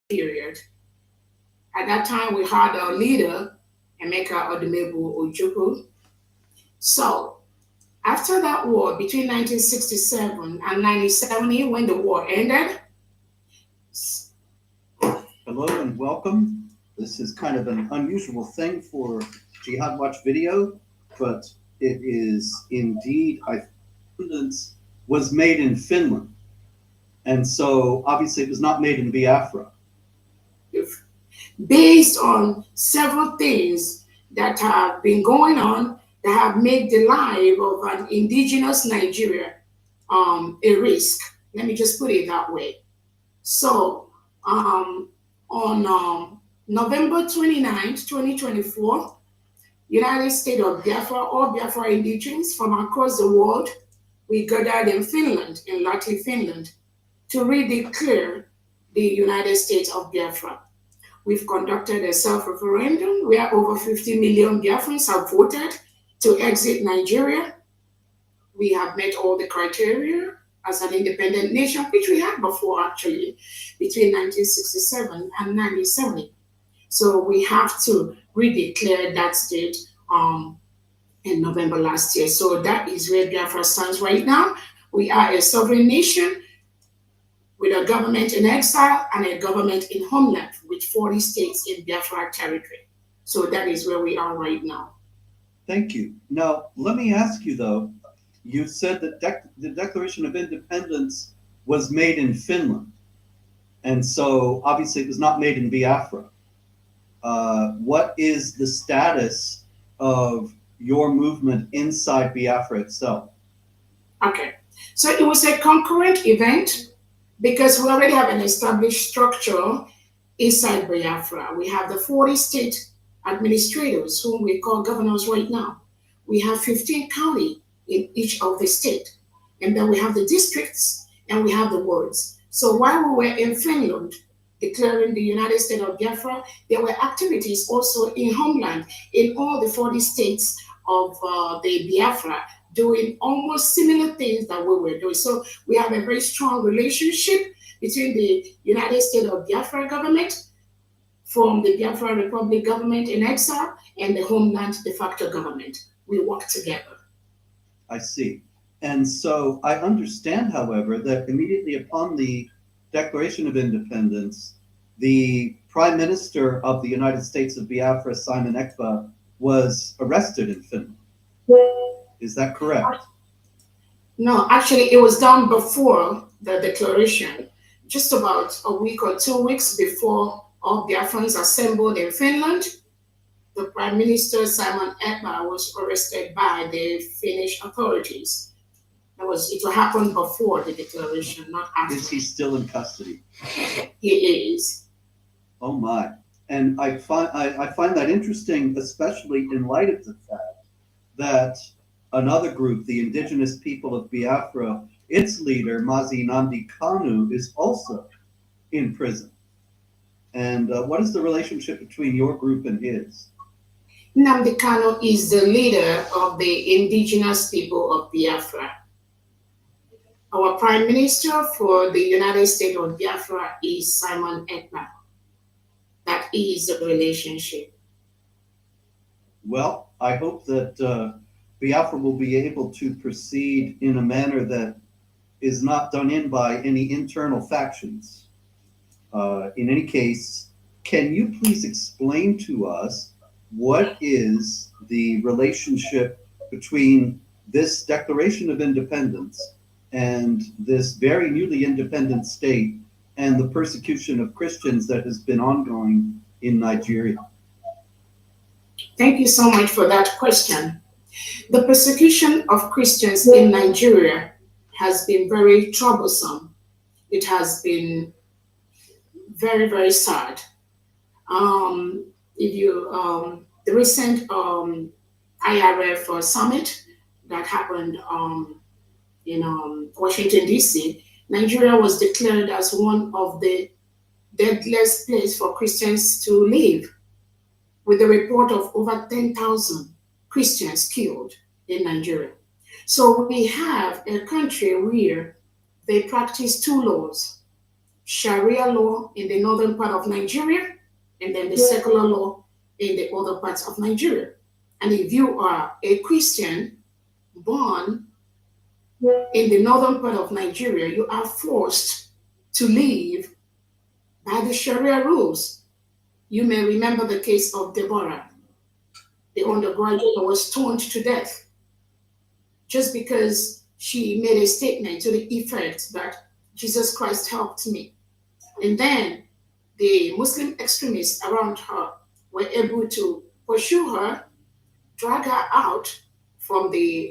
period. At that time, we had our leader, Emeka Odumegwu Ojukwu. So after that war, between 1967 and 1970, when the war ended. Hello and welcome. This is kind of an unusual thing for Jihad Watch video, but it is indeed, independence was made in Finland. And so obviously it was not made in Biafra. Based on several things that have been going on that have made the life of an indigenous Nigeria a risk. Let me just put it that way. So on November 29th, 2024, United States of Biafra, all Biafra indigenes from across the world, we gathered in Finland, in Lahti, Finland, to redeclare the United States of Biafra. We've conducted a self-referendum where over 50 million Biafrans have voted to exit Nigeria. We have met all the criteria as an independent nation, which we had before actually, between 1967 and 1970. So we have to redeclare that state in November last year. So that is where Biafra stands right now. We are a sovereign nation with a government in exile and a government in homeland with 40 states in Biafra territory. So that is where we are right now. Thank you. Now, let me ask you though, you said that the Declaration of Independence was made in Finland. And so obviously it was not made in Biafra. What is the status of your movement inside Biafra itself? Okay, so it was a concurrent event because we already have an established structure inside Biafra. We have the 40 state administrators, whom we call governors right now. We have 15 county in each of the state. And then we have the districts and we have the wards. So while we were in Finland declaring the United States of Biafra, there were activities also in homeland in all the 40 states of the Biafra, doing almost similar things that we were doing. So we have a very strong relationship between the United States of Biafra government, from the Biafra Republic government in exile, and the homeland de facto government. We work together. I see. And so I understand, however, that immediately upon the Declaration of Independence, the Prime Minister of the United States of Biafra, Simon Ekpa, was arrested in Finland. Is that correct? No, actually, it was done before the declaration, just about a week or 2 weeks before all Biafrans assembled in Finland. The Prime Minister, Simon Ekpa, was arrested by the Finnish authorities. It will happen before the declaration, not after. Is he still in custody? He is. Oh my. And I find that interesting, especially in light of the fact that another group, the indigenous people of Biafra, its leader, Mazi Nnamdi Kanu, is also in prison. And what is the relationship between your group and his? Nnamdi Kanu is the leader of the indigenous people of Biafra. Our Prime Minister for the United States of Biafra is Simon Ekpa. That is the relationship. Well, I hope that Biafra will be able to proceed in a manner that is not done in by any internal factions. In any case, can you please explain to us what is the relationship between this Declaration of Independence and this very newly independent state and the persecution of Christians that has been ongoing in Nigeria? Thank you so much for that question. The persecution of Christians in Nigeria has been very troublesome. It has been very, very sad. The recent IRF summit that happened in Washington, D.C., Nigeria was declared as one of the deadliest places for Christians to live, with a report of over 10,000 Christians killed in Nigeria. So we have a country where they practice two laws, Sharia law in the northern part of Nigeria, and then the secular law in the other parts of Nigeria. And if you are a Christian born in the northern part of Nigeria, you are forced to live by the Sharia rules. You may remember the case of Deborah, the undergraduate who was stoned to death just because she made a statement to the effect that Jesus Christ helped me. And then the Muslim extremists around her were able to pursue her, drag her out from the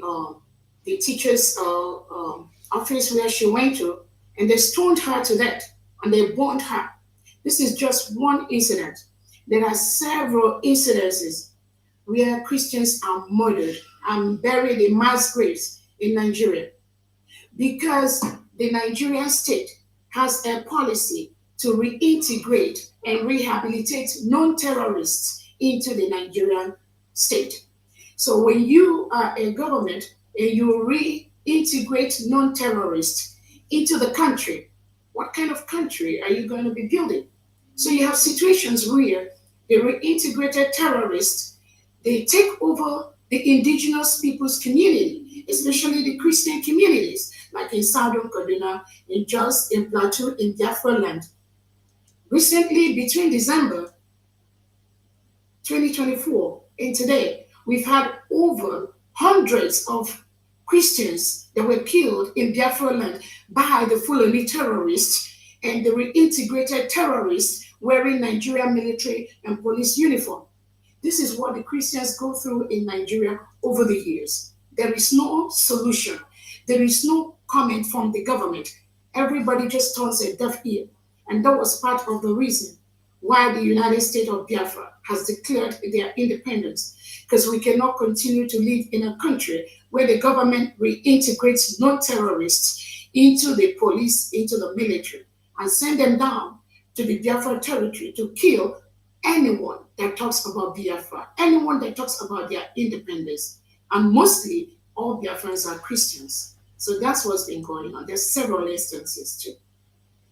teacher's office where she went to, and they stoned her to death and they burned her. This is just one incident. There are several incidences where Christians are murdered and buried in mass graves in Nigeria because the Nigerian state has a policy to reintegrate and rehabilitate non-terrorists into the Nigerian state. So when you are a government and you reintegrate non-terrorists into the country, what kind of country are you going to be building? So you have situations where the reintegrated terrorists, they take over the indigenous people's community, especially the Christian communities, like in Southern Kaduna, in Jos, in Plateau, in Biafra land. Recently, between December 2024 and today, we've had over hundreds of Christians that were killed in Biafra land by the Fulani terrorists and the reintegrated terrorists wearing Nigerian military and police uniform. This is what the Christians go through in Nigeria over the years. There is no solution. There is no comment from the government. Everybody just turns a deaf ear. And that was part of the reason why the United States of Biafra has declared their independence. Because we cannot continue to live in a country where the government reintegrates non-terrorists into the police, into the military, and send them down to the Biafra territory to kill anyone that talks about Biafra, anyone that talks about their independence. And mostly, all Biafrans are Christians. So that's what's been going on. There's several instances too.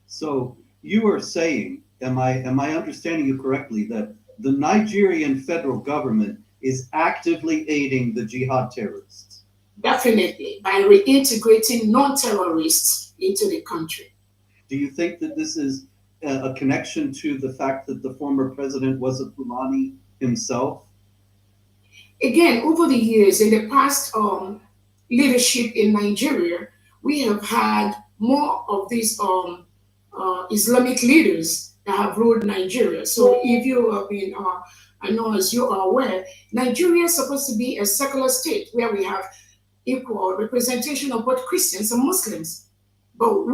So you are saying, am I understanding you correctly, that the Nigerian federal government is actively aiding the jihad terrorists? Definitely, by reintegrating non-terrorists into the country. Do you think that this is a connection to the fact that the former president was a Fulani himself? Again, over the years, in the past leadership in Nigeria, we have had more of these Islamic leaders that have ruled Nigeria. So if you have been, I know as you are aware, Nigeria is supposed to be a secular state where we have equal representation of both Christians and Muslims. But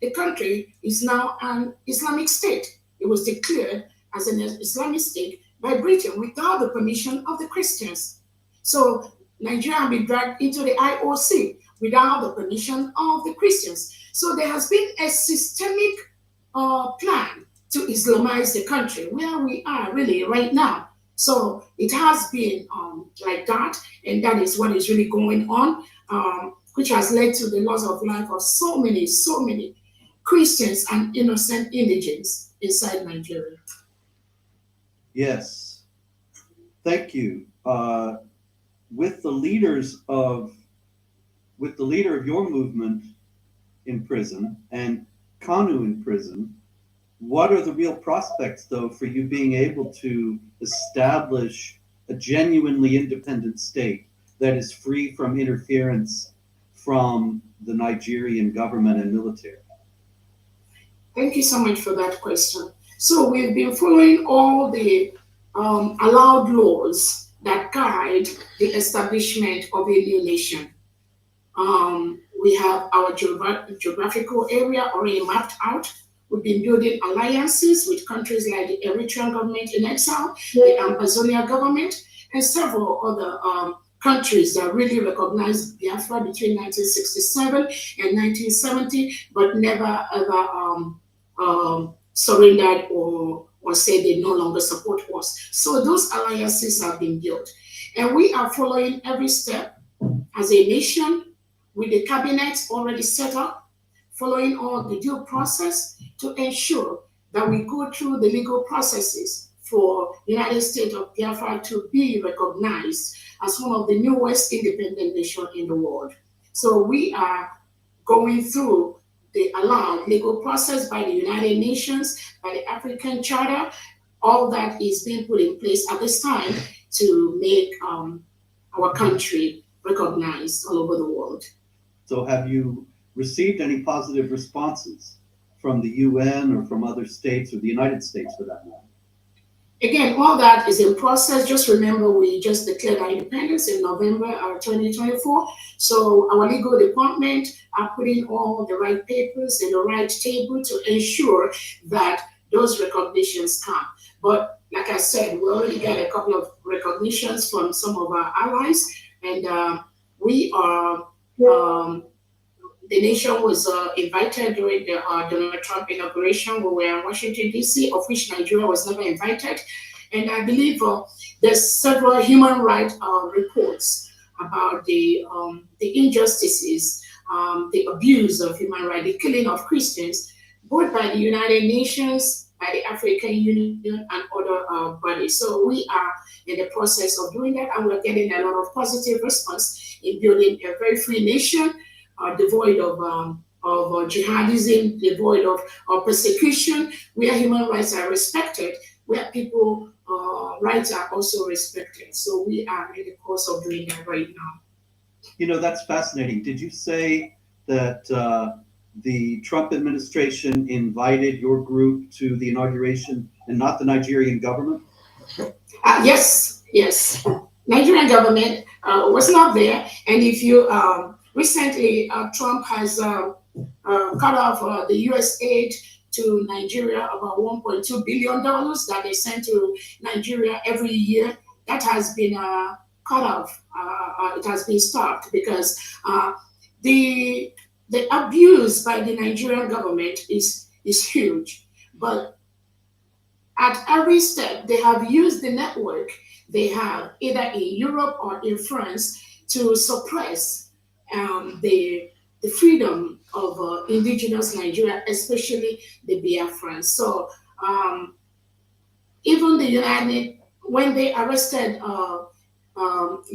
the country is now an Islamic state. It was declared as an Islamic state by Britain without the permission of the Christians. So Nigeria has been dragged into the IOC without the permission of the Christians. So there has been a systemic plan to Islamize the country where we are really right now. So it has been like that, and that is what is really going on, which has led to the loss of life of so many Christians and innocent indigents inside Nigeria. Yes, thank you. With the leader of your movement in prison and Kanu in prison, what are the real prospects, though, for you being able to establish a genuinely independent state that is free from interference from the Nigerian government and military? Thank you so much for that question. So we've been following all the allowed laws that guide the establishment of a new nation. We have our geographical area already mapped out. We've been building alliances with countries like the Eritrean government in exile, the Ambazonia government, and several other countries that really recognized Biafra between 1967 and 1970, but never ever surrendered or said they no longer support us. So those alliances have been built. And we are following every step as a nation with the cabinet already set up, following all the due process to ensure that we go through the legal processes for United States of Biafra to be recognized as one of the newest independent nations in the world. So we are going through the allowed legal process by the United Nations, by the African Charter. All that is being put in place at this time to make our country recognized all over the world. So have you received any positive responses from the UN or from other states or the United States for that matter? Again, all that is in process. Just remember, we just declared our independence in November 2024. So our legal department are putting all the right papers in the right table to ensure that those recognitions come. But like I said, we already got a couple of recognitions from some of our allies, and we are. The nation was invited during the Donald Trump inauguration. We were in Washington, D.C., of which Nigeria was never invited. And I believe there's several human rights reports about the injustices, the abuse of human rights, the killing of Christians, both by the United Nations, by the African Union, and other bodies. So we are in the process of doing that, and we're getting a lot of positive response in building a very free nation, devoid of jihadism, devoid of persecution, where human rights are respected, where people rights are also respected. So we are in the course of doing that right now. You know, that's fascinating. Did you say that the Trump administration invited your group to the inauguration and not the Nigerian government? Yes. Nigerian government was not there. And if you recently, Trump has cut off the U.S. aid to Nigeria, about $1.2 billion that they send to Nigeria every year. That has been cut off. It has been stopped because the abuse by the Nigerian government is huge. But at every step, they have used the network they have either in Europe or in France to suppress the freedom of indigenous Nigeria, especially the Biafrans. So even the United, when they arrested the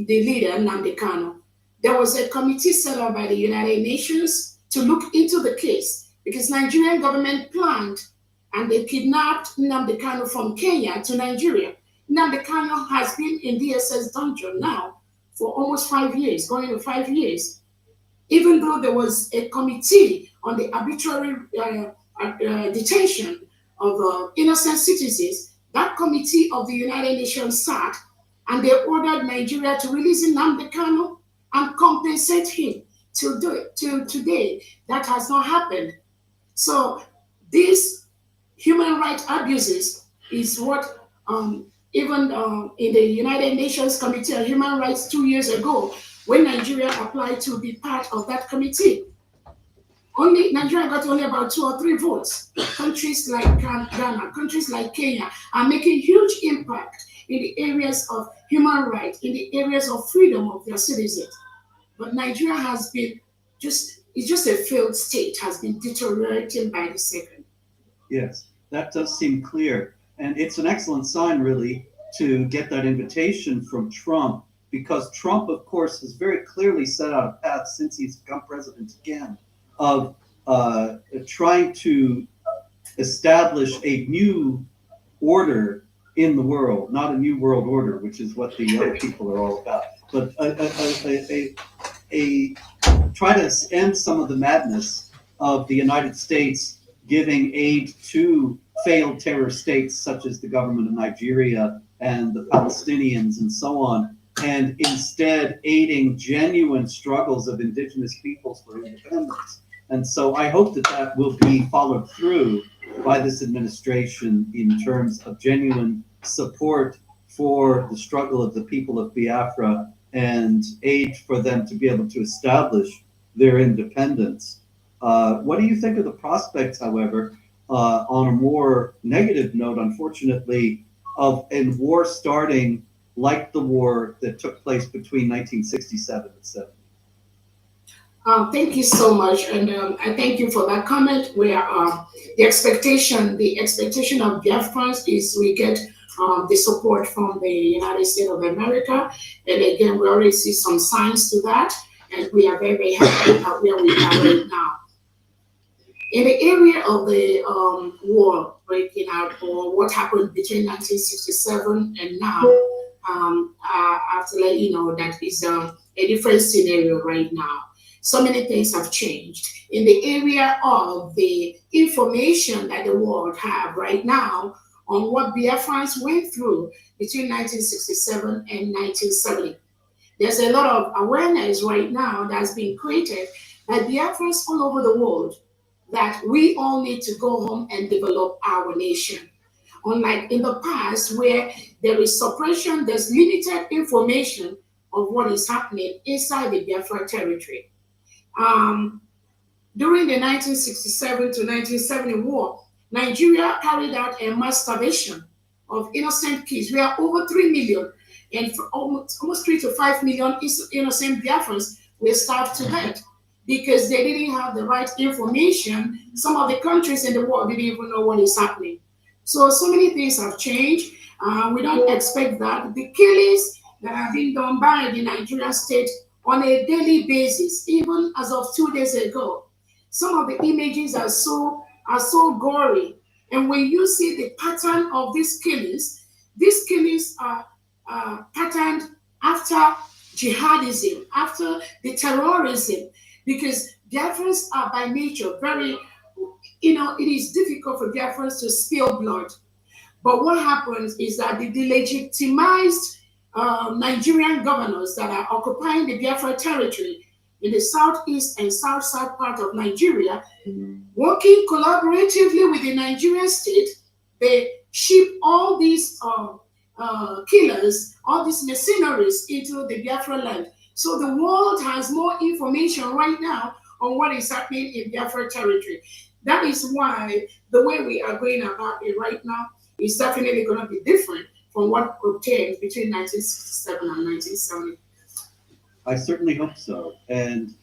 leader, Nnamdi Kanu, there was a committee set up by the United Nations to look into the case because Nigerian government planned and they kidnapped Nnamdi Kanu from Kenya to Nigeria. Nnamdi Kanu has been in DSS dungeon now for almost 5 years, going to 5 years. Even though there was a committee on the arbitrary detention of innocent citizens, that committee of the United Nations sat and they ordered Nigeria to release Nnamdi Kanu and compensate him. Till today, that has not happened. So these human rights abuses is what even in the United Nations Committee on Human Rights 2 years ago, when Nigeria applied to be part of that committee, only Nigeria got only about 2 or 3 votes. Countries like Ghana, countries like Kenya are making huge impact in the areas of human rights, in the areas of freedom of their citizens. But Nigeria has been it's just a failed state, has been deteriorating by the second. Yes, that does seem clear. And it's an excellent sign, really, to get that invitation from Trump, because Trump, of course, has very clearly set out a path since he's become president again of trying to establish a new order in the world, not a new world order, which is what the other people are all about, but try to end some of the madness of the United States giving aid to failed terror states such as the government of Nigeria and the Palestinians and so on, and instead aiding genuine struggles of indigenous peoples for independence. And so I hope that that will be followed through by this administration in terms of genuine support for the struggle of the people of Biafra and aid for them to be able to establish their independence. What do you think of the prospects, however, on a more negative note, unfortunately, of a war starting like the war that took place between 1967 and 70? Thank you so much, and I thank you for that comment. Where the expectation of Biafrans is we get the support from the United States of America, and again, we already see some signs to that, and we are very, very happy at where we are right now. In the area of the war breaking out, or what happened between 1967 and now, I have to let you know that is a different scenario right now. So many things have changed in the area of the information that the world have right now on what Biafrans went through between 1967 and 1970. There's a lot of awareness right now that's being created by Biafrans all over the world that we all need to go home and develop our nation. Unlike in the past, where there is suppression, there's limited information of what is happening inside the Biafra territory. Um, During the 1967 to 1970 war, Nigeria carried out a mass starvation of innocent kids. We are over 3 million, and almost 3 to 5 million innocent Biafrans were starved to death because they didn't have the right information. Some of the countries in the world didn't even know what is happening. So many things have changed. We don't expect that. The killings that are being done by the Nigerian state on a daily basis, even as of 2 days ago, some of the images are so gory. And when you see the pattern of these killings are patterned after jihadism, after the terrorism, because Biafrans are by nature very, it is difficult for Biafrans to spill blood. But what happens is that the delegitimized Nigerian governors that are occupying the Biafra territory in the southeast and south part of Nigeria, working collaboratively with the Nigerian state, they ship all these killers, all these mercenaries into the Biafra land. So the world has more information right now on what is happening in Biafra territory. That is why the way we are going about it right now is definitely going to be different from what obtained between 1967 and 1970. I certainly hope so. And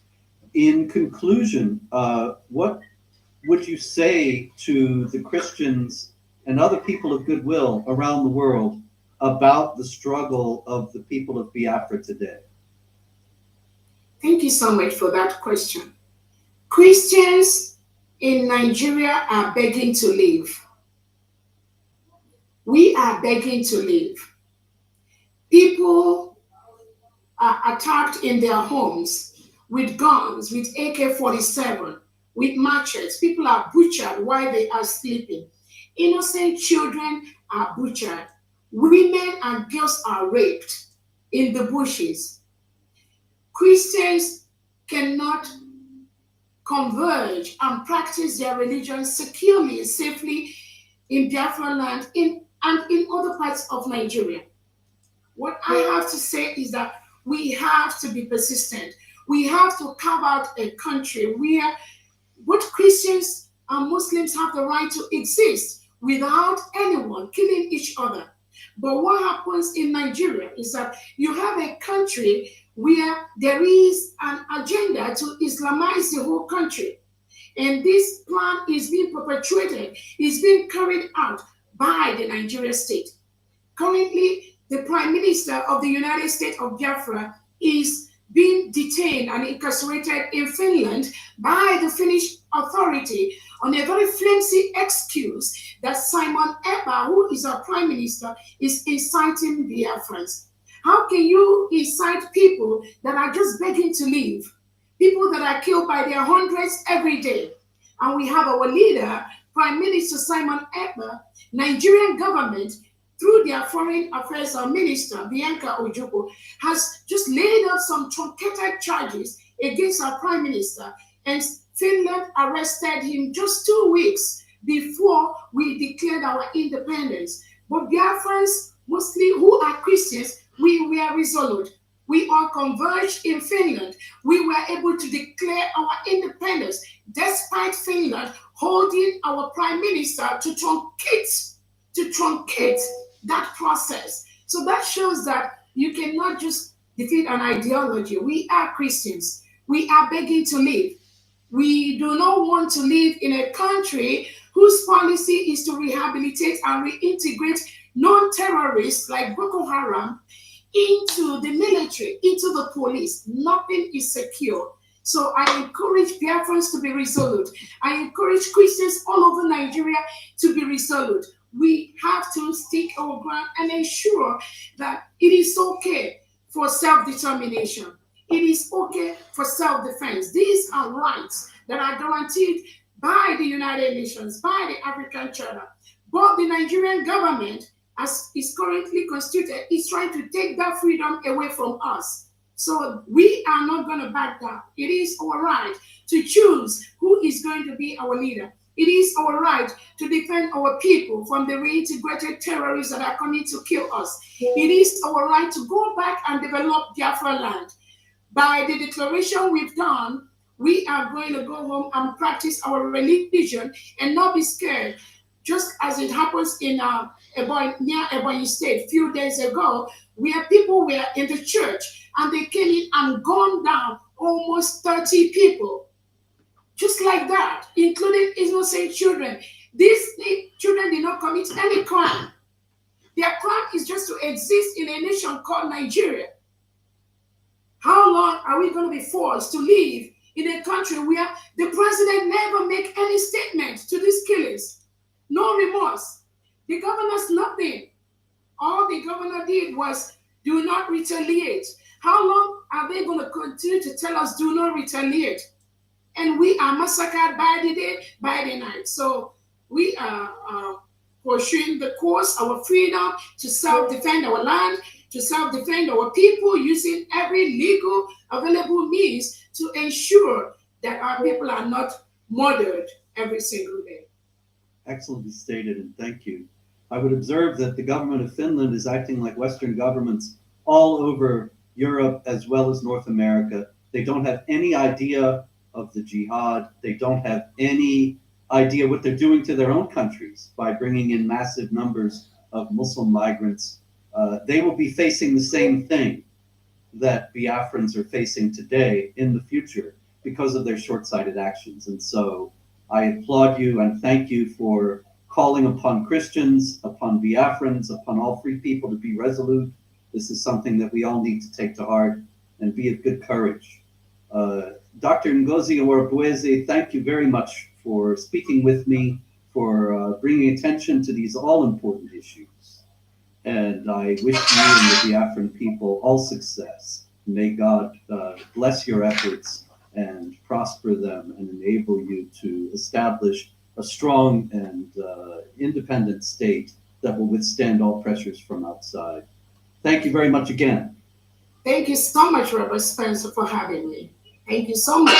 in conclusion, what would you say to the Christians and other people of goodwill around the world about the struggle of the people of Biafra today? Thank you so much for that question. Christians in Nigeria are begging to leave. We are begging to leave. People are attacked in their homes with guns, with AK-47, with machetes. People are butchered while they are sleeping. Innocent children are butchered. Women and girls are raped in the bushes. Christians cannot converge and practice their religion securely and safely in Biafra land and in other parts of Nigeria. What I have to say is that we have to be persistent. We have to carve out a country where both Christians and Muslims have the right to exist without anyone killing each other. But what happens in Nigeria is that you have a country where there is an agenda to Islamize the whole country. And this plan is being perpetuated, is being carried out by the Nigerian state. Currently, the Prime Minister of the United States of Biafra is being detained and incarcerated in Finnlad by the Finnish authority on a very flimsy excuse that Simon Ekpa, who is our Prime Minister, is inciting Biafrans. How can you incite people that are just begging to leave? People that are killed by their hundreds every day. And we have our leader, Prime Minister Simon Ekpa, Nigerian government, through their foreign affairs minister, Bianca Ojukwu, has just laid out some truncated charges against our prime minister. And Finland arrested him just 2 weeks before we declared our independence. But Biafrans, mostly who are Christians, we were resolute. We all converged in Finland. We were able to declare our independence despite Finland holding our prime minister to truncate that process. So that shows that you cannot just defeat an ideology. We are Christians. we are begging to leave. We do not want to live in a country whose policy is to rehabilitate and reintegrate non-terrorists like Boko Haram into the military, into the police. Nothing is secure. So I encourage Biafrans to be resolute. I encourage Christians all over Nigeria to be resolute. We have to stick our ground and ensure that it is okay for self-determination. It is okay for self-defense. These are rights that are guaranteed by the United Nations, by the African Charter. But the Nigerian government, as is currently constituted, is trying to take that freedom away from us. So we are not going to back down. It is our right to choose who is going to be our leader. It is our right to defend our people from the reintegrated terrorists that are coming to kill us. It is our right to go back and develop Biafra land. By the declaration we've done, we are going to go home and practice our religion and not be scared. Just as it happens in near Ebonyi State a few days ago, where people were in the church and they came in and gunned down almost 30 people. Just like that, including innocent children. These children did not commit any crime. Their crime is just to exist in a nation called Nigeria. How long are we going to be forced to live in a country where the president never make any statement to these killings? No remorse. The governor's nothing. All the governor did was do not retaliate. How long are they going to continue to tell us do not retaliate? And we are massacred by the day, by the night. So we are pursuing the course, our freedom to self-defend our land, to self-defend our people, using every legal available means to ensure that our people are not murdered every single day. Excellently stated, and thank you. I would observe that the government of Finland is acting like Western governments all over Europe as well as North America. They don't have any idea of the jihad. They don't have any idea what they're doing to their own countries by bringing in massive numbers of Muslim migrants. They will be facing the same thing that Biafrans are facing today in the future because of their short-sighted actions. And so I applaud you and thank you for calling upon Christians, upon Biafrans, upon all free people to be resolute. This is something that we all need to take to heart and be of good courage. Dr. Ngozi Owabueze, thank you very much for speaking with me, for bringing attention to these all-important issues. And I wish you and the Biafran people all success. May God bless your efforts and prosper them and enable you to establish a strong and independent state that will withstand all pressures from outside. Thank you very much again. Thank you so much, Robert Spencer, for having me. Thank you so much.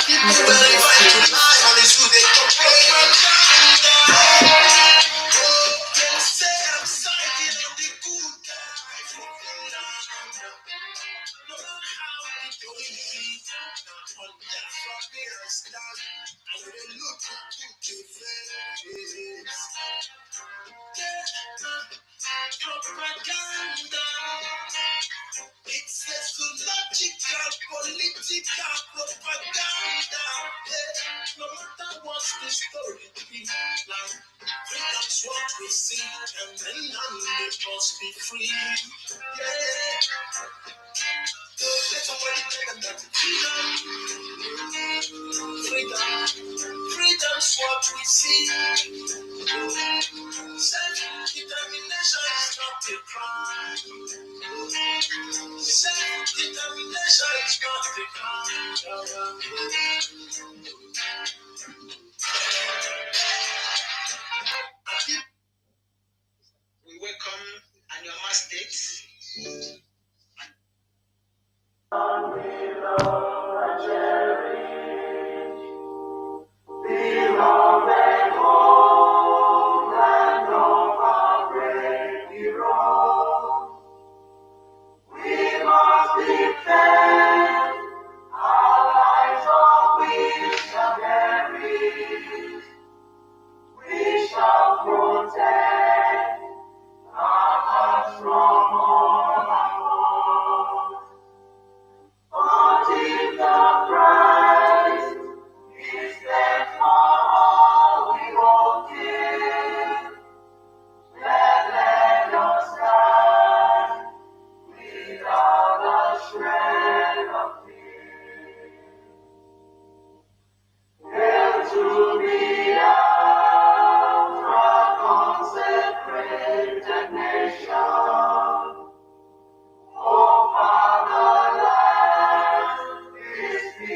It's theological, political propaganda. No matter what the story be, like freedom's what we see, and then none must be free. Let somebody tell them that freedom's what we see. Self-determination is not a crime. Self-determination is not a crime. We welcome Anyama State. From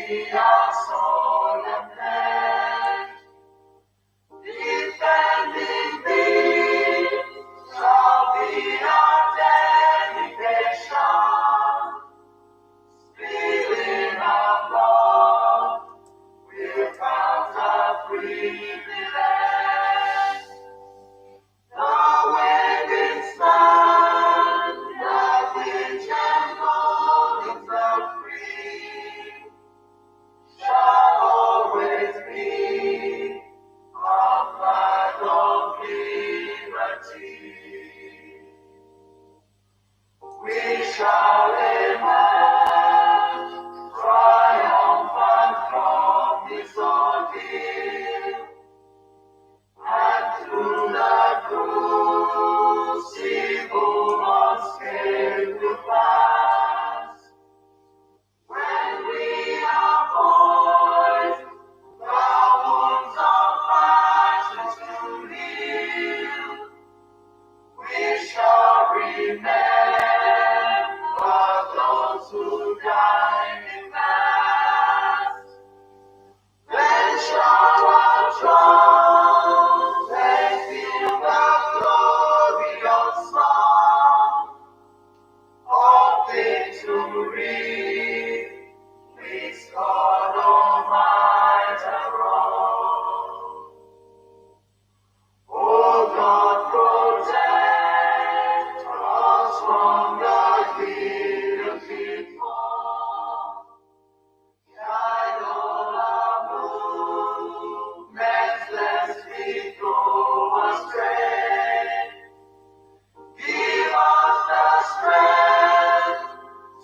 our soul and flesh, defending thee shall be our dedication. Feeling our blood will count our privilege. The waving sun, the which enfolds the free, shall always be a flag of liberty. We shall emerge triumphant from this ordeal, and through the crucible unscathed will pass. When we are poised, the wounds of passions to heal, we shall remember those who died in mass. Then shall our trumpets fill the glorious song of victory. Please God Almighty wrong. Oh God, protect us from the hidden pitfall. Guide all our movements, lest we go astray. Give us the strength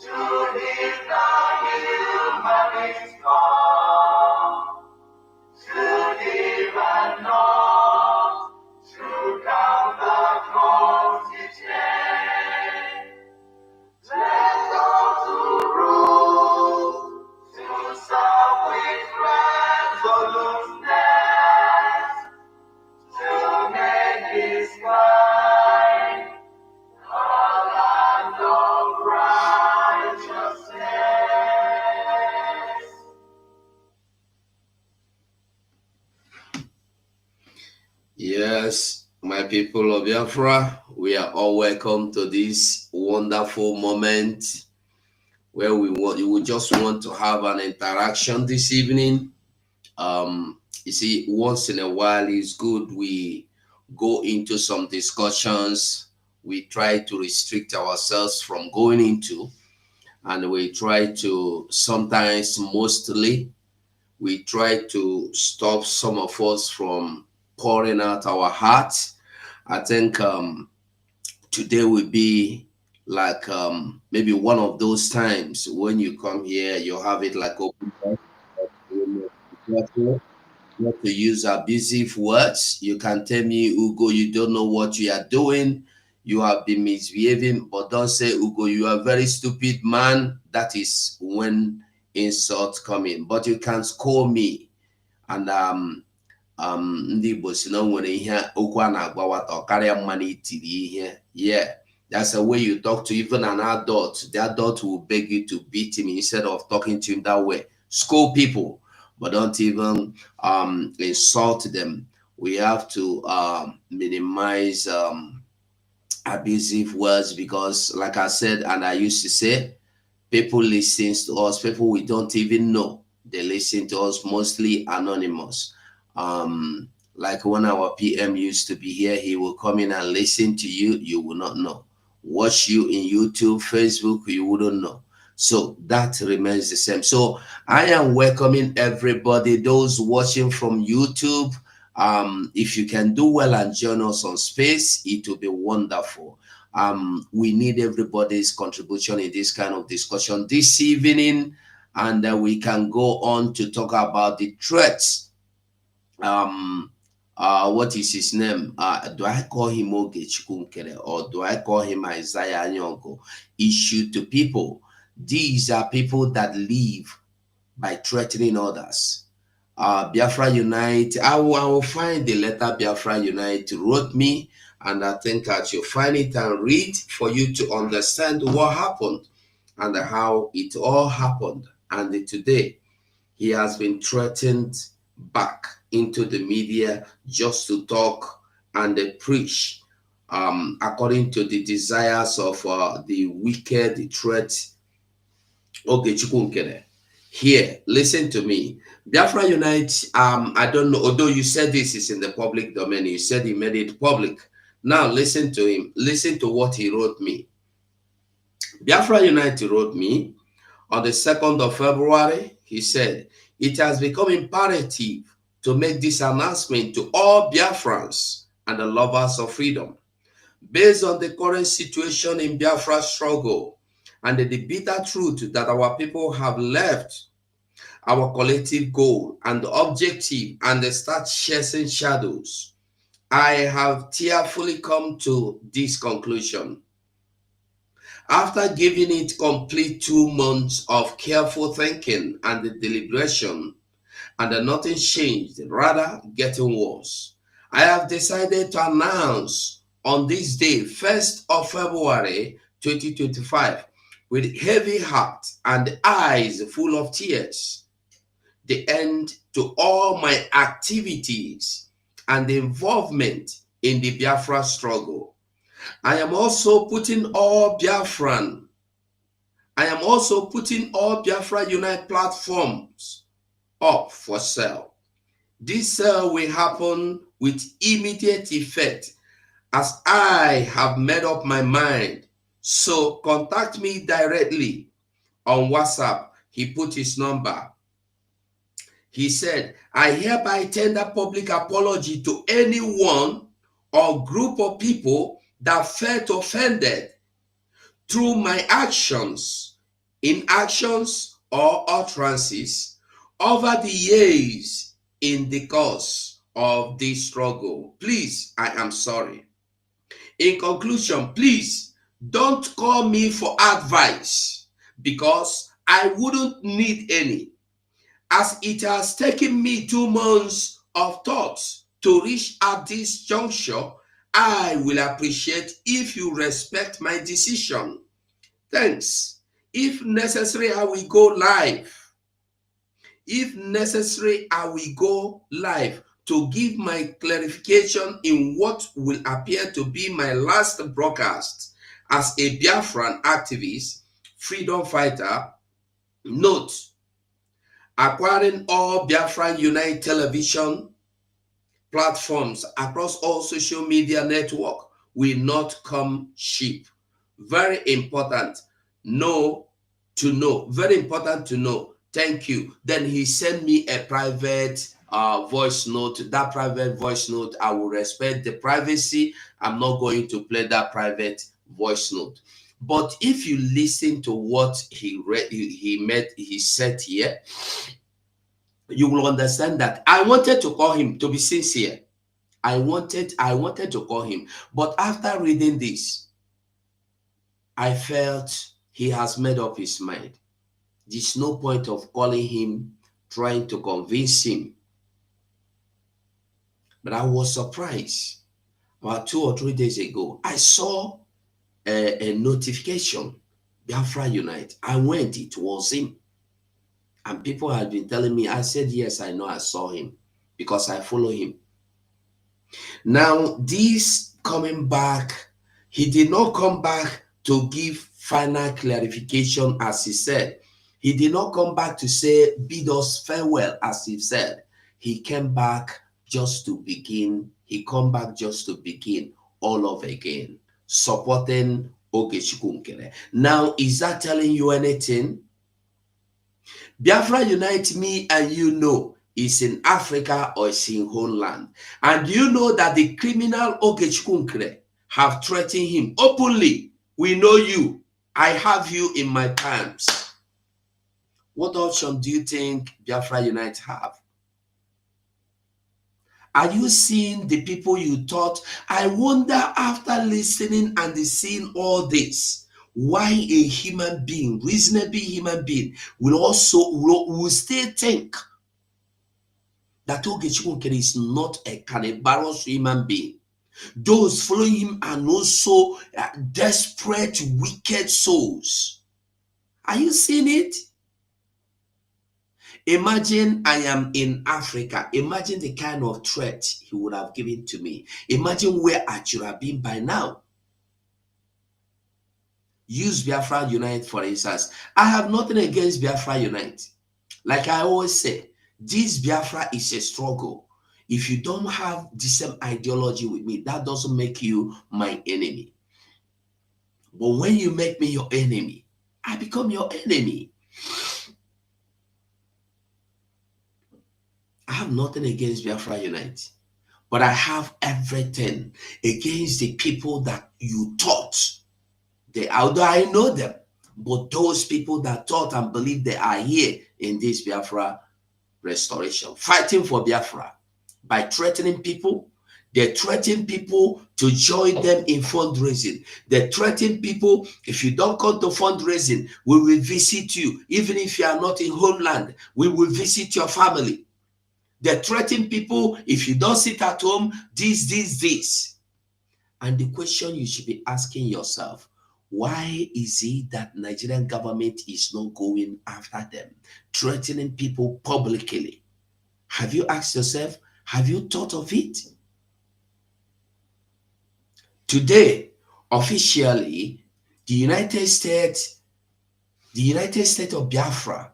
to heed the humanist call, to give and not to count the cost each day. Let those who rule to serve with resoluteness, to make this kind a land of righteousness. Yes, my people of Biafra, we are all welcome to this wonderful moment where we just want to have an interaction this evening. You see, once in a while it's good we go into some discussions we try to restrict ourselves from going into, and we try to sometimes, mostly, we try to stop some of us from pouring out our hearts. I think today will be like maybe one of those times when you come here, you have it like open not to use abusive words. You can tell me, Ugo, you don't know what you are doing. You have been misbehaving, but don't say, Ugo, you are a very stupid man. That is when insults come in. But you can scold me. And ndị Igbo si na o nwere ihe okwu a na-agwa nwata ọ karịa mma na itiri ihe. Yeah, that's the way you talk to even an adult. The adult will beg you to beat him instead of talking to him that way. Scold people, but don't even insult them. We have to minimize abusive words because, like I said, and I used to say, people listen to us, people we don't even know. They listen to us, mostly anonymous. Like when our PM used to be here, he will come in and listen to you, you will not know. Watch you in YouTube, Facebook, you wouldn't know. So that remains the same. So I am welcoming everybody, those watching from YouTube. If you can do well and join us on Space, it will be wonderful. We need everybody's contribution in this kind of discussion this evening, and we can go on to talk about the threats. What is his name? Do I call him Oge Chikunkere or do I call him Isaiah Nyongo? Issue to people. These are people that live by threatening others. Biafra Unite, I will find the letter Biafra Unite wrote me, and I think I should find it and read for you to understand what happened and how it all happened. And today, he has been threatened back into the media just to talk and preach according to the desires of the wicked threat. Okay, Chukwunkere. Here, listen to me. Biafra Unite, I don't know, although you said this is in the public domain, you said he made it public. Now listen to him. Listen to what he wrote me. Biafra Unite wrote me on the 2nd of February. He said, it has become imperative to make this announcement to all Biafrans and the lovers of freedom. Based on the current situation in Biafra's struggle and the bitter truth that our people have left our collective goal and objective and they start chasing shadows, I have tearfully come to this conclusion. After giving it complete 2 months of careful thinking and deliberation, and nothing changed, rather getting worse, I have decided to announce on this day, 1st of February 2025, with heavy heart and eyes full of tears, the end to all my activities and involvement in the Biafra struggle. I am also putting all Biafra Unite platforms up for sale. This sale will happen with immediate effect as I have made up my mind. So contact me directly on WhatsApp. He put his number. He said, I hereby tender public apology to anyone or group of people that felt offended through my actions, inactions, or utterances over the years in the course of this struggle. Please, I am sorry. In conclusion, please don't call me for advice because I wouldn't need any, as it has taken me 2 months of thought to reach at this juncture. I will appreciate if you respect my decision. Thanks. If necessary, I will go live. To give my clarification in what will appear to be my last broadcast as a Biafran activist, freedom fighter. Note, acquiring all Biafran Unite television platforms across all social media networks will not come cheap. Very important. Very important to know. Thank you. Then he sent me a private voice note. That private voice note, I will respect the privacy. I'm not going to play that private voice note. But if you listen to what he said here, you will understand that I wanted to call him, to be sincere. I wanted to call him, but after reading this, I felt he has made up his mind. There's no point of calling him, trying to convince him. But I was surprised. About 2 or 3 days ago, I saw a notification, Biafra Unite. I went, it was him. And people had been telling me, I said, yes, I know I saw him because I follow him. Now, this coming back, he did not come back to give final clarification as he said. He did not come back to say, bid us farewell as he said. He came back just to begin. He come back just to begin all over again, supporting Oge Chukwunkere. Now, is that telling you anything? Biafra Unite, me and you know, is in Africa or is in homeland. And you know that the criminal Oge Chukwunkere have threatened him openly. We know you. I have you in my palms. What option do you think Biafra Unite have? Are you seeing the people you thought? I wonder, after listening and seeing all this, why a human being, reasonable human being, will still think that Oge Chukwunkere is not a carnivorous human being. Those following him are also desperate, wicked souls. Are you seeing it? Imagine I am in Africa. Imagine the kind of threat he would have given to me. Imagine where I should have been by now. Use Biafra Unite, for instance. I have nothing against Biafra Unite. Like I always say, this Biafra is a struggle. If you don't have the same ideology with me, that doesn't make you my enemy. But when you make me your enemy, I become your enemy. I have nothing against Biafra Unite, but I have everything against the people that you taught. Although I know them, but those people that thought and believe they are here in this Biafra restoration, fighting for Biafra by threatening people. They threaten people to join them in fundraising. They threaten people, if you don't come to fundraising, we will visit you. Even if you are not in homeland, we will visit your family. They threaten people, if you don't sit at home, this. And the question you should be asking yourself, why is it that Nigerian government is not going after them, threatening people publicly? Have you asked yourself, have you thought of it? Today, officially, the United States of Biafra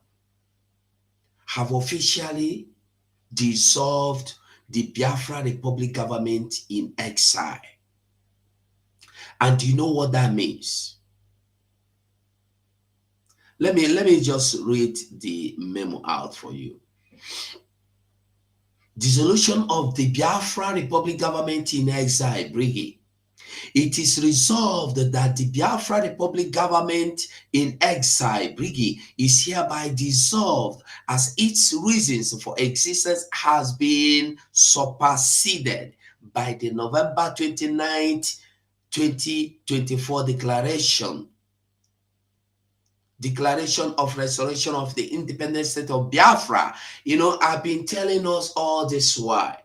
have officially dissolved the Biafra Republic government in exile. And do you know what that means? Let me just read the memo out for you. Dissolution of the Biafra Republic government in exile, BRGIE. It is resolved that the Biafra Republic government in exile, BRGIE, is hereby dissolved as its reasons for existence has been superseded by the November 29th, 2024 Declaration of Restoration of the Independent State of Biafra. You know, I've been telling us all this while.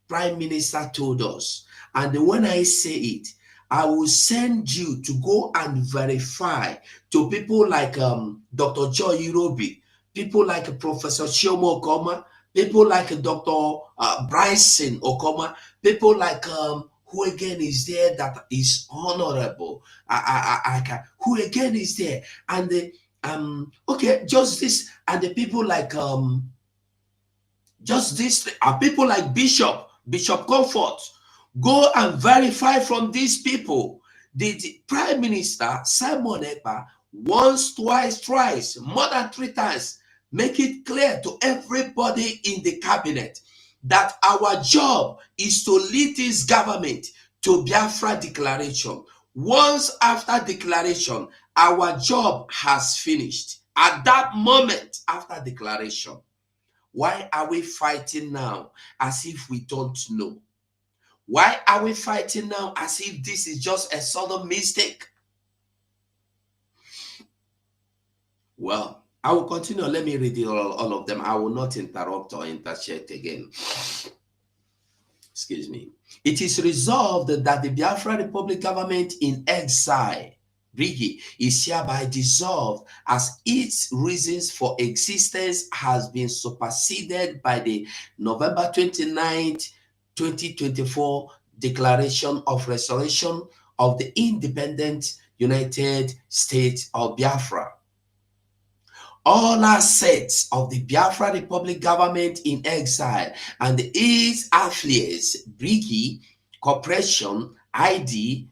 Prime Minister told us, and when I say it, I will send you to go and verify to people like Dr. Joy Irobi, people like Professor Shiomo Okoma, people like Dr. Bryson Okoma, people like who again is there that is honorable? Who again is there? And the okay, just this, and the people like just this are people like Bishop Comfort. Go and verify from these people. The Prime Minister Simon Ekpa once, twice, thrice, more than 3 times make it clear to everybody in the cabinet that our job is to lead this government to Biafra declaration. Once after declaration, our job has finished. At that moment after declaration, why are we fighting now as if we don't know? Why are we fighting now as if this is just a sudden mistake? Well, I will continue. Let me read all of them. I will not interrupt or interject again. Excuse me. It is resolved that the Biafra Republic government in exile, BRGIE, is hereby dissolved as its reasons for existence has been superseded by the November 29th, 2024 Declaration of Restoration of the Independent United States of Biafra. All assets of the Biafra Republic government in exile and its affiliates, BRGIE Corporation, ID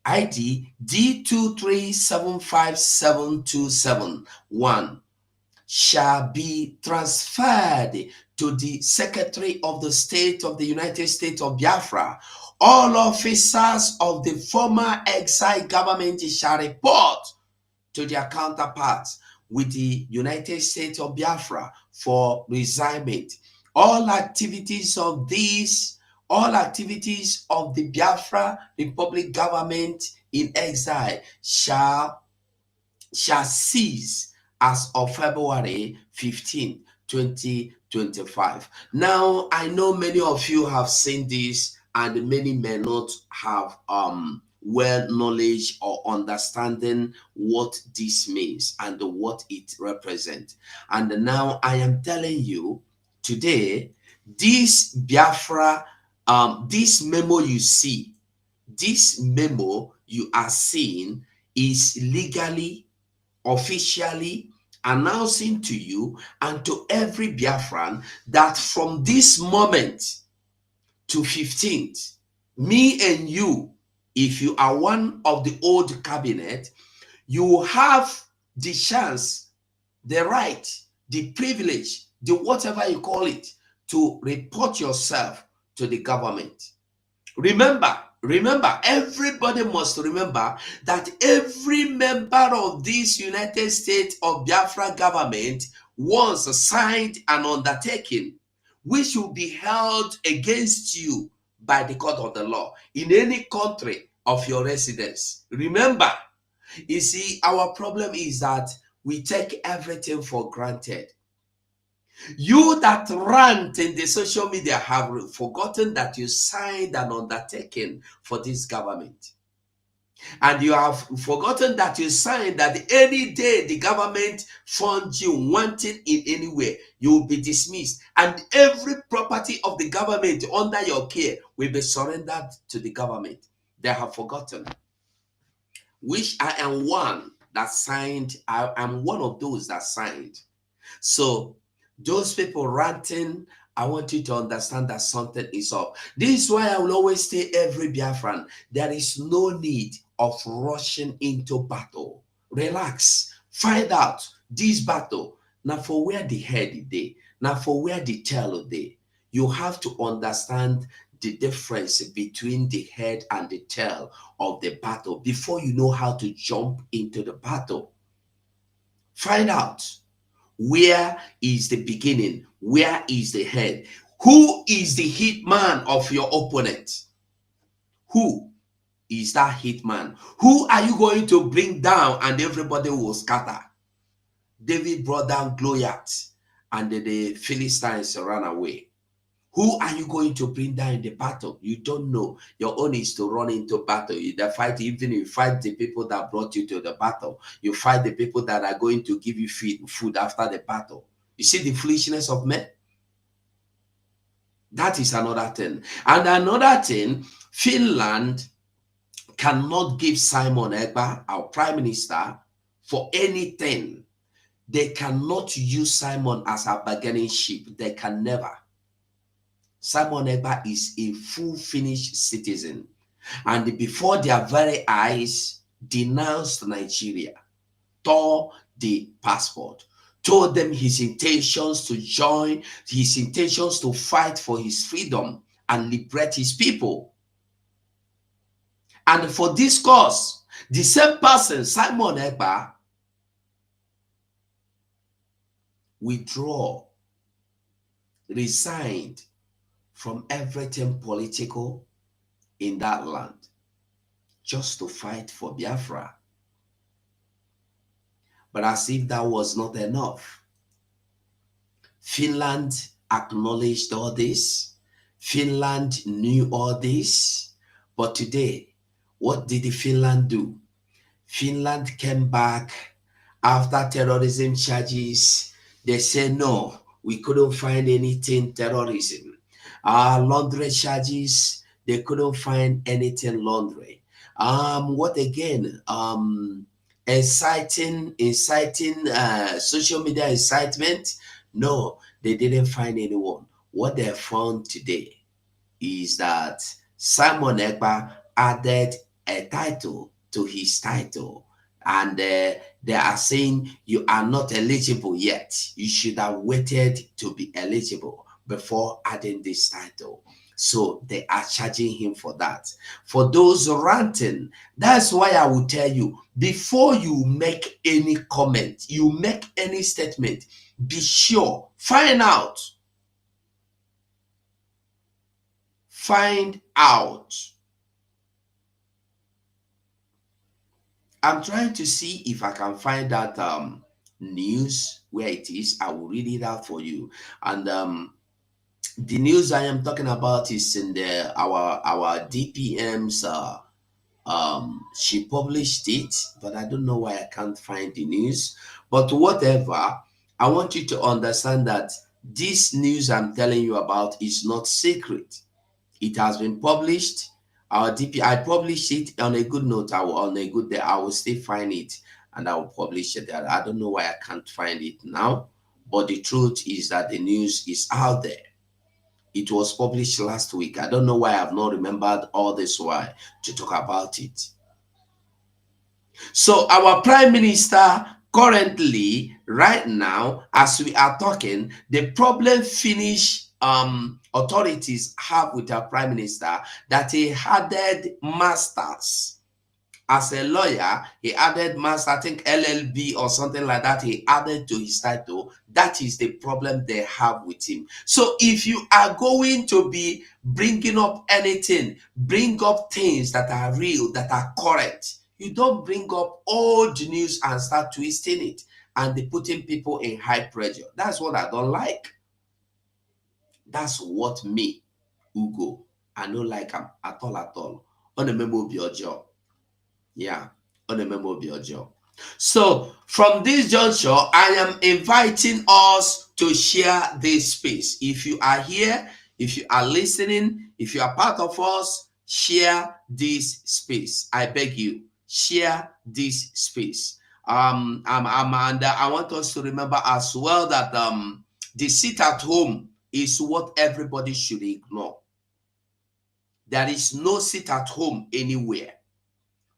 D2375727 shall be transferred to the Secretary of the State of the United States of Biafra. All officers of the former exile government shall report to their counterparts with the United States of Biafra for resignment. All activities of the Biafra Republic government in exile shall cease as of February 15, 2025. Now, I know many of you have seen this and many may not have well knowledge or understanding what this means and what it represents. And now I am telling you today, this Biafra, this memo you see, this memo you are seeing is legally, officially announcing to you and to every Biafran that from this moment to 15th, me and you, if you are one of the old cabinet, you have the chance, the right, the privilege, the whatever you call it, to report yourself to the government. Remember, everybody must remember that every member of this United States of Biafra government once signed an undertaking which will be held against you by the court of the law in any country of your residence. Remember, you see, our problem is that we take everything for granted. You that rant in the social media have forgotten that you signed an undertaking for this government. And you have forgotten that you signed that any day the government funds you wanting in any way, you will be dismissed. And every property of the government under your care will be surrendered to the government. They have forgotten. Which I am one that signed. I am one of those that signed. So those people ranting, I want you to understand that something is up. This is why I will always say every Biafran, there is no need of rushing into battle. Relax. Find out this battle. Now for where the head is, now for where the tail is. You have to understand the difference between the head and the tail of the battle before you know how to jump into the battle. Find out. Where is the beginning? Where is the head? Who is the hitman of your opponent? Who is that hitman? Who are you going to bring down and everybody will scatter? David brought down Goliath and the Philistines ran away. Who are you going to bring down in the battle? You don't know. Your own is to run into battle. You fight, even you fight the people that brought you to the battle. You fight the people that are going to give you food after the battle. You see the foolishness of men? That is another thing. And another thing, Finland cannot give Simon Ekpa, our prime minister, for anything. They cannot use Simon as a bargaining chip. They can never. Simon Ekpa is a full Finnish citizen, and before their very eyes denounced Nigeria, tore the passport, told them his intentions to join, his intentions to fight for his freedom and liberate his people. And for this cause, the same person, Simon Ekpa, withdraw, resigned from everything political in that land just to fight for Biafra. But as if that was not enough, Finland acknowledged all this. Finland knew all this. But today, what did Finland do? Finland came back after terrorism charges. They said, no, we couldn't find anything terrorism. Laundry charges, they couldn't find anything laundry. What again? Inciting social media incitement. No, they didn't find anyone. What they found today is that Simon Ekpa added a title to his title, and they are saying you are not eligible yet. You should have waited to be eligible before adding this title. So they are charging him for that. For those ranting, that's why I will tell you, before you make any comment, you make any statement, be sure, find out. Find out. I'm trying to see if I can find that news where it is. I will read it out for you. And the news I am talking about is in our DPM's She published it, but I don't know why I can't find the news. But whatever, I want you to understand that this news I'm telling you about is not secret. It has been published. Our DP, I published it on a good note. On a good day, I will still find it and I will publish it. I don't know why I can't find it now, but the truth is that the news is out there. It was published last week. I don't know why I've not remembered all this while to talk about it. So our prime minister currently, right now, as we are talking, the problem Finnish authorities have with our prime minister that he added masters. As a lawyer, he added master, I think LLB or something like that, he added to his title. That is the problem they have with him. So if you are going to be bringing up anything, bring up things that are real, that are correct. You don't bring up old news and start twisting it and be putting people in high pressure. That's what I don't like. That's what me, Ugo, I don't like him at all. On a memo of your job. Yeah, on a memo of your job. So from this juncture, I am inviting us to share this space. If you are here, if you are listening, if you are part of us, share this space. I beg you, share this space. And I want us to remember as well that the sit at home is what everybody should ignore. There is no sit at home anywhere.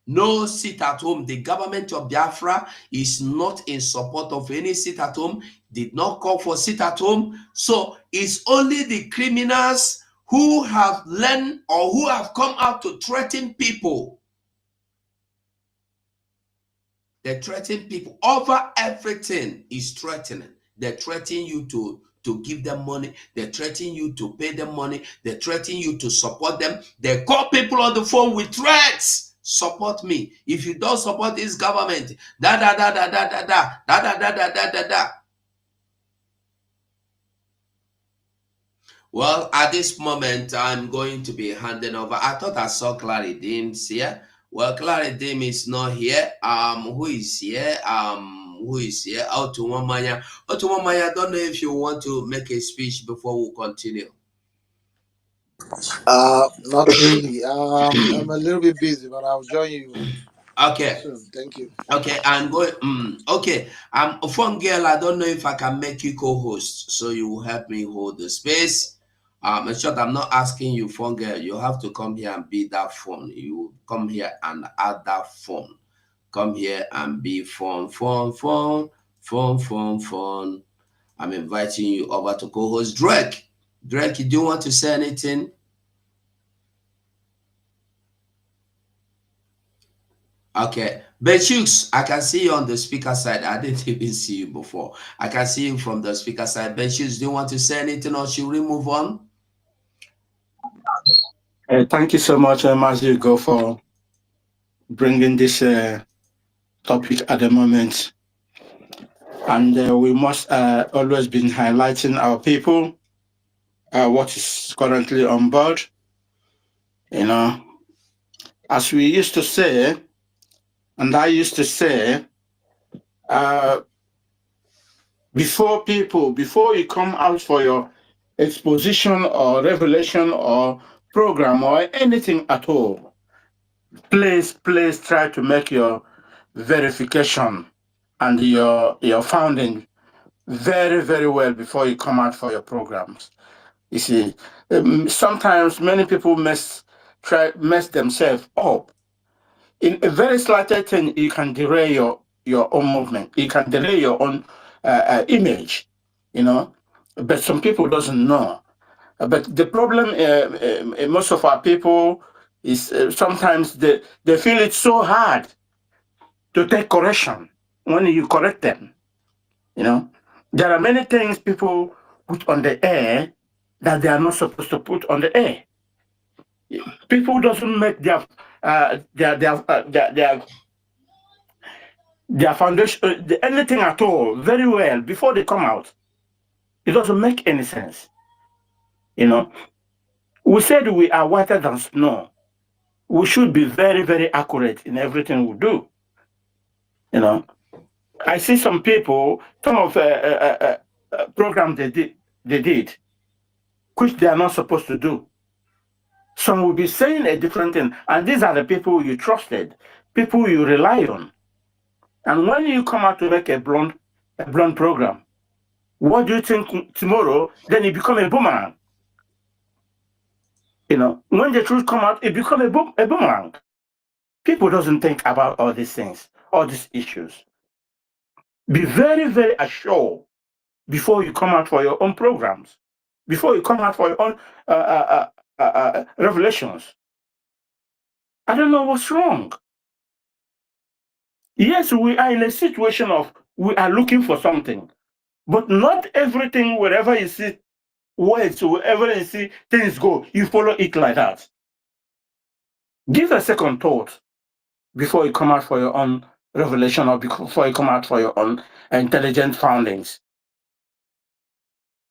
No sit at home. The government of Biafra is not in support of any sit at home, did not call for sit at home. So it's only the criminals who have learned or who have come out to threaten people. They threaten people over everything is threatening. They threaten you to give them money. They threaten you to pay them money. They threaten you to support them. They call people on the phone with threats. Support me. If you don't support this government, Well, at this moment, I'm going to be handing over. I thought I saw Clary Dims here. Well, Clary Dim is not here. Who is here? Who is here? Otumamanya. Otumamanya, I don't know if you want to make a speech before we continue. Not really. I'm a little bit busy, but I'll join you. Okay. Soon. Thank you. Okay, I'm going. Okay, Fun Girl, I don't know if I can make you co-host, so you will help me hold the space. In short, I'm not asking you, Fun Girl. You have to come here and be that fun. You come here and add that fun. Come here and be fun. I'm inviting you over to co-host Drake. Drake, do you want to say anything? Okay, Benchooks, I can see you on the speaker side. I didn't even see you before. I can see you from the speaker side. Benchooks, do you want to say anything or should we move on? Thank you so much, Mazugo, for bringing this topic at the moment. And we must always be highlighting our people, what is currently on board. You know, as we used to say, and I used to say, before you come out for your exposition or revelation or program or anything at all, please try to make your verification and your founding very, very well before you come out for your programs. You see, sometimes many people mess themselves up. In a very slight thing, you can derail your own movement. You can delay your own image, you know. But some people doesn't know. But the problem, most of our people is sometimes they feel it's so hard to take correction when you correct them. You know, there are many things people put on the air that they are not supposed to put on the air. People doesn't make their foundation anything at all very well before they come out. It doesn't make any sense. You know, we said we are whiter than snow. we should be very, very accurate in everything we do. You know, I see some people, some of programs they did, which they are not supposed to do. Some will be saying a different thing, and these are the people you trusted, people you rely on. And when you come out to make a blunt program, what do you think tomorrow? Then it become a boomerang. You know, when the truth come out, it become a boomerang. People doesn't think about all these things, all these issues. Be very, very assured before you come out for your own programs, before you come out for your own revelations. I don't know what's wrong. Yes, we are in a situation of we are looking for something, but not everything, wherever you see words, wherever you see things go, you follow it like that. Give a second thought before you come out for your own revelation or before you come out for your own intelligent foundings.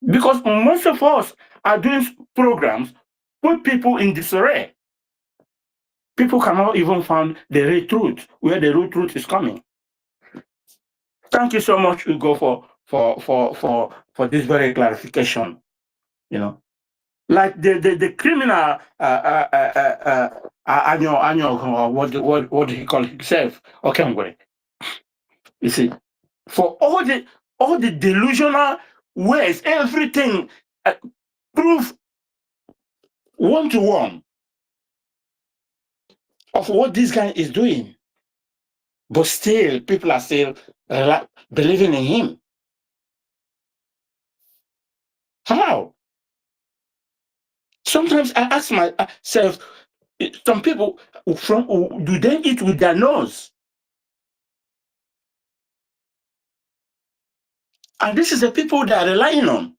Because most of us are doing programs put people in disarray. People cannot even find the real truth, where the real truth is coming. Thank you so much, Ugo, for this very clarification. You know, like the criminal or what do he call himself? Okay, you see, for all the delusional ways, everything proof 1-to-1 of what this guy is doing, but still people are still believing in him. How? Sometimes I ask myself, some people do they eat with their nose? And this is the people they are relying on.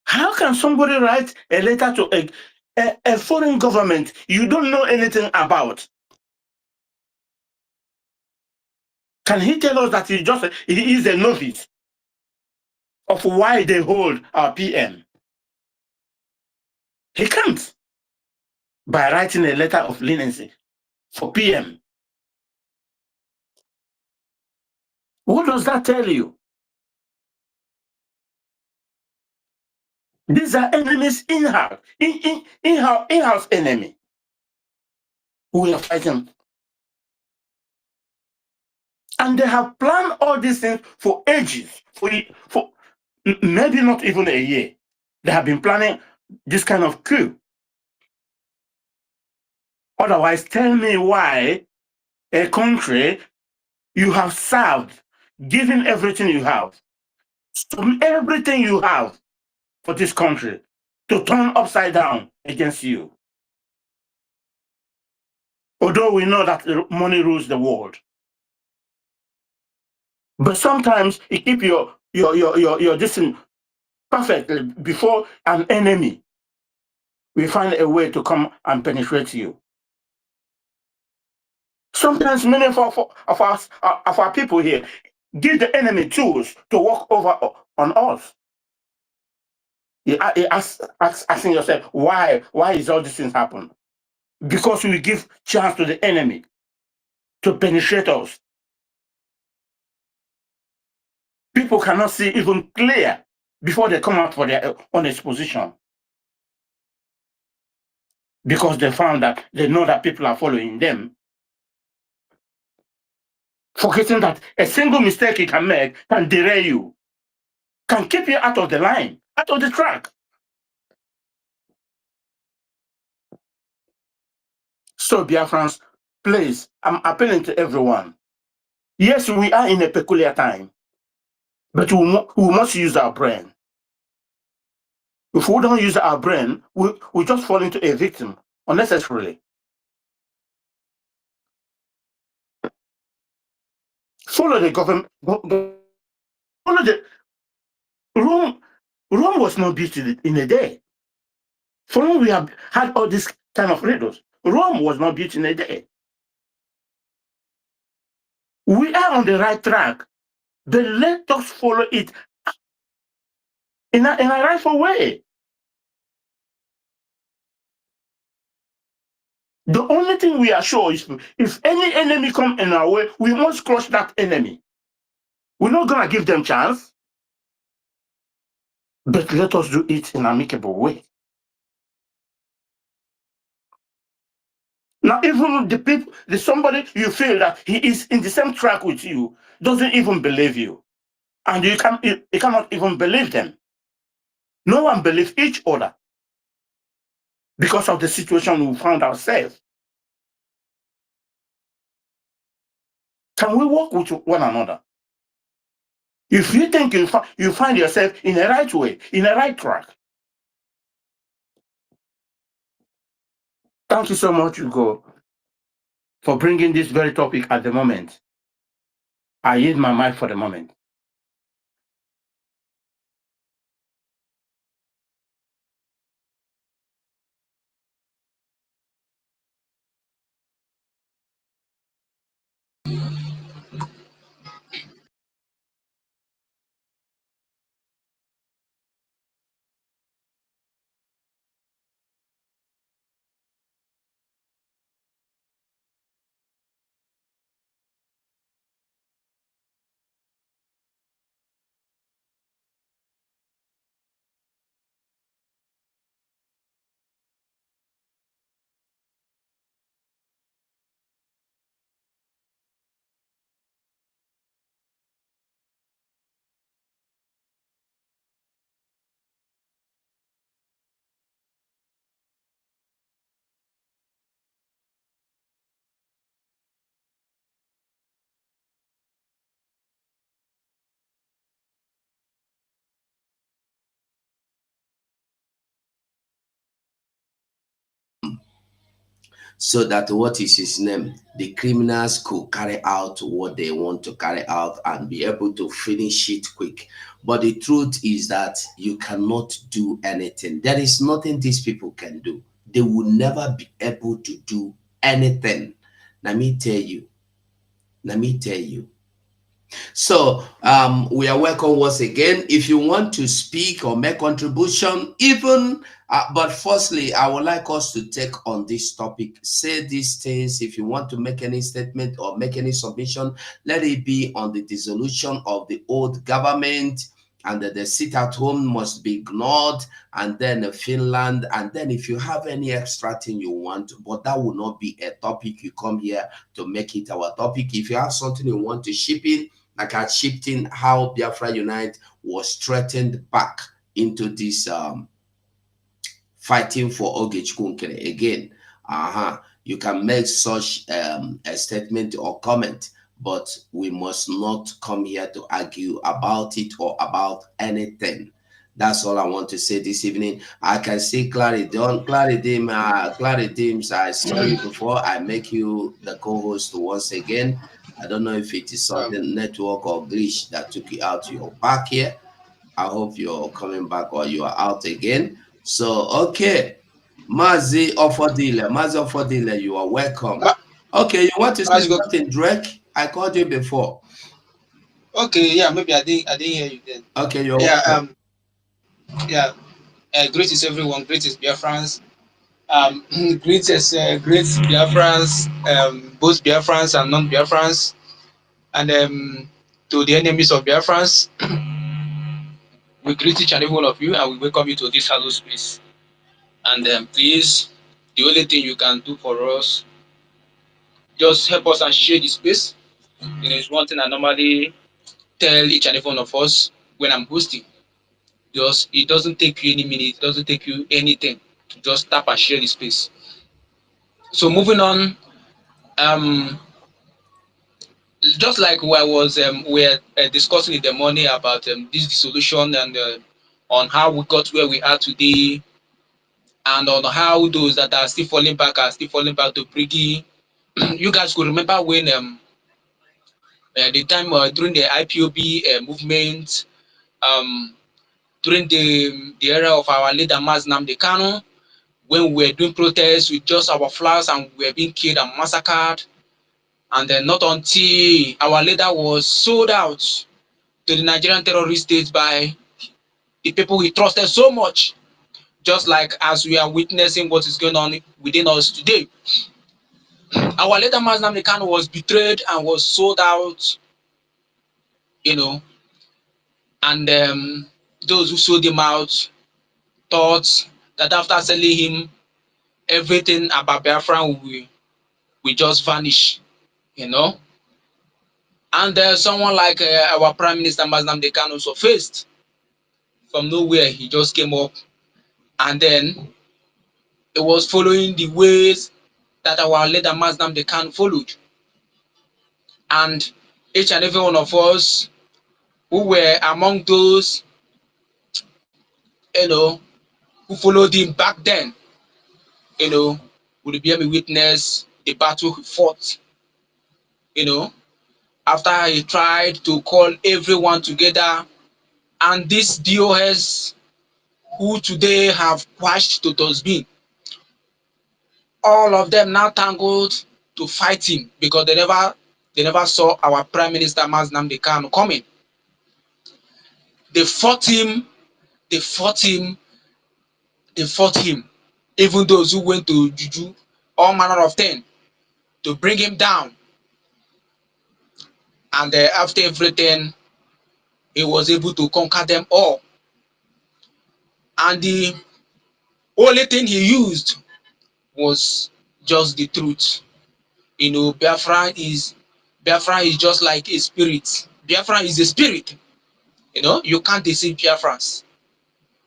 How can somebody write a letter to a foreign government you don't know anything about? Can he tell us that he is a novice of why they hold our PM? He can't. By writing a letter of leniency for PM. What does that tell you? These are enemies in-house, in-house enemy who are fighting. And they have planned all these things for ages, for maybe not even a year. They have been planning this kind of coup. Otherwise, tell me why a country you have served, given everything you have, everything you have for this country to turn upside down against you. Although we know that money rules the world. But sometimes you keep your distance perfectly before an enemy. We find a way to come and penetrate you. Sometimes many of our people here give the enemy tools to walk over on us. You asking yourself, why is all these things happen? Because we give chance to the enemy to penetrate us. People cannot see even clear before they come out for their own exposition. Because they found that they know that people are following them. Forgetting that a single mistake you can make can derail you, can keep you out of the line, out of the track. So, Biafrans, please, I'm appealing to everyone. Yes, we are in a peculiar time, but we must use our brain. If we don't use our brain, we just fall into a victim unnecessarily. Follow the government. Follow the Rome. Rome was not built in a day. For whom we have had all this kind of riddles. Rome was not built in a day. We are on the right track, but let us follow it in a rightful way. The only thing we are sure is if any enemy come in our way, we must crush that enemy. We're not gonna give them chance, but let us do it in an amicable way. Now, even the people, somebody you feel that he is in the same track with you doesn't even believe you, and you cannot even believe them. No one believes each other because of the situation we found ourselves. Can we work with one another? If you think you find yourself in the right way, in the right track. Thank you so much, Hugo, for bringing this very topic at the moment. I yield my mic for the moment. So that what is his name? The criminals could carry out what they want to carry out and be able to finish it quick. But the truth is that you cannot do anything. There is nothing these people can do. They will never be able to do anything. Let me tell you. Let me tell you. So we are welcome once again. If you want to speak or make contribution, even but firstly, I would like us to take on this topic. Say these things. If you want to make any statement or make any submission, let it be on the dissolution of the old government, and that the sit at home must be ignored, and then Finnlad, and then if you have any extra thing you want, but that will not be a topic. You come here to make it our topic. If you have something you want to ship in, like I chipped in how Biafra Unite was threatened back into this fighting for Ogech Kunkere again. You can make such a statement or comment, but we must not come here to argue about it or about anything. That's all I want to say this evening. I can see Claridim. Claridim, I saw you before. I make you the co-host once again. I don't know if it is something network or glitch that took you out. You're back here. I hope you're coming back or you are out again. So, okay. Mazi Ofodile, you are welcome. Okay, you want to say something, Drake? I called you before. Okay, yeah, maybe I didn't hear you then. Okay, you're welcome. Greetings everyone, greetings Biafrans. Greetings, great Biafrans, both Biafrans and non-Biafrans, and to the enemies of Biafrans, we greet each and every one of you, and we welcome you to this hello space. And please, the only thing you can do for us, just help us and share the space. It's one thing I normally tell each and every one of us when I'm hosting. Just it doesn't take you any minute, it doesn't take you anything to just tap and share the space. So moving on, just like I was we're discussing in the morning about this dissolution and on how we got where we are today, and on how those that are still falling back to BRGIE. You guys could remember when the time during the IPOB movement, during the era of our leader Maz Nnamdi Kanu, when we were doing protests with just our flags and we were being killed and massacred. And then not until our leader was sold out to the Nigerian terrorist state by the people we trusted so much, just like as we are witnessing what is going on within us today. our leader Mazi Nnamdi Kanu was betrayed and was sold out, you know, and those who sold him out thought that after selling him, everything about Biafra will just vanish, you know. And someone like our Prime Minister Mazi Nnamdi Kanu also faced from nowhere. He just came up, and then it was following the ways that our leader Mazi Nnamdi Kanu followed. And each and every one of us who were among those, you know, who followed him back then, you know, would be able to witness the battle he fought, you know, after he tried to call everyone together. And these DOS who today have quashed to dustbin, all of them now tangled to fight him because they never saw our Prime Minister Mazi Nnamdi Kanu coming. They fought him, they fought him, they fought him. Even those who went to Juju, all manner of things, to bring him down. And after everything, he was able to conquer them all. And the only thing he used was just the truth. You know, Biafra is just like a spirit. Biafra is a spirit. You know, you can't deceive Biafrans.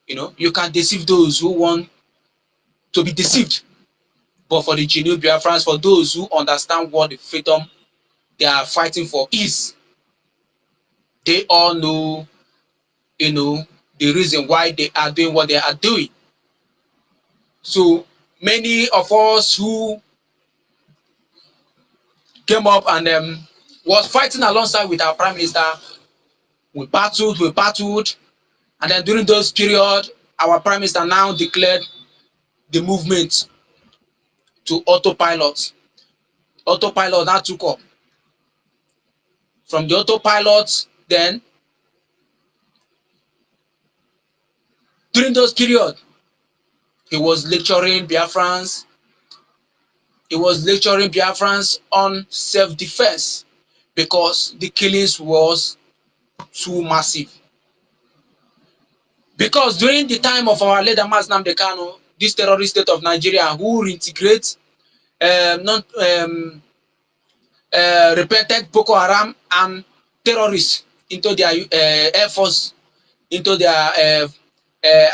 You know, you can deceive those who want to be deceived. But for the genuine Biafrans, for those who understand what the freedom they are fighting for is, they all know, you know, the reason why they are doing what they are doing. So many of us who came up and was fighting alongside with our Prime Minister, we battled, and then during those period, our Prime Minister now declared the movement to autopilot. Autopilot now took up. From the autopilot, then during those period, he was lecturing Biafrans. He was lecturing Biafrans on self-defense because the killings was too massive. Because during the time of our leader Mazi Nnamdi Kanu, this terrorist state of Nigeria, who reintegrate repentant Boko Haram and terrorists into their air force, into their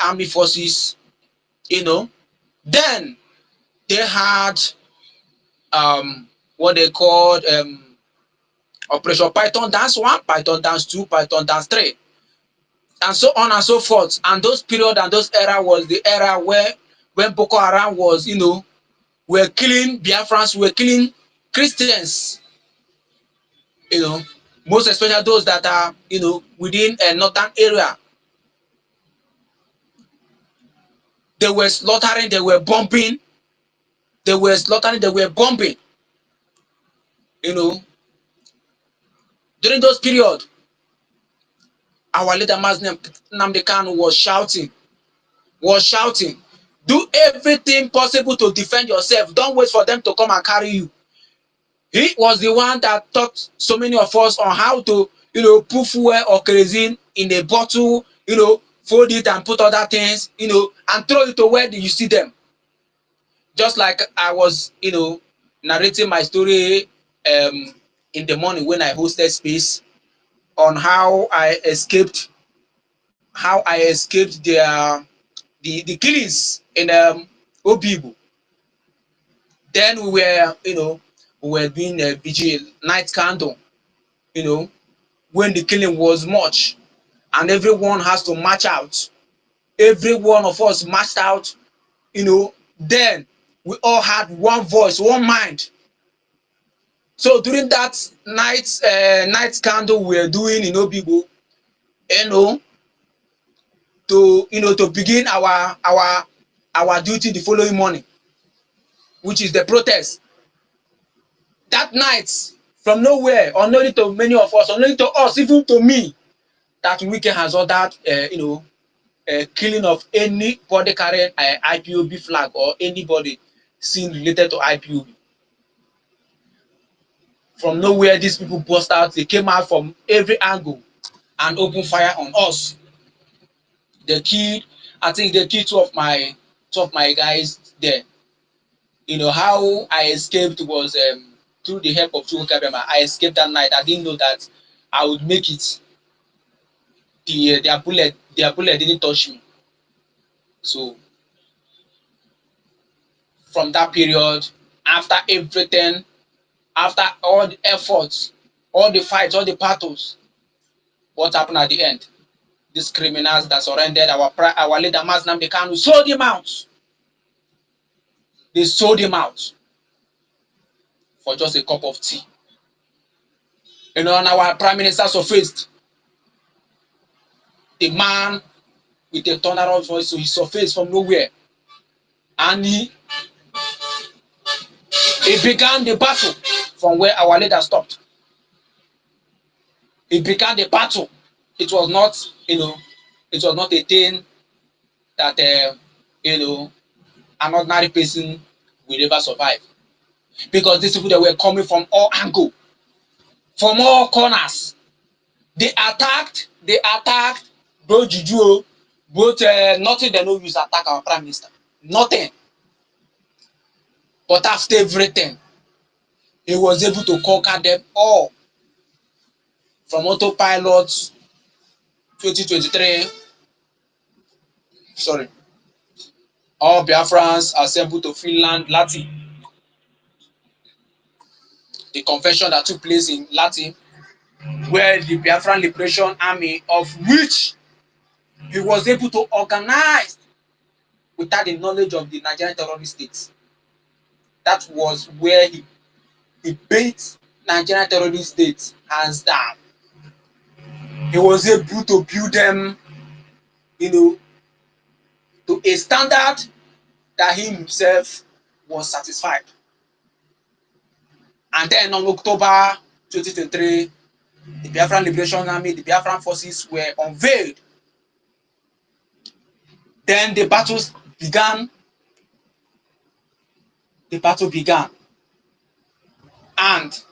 army forces, you know, then they had what they called Operation Python Dance 1, Python Dance 2, Python Dance 3, and so on and so forth. And those period and those era was the era where when Boko Haram was, you know, were killing Biafrans, were killing Christians, you know, most especially those that are, you know, within a northern area. They were slaughtering, they were bombing, they were slaughtering, they were bombing, you know. During those period, our leader Mazi Nnamdi Kanu was shouting, do everything possible to defend yourself. Don't wait for them to come and carry you. He was the one that taught so many of us on how to, you know, put fuel or kerosene in a bottle, you know, fold it and put other things, you know, and throw it to where you see them. Just like I was, you know, narrating my story in the morning when I hosted space on how I escaped the killings in Obibu. Then we were, you know, we were doing a vigil, night candle, you know, when the killing was much, and everyone has to march out. Every one of us marched out, you know. Then we all had one voice, one mind. So during that night candle we were doing in Obibo, you know, to begin our duty the following morning, which is the protest. That night, from nowhere, unknown to many of us, unknown to us, even to me, that weekend has ordered, you know, killing of anybody carrying IPOB flag or anybody seen related to IPOB. From nowhere, these people burst out. They came out from every angle and opened fire on us. They killed, I think they killed two of my guys there. You know how I escaped was through the help of two Kabema. I escaped that night. I didn't know that I would make it. Their bullet didn't touch me. So from that period, after everything, after all the efforts, all the fights, all the battles, what happened at the end? These criminals that surrendered our leader Maznam Kanu sold him out. They sold him out for just a cup of tea. You know, and our prime minister surfaced. The man with a thunderous voice, so he surfaced from nowhere. And he began the battle from where our leader stopped. He began the battle. It was not, it was not a thing that, an ordinary person will ever survive. Because these people that were coming from all angles, from all corners. They attacked both Juju, both nothing they no use attack our prime minister. Nothing. But after everything, he was able to conquer them all. From autopilot 2023, sorry, all Biafrans assembled to Finnlad, Lati. The convention that took place in Lati, where the Biafran Liberation Army, of which he was able to organize without the knowledge of the Nigerian terrorist states. That was where he beat Nigerian terrorist states hands down. He was able to build them, to a standard that he himself was satisfied. And then on October 2023, the Biafran Liberation Army, the Biafran forces were unveiled. Then the battles began. The battle began. And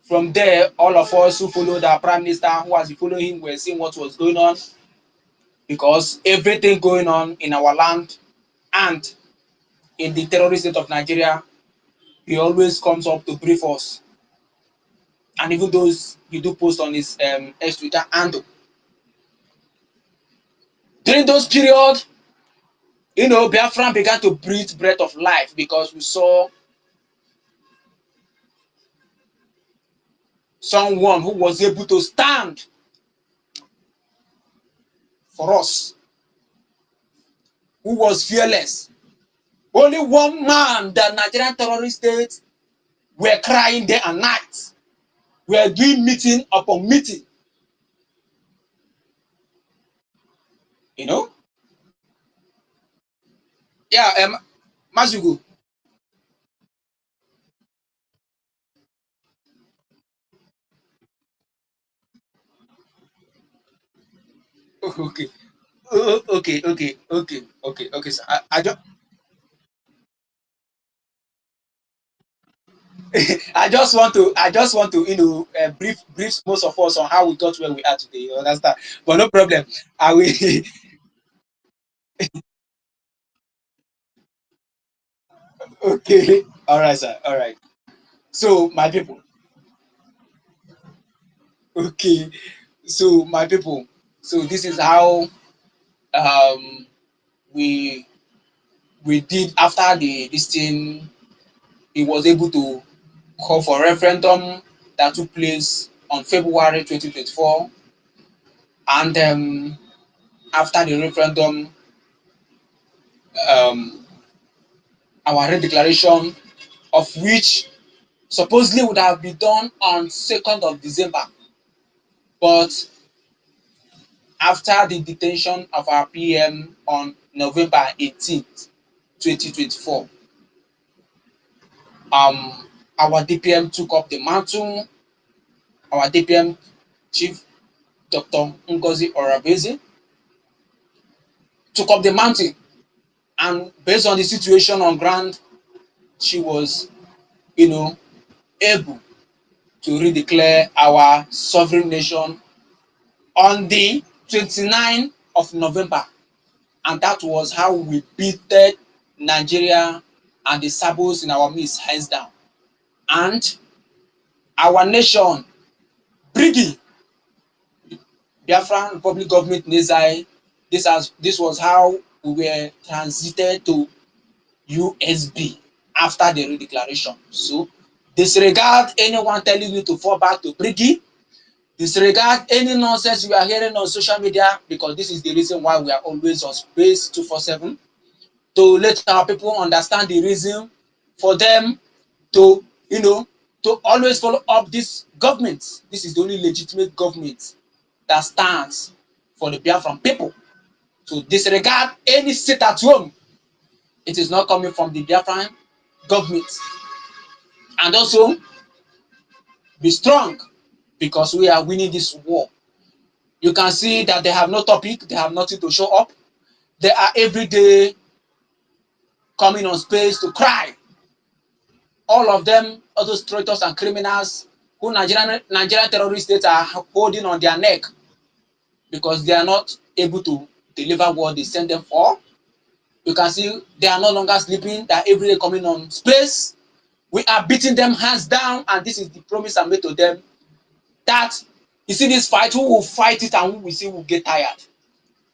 from there, all of us who followed our prime minister, who was following him, were seeing what was going on. Because everything going on in our land and in the terrorist state of Nigeria, he always comes up to brief us. And even those he do post on his X Twitter handle. During those periods, Biafran began to breathe breath of life because we saw someone who was able to stand for us, who was fearless. Only one man, the Nigerian terrorist state, were crying day and night. We are doing meeting upon meeting. You know? Yeah, Mazugu. Okay. Okay, sir. I just want to, brief most of us on how we got where we are today. You understand? But no problem. I will. Okay. All right, sir. All right. So my people. Okay. So my people. So this is how um we did after this thing. He was able to call for referendum that took place on February 2024, and after the referendum, um, our redeclaration, of which supposedly would have been done on 2nd of December, but after the detention of our PM on November 18th, 2024, our DPM took up the mantle. Our DPM chief, Dr. Ngozi Orabezi, took up the mantle, and based on the situation on ground, she was, able to redeclare our sovereign nation on the 29th of November. And that was how we beat Nigeria and the Sabos in our midst, hands down. And our nation, BRGIE, Biafran Republic Government in Exile, this was how we were transited to USB after the redeclaration. So disregard anyone telling you to fall back to BRGIE. Disregard any nonsense you are hearing on social media, because this is the reason why we are always on space 247, to let our people understand the reason for them to, to always follow up this government. This is the only legitimate government that stands for the Biafran people. So disregard any sit at home. It is not coming from the Biafran government. And also be strong, because we are winning this war. You can see that they have no topic, they have nothing to show up. They are every day coming on space to cry. All of them, all those traitors and criminals who Nigerian terrorist states are holding on their neck because they are not able to deliver what they send them for. You can see they are no longer sleeping, they are every day coming on space. We are beating them hands down, and this is the promise I made to them, that you see this fight, who will fight it and who will see will get tired.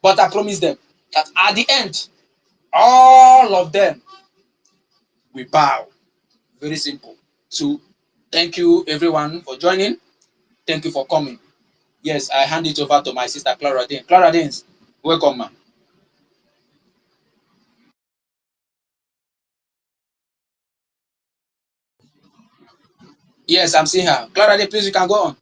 But I promise them that at the end, all of them will bow. Very simple. So thank you everyone for joining. Thank you for coming. Yes, I hand it over to my sister Clara Dean. Clara Dean, welcome, ma'am. Yes, I'm seeing her. Clara Dean, please, you can go on.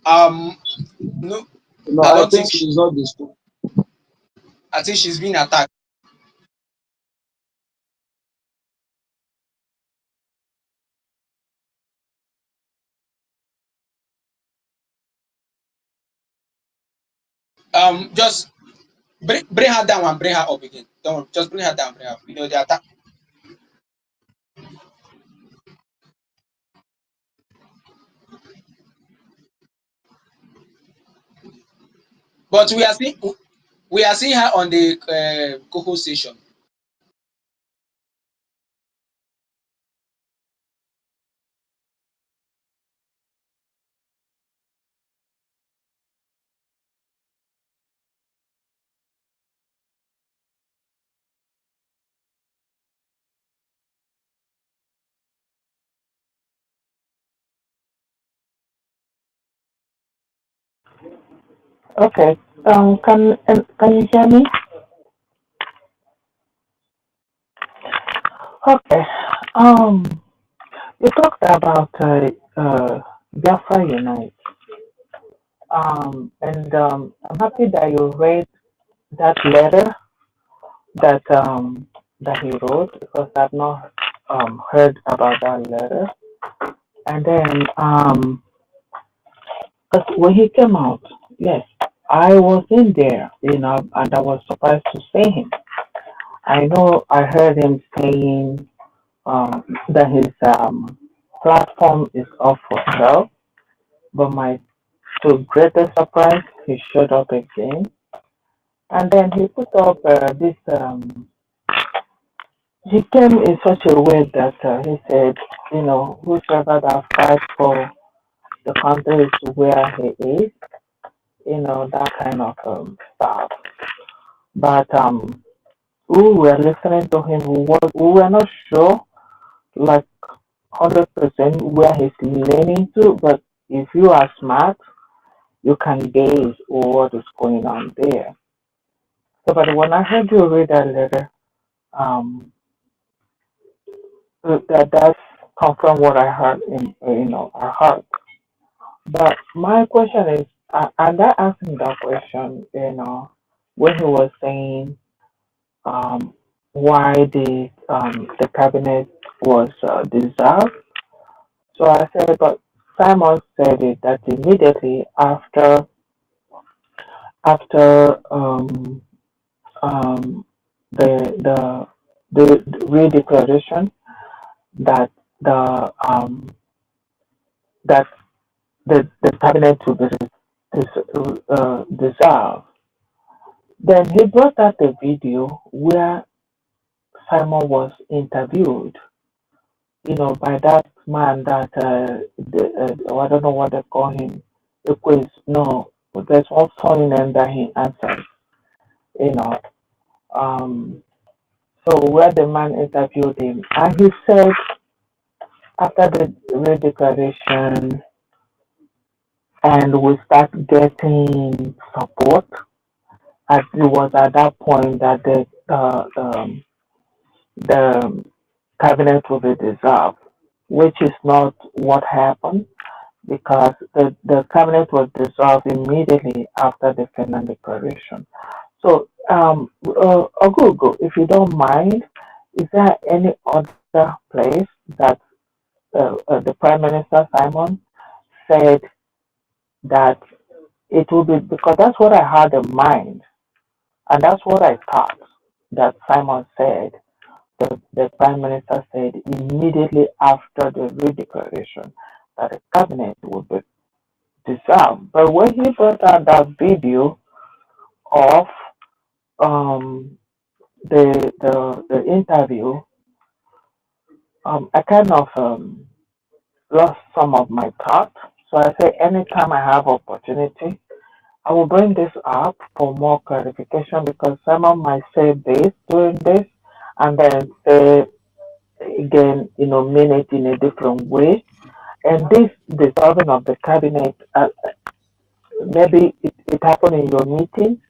Um, no, No, I I don't think think. she's not this. I think she's been attacked. Just bring her down and bring her up again. Don't just bring her down. Bring her up. The attack. But we are seeing her on the Coco station. Okay. Can you hear me? Okay. Um, you talked about Biafra Unite. And I'm happy that you read that letter that he wrote, because I've not heard about that letter. And then 'cause when he came out, yes, I was in there, and I was surprised to see him. I know I heard him saying that his platform is up for sale, but my to greatest surprise, he showed up again, and then he put up this. He came in such a way that he said, whoever that fights for the country is where he is, that kind of stuff. But we were listening to him. We were not sure, like 100% where he's leaning to, but if you are smart, you can gauge what is going on there. So, but when I heard you read that letter, um, that does confirm what I heard I heard. But my question is, and I asked him that question, when he was saying why the cabinet was dissolved. So I said, but Simon said it that immediately after um, the real declaration that that the cabinet will be dissolved. Then he brought out a video where Simon was interviewed, by that man that I don't know what they call him. The quiz, no, there's one funny name that he answered, you know. Um, so where the man interviewed him, and he said after the redeclaration, and we start getting support, as it was at that point that the cabinet will be dissolved, which is not what happened because the cabinet was dissolved immediately after the Finnlad declaration. So, Ogogo, if you don't mind, is there any other place that the Prime Minister Simon said that it will be, because that's what I had in mind, and that's what I thought that Simon said. The Prime Minister said immediately after the redeclaration that the cabinet would be dissolved. But when he brought out that video of um, the interview, I kind of lost some of my thought. So I say anytime I have opportunity, I will bring this up for more clarification because someone might say this during this and then say again, mean it in a different way. And this dissolving of the cabinet, maybe it happened in your meeting,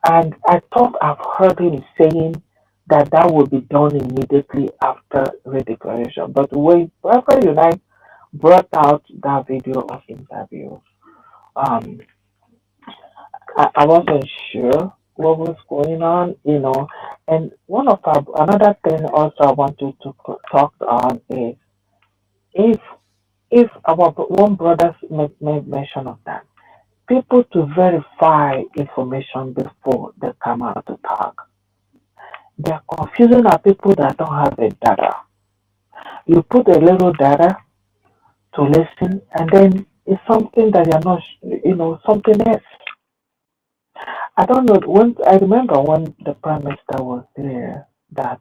and I thought I've heard him saying that that would be done immediately after redeclaration. But when Biafra Unite brought out that video of interview, um, I wasn't sure what was going on, And another thing also I wanted to talk on is if our one brother made mention of that, people to verify information before they come out to talk. They're confusing our people that don't have the data. You put a little data to listen, and then it's something that you're not, something else. I don't know. When I remember when the Prime Minister was there, that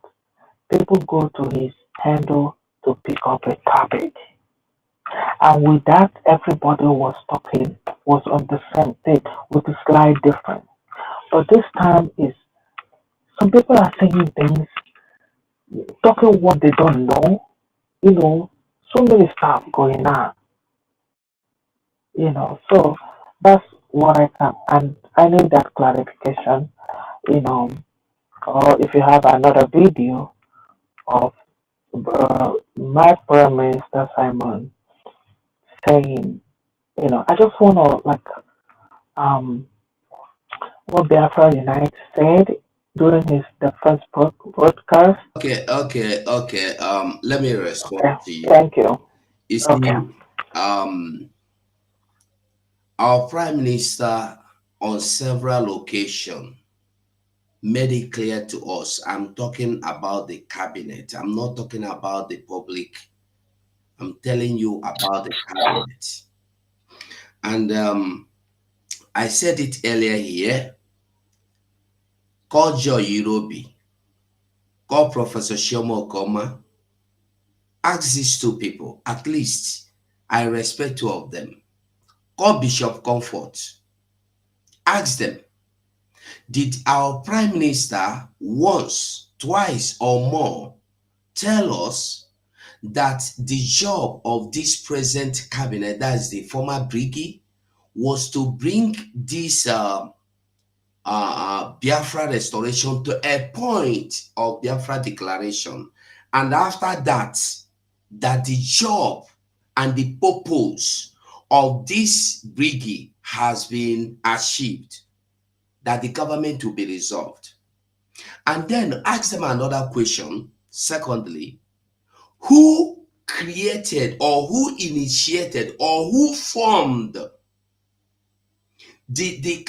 people go to his handle to pick up a topic, and with that, everybody was talking, was on the same thing with a slight difference. But this time is some people are saying things, talking what they don't know, so many stuff going on, So that's what I can, and I need that clarification, you know, or if you have another video of my Prime Minister Simon saying, I just want to um, what Biafra Unite said during the first broadcast. Okay. Let me respond Okay, to you. thank you. You see, Okay. Our Prime Minister on several occasions made it clear to us. I'm talking about the cabinet. I'm not talking about the public. I'm telling you about the cabinet. And I said it earlier here. Call Joy Eurobi. Call Professor Shomo Okoma. Ask these two people. At least I respect two of them. Call Bishop Comfort. Ask them. Did our Prime Minister once, twice, or more tell us that the job of this present cabinet, that is the former BRGIE, was to bring this Biafra restoration to a point of Biafra declaration, and after that, that the job and the purpose of this BRGIE has been achieved, that the government will be resolved? And then ask them another question. Secondly, who created or who initiated or who formed the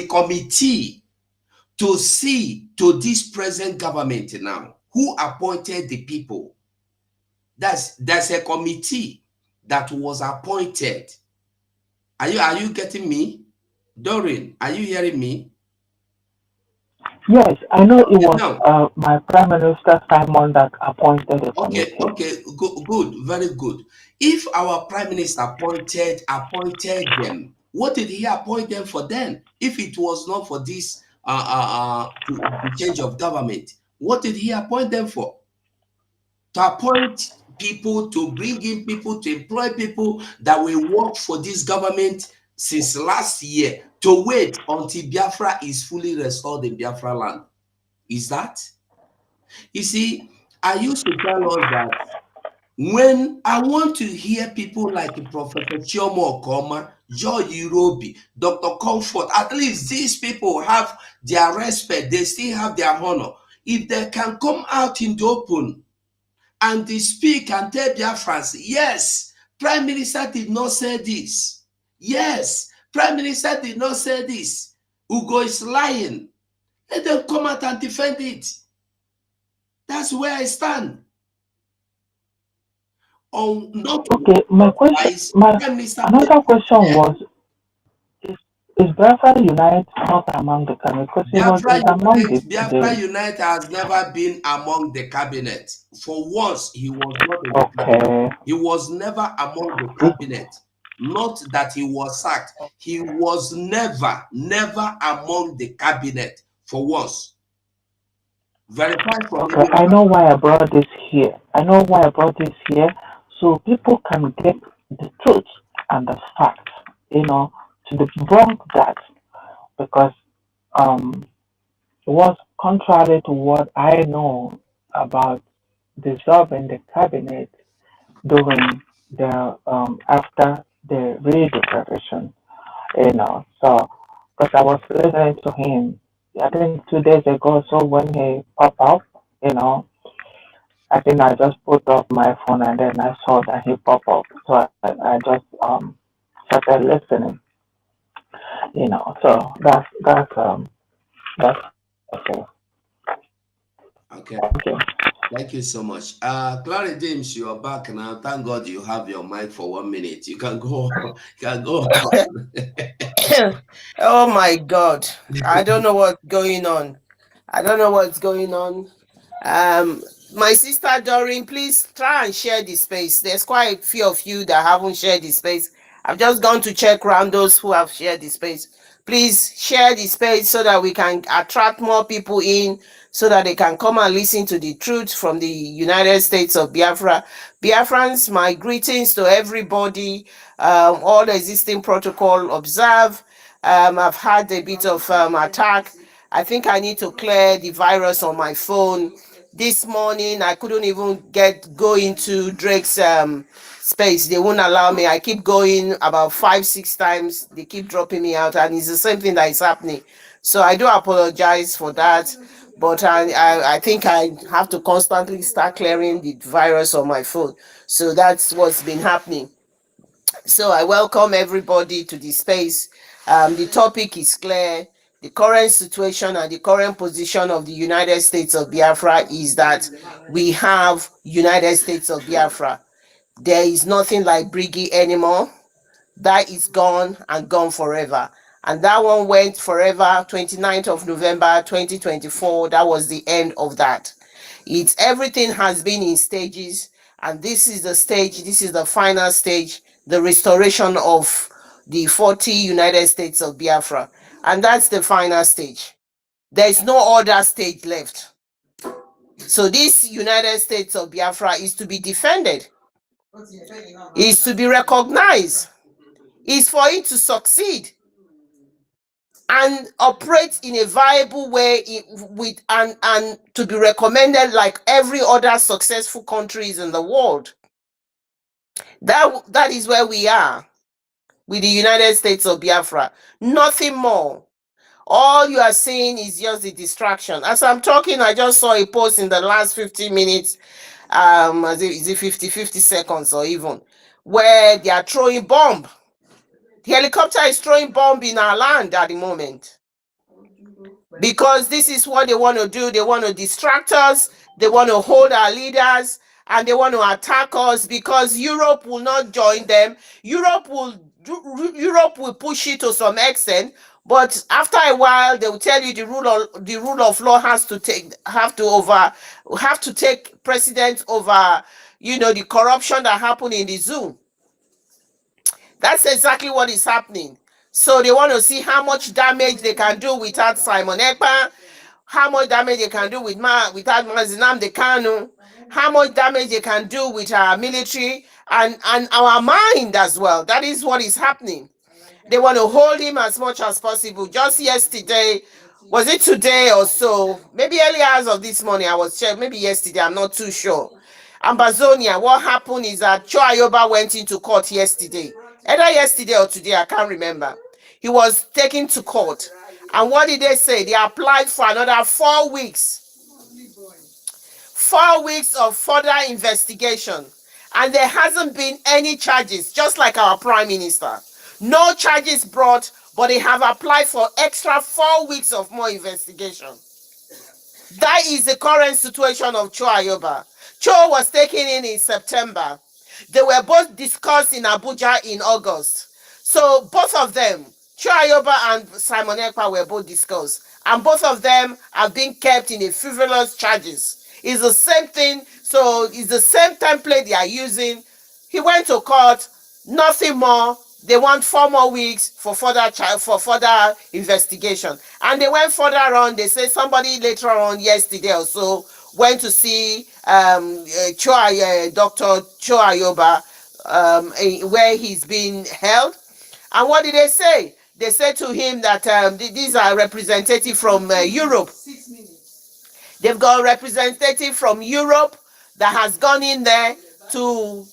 committee to see to this present government now, who appointed the people. There's a committee that was appointed. Are you getting me? Doreen, are you hearing me? Yes, I know it Okay, was now. my Prime Minister Simon that appointed the Okay, committee. good, very good. If our Prime Minister appointed them, what did he appoint them for then? If it was not for this the change of government, what did he appoint them for? To appoint people, to bring in people, to employ people that will work for this government since last year, to wait until Biafra is fully restored in Biafra land. Is that? You see, I used to tell us that when I want to hear people like Professor Chioma Okoma, George Irobi, Dr. Comfort, at least these people have their respect, they still have their honor. If they can come out in the open and they speak and tell Biafrans, yes, Prime Minister did not say this. Yes, Prime Minister did not say this. Ugo is lying. Let them come out and defend it. That's where I stand. Not Okay, my question, Prime Minister. another question was, is Biafra Unite not among the cabinet? Because he was among Biafra the Unite has never been among the cabinet. For once, he was not in the cabinet. okay. He was never among the cabinet. Not that he was sacked. He was never among the cabinet for once. Verify from Okay, I know why I brought this here. So people can get the truth and the facts, to debunk that, because it was contrary to what I know about dissolving the cabinet during the after the re-declaration, So, because I was listening to him, I think 2 days ago, so when he popped up, I think I just put up my phone and then I saw that he popped up. So I just started listening, So that's okay. Okay. Thank you. Thank you so much. Clary James, you are back now. Thank God you have your mic for 1 minute. You can go. You can go. Oh my God. I don't know what's going on. My sister Doreen, please try and share the space. There's quite a few of you that haven't shared the space. I've just gone to check around those who have shared the space. Please share the space so that we can attract more people in, so that they can come and listen to the truth from the United States of Biafra. Biafrans, my greetings to everybody. All the existing protocol observe. I've had a bit of attack. I think I need to clear the virus on my phone. This morning I couldn't even go into Drake's space. They won't allow me. I keep going about 5-6 times. They keep dropping me out, and it's the same thing that is happening. So I do apologize for that, but I think I have to constantly start clearing the virus on my phone. So that's what's been happening. So I welcome everybody to the space. The topic is clear. The current situation and the current position of the United States of Biafra is that we have United States of Biafra. There is nothing like BRGIE anymore. That is gone and gone forever. And that one went forever, 29th of November 2024. That was the end of that. Everything has been in stages, and this is the final stage, the restoration of the 40 United States of Biafra. And that's the final stage. There is no other stage left. So this United States of Biafra is to be defended, is to be recognized, is for it to succeed and operate in a viable way and to be recommended like every other successful countries in the world. That is where we are with the United States of Biafra. Nothing more. All you are seeing is just the distraction. As I'm talking, I just saw a post in the last 15 minutes, is it 50 seconds or even, where they are throwing bomb. The helicopter is throwing bomb in our land at the moment. because this is what they want to do. They want to distract us, they want to hold our leaders, and they want to attack us because Europe will not join them. Europe will push it to some extent, but after a while they will tell you the rule of law have to take precedence over, you know, the corruption that happened in the zoo. That's exactly what is happening. So they want to see how much damage they can do without Simon Ekpa, how much damage they can do without Nnamdi Kanu, how much damage they can do with our military and our mind as well. That is what is happening. They want to hold him as much as possible. Just yesterday, was it today or so? Maybe early hours of this morning, I was checking. Maybe yesterday, I'm not too sure. Ambazonia, what happened is that Cho Ayoba went into court yesterday. Either yesterday or today, I can't remember. He was taken to court. And what did they say? They applied for another 4 weeks. 4 weeks of further investigation. And there hasn't been any charges, just like our Prime Minister. No charges brought, but they have applied for extra 4 weeks of more investigation. That is the current situation of Cho Ayoba. Cho was taken in September. They were both discussed in Abuja in August. So both of them, Cho Ayoba and Simon Ekpa, were both discussed. And both of them are being kept in a frivolous charges. It's the same thing. So it's the same template they are using. He went to court, nothing more. They want 4 more weeks for further investigation. And they went further on. They say somebody later on yesterday or so went to see Dr. Cho Ayoba where he's being held. And what did they say? They said to him that these are representatives from Europe. They've got a representative from Europe that has gone in there to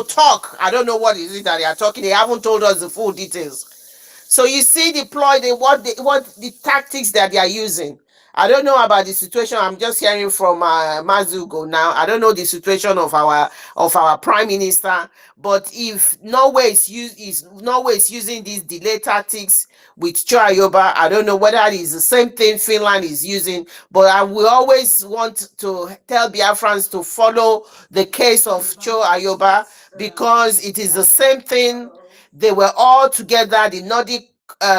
talk. I don't know what is it that they are talking. They haven't told us the full details. So you see the ploy, what the tactics that they are using. I don't know about the situation. I'm just hearing from Mazugo now. I don't know the situation of our Prime Minister. But if Norway is using these delay tactics with Cho Ayoba, I don't know whether it is the same thing Finnlad is using. But I will always want to tell Biafrans to follow the case of Cho Ayoba because it is the same thing. They were all together. The Nordic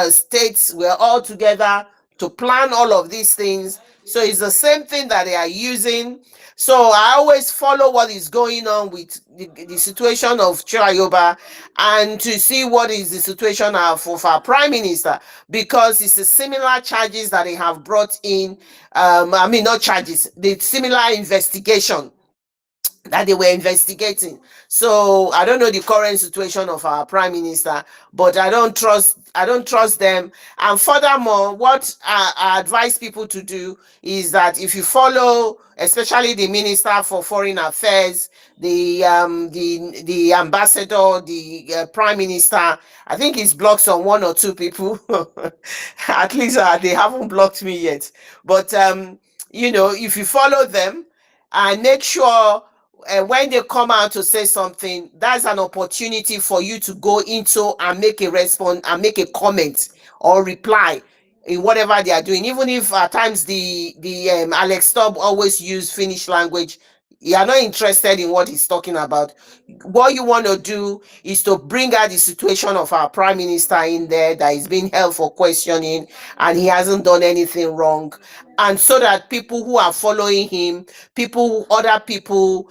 states were all together to plan all of these things. So it's the same thing that they are using. So I always follow what is going on with the situation of Cho Ayoba and to see what is the situation of our Prime Minister, because it's the similar charges that they have brought in. Not charges, the similar investigation that they were investigating. So I don't know the current situation of our Prime Minister, but I don't trust them. And furthermore, what I advise people to do is that if you follow, especially the Minister for Foreign Affairs, the ambassador, the Prime Minister, I think he's blocked on 1 or 2 people. At least they haven't blocked me yet. But if you follow them and make sure when they come out to say something, that's an opportunity for you to go into and make a response and make a comment or reply in whatever they are doing. Even if at times the Alex Stubb always use Finnish language, you are not interested in what he's talking about. What you want to do is to bring out the situation of our Prime Minister in there that is being held for questioning and he hasn't done anything wrong. And so that people who are following him, other people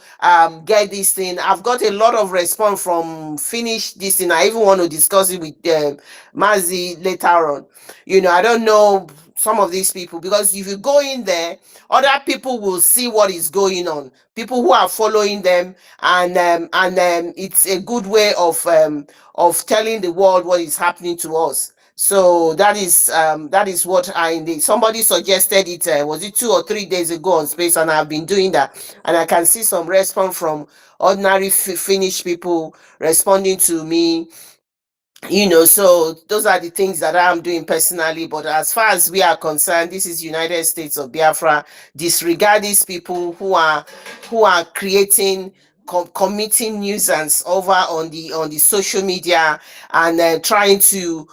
get this thing. I've got a lot of response from Finnish this thing. I even want to discuss it with Mazi later on. I don't know some of these people, because if you go in there, other people will see what is going on. People who are following them, and it's a good way of telling the world what is happening to us. So that is what I did. Somebody suggested it. Was it 2 or 3 days ago on Space, and I've been doing that, and I can see some response from ordinary Finnish people responding to me. So those are the things that I'm doing personally. But as far as we are concerned, this is United States of Biafra. Disregard these people who are creating, committing nuisance over on the social media and trying to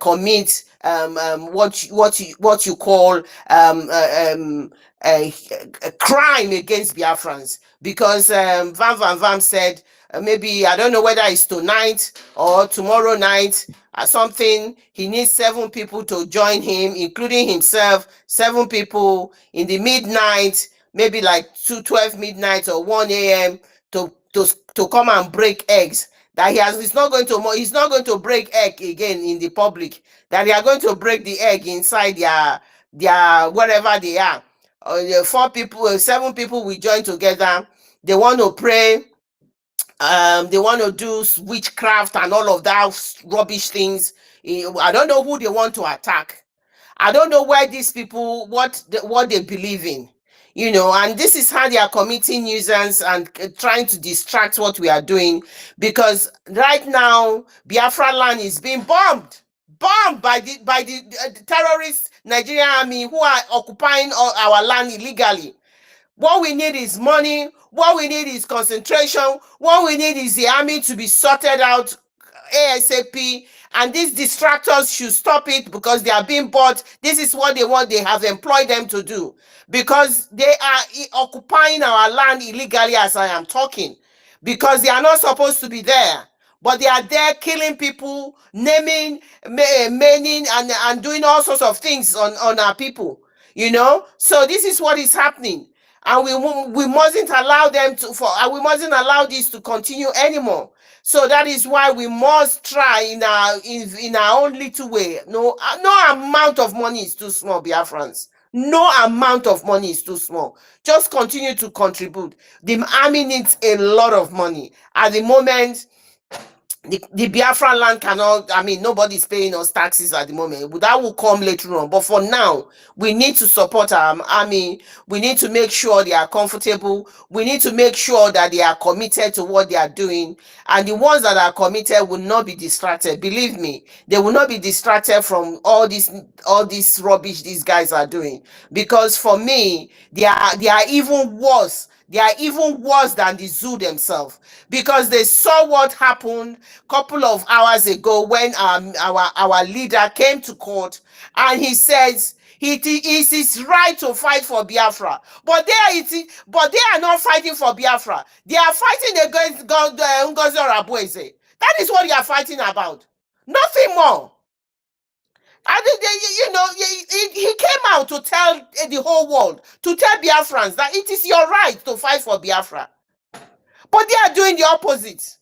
commit what you call a crime against Biafrans, because Vam said maybe, I don't know whether it's tonight or tomorrow night or something, he needs 7 people to join him, including himself, 7 people in the midnight, maybe like 12 midnight or 1 a.m. to come and break eggs. That he's not going to break egg again in the public. That they are going to break the egg inside their wherever they are. 4 people, 7 people will join together. They want to pray. They want to do witchcraft and all of that rubbish things. I don't know who they want to attack. I don't know why these people, what they believe in, and this is how they are committing nuisance and trying to distract what we are doing, because right now Biafra land is being bombed by the terrorist Nigerian army who are occupying our land illegally. What we need is money. What we need is concentration. What we need is the army to be sorted out ASAP. And these distractors should stop it, because they are being bought. This is what they want. They have employed them to do, because they are occupying our land illegally as I am talking, because they are not supposed to be there. But they are there killing people, naming, and doing all sorts of things on our people. So this is what is happening. And we mustn't allow we mustn't allow this to continue anymore. So that is why we must try in our own little way. No amount of money is too small, Biafrans. No amount of money is too small. Just continue to contribute. The army needs a lot of money. At the moment, the Biafra land cannot, nobody's paying us taxes at the moment. That will come later on. But for now, we need to support our army. We need to make sure they are comfortable. We need to make sure that they are committed to what they are doing. And the ones that are committed will not be distracted. Believe me, they will not be distracted from all this rubbish these guys are doing. Because for me, they are even worse. They are even worse than the zoo themselves, because they saw what happened a couple of hours ago when our leader came to court and he says it is his right to fight for Biafra. But they are not fighting for Biafra. They are fighting against Ngozi Orabueze. That is what they are fighting about. Nothing more. He came out to tell the whole world, to tell Biafrans that it is your right to fight for Biafra. But they are doing the opposite.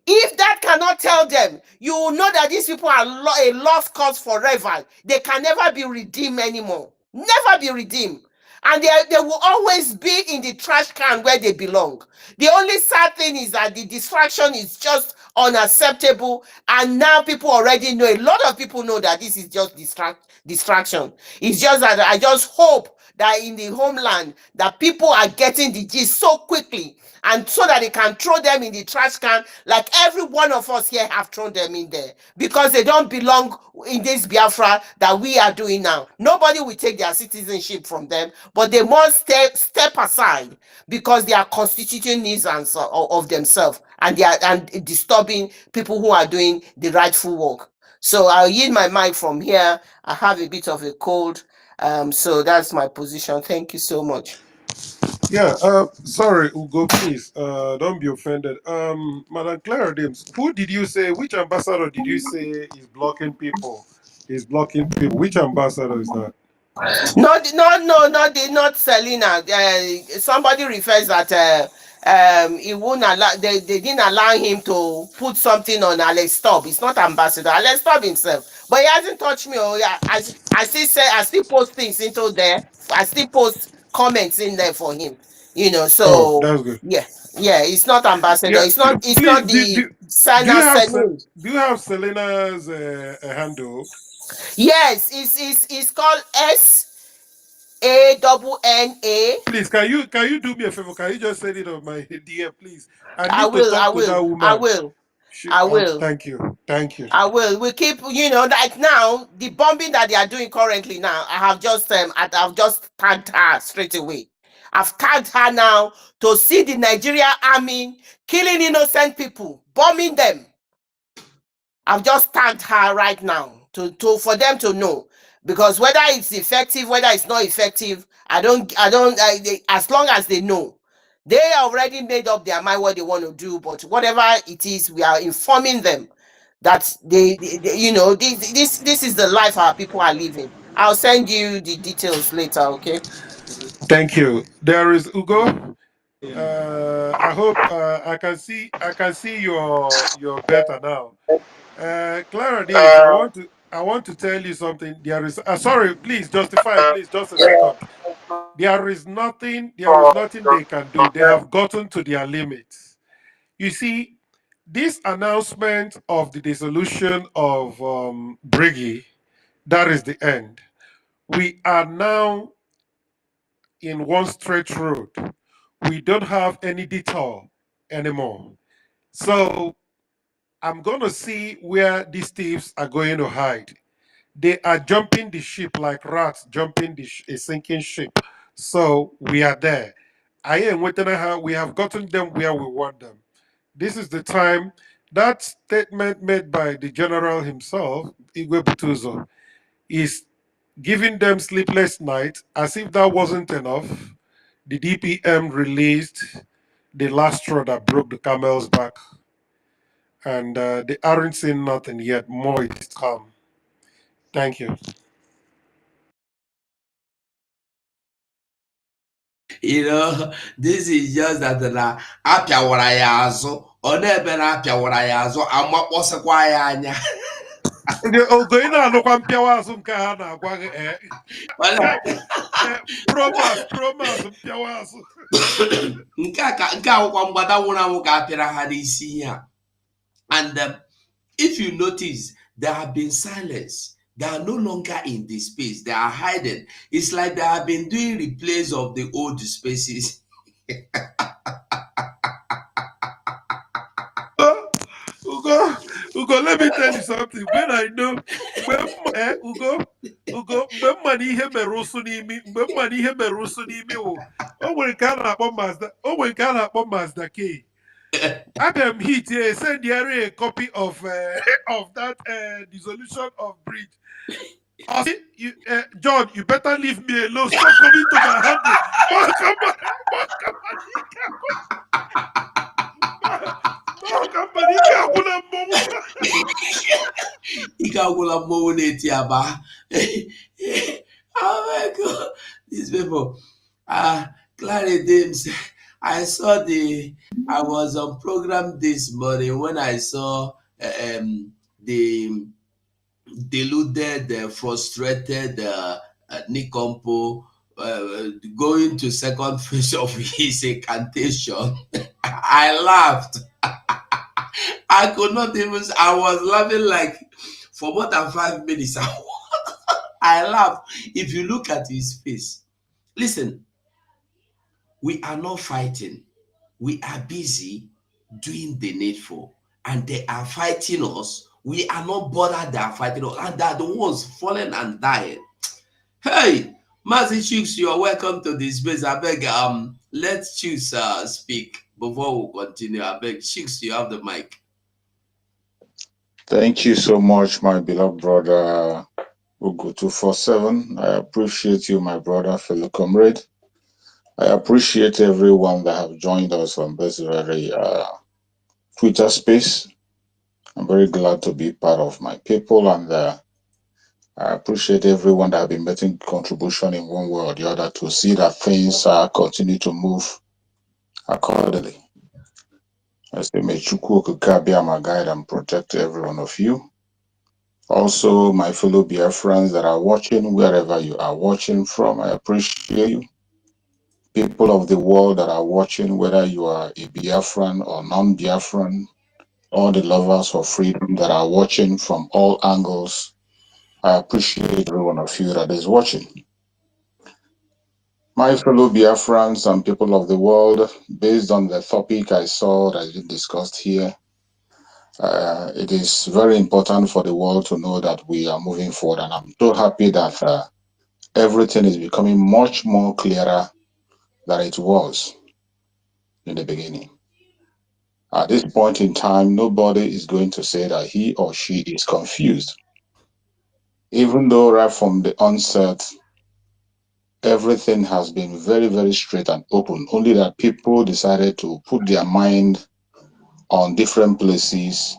If that cannot tell them, you will know that these people are a lost cause forever. They can never be redeemed anymore. Never be redeemed. And they will always be in the trash can where they belong. The only sad thing is that the distraction is just unacceptable, and now people already know. A lot of people know that this is just distraction. It's just that I just hope that in the homeland that people are getting the gist so quickly, and so that they can throw them in the trash can like every one of us here have thrown them in there, because they don't belong in this Biafra that we are doing now. Nobody will take their citizenship from them, but they must step aside, because they are constituting nuisance of themselves, and they are disturbing people who are doing the rightful work. So I'll yield my mic from here. I have a bit of a cold, so that's my position. Thank you so much. Yeah, sorry, Ugo, please, don't be offended. Madam Clara Dims, which ambassador did you say is blocking people? Is blocking people. Which ambassador is that? Not Selena. Somebody refers that he won't allow. They didn't allow him to put something on Alex Stubb. It's not ambassador Alex Stubb himself, but he hasn't touched me. Oh yeah, I still post things into there. I still post comments in there for him. So Oh, that's good. yeah, it's not ambassador. Yeah, It's not please, the do signer you have Selene. do you have Selena's handle? Yes, it's called SANNA. Please, can you do me a favor? Can you just send it on my DM, please? I I need to will. talk to that woman. I will. Thank you. I will. We keep, like now, the bombing that they are doing currently now, I've just tagged her straight away. I've tagged her now to see the Nigeria army killing innocent people, bombing them. I've just tagged her right now. for them to know, because whether it's effective, whether it's not effective, as long as they know, they already made up their mind what they want to do. But whatever it is, we are informing them that this is the life our people are living. I'll send you the details later, okay? Thank you. There is Ugo. I hope I can see your better now. Clara Dames, I want to tell you something. There is sorry, please justify, please, just a second. There is nothing they can do. They have gotten to their limits. You see, this announcement of the dissolution of BRGIE, that is the end. We are now in one straight road. We don't have any detour anymore. So I'm going to see where these thieves are going to hide. They are jumping the ship like rats jumping a sinking ship. So we are there. I am waiting how we have gotten them where we want them. This is the time. That statement made by the general himself, Igwe Butuzo, is giving them sleepless nights. As if that wasn't enough, the DPM released the last straw that broke the camel's back. And they aren't saying nothing yet. More is to come. Thank you. This is just that na apịawara ya azụ, ọ na-ebe na apịawara ya azụ amakpọsịkwa ya anya. Ogo ị na-anụkwa mpịawa azụ nke ha na-agwa gị promas mpịawa azụ. Nke akwụkwọ mgbada nwụrụ anwụ ka apịara ha n'isi ihe a. And if you notice, there have been silence. They are no longer in the space. They are hiding. It's like they have been doing replays of the old spaces. Ugo, let me tell you something. When I know, Ugo, mgbe mmadụ ihe mere ụsụ n'imi o nwere nke a na-akpọ Mazda K. Adam Heat send Yari a copy of that dissolution of BRGIE. John, you better leave me alone. Stop coming to my handle. Oh my God, these people. Clary Dames, I was on program this morning when I saw the deluded, frustrated Nikompo going to second phase of his incantation. I laughed. I could not even, I was laughing like for more than 5 minutes. I laughed. If you look at his face, listen, we are not fighting. We are busy doing the needful. And they are fighting us. We are not bothered they are fighting us. And they are the ones falling and dying. Hey, Mazi Chooks, you are welcome to this space. I beg, let Chooks speak before we continue. I beg, Chooks, you have the mic. Thank you so much, my beloved brother Ugo 247. I appreciate you, my brother, fellow comrade. I appreciate everyone that have joined us on this very Twitter space. I'm very glad to be part of my people, and I appreciate everyone that have been making contribution in one way or the other to see that things continue to move accordingly. I say, may Chukwu be my guide and protect every one of you. Also, my fellow Biafrans that are watching, wherever you are watching from, I appreciate you. People of the world that are watching, whether you are a Biafran or non-Biafran, all the lovers of freedom that are watching from all angles, I appreciate every one of you that is watching. My fellow Biafrans and people of the world, based on the topic I saw that is discussed here, it is very important for the world to know that we are moving forward, and I'm so happy that everything is becoming much more clearer than it was in the beginning. At this point in time, nobody is going to say that he or she is confused. Even though right from the onset, everything has been very, very straight and open, only that people decided to put their mind on different places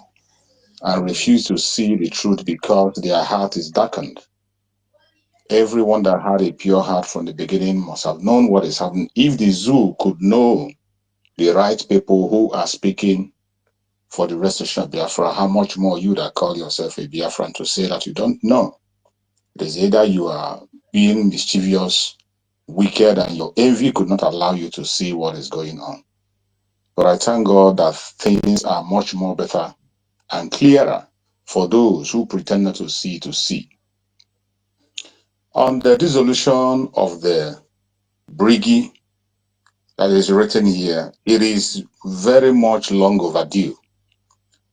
and refuse to see the truth because their heart is darkened. Everyone that had a pure heart from the beginning must have known what is happening. If the zoo could know the right people who are speaking for the restoration of Biafra, how much more you that call yourself a Biafran to say that you don't know? It is either you are being mischievous, wicked, and your envy could not allow you to see what is going on. But I thank God that things are much more better and clearer for those who pretend not to see to see. On the dissolution of the BRGIE that is written here, it is very much long overdue.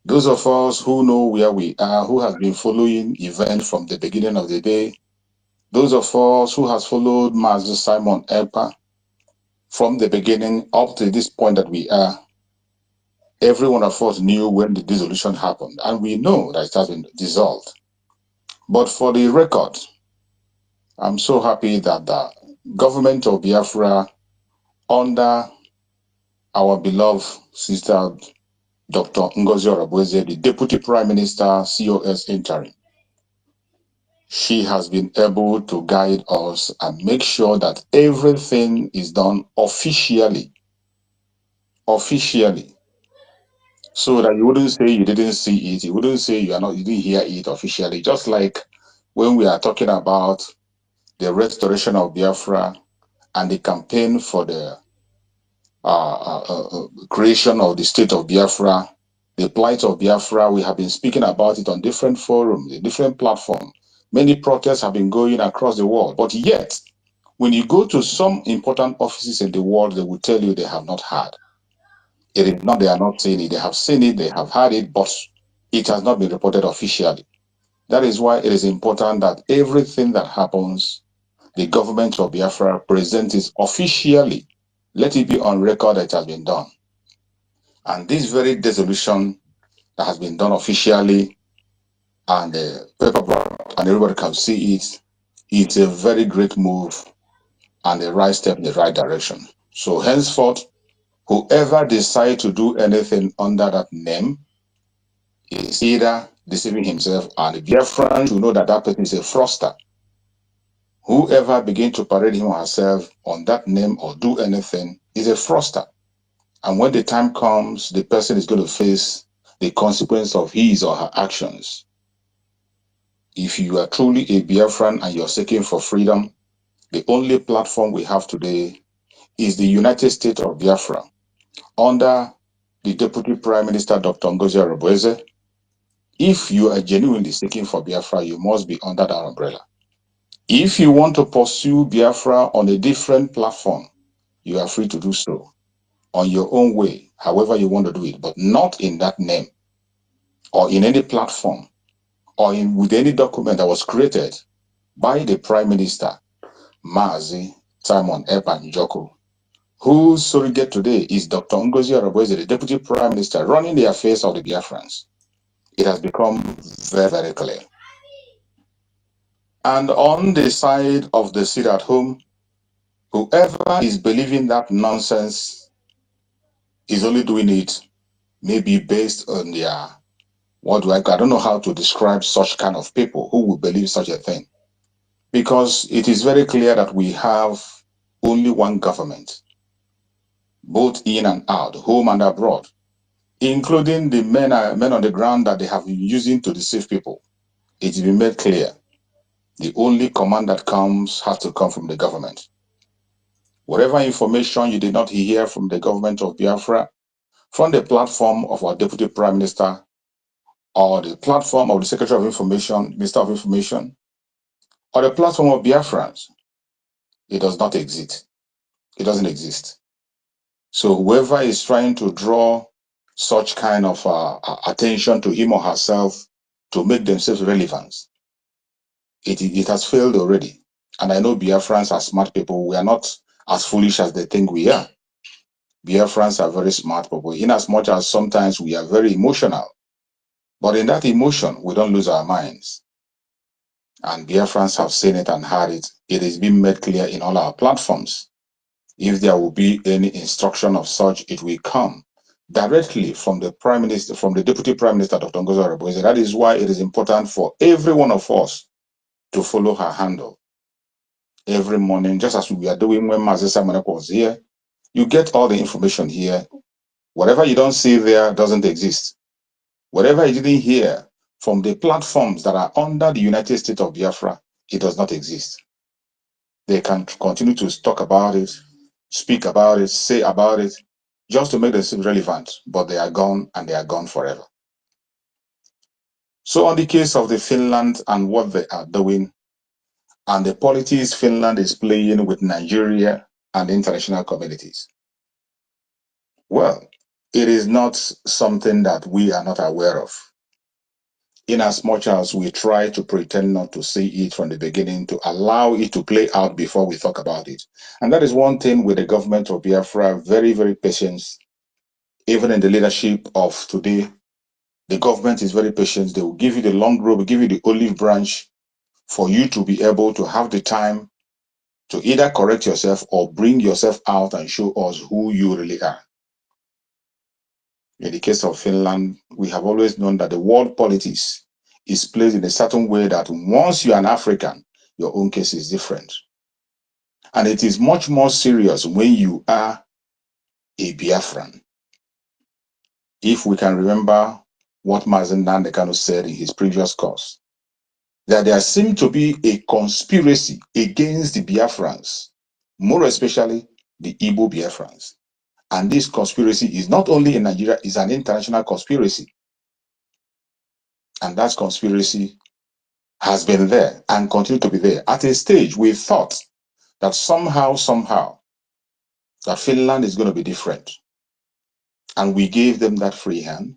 Those of us who know where we are, who have been following events from the beginning of the day, those of us who has followed Master Simon Epa from the beginning up to this point that we are, every one of us knew when the dissolution happened, and we know that it has been dissolved. But for the record, I'm so happy that the government of Biafra, under our beloved sister Dr. Ngozi Orebweze, the Deputy Prime Minister, COS interim, she has been able to guide us and make sure that everything is done officially, so that you wouldn't say you didn't see it, you wouldn't say you didn't hear it officially. Just like when we are talking about the restoration of Biafra and the campaign for the creation of the state of Biafra, the plight of Biafra, we have been speaking about it on different forums, different platforms. Many protests have been going across the world, but yet, when you go to some important offices in the world, they will tell you they have not heard. It is not they are not saying it, they have seen it, they have heard it, but it has not been reported officially. That is why it is important that everything that happens, the government of Biafra presents it officially. Let it be on record that it has been done. And this very dissolution that has been done officially and the paperwork and everybody can see it, it's a very great move and a right step in the right direction. So henceforth, whoever decides to do anything under that name is either deceiving himself, and the Biafran should know that that person is a fraudster. Whoever begins to parade him or herself on that name or do anything is a fraudster. And when the time comes, the person is going to face the consequence of his or her actions. If you are truly a Biafran and you're seeking for freedom, the only platform we have today is the United States of Biafra under the Deputy Prime Minister, Dr. Ngozi Orebweze. If you are genuinely seeking for Biafra, you must be under that umbrella. If you want to pursue Biafra on a different platform, you are free to do so on your own way, however you want to do it, but not in that name or in any platform or with any document that was created by the Prime Minister, Mazi Simon Epa Njoko, whose surrogate today is Dr. Ngozi Orebweze, the Deputy Prime Minister, running the affairs of the Biafrans. It has become very, very clear. And on the side of the seat at home, whoever is believing that nonsense is only doing it maybe based on their, I don't know how to describe such kind of people who will believe such a thing. Because it is very clear that we have only one government, both in and out, home and abroad, including the men on the ground that they have been using to deceive people. It has been made clear. The only command that comes has to come from the government. Whatever information you did not hear from the government of Biafra, from the platform of our Deputy Prime Minister, or the platform of the Secretary of Information, Minister of Information, or the platform of Biafrans, it does not exist. It doesn't exist. So whoever is trying to draw such kind of attention to him or herself to make themselves relevant, it has failed already. And I know Biafrans are smart people. We are not as foolish as they think we are. Biafrans are very smart people, in as much as sometimes we are very emotional. But in that emotion, we don't lose our minds. And Biafrans have seen it and heard it. It is being made clear in all our platforms. If there will be any instruction of such, it will come directly from the Prime Minister, from the Deputy Prime Minister, Dr. Ngozi Oreboweze. That is why it is important for every one of us to follow her handle every morning, just as we are doing when Mazi Simon was here. You get all the information here. Whatever you don't see there doesn't exist. Whatever you didn't hear from the platforms that are under the United States of Biafra, it does not exist. They can continue to talk about it, speak about it, say about it, just to make them seem relevant, but they are gone and they are gone forever. So on the case of the Finnlad and what they are doing, and the politics Finnlad is playing with Nigeria and international communities, well, it is not something that we are not aware of. In as much as we try to pretend not to see it from the beginning, to allow it to play out before we talk about it. And that is one thing with the government of Biafra, very, very patient. Even in the leadership of today, the government is very patient. They will give you the long rope, give you the olive branch for you to be able to have the time to either correct yourself or bring yourself out and show us who you really are. In the case of Finnlad, we have always known that the world politics is played in a certain way that once you're an African, your own case is different. And it is much more serious when you are a Biafran. If we can remember what Mazen Nandekano said in his previous course, that there seemed to be a conspiracy against the Biafrans, more especially the Igbo Biafrans. And this conspiracy is not only in Nigeria, it's an international conspiracy. And that conspiracy has been there and continue to be there. At a stage, we thought that somehow, that Finnlad is going to be different. And we gave them that free hand.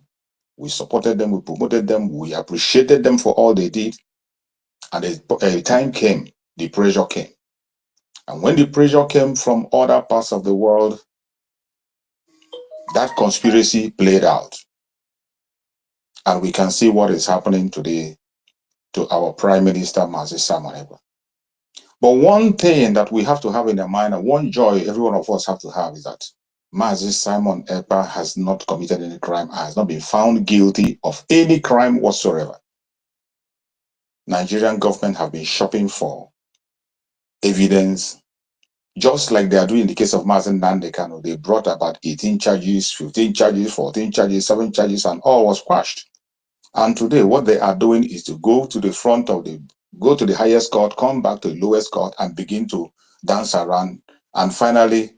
We supported them, we promoted them, we appreciated them for all they did. And a time came, the pressure came. And when the pressure came from other parts of the world, that conspiracy played out. And we can see what is happening today to our Prime Minister, Mazi Simon. But one thing that we have to have in our mind, and one joy every one of us have to have, is that Mazi Simon Ekpa has not committed any crime, has not been found guilty of any crime whatsoever. Nigerian government have been shopping for evidence, just like they are doing in the case of Mazen Nandekano. They brought about 18 charges, 15 charges, 14 charges, 7 charges, and all was quashed. And today, what they are doing is to go to the highest court, come back to the lowest court, and begin to dance around. And finally,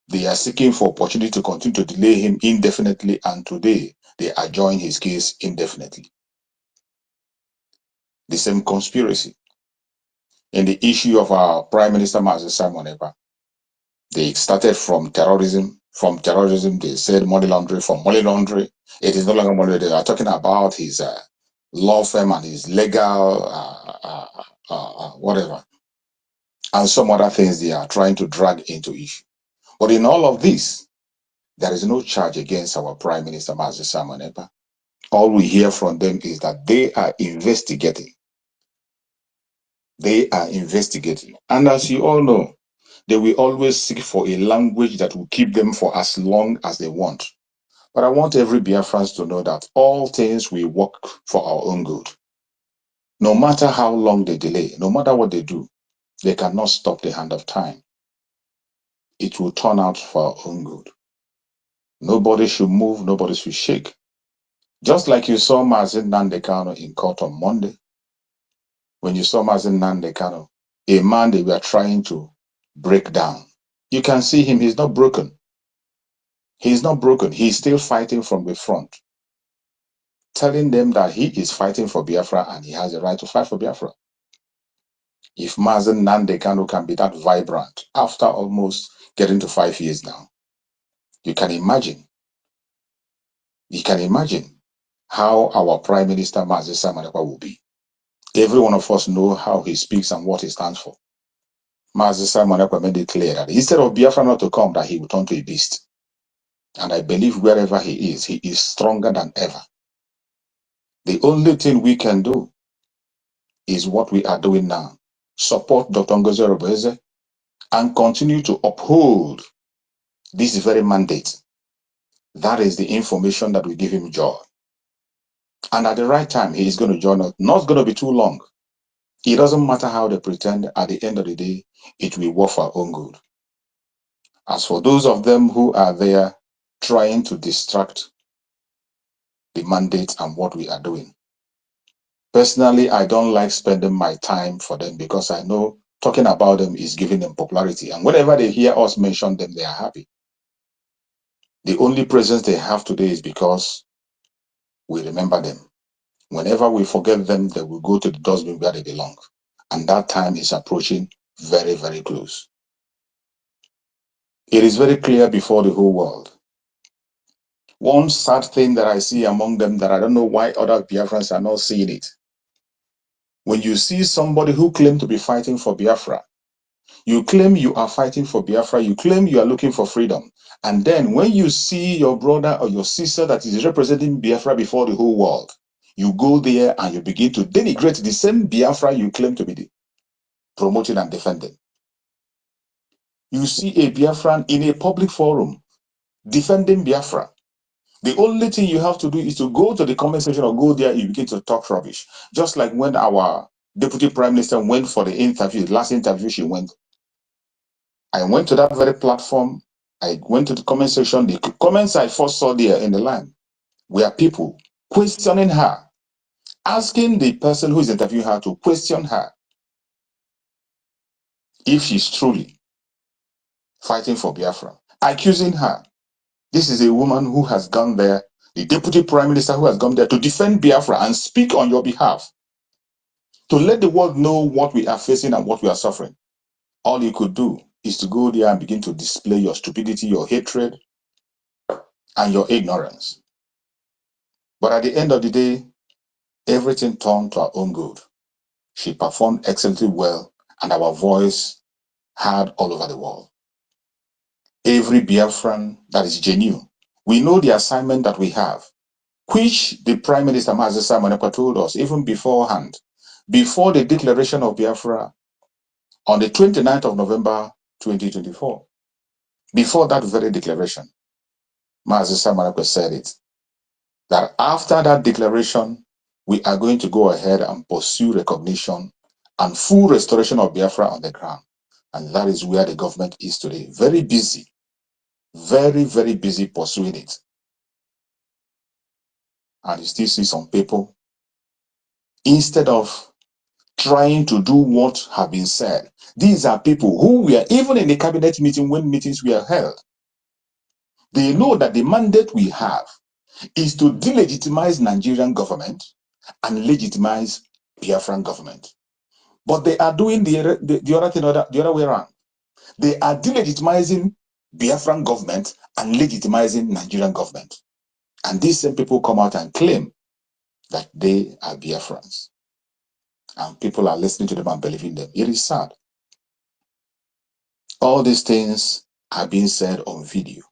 they are seeking for opportunity to continue to delay him indefinitely. And today, they adjourn his case indefinitely. The same conspiracy in the issue of our Prime Minister Mazi Simon Ekpa. They started from terrorism. From terrorism, they said money laundering. From money laundering, it is no longer money laundering. They are talking about his law firm and his legal whatever, and some other things they are trying to drag into issue. But in all of this, there is no charge against our Prime Minister Mazi Simon Ekpa. All we hear from them is that they are investigating. They are investigating. And as you all know, they will always seek for a language that will keep them for as long as they want. But I want every Biafran to know that all things will work for our own good. No matter how long they delay, no matter what they do, they cannot stop the hand of time. It will turn out for our own good. Nobody should move, nobody should shake. Just like you saw Mazen Nandekano in court on Monday, when you saw Mazen Nandekano, a man they were trying to break down. You can see him, he's not broken. He's not broken. He's still fighting from the front, telling them that he is fighting for Biafra and he has a right to fight for Biafra. If Mazen Nandekano can be that vibrant after almost getting to 5 years now, you can imagine how our Prime Minister Mazi Simon Ekpa will be. Every one of us know how he speaks and what he stands for. Mazi Simon Ekpa made it clear that instead of Biafra not to come, that he will turn to a beast. And I believe wherever he is stronger than ever. The only thing we can do is what we are doing now. Support Dr. Ngozi Orebeze and continue to uphold this very mandate. That is the information that will give him joy. And at the right time, he is going to join us. Not going to be too long. It doesn't matter how they pretend. At the end of the day, it will work for our own good. As for those of them who are there trying to distract the mandate and what we are doing, personally, I don't like spending my time for them because I know talking about them is giving them popularity. And whenever they hear us mention them, they are happy. The only presence they have today is because we remember them. Whenever we forget them, they will go to the dustbin where they belong. And that time is approaching very, very close. It is very clear before the whole world. One sad thing that I see among them that I don't know why other Biafrans are not seeing it. When you see somebody who claims to be fighting for Biafra, you claim you are fighting for Biafra, you claim you are looking for freedom. And then when you see your brother or your sister that is representing Biafra before the whole world, you go there and you begin to denigrate the same Biafra you claim to be promoting and defending. You see a Biafran in a public forum defending Biafra. The only thing you have to do is to go to the comment section or go there, you begin to talk rubbish. Just like when our Deputy Prime Minister went for the interview, the last interview she went. I went to that very platform. I went to the comment section. The comments I first saw there in the line were people questioning her, asking the person who is interviewing her to question her if she's truly fighting for Biafra, accusing her. This is a woman who has gone there, the Deputy Prime Minister who has gone there to defend Biafra and speak on your behalf, to let the world know what we are facing and what we are suffering. All you could do is to go there and begin to display your stupidity, your hatred, and your ignorance. But at the end of the day, everything turned to our own good. She performed excellently well, and our voice heard all over the world. Every Biafran that is genuine, we know the assignment that we have, which the Prime Minister Mazi Simon Ekpa told us even beforehand, before the declaration of Biafra on the 29th of November 2024. Before that very declaration, Mazi Simon Ekpa said it, that after that declaration, we are going to go ahead and pursue recognition and full restoration of Biafra on the ground. And that is where the government is today. Very busy, very, very busy pursuing it. And you still see some people, instead of trying to do what have been said, these are people who were even in the cabinet meeting when meetings were held. They know that the mandate we have is to delegitimize Nigerian government and legitimize Biafran government. But they are doing the other thing, the other way around. They are delegitimizing Biafran government and legitimizing Nigerian government. And these same people come out and claim that they are Biafrans. And people are listening to them and believing them. It is sad. All these things are being said on video.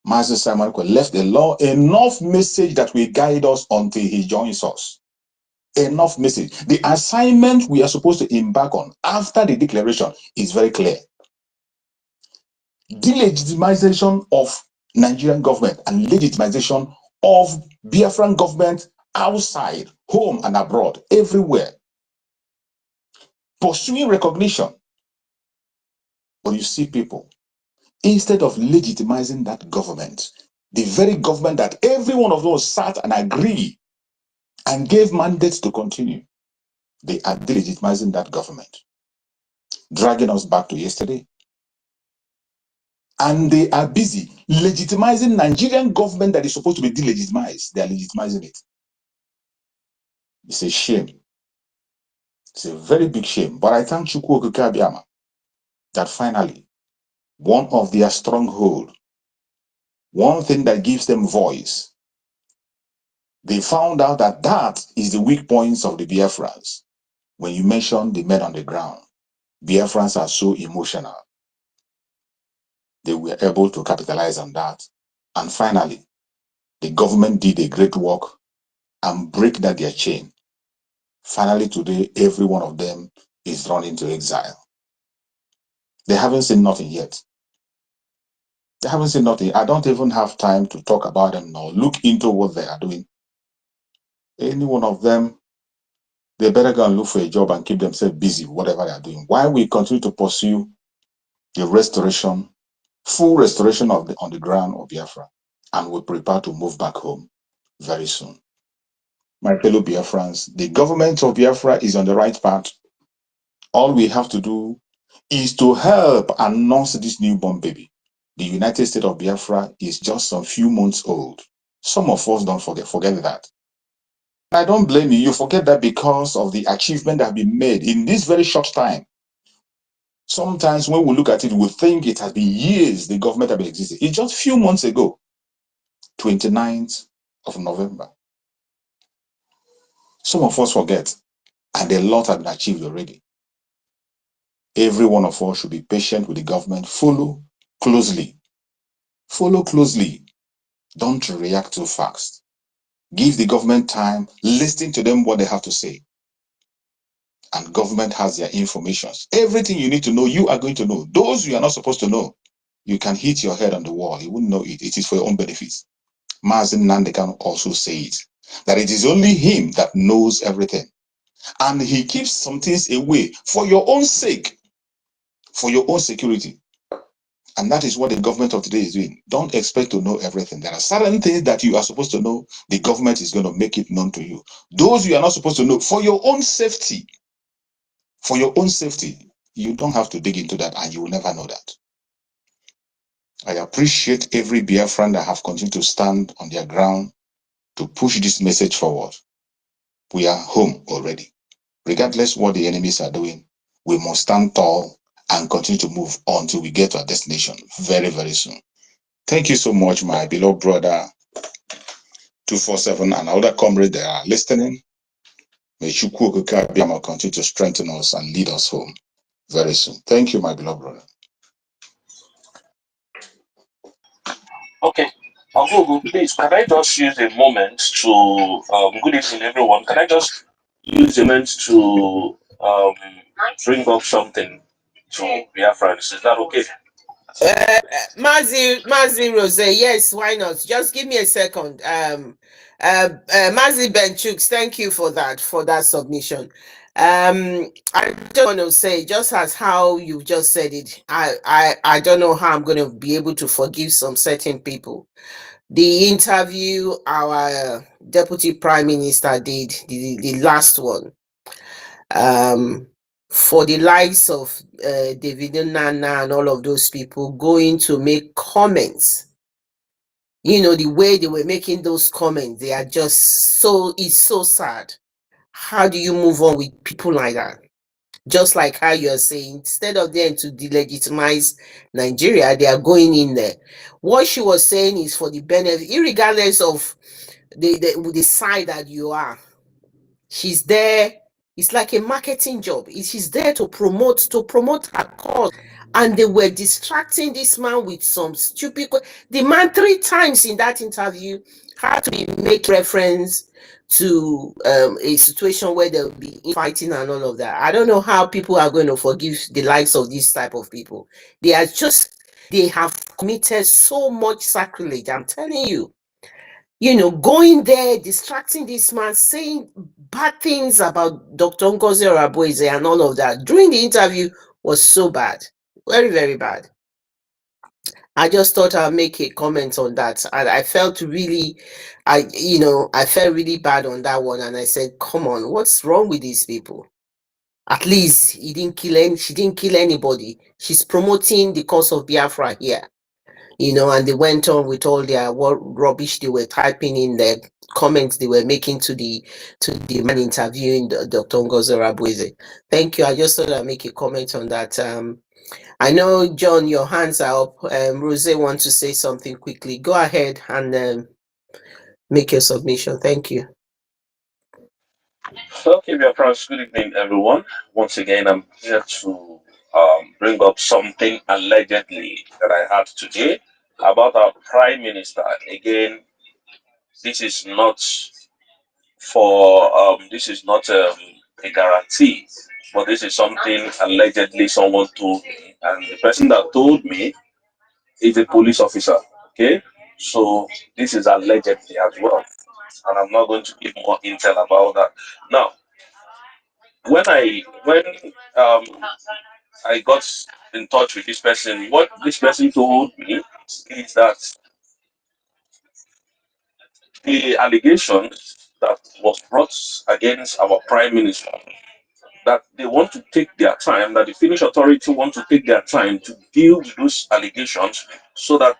Master Simon left enough message that will guide us until he joins us. Enough message. The assignment we are supposed to embark on after the declaration is very clear. Delegitimization of Nigerian government and legitimization of Biafran government outside, home and abroad, everywhere. Pursuing recognition. But you see people, instead of legitimizing that government, the very government that every one of us sat and agreed and gave mandates to continue, they are delegitimizing that government, dragging us back to yesterday. And they are busy legitimizing Nigerian government that is supposed to be delegitimized. They are legitimizing it. It's a shame. It's a very big shame. But I thank Chukwu Okike Abiyama that finally, one of their stronghold, one thing that gives them voice, they found out that that is the weak points of the Biafrans. When you mention the men on the ground, Biafrans are so emotional. They were able to capitalize on that. And finally, the government did a great work and break that their chain. Finally, today, every one of them is run into exile. They haven't seen nothing yet. They haven't seen nothing. I don't even have time to talk about them now. Look into what they are doing. Any one of them, they better go and look for a job and keep themselves busy, whatever they are doing. While we continue to pursue the restoration, full restoration of on the ground of Biafra, and we prepare to move back home very soon. My fellow Biafrans, the government of Biafra is on the right path. All we have to do is to help and nurse this newborn baby. The United States of Biafra is just some few months old. Some of us don't forget that. I don't blame you. You forget that because of the achievement that have been made in this very short time. Sometimes when we look at it, we think it has been years the government have been existing. It's just a few months ago, 29th of November. Some of us forget, and a lot has been achieved already. Every one of us should be patient with the government. Follow closely. Follow closely. Don't react too fast. Give the government time. Listen to them what they have to say. And government has their information. Everything you need to know, you are going to know. Those you are not supposed to know, you can hit your head on the wall. You wouldn't know it. It is for your own benefits. Mazin Nande can also say it, that it is only him that knows everything. And he keeps some things away for your own sake, for your own security. And that is what the government of today is doing. Don't expect to know everything. There are certain things that you are supposed to know. The government is going to make it known to you. Those you are not supposed to know, for your own safety, for your own safety, you don't have to dig into that, and you will never know that. I appreciate every Biafran that have continued to stand on their ground to push this message forward. We are home already. Regardless what the enemies are doing, we must stand tall and continue to move on until we get to our destination very, very soon. Thank you so much, my beloved brother 247 and other comrades that are listening. May Chukwu Okike Abiyama continue to strengthen us and lead us home very soon. Thank you, my beloved brother. Okay. Google, please, can I just use a moment to, good evening, everyone. Can I just use a moment to bring up something to Biafrans? Is that okay? Mazi Rose, yes, why not? Just give me a second. Mazi Benchuk, thank you for that submission. I just want to say, just as how you just said it, I don't know how I'm going to be able to forgive some certain people. The interview our Deputy Prime Minister did, the last one, for the likes of David Nana and all of those people going to make comments, the way they were making those comments, they are just it's so sad. How do you move on with people like that? Just like how you're saying, instead of them to delegitimize Nigeria, they are going in there. What she was saying is for the benefit, regardless of the side that you are. She's there. It's like a marketing job. She's there to promote her cause. And they were distracting this man with some stupid. The man 3 times in that interview had to make reference to a situation where they'll be fighting and all of that. I don't know how people are going to forgive the likes of this type of people. They have committed so much sacrilege. I'm telling you. Going there, distracting this man, saying bad things about Dr. Ngozi Orabueze and all of that during the interview was so bad. Very, very bad. I just thought I'll make a comment on that. And I felt really, I felt really bad on that one. And I said, come on, what's wrong with these people? At least she didn't kill anybody. She's promoting the cause of Biafra here. And they went on with all their rubbish they were typing in the comments they were making to the man interviewing Dr. Ngozi Orabueze. Thank you. I just thought I'd make a comment on that. I know, John, your hands are up. Rose wants to say something quickly. Go ahead and make your submission. Thank you. Okay, Biafrans, good evening, everyone. Once again, I'm here to bring up something allegedly that I had today about our Prime Minister. Again, this is not for this is not a guarantee, but this is something allegedly someone told me, and the person that told me is a police officer. Okay, so this is allegedly as well, and I'm not going to give more intel about that. Now, when um I got in touch with this person, what this person told me is that the allegations that was brought against our prime minister, that they want to take their time, that the Finnish authority want to take their time to deal with those allegations, so that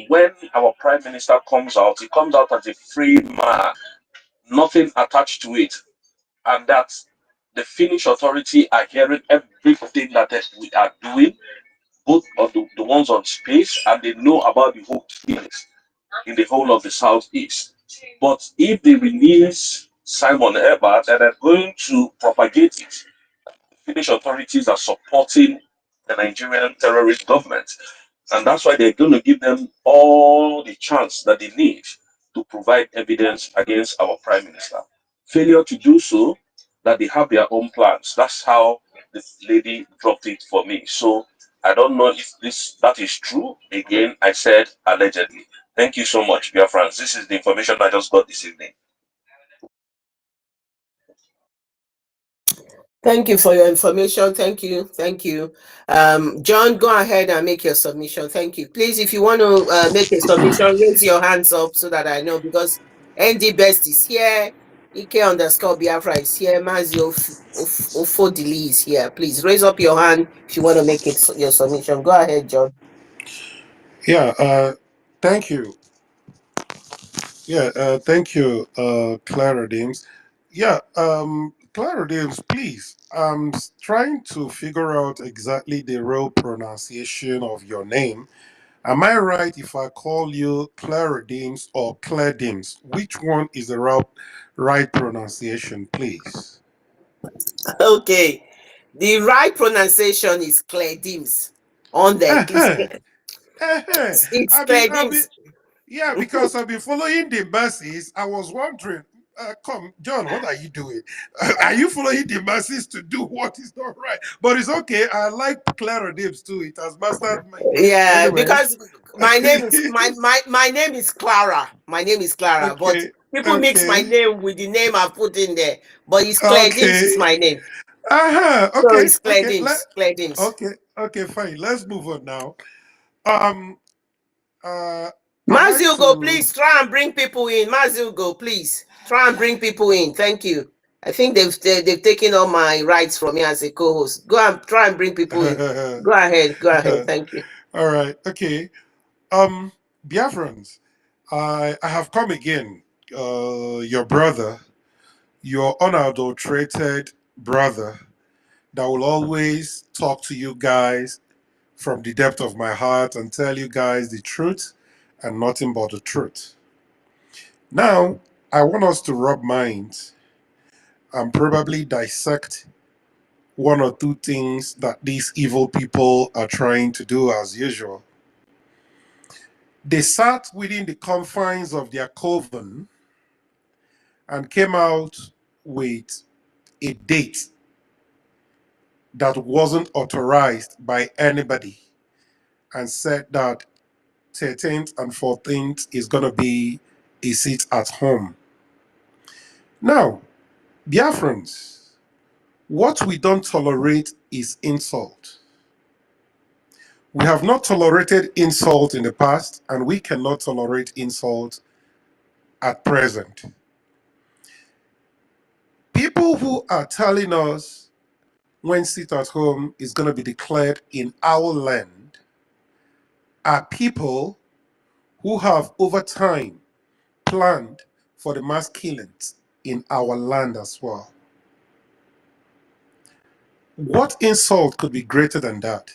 when our prime minister comes out, he comes out as a free man, nothing attached to it, and that the Finnish authority are hearing everything that we are doing, both of the ones on space, and they know about the whole killings in the whole of the southeast. But if they release Simon Eber, then they're going to propagate it. Finnish authorities are supporting the Nigerian terrorist government. And that's why they're going to give them all the chance that they need to provide evidence against our prime minister. Failure to do so, that they have their own plans. That's how the lady dropped it for me. So I don't know if that is true. Again, I said allegedly. Thank you so much, dear friends. This is the information I just got this evening. Thank you for your information. Thank you. Thank you. John, go ahead and make your submission. Thank you. Please, if you want to make a submission, raise your hands up so that I know, because ND Best is here. Ike_Biafra is here. Mazio Ofodili is here. Please raise up your hand if you want to make it your submission. Go ahead, John. Yeah, thank you. Yeah, thank you, Clara Dames. Yeah, Clara Dames, please. Trying to figure out exactly the real pronunciation of your name. Am I right if I call you Clara Dames or Claire Dames? Which one is the right pronunciation, please? Okay. The right pronunciation is Kledims. On there, please. It's I've been, Kledims. yeah, because I've been following the masses. I was wondering, come, John, what are you doing? Are you following the masses to do what is not right? But it's okay. I like Clara Dibs too. It has mastered me. Yeah, Anyway, because my name is my name is Clara. My name is Clara, but okay, people mix my okay, name with the name I put in there. But it's Kledims is okay. my name. So Okay, it's okay. Kledims. Kledims. Okay, okay, fine. Let's move on now. Um, I'd like Mazugo, to. please try and bring people in. Mazugo, please try and bring people in. Thank you. I think they've taken all my rights from me as a co-host. Go and try and bring people in. Go ahead. Go ahead. Thank you. All right. Okay. Biafrans, I have come again. Your brother, your unadulterated brother, that will always talk to you guys from the depth of my heart and tell you guys the truth and nothing but the truth. Now, I want us to rub minds and probably dissect one or two things that these evil people are trying to do as usual. They sat within the confines of their coven and came out with a date that wasn't authorized by anybody and said that 13th and 14th is going to be a seat at home. Now, Biafrans, what we don't tolerate is insult. We have not tolerated insult in the past, and we cannot tolerate insult at present. People who are telling us when sit at home is going to be declared in our land are people who have over time planned for the mass killings in our land as well. What insult could be greater than that?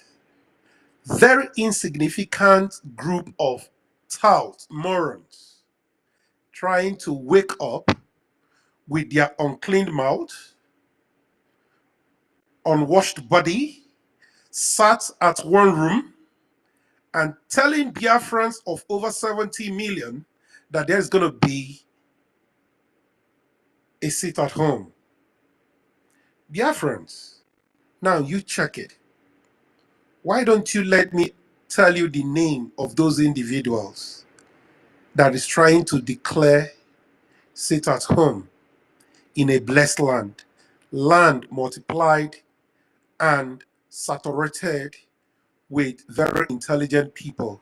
Very insignificant group of touts, morons, trying to wake up with their unclean mouth, unwashed body, sat at one room and telling Biafrans of over 70 million that there's going to be a seat at home. Biafrans, now you check it. Why don't you let me tell you the name of those individuals that is trying to declare sit at home in a blessed land, land multiplied and saturated with very intelligent people.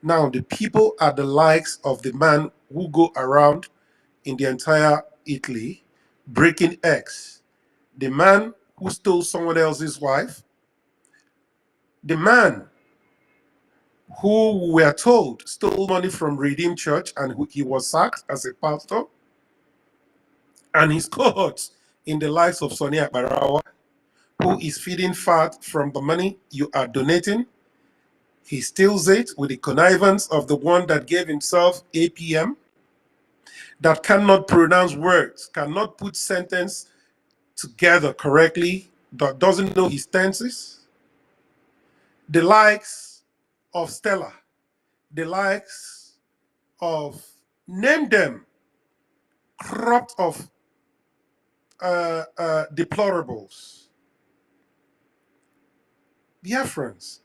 Now, the people are the likes of the man who go around in the entire Italy breaking eggs, the man who stole someone else's wife, the man who we are told stole money from Redeemed Church and he was sacked as a pastor, and his cohorts in the likes of Sonia Barawa, who is feeding fat from the money you are donating. He steals it with the connivance of the one that gave himself APM, that cannot pronounce words, cannot put sentence together correctly, that doesn't know his tenses. The likes of Stella, the likes of, name them, cropped of deplorables. Biafrans,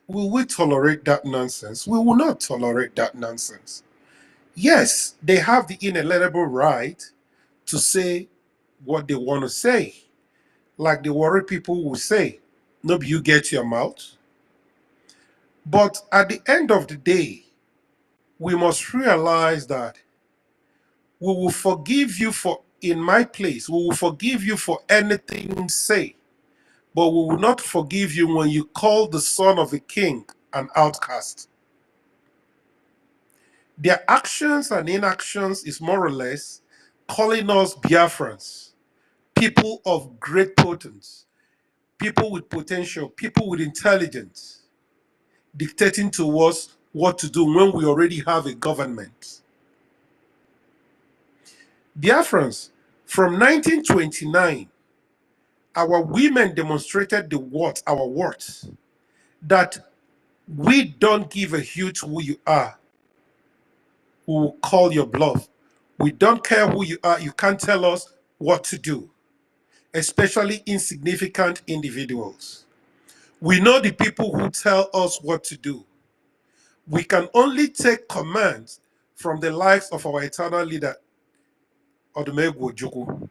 will we tolerate that nonsense? We will not tolerate that nonsense. Yes, they have the inalienable right to say what they want to say. Like the worry people will say, no, you get your mouth. But at the end of the day, we must realize that we will forgive you for, in my place, we will forgive you for anything you say, but we will not forgive you when you call the son of a king an outcast. Their actions and inactions is more or less calling us Biafrans, people of great potence, people with potential, people with intelligence, dictating to us what to do when we already have a government. Biafrans, from 1929, our women demonstrated our worth, that we don't give a huge who you are. We will call your bluff. We don't care who you are. You can't tell us what to do, especially insignificant individuals. We know the people who tell us what to do. We can only take commands from the likes of our eternal leader, Odumegwu Ojukwu.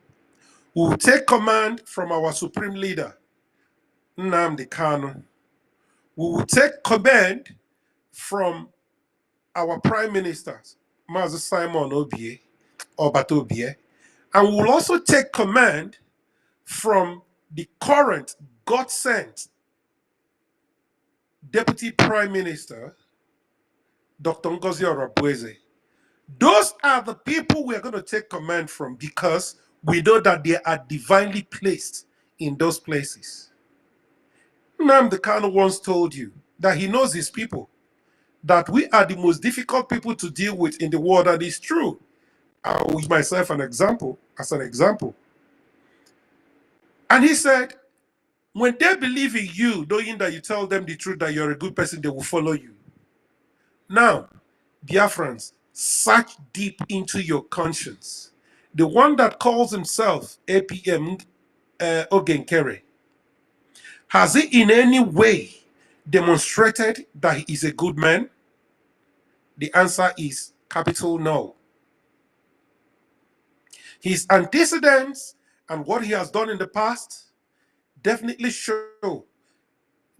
We will take command from our supreme leader, Nnamdi Kanu. We will take command from our prime ministers, Mazi Simon Obie, Obatobie, and we will also take command from the current God-sent Deputy Prime Minister, Dr. Ngozi Orabueze. Those are the people we are going to take command from, because we know that they are divinely placed in those places. Nnamdi Kanu once told you that he knows his people, that we are the most difficult people to deal with in the world, and it's true. I will use myself as an example. And he said, when they believe in you, knowing that you tell them the truth, that you're a good person, they will follow you. Now, Biafrans, search deep into your conscience. The one that calls himself APM Ogenkere, has he in any way demonstrated that he is a good man? The answer is capital no. His antecedents and what he has done in the past definitely shows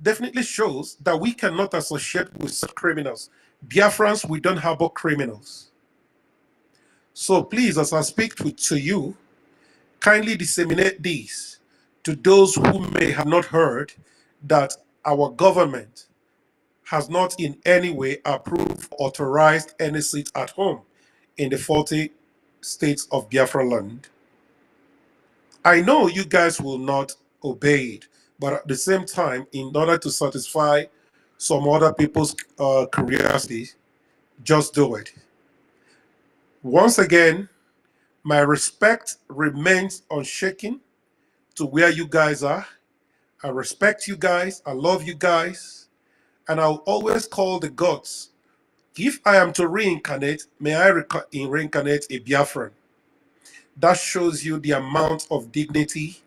that we cannot associate with such criminals. Biafrans, we don't harbor criminals. So please, as I speak to you, kindly disseminate this to those who may have not heard that our government has not in any way approved, authorized any seat at home in the 40 states of Biafra land. I know you guys will not obey it, but at the same time, in order to satisfy some other people's curiosity, just do it. Once again, my respect remains unshaken to where you guys are. I respect you guys. I love you guys. And I'll always call the gods. If I am to reincarnate, may I reincarnate a Biafran. That shows you the amount of dignity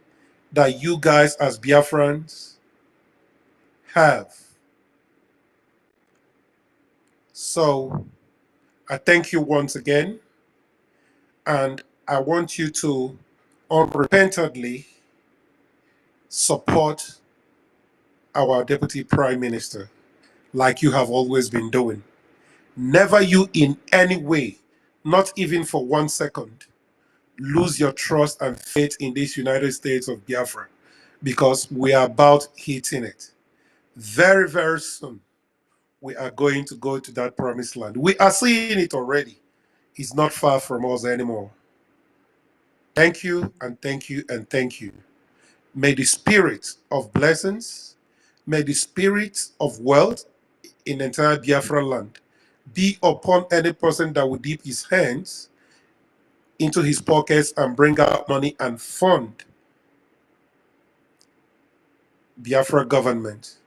that you guys as Biafrans have. So I thank you once again, and I want you to unrepentantly support our Deputy Prime Minister like you have always been doing. Never you in any way, not even for 1 second, lose your trust and faith in this United States of Biafra, because we are about hitting it. Very, very soon, we are going to go to that promised land. We are seeing it already. It's not far from us anymore. Thank you, and thank you, and thank you. May the spirit of blessings, may the spirit of wealth in entire Biafra land be upon any person that will dip his hands into his pockets and bring out money and fund Biafra government.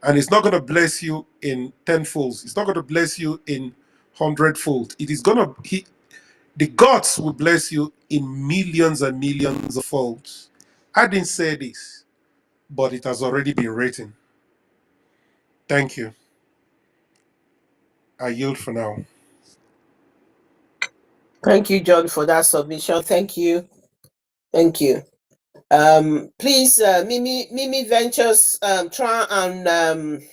And it's not going to bless you in tenfold. It's not going to bless you in hundredfold. It is going to, the gods will bless you in millions and millions of folds. I didn't say this, but it has already been written. Thank you. I yield for now. Thank you, John, for that submission. Thank you. Thank you. Please, Mimi Ventures, try and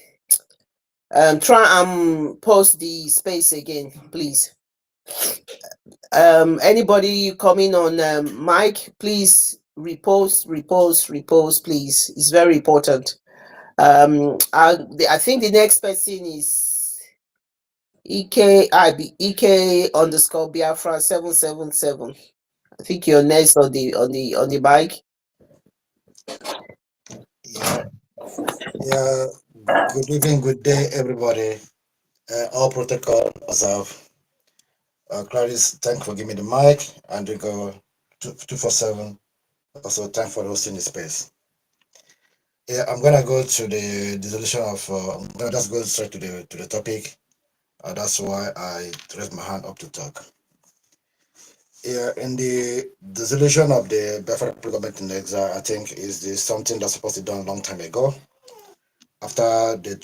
post the space again, please. Anybody coming on mic, please repost, please. It's very important. I think the next person is EK_Biafra 777. I think you're next on the mic. Yeah. Good evening, good day, everybody. All protocol observe. Clarice, thanks for giving me the mic, and we go 247. Also, thanks for hosting the space. Yeah, I'm gonna go to the dissolution of. I'm gonna just go straight to the topic. That's why I raised my hand up to talk. Yeah, in the dissolution of the Biafra government in exile, I think is something that's supposed to be done a long time ago. After the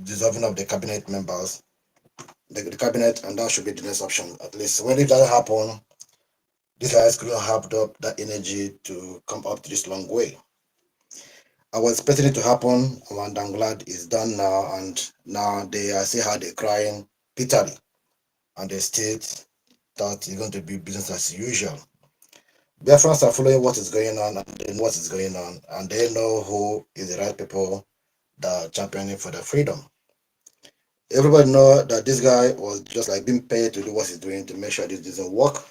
dissolving of the cabinet members, the cabinet, and that should be the next option. At least when it doesn't happen, these guys couldn't have that energy to come up this long way. I was expecting it to happen, and I'm glad it's done now. And now I see how they're crying bitterly, and the state that it's going to be business as usual. Biafrans are following what is going on, and they know what is going on, and they know who is the right people that are championing for their freedom. Everybody know that this guy was just like being paid to do what he's doing to make sure this doesn't work.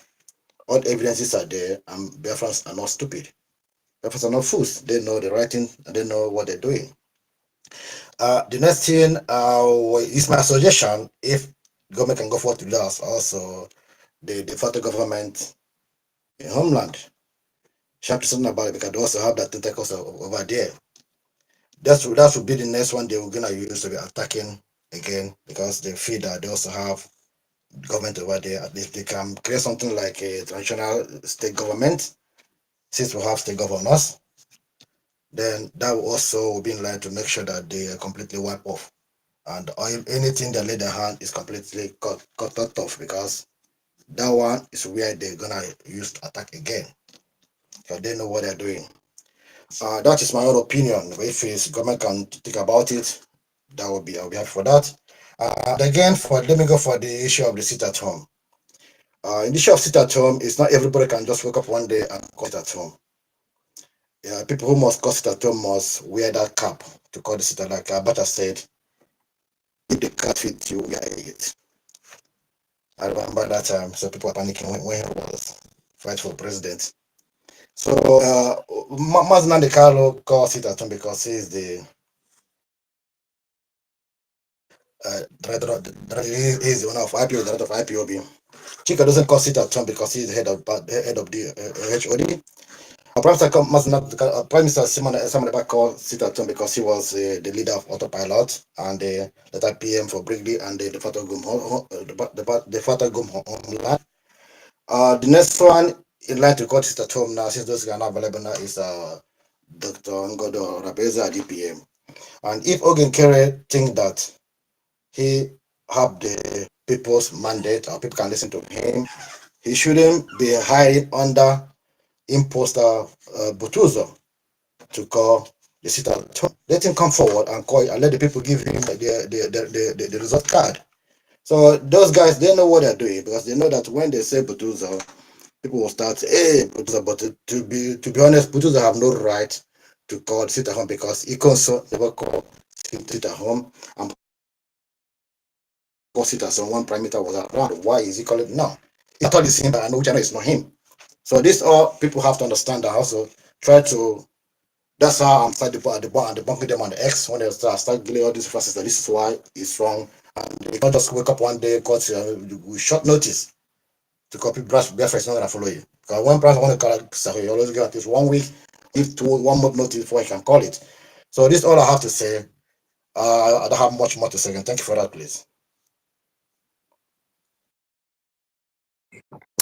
All the evidences are there, and Biafrans are not stupid. Biafrans are not fools. They know the right thing, and they know what they're doing. The next thing is my suggestion, if government can go forward to that, also the de facto government in homeland. Shout something about it, because they also have that tentacles over there. That should be the next one they were gonna use to be attacking again, because they feel that they also have government over there. At least they can create something like a traditional state government, since we have state governors. Then that will also be in line to make sure that they are completely wiped off, and anything that lay their hand is completely cut off, because that one is where they're gonna use to attack again, because they know what they're doing. That is my own opinion. If government can think about it, I'll be happy for that. And again, let me go for the issue of the sit at home. In the issue of sit at home, it's not everybody can just wake up one day and call it at home. Yeah, people who must call sit at home must wear that cap to call the sit at, like Abata said, if the cat fit you, wear it. I remember that time, so people were panicking when he was fight for president. So Maznan De Carlo calls it at home because he's the he's the owner of IPO, the director of IPOB. Chika doesn't call it at home because he's the head of the HOD. Prime Minister Simon called sit at home because he was the leader of Autopilot and the PM for BRGIE and the Fatah Gum Homeland. The next one in line to cut it at home now, since those guys are not available now, is Dr. Ngodo Rabeza DPM. And if Ogen Kere think that he have the people's mandate or people can listen to him, he shouldn't be hiring under imposter Butuzo to call the sit at home. Let him come forward and call and let the people give him the result card. So those guys, they know what they're doing because they know that when they say Butuzo, people will start, hey, Butuza, but to be honest, Butuza have no right to call sit at home because he also never called sit at home and call sit at home when Prime Minister was around. Why is he calling now? He thought it's him, but I know channel is not him. So this all people have to understand that also try to. That's how I'm starting to debunking them on the X when they start giving all these phrases that this is why it's wrong. And you can't just wake up one day, got with short notice to copy brush Biafra is not gonna follow you. Because when Brush want to call it, you always give at least 1 week, give 1 month notice before you can call it. So this is all I have to say. I don't have much more to say. And thank you for that, please.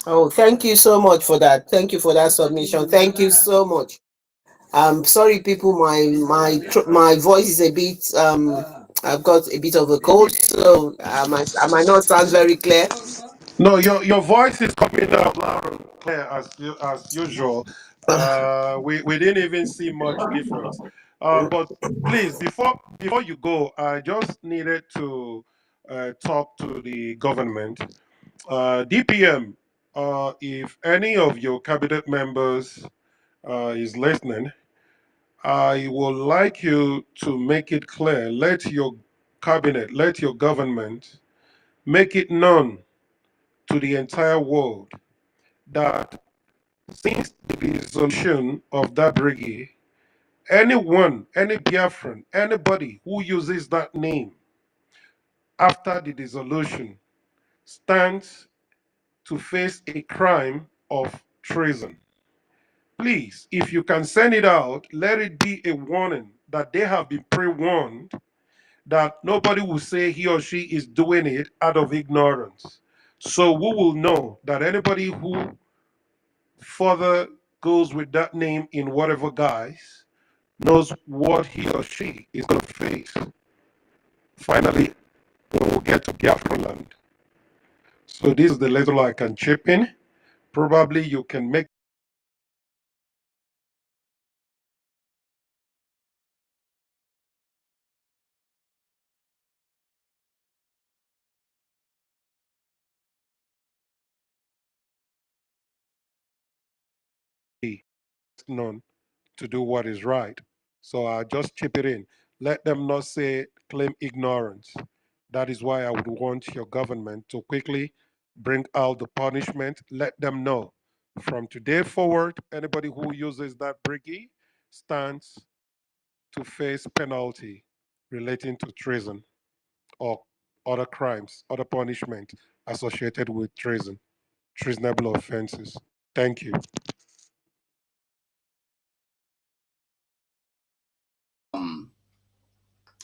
Oh, thank you so much for that. Thank you for that submission. Thank you so much. Sorry, people. My voice is a bit. I've got a bit of a cold, so I might not sound very clear. No, your voice is coming out loud and clear as usual. We didn't even see much difference. But please, before you go, I just needed to talk to the government. DPM, if any of your cabinet members is listening, I would like you to make it clear. Let your cabinet, let your government make it known to the entire world that since the dissolution of that BRGIE, anyone, any Biafran, anybody who uses that name after the dissolution stands to face a crime of treason. Please, if you can send it out, let it be a warning that they have been pre-warned that nobody will say he or she is doing it out of ignorance. So we will know that anybody who further goes with that name in whatever guise knows what he or she is going to face finally when we get to Biafra land. So this is the little I can chip in. Probably you can make known to do what is right. So I just chip it in. Let them not say claim ignorance. That is why I would want your government to quickly bring out the punishment. Let them know from today forward, anybody who uses that BRGIE stands to face penalty relating to treason or other crimes, other punishment associated with treason, treasonable offenses. Thank you.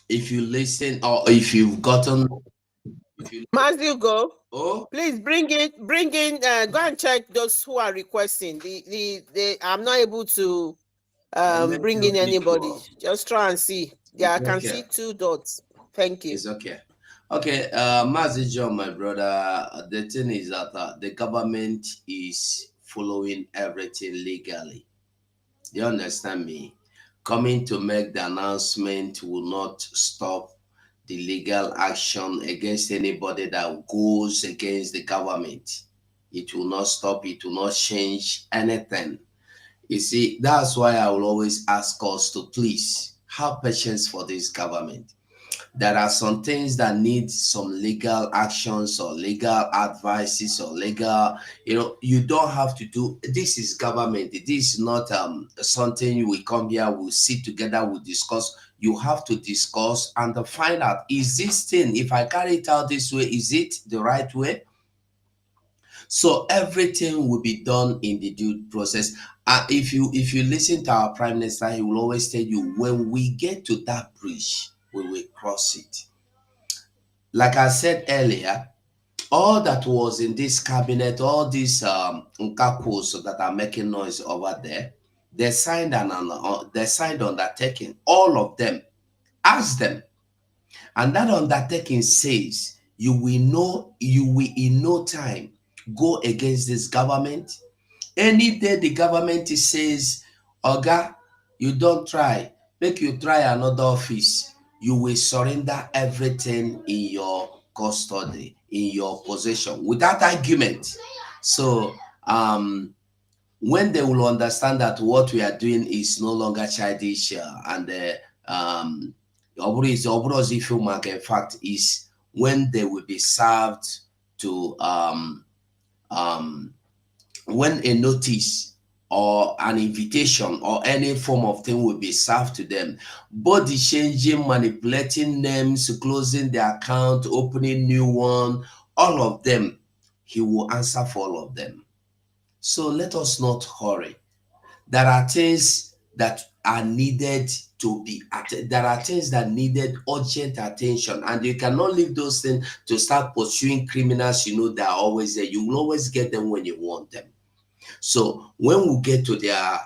If you listen or if you've gotten, if you Matthew, go. oh, Please bring in. Go and check those who are requesting. I'm not able to bring in anybody. Just try and see. Yeah, I can see 2 dots. Thank you. It's okay. Okay, Mazi John, my brother, the thing is that the government is following everything legally. Do you understand me? Coming to make the announcement will not stop the legal action against anybody that goes against the government. It will not stop, it will not change anything. You see, that's why I will always ask us to please have patience for this government. There are some things that need some legal actions or legal advices or legal, you don't have to do. This is government. This is not something we come here, we'll sit together, we'll discuss. You have to discuss and to find out, is this thing, if I carry it out this way, is it the right way? So everything will be done in the due process. If you listen to our prime minister, he will always tell you, when we get to that bridge, we will cross it. Like I said earlier, all that was in this cabinet, all these nkakos that are making noise over there, they signed they signed undertaking, all of them. Ask them. And that undertaking says you will in no time go against this government. Any day the government says, Oga, you don't try, make you try another office, you will surrender everything in your custody, in your possession, without argument. So when they will understand that what we are doing is no longer childish and in fact is when they will be served to when a notice or an invitation or any form of thing will be served to them, body changing, manipulating names, closing the account, opening new one, all of them, he will answer for all of them. So let us not hurry. There are things that are needed to be there are things that needed urgent attention, and you cannot leave those things to start pursuing criminals. You know, they are always there. You will always get them when you want them. So when we get to their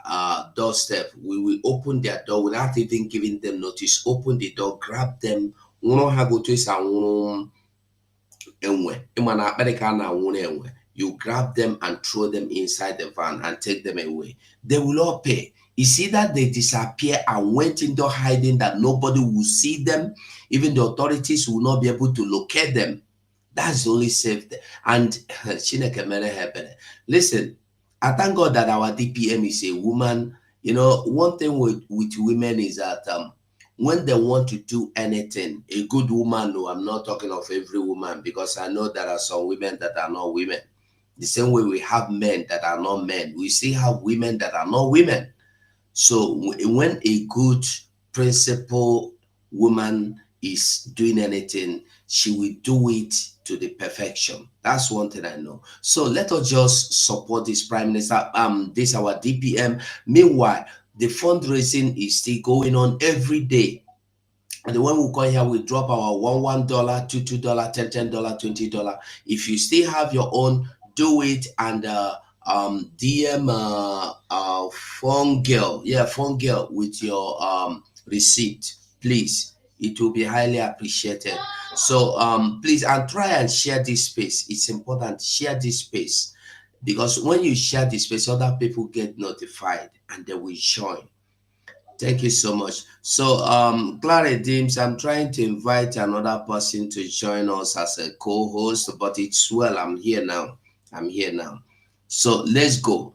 doorstep, we will open their door without even giving them notice. Open the door, grab them. You grab them and throw them inside the van and take them away. They will all pay. It's either they disappear and went into hiding that nobody will see them, even the authorities will not be able to locate them. That's the only safe. And listen, I thank God that our DPM is a woman. You know, one thing with women is that when they want to do anything, a good woman, no, I'm not talking of every woman, because I know there are some women that are not women. The same way we have men that are not men, we still have women that are not women. So when a good principled woman is doing anything, she will do it to the perfection. That's one thing I know. So let us just support this Prime Minister, this our DPM. Meanwhile, the fundraising is still going on every day. And when we come here, we drop our $1, $2, $10, $20. If you still have your own, do it, and DM phone girl with your receipt, please. It will be highly appreciated. So please, and try and share this space. It's important. Share this space, because when you share this space, other people get notified and they will join. Thank you so much. So, Clara Dims, I'm trying to invite another person to join us as a co-host, but it's well. I'm here now. So let's go.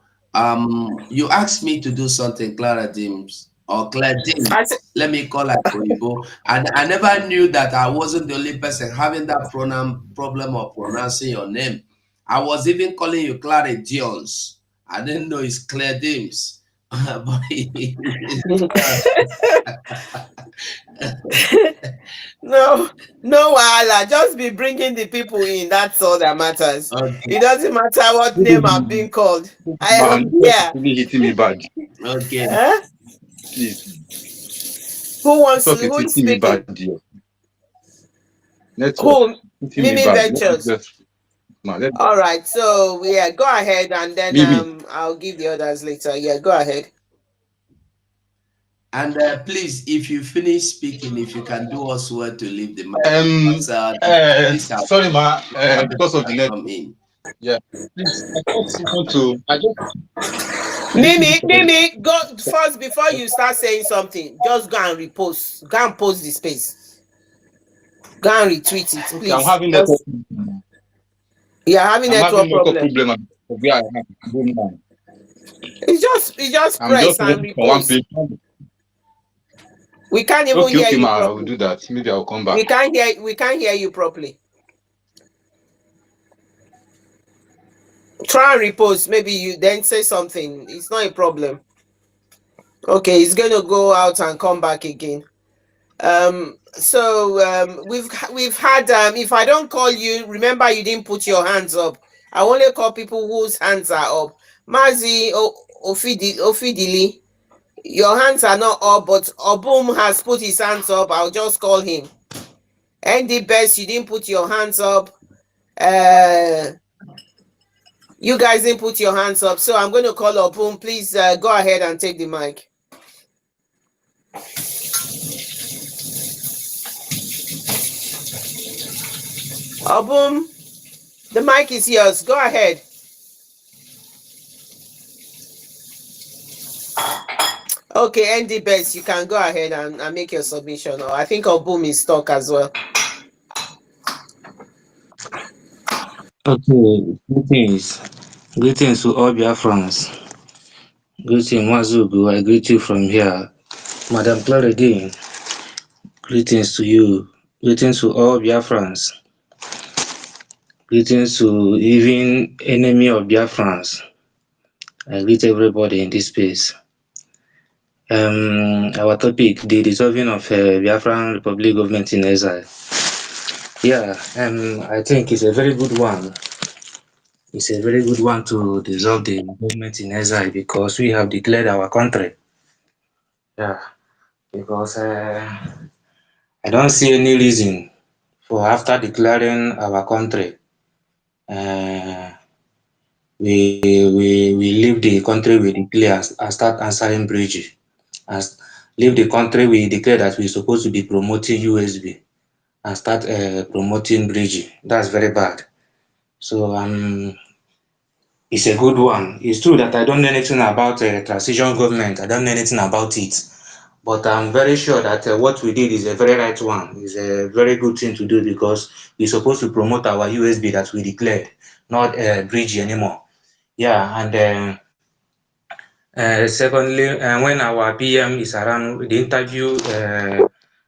You asked me to do something, Clara Dims or Claire Dims. Let me call her Oyibo. And I never knew that I wasn't the only person having that problem of pronouncing your name. I was even calling you Clara Dions. I didn't know it's Claire Dims. No, wahala. Just be bringing the people in. That's all that matters. Okay. It doesn't matter what name I'm being called. I am here. Really hitting me bad. Okay. Please. Who wants to? Talk Who it is hitting me speaking? bad, dear. Network. Who? Hitting me Mimi bad. Ventures. All right. So yeah, go ahead, and then Mimi. I'll give the others later. Yeah, go ahead. And please, if you finish speaking, if you can do us well to leave the mic. Sorry, ma. Because of the net. Yeah. Please, I just want to. Mimi, go first before you start saying something. Just go and repost. Go and post the space. Go and retweet it, please. Okay, I'm having network. You're having network problem. Where I am. It's just press and repost. We can't even hear you properly. I will do that. Maybe I'll come back. We can't hear you properly. Try and repost. Maybe you then say something. It's not a problem. Okay, it's going to go out and come back again. We've had if I don't call you, remember you didn't put your hands up. I only call people whose hands are up. Mazi Ofidili, your hands are not up, but Obum has put his hands up. I'll just call him. Andy Best, you didn't put your hands up. You guys didn't put your hands up, so I'm going to call Obum. Please go ahead and take the mic. Obum, the mic is yours. Go ahead. Okay, ND Best, you can go ahead and make your submission. Or I think Obum is stuck as well. Okay, greetings. Greetings to all Biafrans. Greetings, Mazugu. I greet you from here. Madam Claudine, greetings to you. Greetings to all Biafrans. Greetings to even enemy of Biafrans. I greet everybody in this space. Our topic, the dissolving of Biafran Republic government in exile. Yeah, I think it's a very good one. It's a very good one to dissolve the government in exile because we have declared our country. Yeah, because I don't see any reason for after declaring our country, uh, we leave the country we declare and start answering BRGIE. And leave the country we declare that we're supposed to be promoting USB and start promoting BRGIE. That's very bad. So it's a good one. It's true that I don't know anything about transition government. I don't know anything about it. But I'm very sure that what we did is a very right one. It's a very good thing to do because we're supposed to promote our USB that we declared, not BRGIE anymore. Yeah, and secondly, when our PM is around, the interview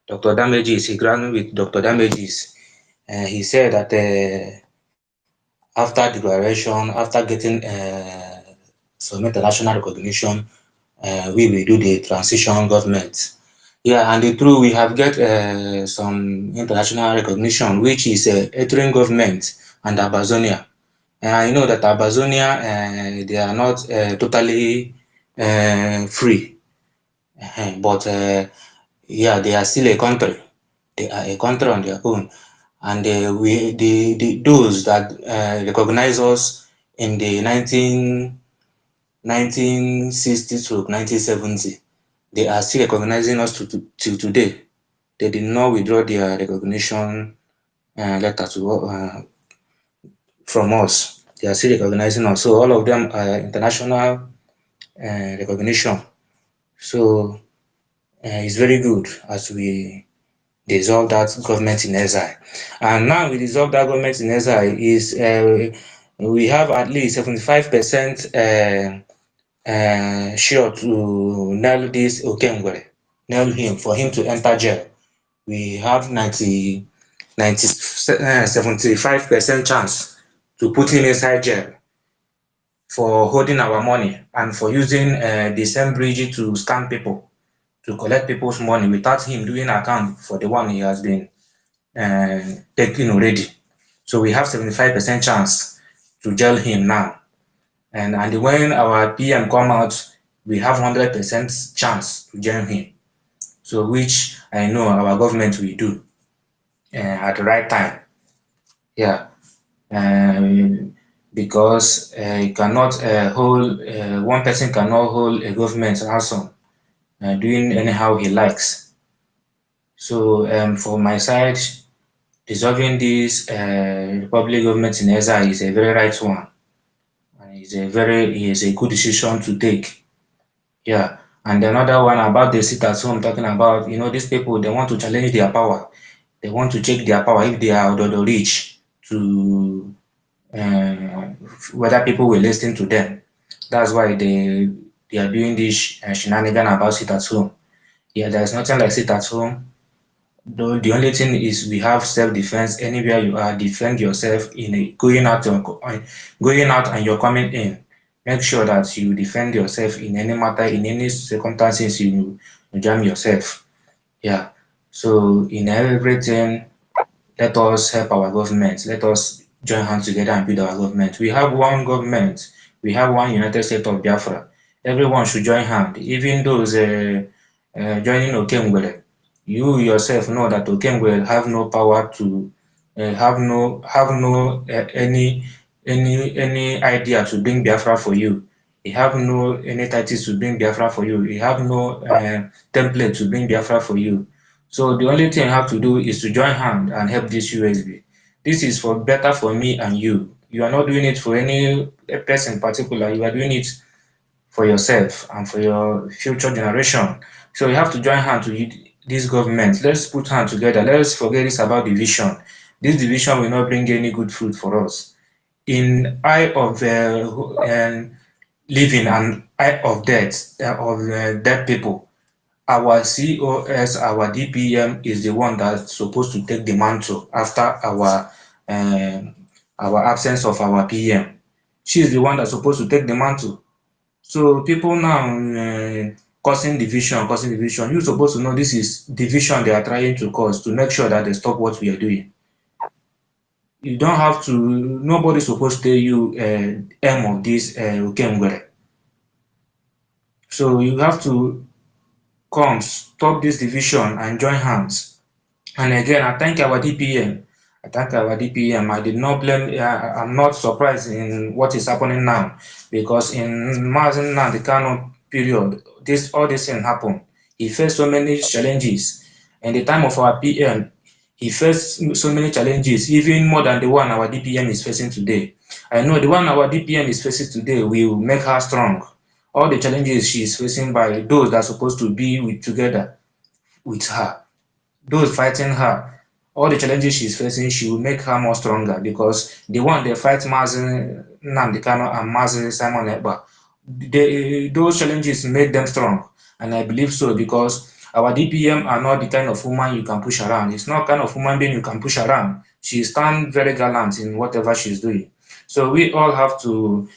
Dr. Damages, he ran with Dr. Damages. He said that after declaration, after getting some international recognition, we will do the transition government. Yeah, and the truth, we have get some international recognition, which is Eritrean government and Abazonia. I know that Abazonia, they are not totally free, but yeah, they are still a country. They are a country on their own, and those that recognize us in the 1960 to 1970, they are still recognizing us till today. They did not withdraw their recognition letter from us. They are still recognizing us. So all of them are international recognition. So it's very good as we dissolve that government in exile. And now we dissolve that government in exile is we have at least 75% sure to nail this Okengwere, nail him for him to enter jail. We have 75% chance to put him inside jail for holding our money and for using the same BRGIE to scam people, to collect people's money without him doing account for the one he has been taken already. So we have 75% chance to jail him now. And when our PM come out, we have 100% chance to jail him. So which I know our government will do at the right time. Yeah. Because you cannot hold one person cannot hold a government ransom doing anyhow he likes. So for my side, dissolving this republic government in exile is a very right one, and is a good decision to take. Yeah. And another one about the sit at home, talking about, these people, they want to challenge their power. They want to check their power if they are the rich to uh, whether people will listen to them. That's why they are doing this shenanigan about sit at home. Yeah, there's nothing like sit at home. Though the only thing is we have self-defense. Anywhere you are, defend yourself in going out and you're coming in. Make sure that you defend yourself in any matter, in any circumstances you jam yourself. Yeah. So in everything, let us help our government. Let us join hands together and build our government. We have one government. We have one United States of Biafra. Everyone should join hand. Even those joining Okengwele. You yourself know that Okengwele have no power to have no any idea to bring Biafra for you. He have no any titles to bring Biafra for you. He have no template to bring Biafra for you. So the only thing you have to do is to join hand and help this USB. This is for better for me and you. You are not doing it for any person in particular. You are doing it for yourself and for your future generation. So you have to join hand to this government. Let's put hand together. Let's forget this about division. This division will not bring any good fruit for us. In eye of living and eye of death of dead people, our COS, our DPM is the one that's supposed to take the mantle after our absence of our PM. She is the one that's supposed to take the mantle. So people now causing division, causing division. You're supposed to know this is division they are trying to cause to make sure that they stop what we are doing. You don't have to. Nobody's supposed to tell you aim of this Ukemwere. So you have to come stop this division and join hands. And again, I thank our DPM. I thank our DPM. I did not blame. I'm not surprised in what is happening now, because in Mazen the Kano period, all this thing happened. He faced so many challenges. In the time of our PM, he faced so many challenges, even more than the one our DPM is facing today. I know the one our DPM is facing today will make her strong. All the challenges she is facing by those that are supposed to be together with her, those fighting her, all the challenges she's facing, she will make her more stronger, because the one they fight Mazi Nnamdi Kanu and Mazi Simon Ekpa, those challenges made them strong. And I believe so, because our DPM are not the kind of woman you can push around. It's not kind of human being you can push around. She stands very gallant in whatever she's doing. So we all have to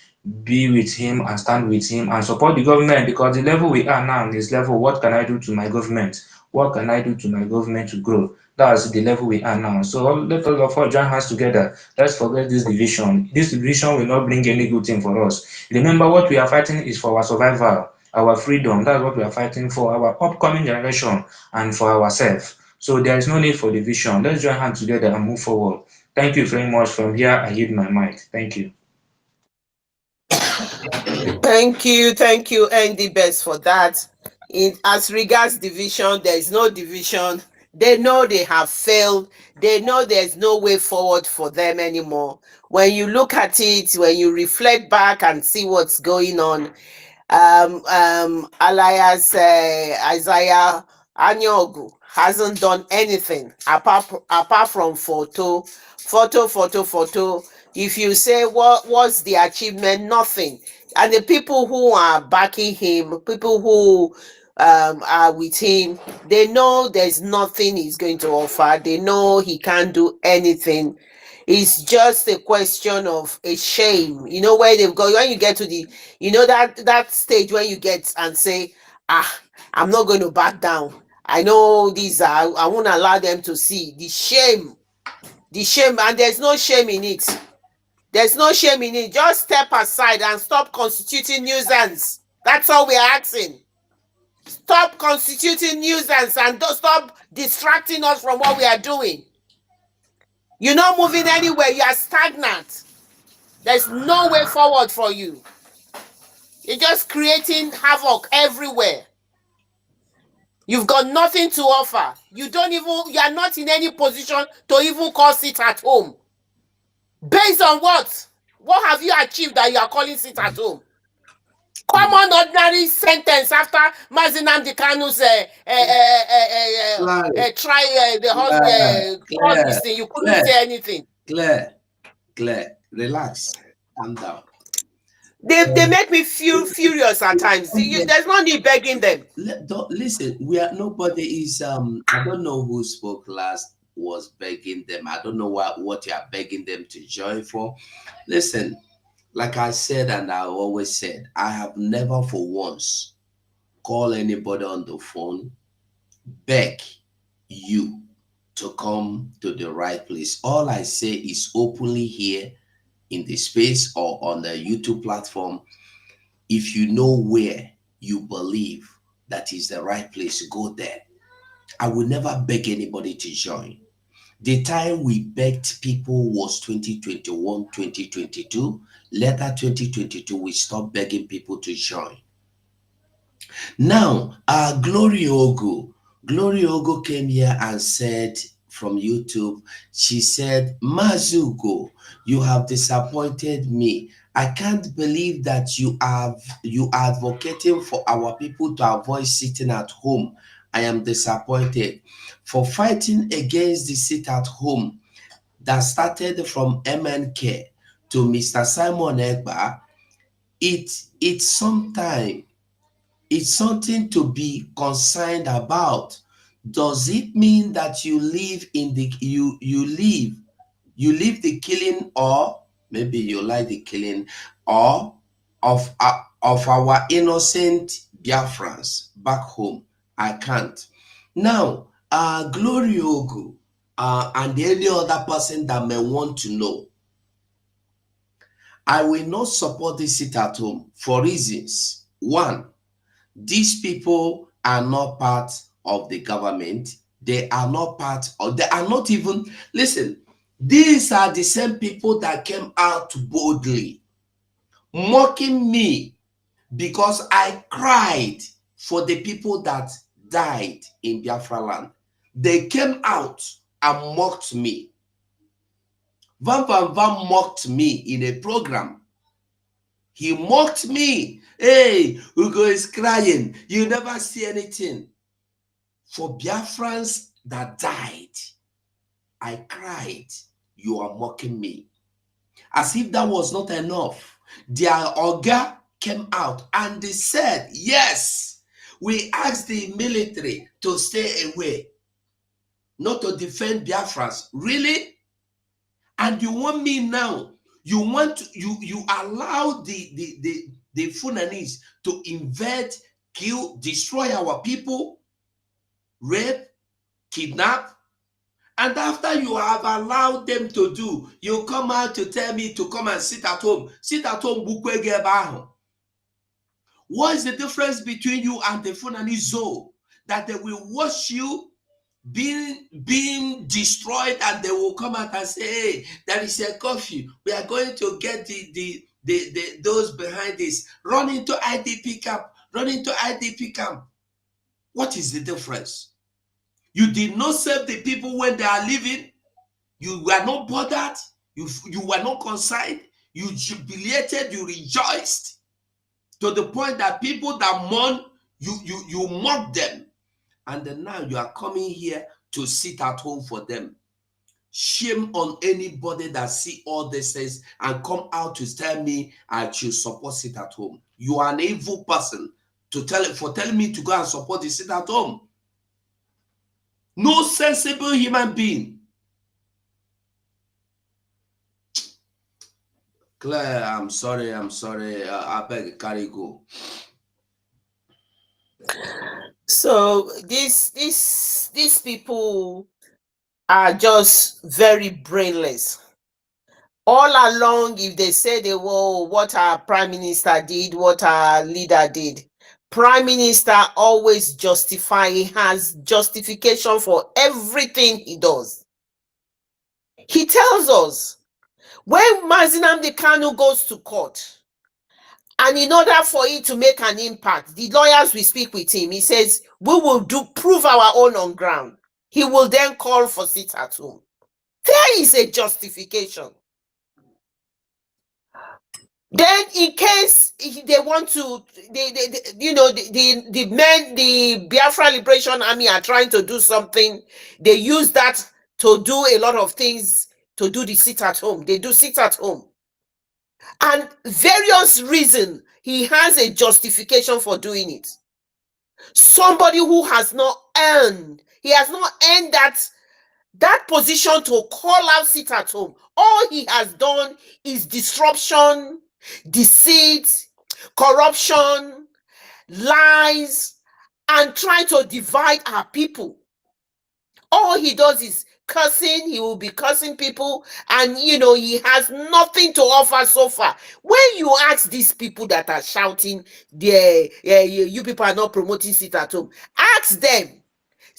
be with him and stand with him and support the government, because the level we are now, this level, what can I do to my government? What can I do to my government to grow? That's the level we are now. So let all of us join hands together. Let's forget this division. This division will not bring any good thing for us. Remember, what we are fighting is for our survival, our freedom. That's what we are fighting for, our upcoming generation and for ourselves. So there is no need for division. Let's join hands together and move forward. Thank you very much. From here, I yield my mic. Thank you. Thank you, Andy Best, for that. As regards division, there is no division. They know they have failed. They know there's no way forward for them anymore. When you look at it, when you reflect back and see what's going on, alias Isaiah Anyogu hasn't done anything apart from photo. If you say what's the achievement, nothing. And the people who are backing him, people who are with him, they know there's nothing he's going to offer. They know he can't do anything. It's just a question of a shame. You know where they've got, when you get to the, you know, that stage when you get and say, I'm not going to back down. I know these are, I won't allow them to see the shame, and there's no shame in it. There's no shame in it. Just step aside and stop constituting nuisance. That's all we're asking. Stop constituting nuisance and don't stop distracting us from what we are doing. You're not moving anywhere. You are stagnant. There's no way forward for you. You're just creating havoc everywhere. You've got nothing to offer. You are not in any position to even call sit at home. Based on what? What have you achieved that you are calling sit at home? Common ordinary sentence after Mazi Nnamdi Kanu's cause this thing. You couldn't say anything. Claire, relax, calm down. They make me feel furious at times. There's no need begging them. Listen, nobody is I don't know who spoke last was begging them. I don't know what you are begging them to join for. Listen, like I said, and I always said, I have never for once called anybody on the phone, beg you to come to the right place. All I say is openly here in the space or on the YouTube platform. If you know where you believe that is the right place, go there. I will never beg anybody to join. The time we begged people was 2021, 2022. Later 2022, we stopped begging people to join. Now, Glory Ogo came here and said from YouTube, she said, Mazugo, you have disappointed me. I can't believe that you are advocating for our people to avoid sitting at home. I am disappointed for fighting against the sit at home that started from MNK to Mr. Simon Egba. It's something to be concerned about. Does it mean that you live in the you live the killing, or maybe you like the killing or of our innocent Biafrans back home? I can't. Now, Glory Ogu, and any other person that may want to know, I will not support this sit at home for reasons. One, these people are not part of the government. They are not part of, they are not even, listen, these are the same people that came out boldly, mocking me because I cried for the people that died in Biafra land. They came out and mocked me. Van mocked me in a program. He mocked me. Hey, Ugo is crying. You never see anything. For Biafrans that died, I cried. You are mocking me. As if that was not enough, their Oga came out and they said, yes, we asked the military to stay away, not to defend Biafrans. Really? And you want me now? You want to, you allow the Fulanese to invade, kill, destroy our people, rape, kidnap, and after you have allowed them to do, you come out to tell me to come and sit at home. Sit at home, bukwege baho. What is the difference between you and the Fulani Zoo? That they will watch you being destroyed, and they will come out and say, hey, there is a curfew. We are going to get those behind this. Run into IDP camp. Run into IDP camp. What is the difference? You did not save the people when they are leaving. You were not bothered. You were not concerned. You jubilated. You rejoiced to the point that people that mourn, you mock them. And then now you are coming here to sit at home for them. Shame on anybody that see all these things and come out to tell me I should support sit at home. You are an evil person for telling me to go and support the sit at home. No sensible human being. Claire, I'm sorry. I beg, carry go. So these people are just very brainless. All along, if they say they were what our prime minister did, what our leader did, prime minister always has justification for everything he does. He tells us when Mazinam Kanu goes to court, and in order for it to make an impact, the lawyers will speak with him. He says, we will prove our own on ground. He will then call for sit at home. There is a justification. Then in case they want to, the Biafra Liberation Army are trying to do something, they use that to do a lot of things, to do the sit at home. They do sit at home. And various reasons, he has a justification for doing it. Somebody who has not earned that position to call out sit at home. All he has done is disruption, deceit, corruption, lies, and trying to divide our people. All he does is cursing. He will be cursing people, and he has nothing to offer so far. When you ask these people that are shouting, you people are not promoting sit at home, ask them,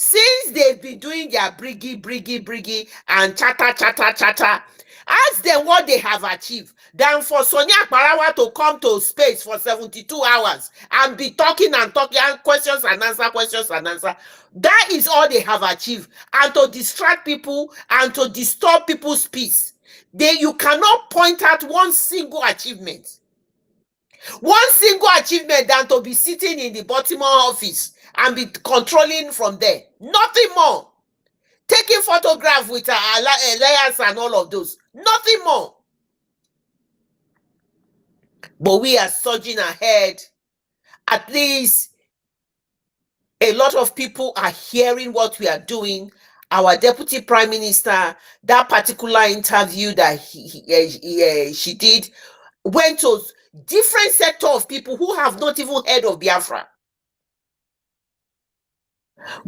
Since they've been doing their BRGIE, and chatter, ask them what they have achieved. Than for Sonia Akparawa to come to space for 72 hours and be talking and questions and answer. That is all they have achieved. And to distract people and to disturb people's peace. You cannot point out one single achievement. One single achievement than to be sitting in the Baltimore office and be controlling from there. Nothing more. Taking photograph with alliance and all of those. Nothing more. But we are surging ahead. At least a lot of people are hearing what we are doing. Our deputy prime minister, that particular interview that she did, went to different sector of people who have not even heard of Biafra.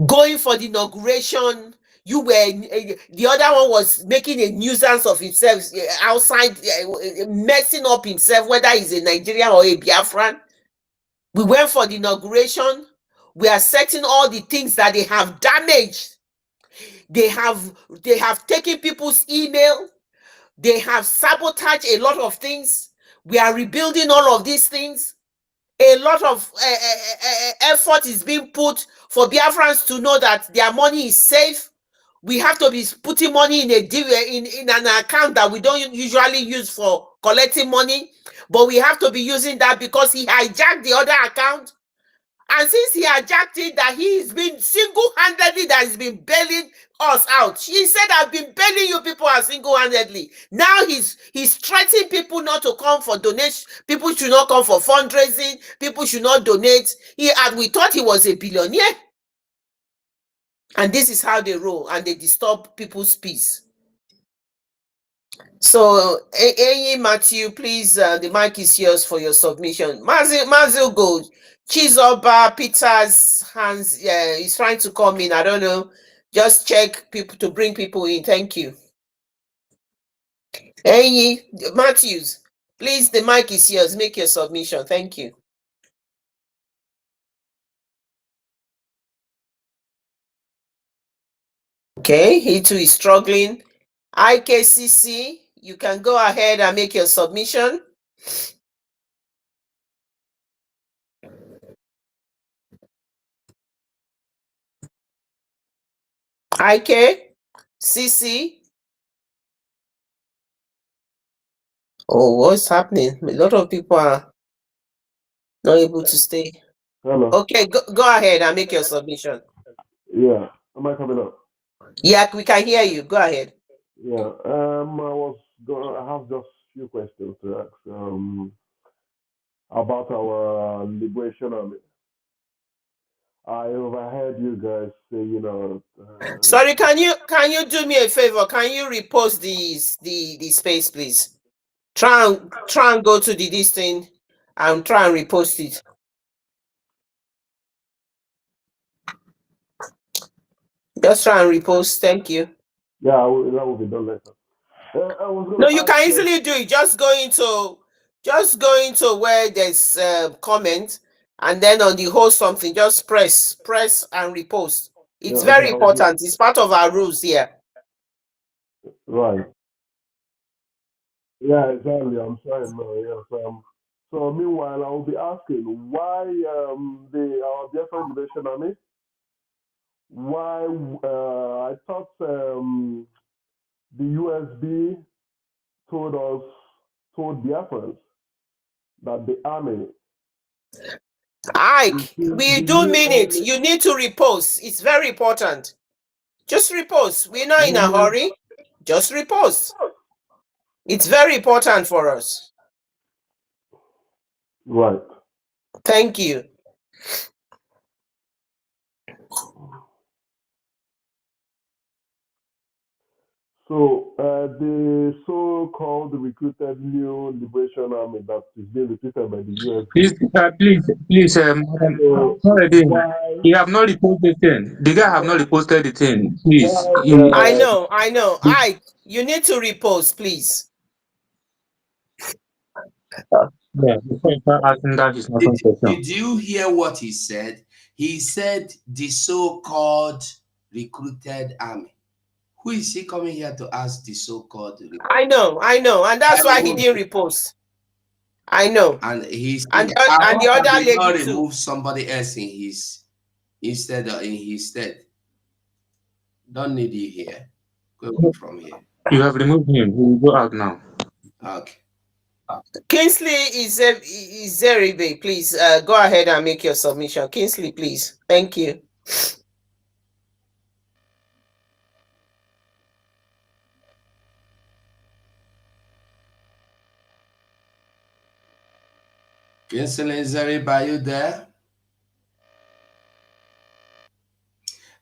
Going for the inauguration, the other one was making a nuisance of himself outside, messing up himself, whether he's a Nigerian or a Biafran. We went for the inauguration. We are setting all the things that they have damaged. They have taken people's email. They have sabotaged a lot of things. We are rebuilding all of these things. A lot of effort is being put for Biafrans to know that their money is safe. We have to be putting money in an account that we don't usually use for collecting money, but we have to be using that because he hijacked the other account. And since he hijacked it, that he's been single-handedly that has been bailing us out. He said, I've been bailing you people out single-handedly. Now he's threatening people not to come for donation. People should not come for fundraising. People should not donate. And we thought he was a billionaire. And this is how they roll, and they disturb people's peace. So, Matthew, please, the mic is yours for your submission. Mazil Gold, Chizoba, Peter's hands, he's trying to come in. I don't know. Just check people to bring people in. Thank you. Matthews, please, the mic is yours. Make your submission. Thank you. Okay, he too is struggling. IKCC, you can go ahead and make your submission. IKCC. Oh, what's happening? A lot of people are not able to stay. Hello. Okay, go ahead and make your submission. Yeah. Am I coming up? Yeah, we can hear you. Go ahead. Yeah. I have just a few questions to ask. About our liberation army. I overheard you guys say, Sorry, can you do me a favor? Can you repost the space, please? Try and go to this thing and try and repost it. Just try and repost. Thank you. Yeah, that will be done later. No, you can easily do it. Just go into where there's comment, and then on the host something, just press and repost. It's very important. It's part of our rules here. Right. Yeah, exactly. I'm sorry, no, yes. So meanwhile, I will be asking why our Biafran Liberation Army. Why I thought the USB told Biafrans that the army. Ike, we do mean it. You need to repost. It's very important. Just repost. We're not in a hurry. Just repost. It's very important for us. Right. Thank you. So the so-called recruited new liberation army that is being recruited by the US. Please, you have not reposted the thing. The guy have not reposted the thing. Please. I know. Ike, you need to repost, please. Yeah, that is did you hear what he said? He said the so-called recruited army. Who is he coming here to ask the so-called? I know, and that's why he didn't repost. I know. And he's And I the hope I other did lady not too. remove somebody else in his stead. Don't need you here. Go away from here. You have removed him. He will go out now. Okay. Kingsley is Zeribe, please go ahead and make your submission. Kingsley, please. Thank you. Kingsley Zeribe, are you there?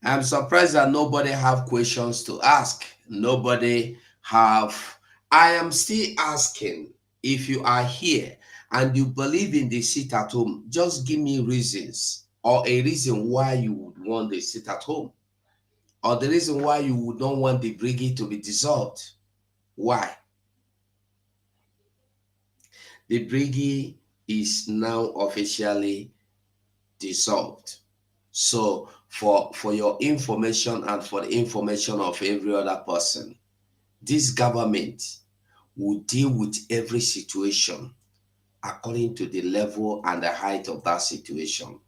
I'm surprised that nobody have questions to ask. Nobody have. I am still asking, if you are here and you believe in the sit at home, just give me reasons or a reason why you would want the sit at home, or the reason why you would not want the BRGIE to be dissolved. Why? The BRGIE is now officially dissolved. So for your information and for the information of every other person, this government will deal with every situation according to the level and the height of that situation.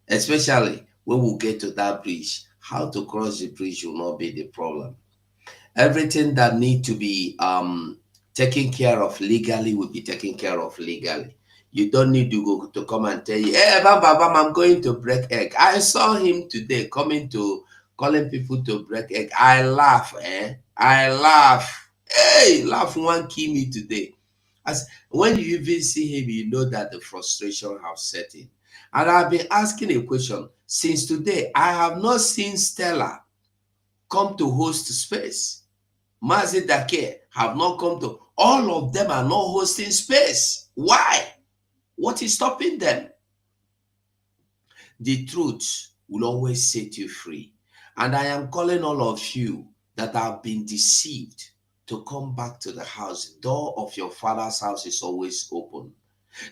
Especially when we get to that bridge, how to cross the bridge will not be the problem. Everything that need to be taken care of legally will be taken care of legally. You don't need to go to come and tell you, hey, Bam, I'm going to break egg. I saw him today calling people to break egg. I laugh, I laugh. Hey, laugh one kill me today. As when you even see him, you know that the frustration has set in. And I've been asking a question since today. I have not seen Stella come to host space. Mazi Dake have not come to. All of them are not hosting space. Why? What is stopping them? The truth will always set you free. And I am calling all of you that have been deceived to come back to the house. The door of your father's house is always open.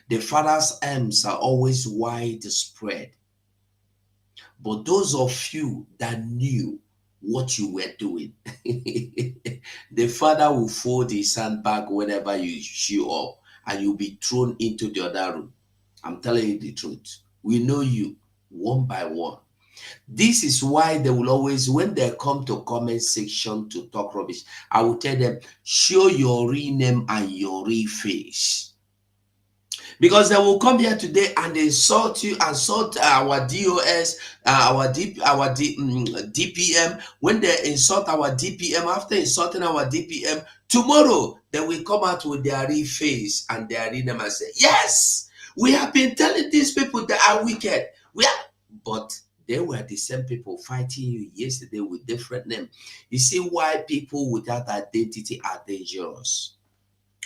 The father's arms are always widespread. But those of you that knew what you were doing, the father will fold his hand back whenever you show up and you'll be thrown into the other room. I'm telling you the truth. We know you one by one. This is why they will always, when they come to comment section to talk rubbish, I will tell them, show your real name and your real face. Because they will come here today and insult you, insult our DOS, DPM. When they insult our DPM, after insulting our DPM, tomorrow they will come out with their real face and their real name and say, yes, we have been telling these people they are wicked. But they were the same people fighting you yesterday with different names. You see why people without identity are dangerous.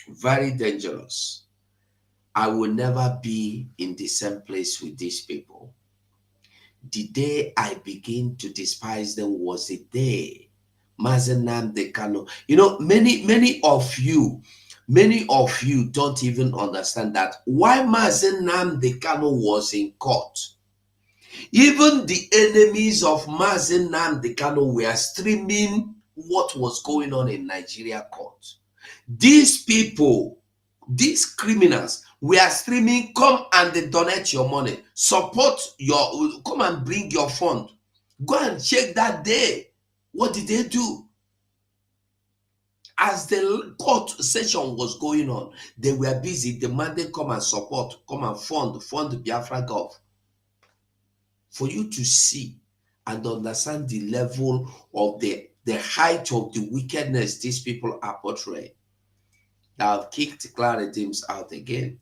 Very dangerous. I will never be in the same place with these people. The day I begin to despise them was the day Mazen Nnamdi Kanu. You know, many of you don't even understand that why Mazen Nnamdi Kanu was in court. Even the enemies of Mazen Nnamdi Kanu were streaming what was going on in Nigeria court. These people, these criminals, we are streaming, come and donate your money, support your, come and bring your fund. Go and check that day. What did they do? As the court session was going on, they were busy demanding, come and support, come and fund Biafra Gov. For you to see and understand the level of the height of the wickedness these people are portraying. That have kicked Claritims out again.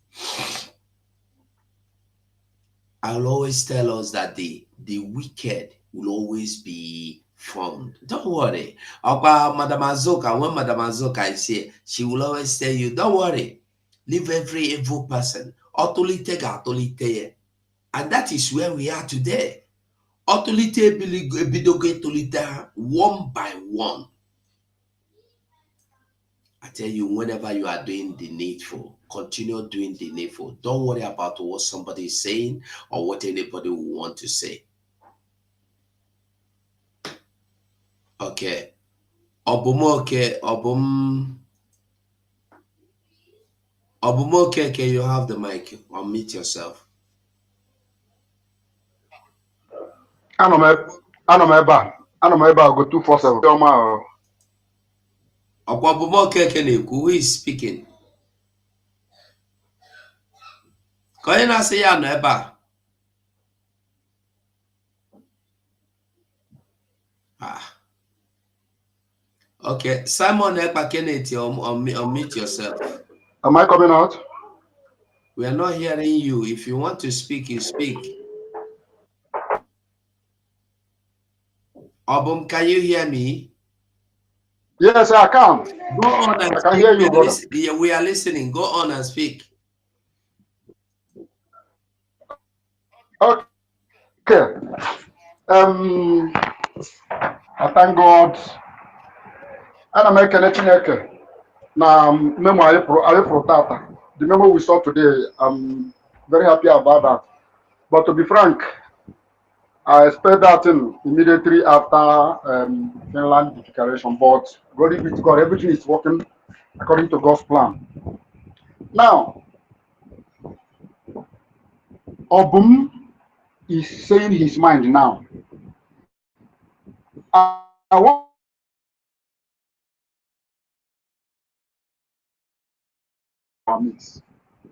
I'll always tell us that the wicked will always be found. Don't worry. About Madam Azoka, when Madam Azoka is here, she will always tell you, don't worry. Leave every evil person. Otolite ga atolite. And that is where we are today. Otolite ebidogo etolite one by one. I tell you, whenever you are doing the needful, continue doing the needful. Don't worry about what somebody is saying or what anybody will want to say. Okay. Obumoke, Obumoke, can you have the mic? Unmute yourself. Anọ m ebe a go 247 ọma ahụ. Obumoke who is speaking? Ka onye na-asị ya nọ ebe a. Ah. Okay, Simon Ekpa Kenneth, unmute yourself. Am I coming out? We are not hearing you. If you want to speak, you speak. Obum, can you hear me? Yes, I can. Go on and I speak. can hear you, brother. We are listening. Go on and speak. Okay. I thank God. Ana m ekele Chineke na memo anyị pụrụ tata. The memo we saw today, I'm very happy about that. But to be frank, I expect that immediately after Finland declaration. But glory be to God, everything is working according to God's plan. Now, Obum is saying his mind now. I want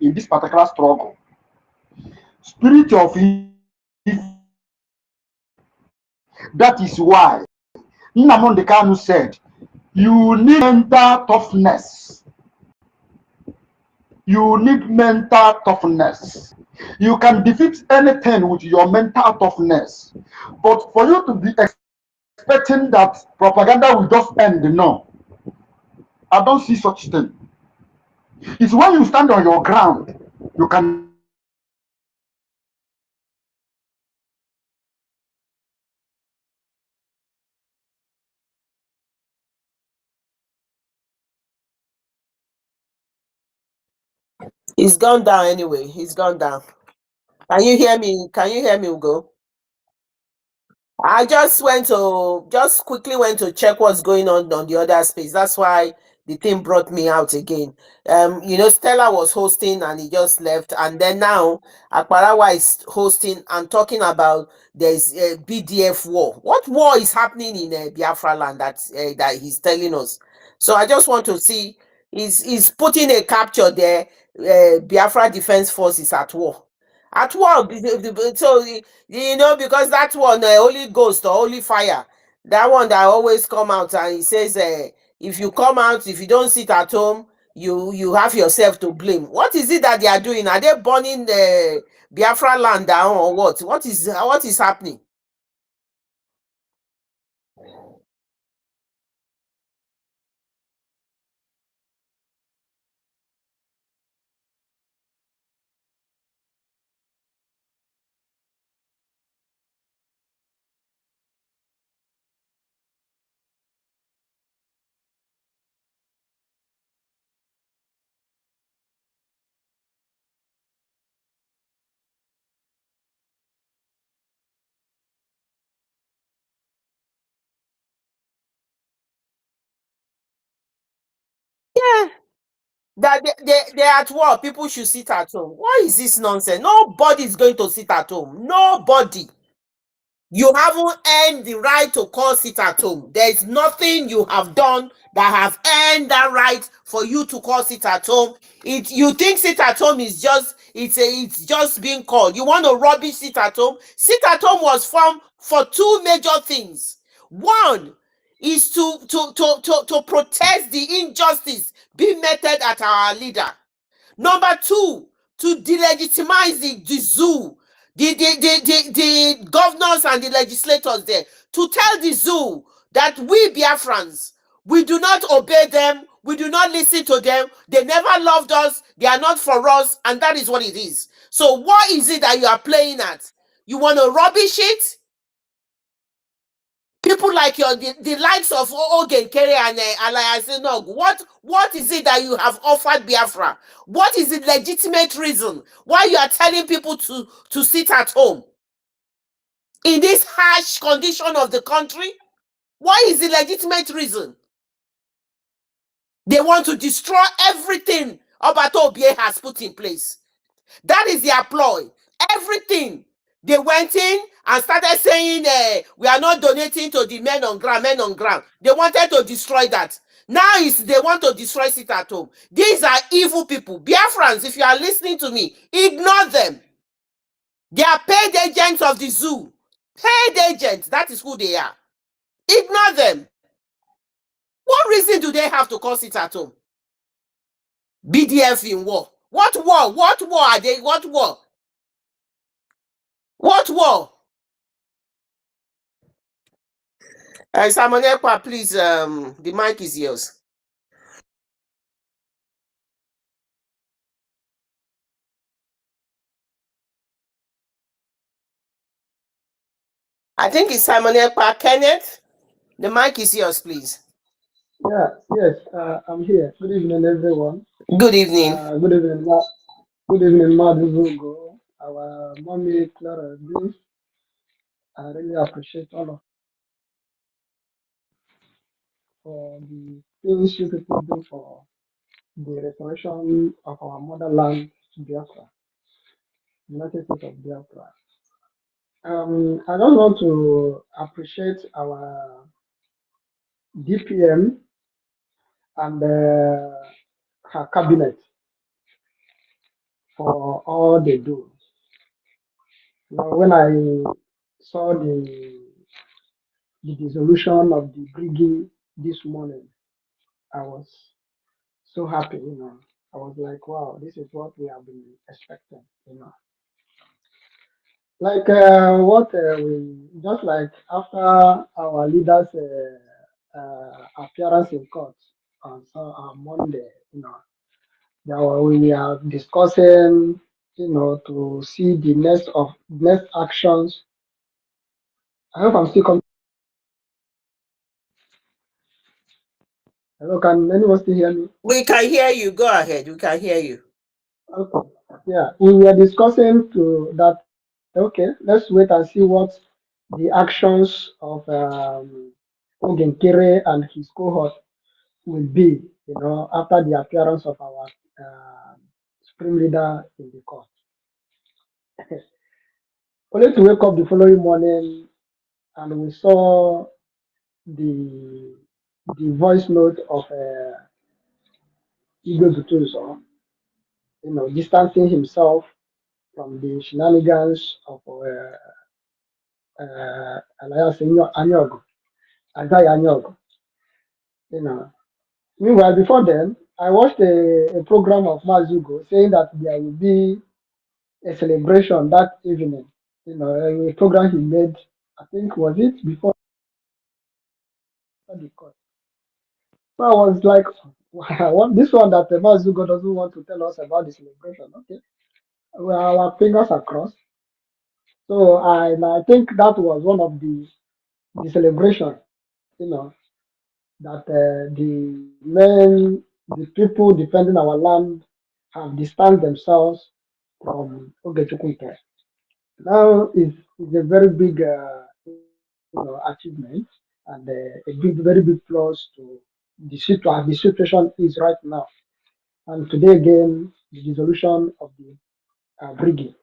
in this particular struggle, spirit of evil. That is why Nnamdi Kanu said, you need mental toughness. You need mental toughness. You can defeat anything with your mental toughness. But for you to be expecting that propaganda will just end, no. I don't see such thing. It's when you stand on your ground, you can He's gone down anyway. He's gone down. Can you hear me? Can you hear me, Ugo? I just quickly went to check what's going on the other space. That's why the thing brought me out again. Stella was hosting and he just left, and then now Akbarawa is hosting and talking about there's a BDF war. What war is happening in Biafra land that he's telling us? So I just want to see. He's putting a capture there. Biafra Defense Force is at war. At war. So because that one, Holy Ghost or Holy Fire, that one that always come out and he says, if you come out, if you don't sit at home, you have yourself to blame. What is it that they are doing? Are they burning the Biafra land down or what? What is happening? Yeah. That they're at war. People should sit at home. Why is this nonsense? Nobody is going to sit at home. Nobody. You haven't earned the right to call sit at home. There is nothing you have done that have earned that right for you to call sit at home. You think sit at home is just it's just being called. You want to rubbish sit at home? Sit at home was formed for two major things. One is to protest the injustice being meted at our leader. Number two, to delegitimize the zoo, the governors and the legislators there, to tell the zoo that we Biafrans, we do not obey them, we do not listen to them, they never loved us, they are not for us, and that is what it is. So what is it that you are playing at? You want to rubbish it? People like the likes of Ogen Kere and Alliance Nog, what is it that you have offered Biafra? What is the legitimate reason why you are telling people to sit at home in this harsh condition of the country? What is the legitimate reason? They want to destroy everything Obato Obie has put in place. That is their ploy. Everything. They went in and started saying, we are not donating to the men on ground, men on ground. They wanted to destroy that. Now they want to destroy it at home. These are evil people. Biafrans, if you are listening to me, ignore them. They are paid agents of the zoo. Paid agents, that is who they are. Ignore them. What reason do they have to cause it at home? BDF in war. What war? What war are they? What war? What war? Simon Ekpa, please, the mic is yours. I think it's Simon Ekpa. Kenneth, the mic is yours, please. Yeah, yes, I'm here. Good evening, everyone. Good evening. Good evening, good evening, Maduzugo, our mommy Clara. I really appreciate all of for the things you people do for the restoration of our motherland, Biafra, United States of Biafra. I just want to appreciate our DPM and her cabinet for all they do. Now, when I saw the dissolution of the BRGIE this morning, I was so happy, I was like, wow, this is what we have been expecting. Like what we just like after our leaders' appearance in court on Monday, we are discussing, to see the next actions. I hope I'm still coming. Hello, can anyone still hear me? We can hear you. Go ahead. We can hear you. Okay. Yeah, we were discussing to that. Okay, let's wait and see what the actions of Ogenkere and his cohort will be. After the appearance of our supreme leader in the court. Only to wake up the following morning and we saw the voice note of Igwe Butuzo, distancing himself from the shenanigans of Elias Anyogo, Isaiah Anyogo. Meanwhile, before then, I watched a program of Mazugo saying that there will be a celebration that evening. A program he made, I think, was it before the court. So I was like, what this one that Mazugo doesn't want to tell us about the celebration. Okay, well, our fingers are crossed. So I think that was one of the celebration, that the people defending our land have distanced themselves from Ogechukwuke. Now is a very big achievement and very big plus to the situation is right now. And today again, the dissolution of the BRGIE.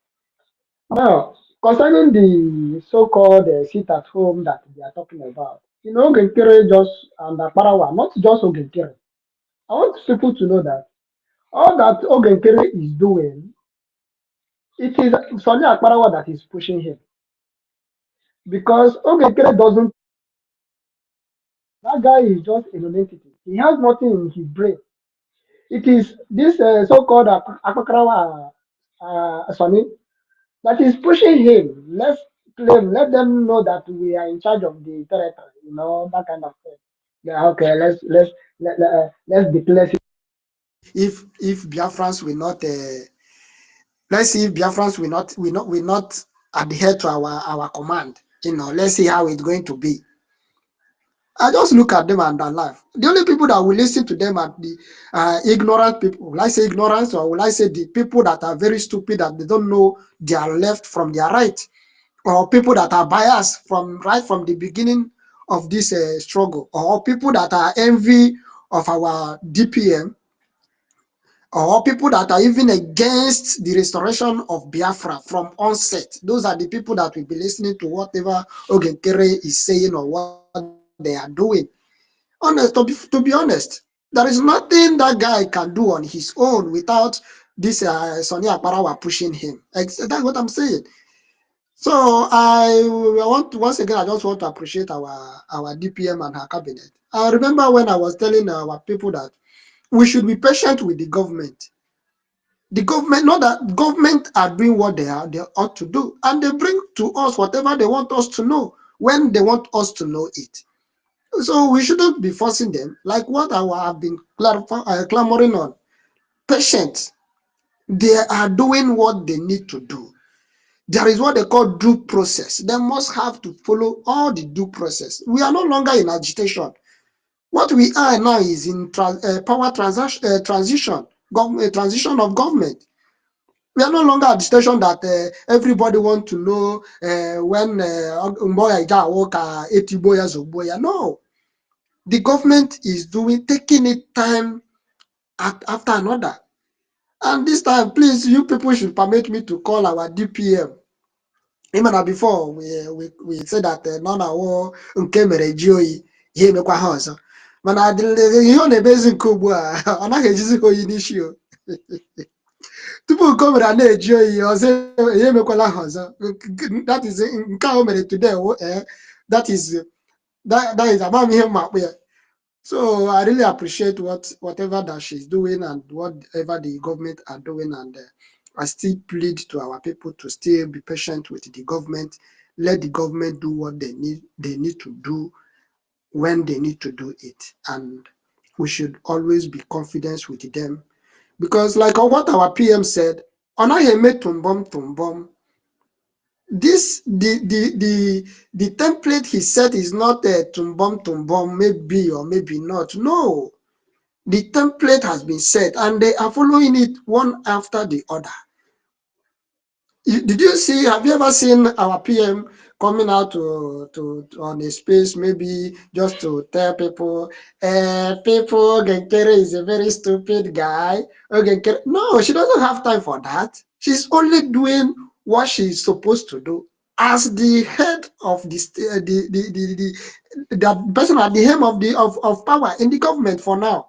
Now, concerning the so-called seat at home that they are talking about, Ogenkere just and Akparawa, not just Ogenkere. I want people to know that all that Ogenkere is doing, it is Sonny Akparawa that is pushing him. Because Ogenkere doesn't, that guy is just a non-entity. He has nothing in his brain. It is this so-called Akparawa Sonny that is pushing him. Let's claim, let them know that we are in charge of the territory, that kind of thing. Yeah, okay, let's declare it. If Biafrans will not let's see if Biafrans will not adhere to our command. Let's see how it's going to be. I just look at them and I laugh. The only people that will listen to them are the ignorant people. Will I say ignorance, or will I say the people that are very stupid, that they don't know their left from their right, or people that are biased from the beginning of this struggle, or people that are envy of our DPM, or people that are even against the restoration of Biafra from onset. Those are the people that will be listening to whatever Ogenkere is saying or what they are doing. To be honest, there is nothing that guy can do on his own without this Sonny Aparawa pushing him. That's what I'm saying. So I want to, once again, I just want to appreciate our DPM and her cabinet. I remember when I was telling our people that we should be patient with the government. The government, not that government are doing what they ought to do, and they bring to us whatever they want us to know when they want us to know it. So we shouldn't be forcing them, like what I have been clamoring on. Patient. They are doing what they need to do. There is what they call due process. They must have to follow all the due process. We are no longer in agitation. What we are now is in power transition, transition of government. We are no longer at the station that everybody want to know when Mboya Ijawoka, Etiboya Zoboya. No, the government is taking it time after another. And this time, please, you people should permit me to call our DPM. Even before we said that none of our mere GOE ihe emekwa ha ọzọ. Mana ihe ọ na-emezi nke ugbu a ọ naghị ejizi ka oyi n'isi o. Tupu nke o mere a na-eji oyi ọzọ ihe emekwala ha ọzọ. That is nke a o mere today. That is amamihe mma akpụ ya. So I really appreciate whatever that she's doing and whatever the government are doing, and I still plead to our people to still be patient with the government. Let the government do what they need to do when they need to do it, and we should always be confident with them, because like what our PM said, Onaheme tumbom. This the template he said is not a tumbom, maybe or maybe not. No, the template has been set and they are following it one after the other. Did you see? Have you ever seen our PM coming out to on a space, maybe just to tell people, people, Genkere is a very stupid guy. No, she doesn't have time for that. She's only doing what she's supposed to do as the head of the person at the helm of power in the government for now.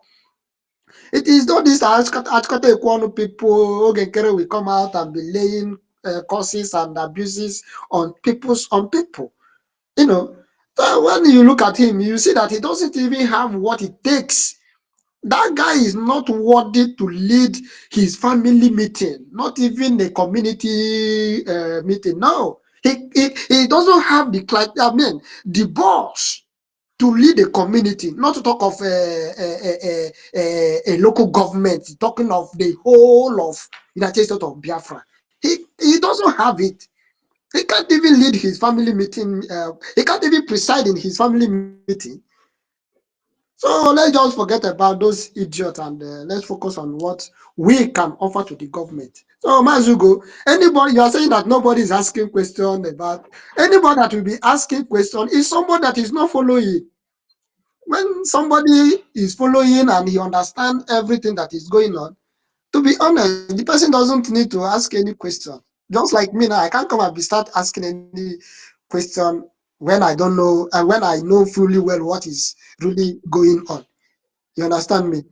It is not this Achkota people, Ogenkere will come out and be laying curses and abuses on people. You know, when you look at him, you see that he doesn't even have what it takes. That guy is not worthy to lead his family meeting, not even a community meeting. No, he doesn't have the boss to lead a community, not to talk of a local government, talking of the whole of United States of Biafra. He doesn't have it. He can't even lead his family meeting. He can't even preside in his family meeting. So let's just forget about those idiots and let's focus on what we can offer to the government. So Mazugo, anybody, you are saying that nobody is asking questions about, anybody that will be asking questions is somebody that is not following. When somebody is following and he understands everything that is going on, to be honest, the person doesn't need to ask any question. Just like me now, I can't come and start asking any question when I don't know and when I know fully well what is really going on. You understand me?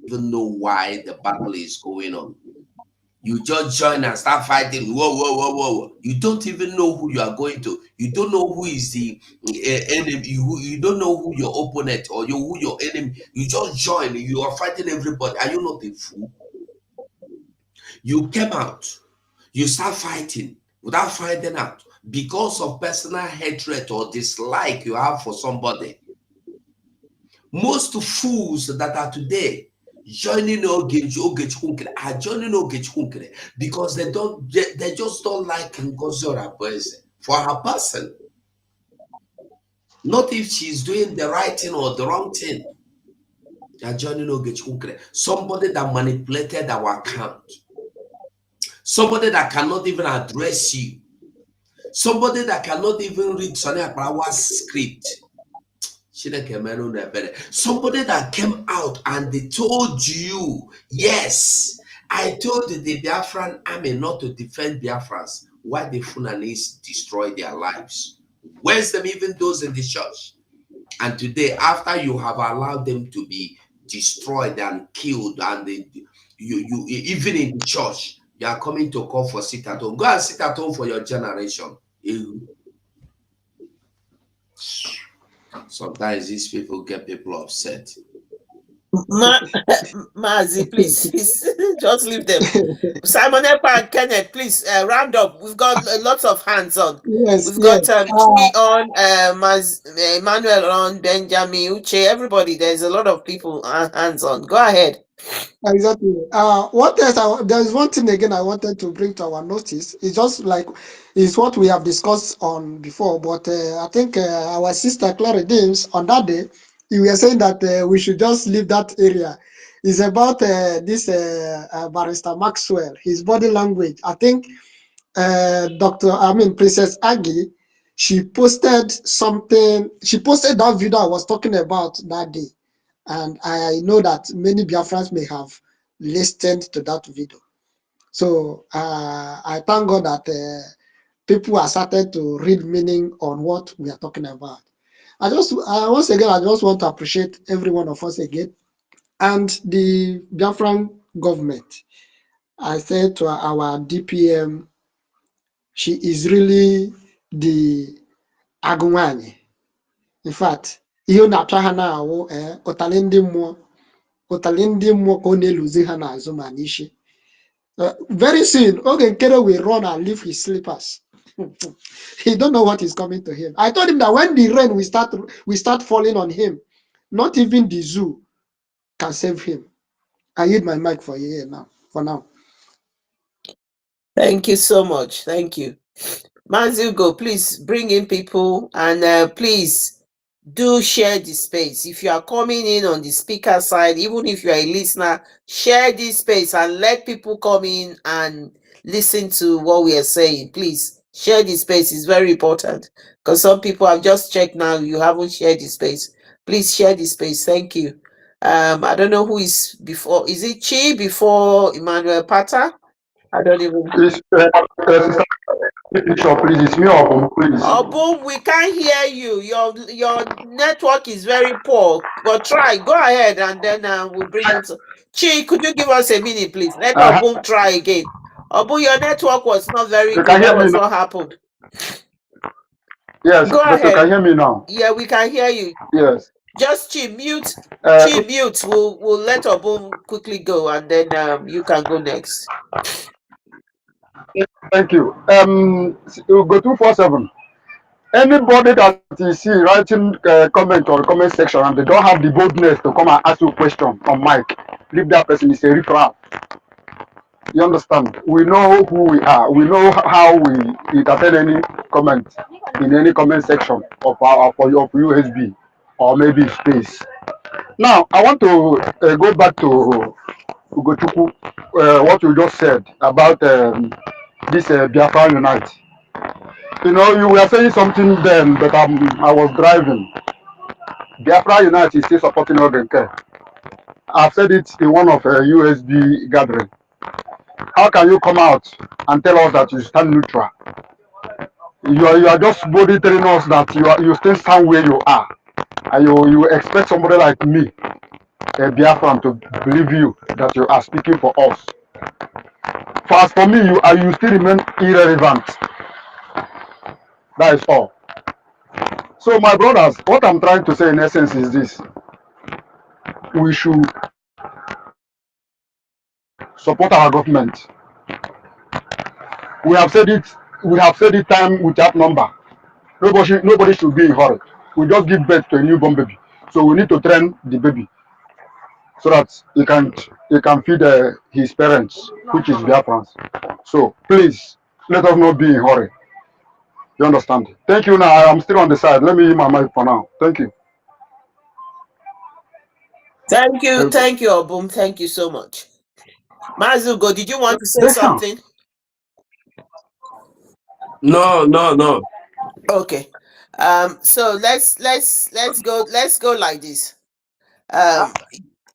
Even know why the battle is going on. You just join and start fighting. Whoa, whoa, whoa, whoa. You don't even know who you are going to. You don't know who is the enemy. You don't know who your opponent or who your enemy. You just join. You are fighting everybody. Are you not a fool? You came out. You start fighting without finding out because of personal hatred or dislike you have for somebody. Most fools that are today joining Ogechkunkere are joining Ogechkunkere because they just don't like Ngozi Orabueze for her person. Not if she's doing the right thing or the wrong thing. They are joining Ogechkunkere. Somebody that manipulated our account. Somebody that cannot even address you. Somebody that cannot even read Sonny Akbarawa's script. Somebody that came out and they told you, yes, I told the Biafran army not to defend Biafrans. Why the Funanis destroy their lives? Where's them, even those in the church? And today, after you have allowed them to be destroyed and killed, and you even in the church, you are coming to call for sit at home. Go and sit at home for your generation. Sometimes these people get people upset. Mazi, please, just leave them. Simon Epa and Kenneth, please round up. We've got lots of hands on. Yes, We've got yes. Chi on, Emmanuel on, Benjamin, Uche, everybody. There's a lot of people hands on. Go ahead. Exactly. What else? There's one thing again I wanted to bring to our notice. It's just like it's what we have discussed on before, but I think our sister Clara James on that day, you were saying that we should just leave that area. It's about this barrister Maxwell, his body language. I think Princess Aggie, she posted something. She posted that video I was talking about that day. And I know that many Biafrans may have listened to that video. So I thank God that people are started to read meaning on what we are talking about. Once again, I just want to appreciate every one of us again and the Biafran government. I said to our DPM, she is really the Agumani. In fact, ihe na-atwa ha na-awụ ụtalị ndị mmụọ ụtalị ndị mmụọ ka ọ na-eluzi ha n'azụ ma n'isi. Very soon, Oge Nkere will run and leave his slippers. He don't know what is coming to him. I told him that when the rain will start falling on him, not even the zoo can save him. I hit my mic for you here now. For now. Thank you so much. Thank you. Mazugo, please bring in people and please do share the space. If you are coming in on the speaker side, even if you are a listener, share this space and let people come in and listen to what we are saying. Please share the space. It's very important because some people have just checked now. You haven't shared the space. Please share the space. Thank you. I don't know who is before. Is it Chi before Emmanuel Pata? I don't even. Please, picture, please. It's me or please. Oh, boom, we can't hear you. Your network is very poor. But try. Go ahead and then we'll bring you to Chi, could you give us a minute, please? Let Obum try again. Obum, your network was not very You good. can hear That me was now. what happened. Yes, Go but you ahead. can hear me now. Yeah, we can hear you. Yes. Just Chi, mute. Chi, mute. We'll let Obum quickly go and then you can go next. Thank you. We'll go 247. Anybody that you see writing comment or comment section and they don't have the boldness to come and ask you a question on mic, leave that person is a riffraff. You understand? We know who we are. We know how we entertain any comment in any comment section of our of USB or maybe space. Now I want to go back to Ugochukwu, what you just said about this Biafra Unite. You know, you were saying something then, but I was driving. Biafra Unite is still supporting Ogenke. I've said it in one of USB gathering. How can you come out and tell us that you stand neutral? You are just body telling us that you still stand where you are, and you expect somebody like me, a Biafran, to believe you that you are speaking for us. as for me, you still remain irrelevant. That is all. So, my brothers, what I'm trying to say in essence is this: we should support our government. We have said it. We have said it time without number. Nobody should be in hurry. We just give birth to a newborn baby, so we need to train the baby so that he can feed his parents, which is Biafrans. So please let us not be in hurry. You understand? Thank you. Now I am still on the side. Let me use my mic for now. Thank you. Thank you, Obum. Thank you so much. Mazugo, did you want to say Yes, sir. something? No. Okay. So let's go like this.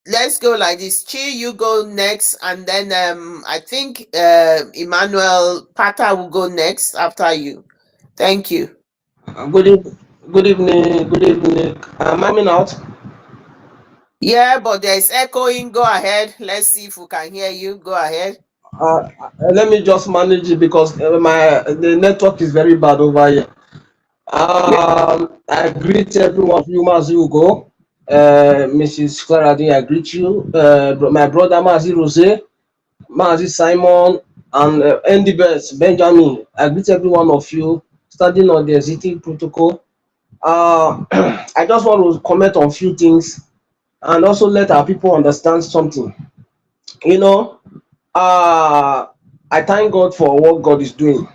Let's go like this. Chi, you go next, and then I think Emmanuel Pata will go next after you. Thank you. Good evening. Good evening. Good evening. Am I coming out? Yeah, but there's echoing. Go ahead. Let's see if we can hear you. Go ahead. Let me just manage it because the network is very bad over here. I greet everyone of you, Mazi Ugo, Mrs. Claradine, I greet you, my brother Mazi Rose, Mazi Simon, and Andy Best, Benjamin. I greet every one of you standing on the exiting protocol. I just want to comment on a few things and also let our people understand something. You know, I thank God for what God is doing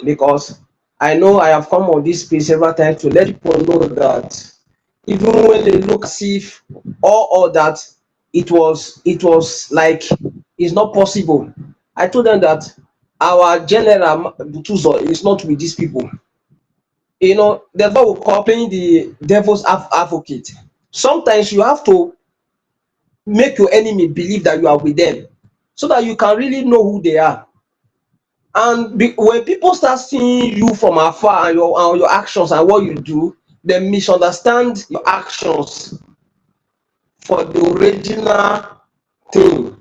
because I know I have come on this space several times to let people know that even when they look as if all that it was like it's not possible. I told them that our general Butuzo is not with these people. You know, that's why we call playing the devil's advocate. Sometimes you have to make your enemy believe that you are with them so that you can really know who they are. And when people start seeing you from afar and your actions and what you do, they misunderstand your actions for the original thing.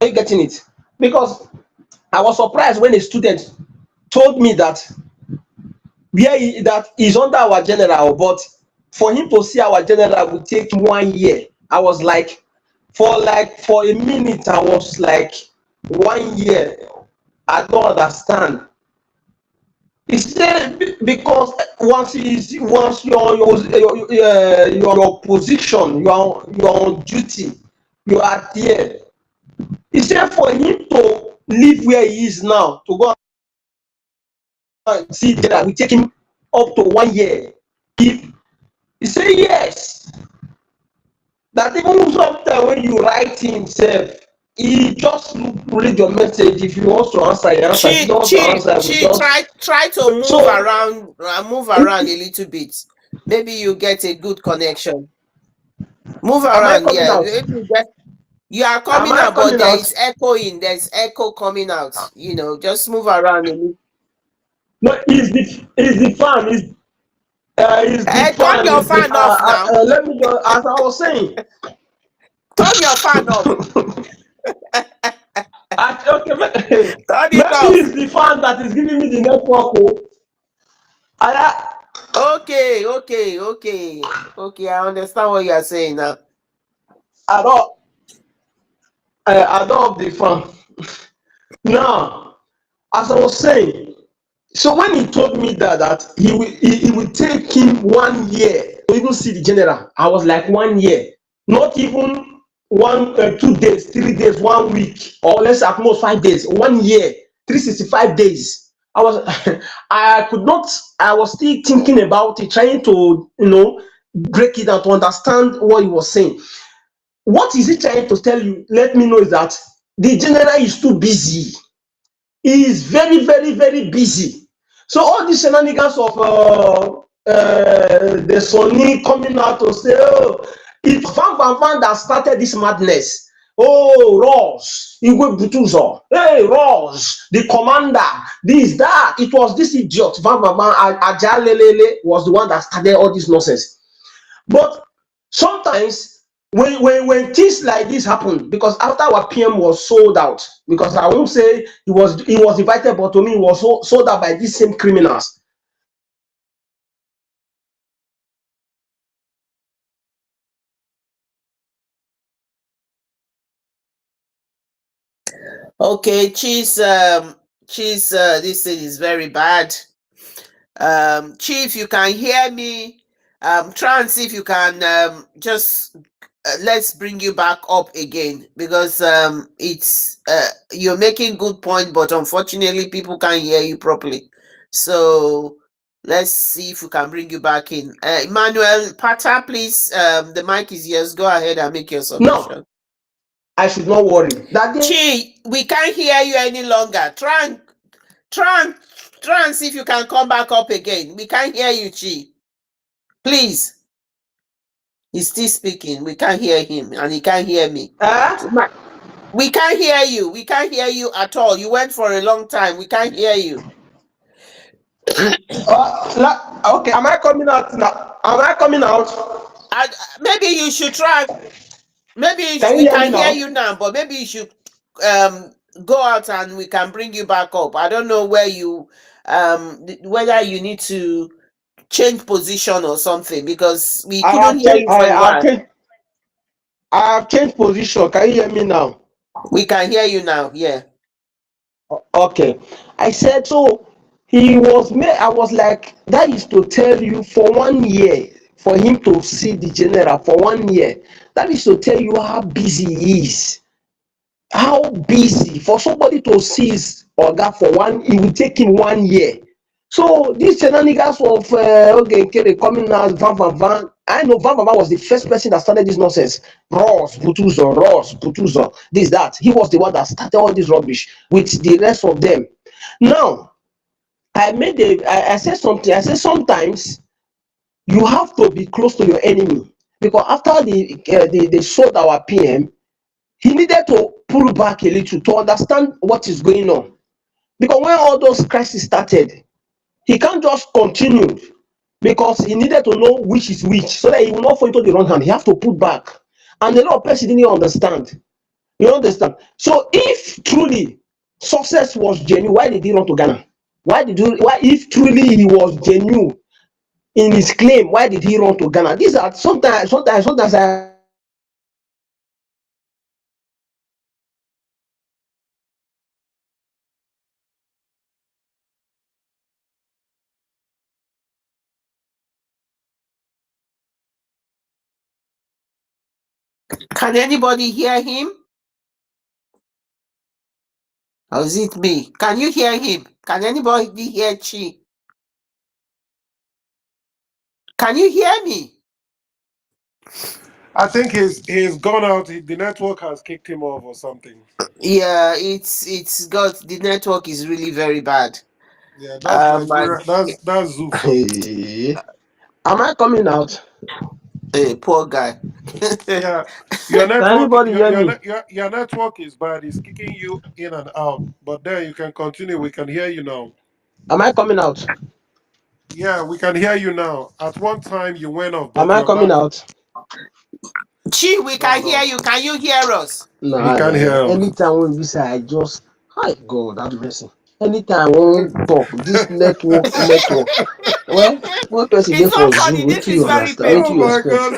Are you getting it? Because I was surprised when a student told me that that is under our general, but for him to see our general would take 1 year. I was like, for a minute, I was like, 1 year. I don't understand. It's because once your position, you're on duty, you are there. It's there for him to live where he is now to go and see that we take him up to 1 year. He say yes. That even sometimes when you write himself, he just read your message. If you want to answer, he answer. If you don't want to answer, we just Try to move so. around a little bit. Maybe you get a good connection. Move Am I around, coming yeah. out? You are Am coming I out, but coming there out? is echoing. There's echo coming out. You know, just move around a little. No, is the fan is the Turn fan your is the fan off now. let me just, as I was saying. Turn your fan off. Okay, Turn it maybe off. it's the fan that is giving me the network. Okay. I understand what you are saying now. I don't have the fan. Now, as I was saying, so when he told me that he will take him 1 year to even see the general, I was like 1 year, not even 2 days, 3 days, 1 week, or let's say at most 5 days, 1 year, 365 days. I was I was still thinking about it, trying to break it down to understand what he was saying. What is he trying to tell you? Let me know is that the general is too busy. He is very, very, very busy. So all these shenanigans of the Sunni coming out to say, oh, it's Van that started this madness. Oh, Ross, Igwe Butuzo. Hey, Ross, the commander, this, that. It was this idiot, Van Ajalelele was the one that started all this nonsense. But sometimes when things like this happen, because after our PM was sold out, because I won't say he was invited, but to me he was sold out by these same criminals. Okay, Chief, this thing is very bad. Chief, you can hear me. Try and see if you can just let's bring you back up again, because it's you're making good point, but unfortunately people can't hear you properly. So let's see if we can bring you back in. Emmanuel Pata, please. The mic is yours. Go ahead and make your submission. No, I should not worry. That Chi, we can't hear you any longer. Try and see if you can come back up again. We can't hear you, Chi. Please. He's still speaking. We can't hear him, and he can't hear me. We can't hear you. We can't hear you at all. You went for a long time. We can't hear you. Okay, am I coming out now? Am I coming out? Maybe you should try. Maybe Can we you hear can me hear now? you now, but maybe you should go out and we can bring you back up. I don't know where you whether you need to change position or something, because we couldn't hear you for a while. I have changed position. Can you hear me now? We can hear you now. Yeah. Okay. I said so. I was like, that is to tell you, for 1 year, for him to see the general for 1 year, that is to tell you how busy he is. How busy for somebody to see his Oga for it will take him 1 year. So these shenanigans of okay, coming out, Van. I know Van was the first person that started this nonsense. Ross, Butuzo, this, that. He was the one that started all this rubbish with the rest of them. Now, I said something. I said sometimes you have to be close to your enemy, because after they sold our PM, he needed to pull back a little to understand what is going on. Because when all those crises started, he can't just continue, because he needed to know which is which, so that he will not fall into the wrong hand. He has to put back. And a lot of people didn't understand. You understand? So if truly success was genuine, why did he run to Ghana? Why if truly he was genuine in his claim, why did he run to Ghana? These are sometimes I Can anybody hear him? Or is it me? Can you hear him? Can anybody hear Chi? Can you hear me? I think he's gone out. The network has kicked him off or something. Yeah, it's got the network is really very bad. Yeah, that's But Nigeria. That's Zoo for you. am I coming out? hey, poor guy. Yeah, your Can network, anybody hear me? your network is bad. It's kicking you in and out. But then you can continue. We can hear you now. Am I coming out? Yeah, we can hear you now. At one time you went off, Am but I you're coming back. out? Chi, we can hear No, you. Can you hear us? No, he can't hear us. anytime when this I just, hi God have mercy. Anytime I want talk, this network. Well, one person It's there so for zoo, funny. wait This till is you very understand, wait Oh till you painful. my expect. God.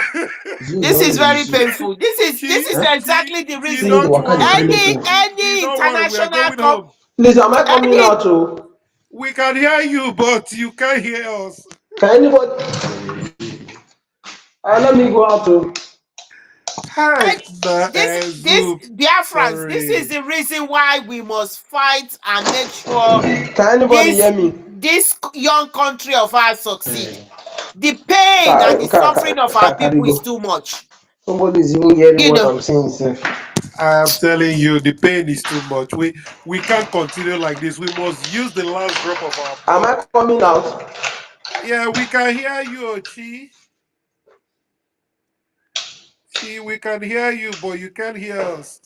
Zoo This no is be very zoo. painful. This is exactly the Chi, You need reason to don't work out worry. different any network. any Don't worry. We are international going home. Please, am I coming any out? Oh? We can hear you, but you can't hear us. Can anybody? Let me go out. Oh. Hi, the this Zoo. Biafrans, this is Sorry. the reason why we must fight and make sure Can anybody hear me? this young country of ours succeed. The pain and the suffering of our Carry people is go. too much. Somebody is even hearing You what know, I'm saying. Sir. I'm telling you, the pain is too much. We can't continue like this. We must use the last drop of our Am blood. I coming out? Yeah, we can hear you, Chi. Chi, we can hear you, but you can't hear us.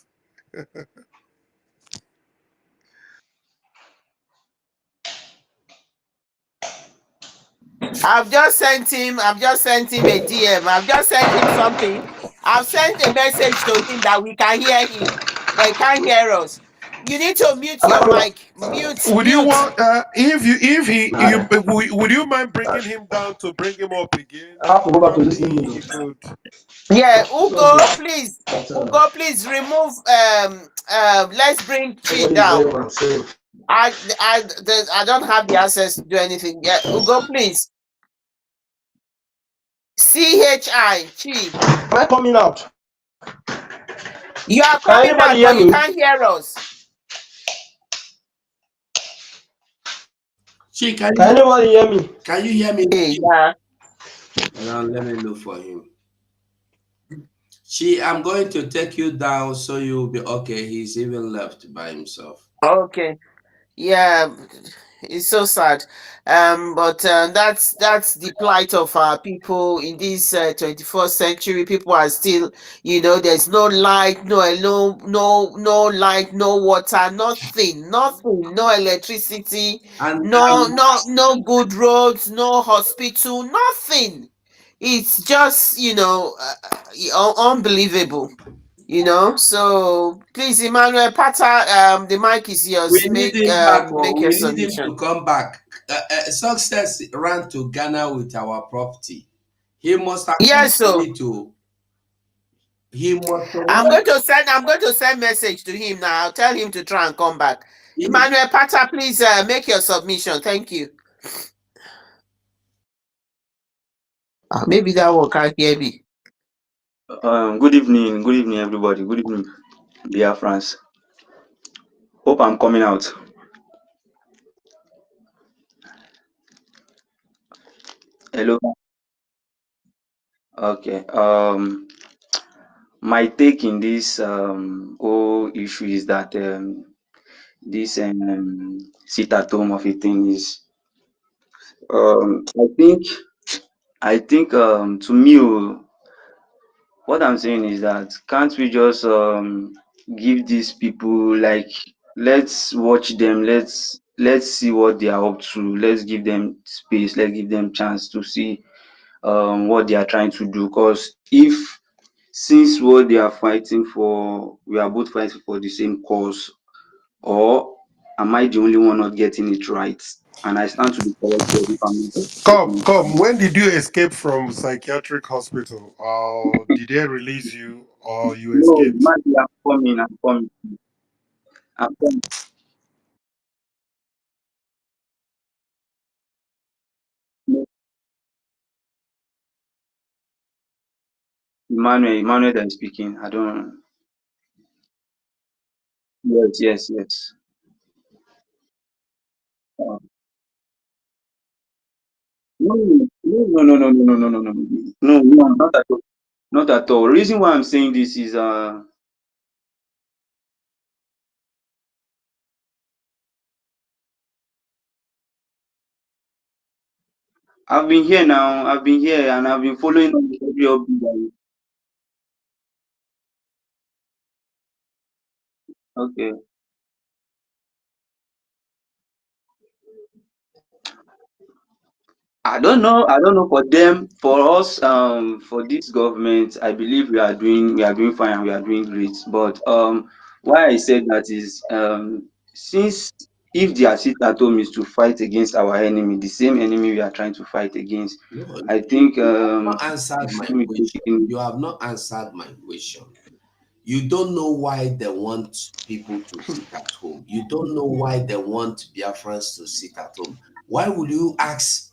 I've just sent him a DM. I've just sent him something. I've sent a message to him that we can hear him, but he can't hear us. You need to mute your mic. Mute, Would you mute. want if he you would you mind bringing him down to bring him up again? I have to go back to listening Probably mode. he could. Yeah, So Ugo, please. but Ugo, please remove. Let's bring Chi everybody is hearing down. what I'm saying. I don't have the access to do anything. Yeah, Ugo, please. Chi. Am I coming out? You are Can coming anybody out, hear but you me? can't hear us. Chi, Can anybody hear me? can you hear me? Yeah. Now let me look for him. Chi, I'm going to take you down so you'll be okay. He's even left by himself. Okay. Yeah, it's so sad. But that's the plight of our people in this 21st century. People are still, there's no light, no light, no water, nothing, no electricity, And no good roads, no hospital, nothing. It's just, unbelievable. So please, Emmanuel Pata, the mic is we yours. need Make him back, or make your we need him submission. to come back. Success ran to Ghana with our property. He must Yes, so accompany to. He must I'm work. going to send message to him now. I'll tell him to try and come back. He, Emmanuel Pata, please make your submission. Thank you. Maybe that one can't hear me. Good evening, everybody. Good evening, dear friends. Hope I'm coming out. Hello. Okay. My take in this whole issue is that this sit at home of a thing is um, I think to me what I'm saying is that can't we just give these people like let's watch them, let's see what they are up to, let's give them space, let's give them chance to see what they are trying to do. Because if since what they are fighting for, we are both fighting for the same cause, or am I the only one not getting it right? And I stand to be corrected if I'm not getting it Come. right. When did you escape from psychiatric hospital? Or did they release you, or you No, escaped? Maggie, I'm coming. No, Emmanuel that is speaking. I don't. Yes. Uh, no, not at all. Not at all. Reason why I'm saying this is I've been here now. I've been here and I've been following on every update. Okay. I don't know for them, for us, for this government, I believe we are doing fine, we are doing great. But why I said that is since if their sit at home is to fight against our enemy, the same enemy we are trying to fight against, no, I think you have not answered if my we question. take in You have not answered my question. You don't know why they want people to sit at home. You don't know why they want Biafrans to sit at home. Why would you ask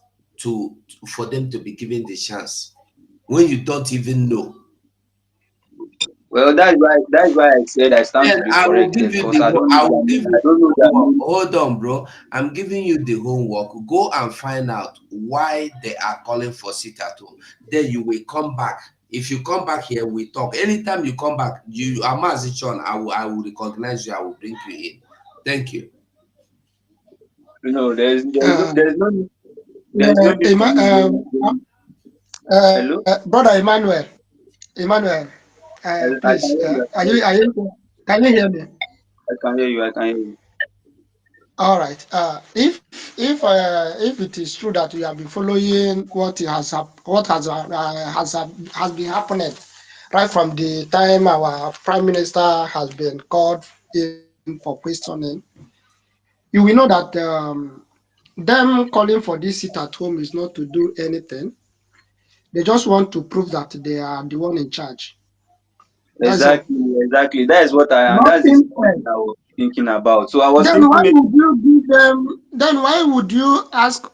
for them to be given the chance when you don't even know? well, that's why I said I stand to Then be I will give corrected you because the I will give I you don't know the their homework. name. Hold on, bro. I'm giving you the homework. Go and find out why they are calling for sit at home. Then you will come back. If you come back here, we talk. Anytime you come back, you Amazichon, I will recognize you, I will bring you in. Thank you. No, Uh, there's no need for hello. Brother Emmanuel, I can please, hear you. can you hear me? I can hear you. I can hear you. All right. If it is true that you have been following what has been happening, right from the time our Prime Minister has been called in for questioning, you will know that them calling for this sit at home is not to do anything. They just want to prove that they are the one in charge. That's all. Exactly. That is what that's the Nothing point else. I was thinking about. So I was Then thinking why maybe would you give them? Then why would you ask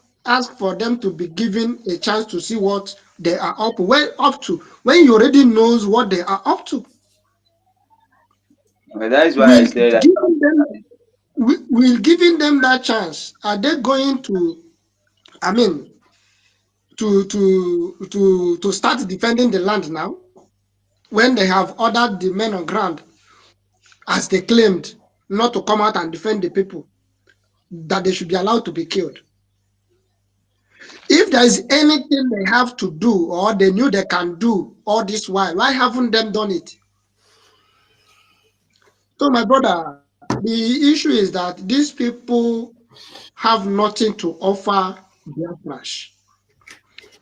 for them to be given a chance to see what they are up to when you already knows what they are up to? that is why I Will said giving them will giving them that chance? Are they going to? I mean, to start defending the land now when they have ordered the men on ground, as they claimed, not to come out and defend the people, that they should be allowed to be killed. If there is anything they have to do or they knew they can do all this while, why haven't them done it? So, my brother, the issue is that these people have nothing to offer their flash.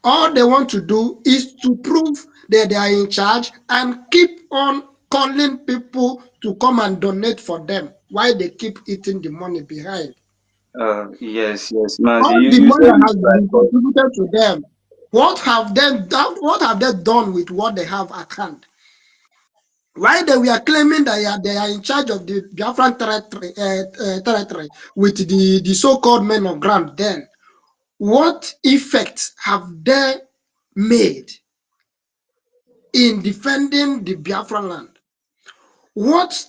All they want to do is to prove that they are in charge and keep on calling people to come and donate for them while they keep eating the money behind. yes, Mazi, All you, the you money said that it has right. been contributed to them, what have they done? What have they done with what they have at hand? Why they were claiming that they are in charge of the Biafran territory with the so-called men on ground then, what effects have they made in defending the Biafran land? What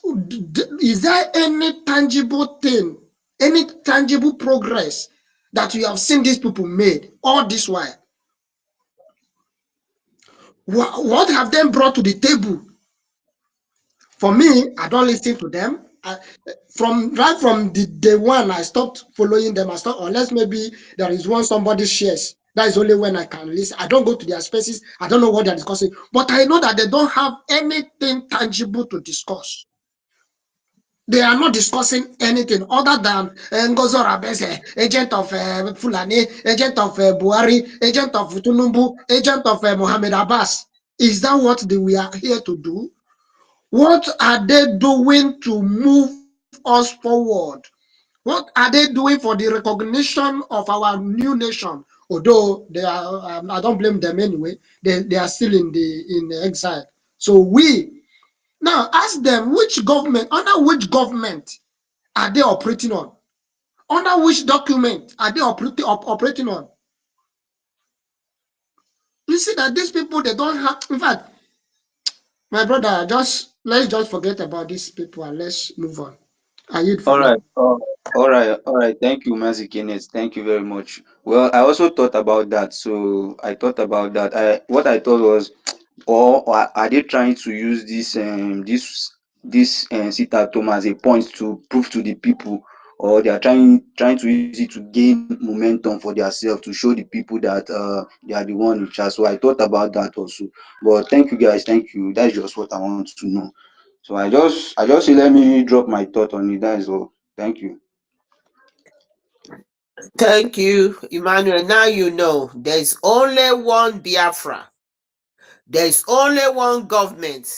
is there any tangible thing, any tangible progress that you have seen these people made all this while? What have they brought to the table? For me, I don't listen to them. Right from the day one, I stopped following them. I stopped, unless maybe there is one somebody shares. That is only when I can listen. I don't go to their spaces. I don't know what they're discussing. But I know that they don't have anything tangible to discuss. They are not discussing anything other than Ngozo Rabese, agent of Fulani, agent of Buhari, agent of Tunumbu, agent of Mohammed Abbas. Is that what we are here to do? What are they doing to move us forward? What are they doing for the recognition of our new nation? Although they are, I don't blame them anyway. They are still in the exile. So we now ask them which government, under which government are they operating on? Under which document are they operating on? You see that these people, they don't have. In fact, my brother, let's just forget about these people and let's move on. I yield for All right. now. All right. Thank you, Mazi Kenneth. Thank you very much. Well, I also thought about that. So I thought about that. What I thought was, or are they trying to use this sit at home as a point to prove to the people, or they are trying to use it to gain momentum for themselves to show the people that they are the one in charge. So I thought about that also. But thank you guys. Thank you. That's just what I want to know. So I just say let me drop my thought on it. That is all. Thank you. Thank you, Emmanuel. Now you know there's only one Biafra. There's only one government.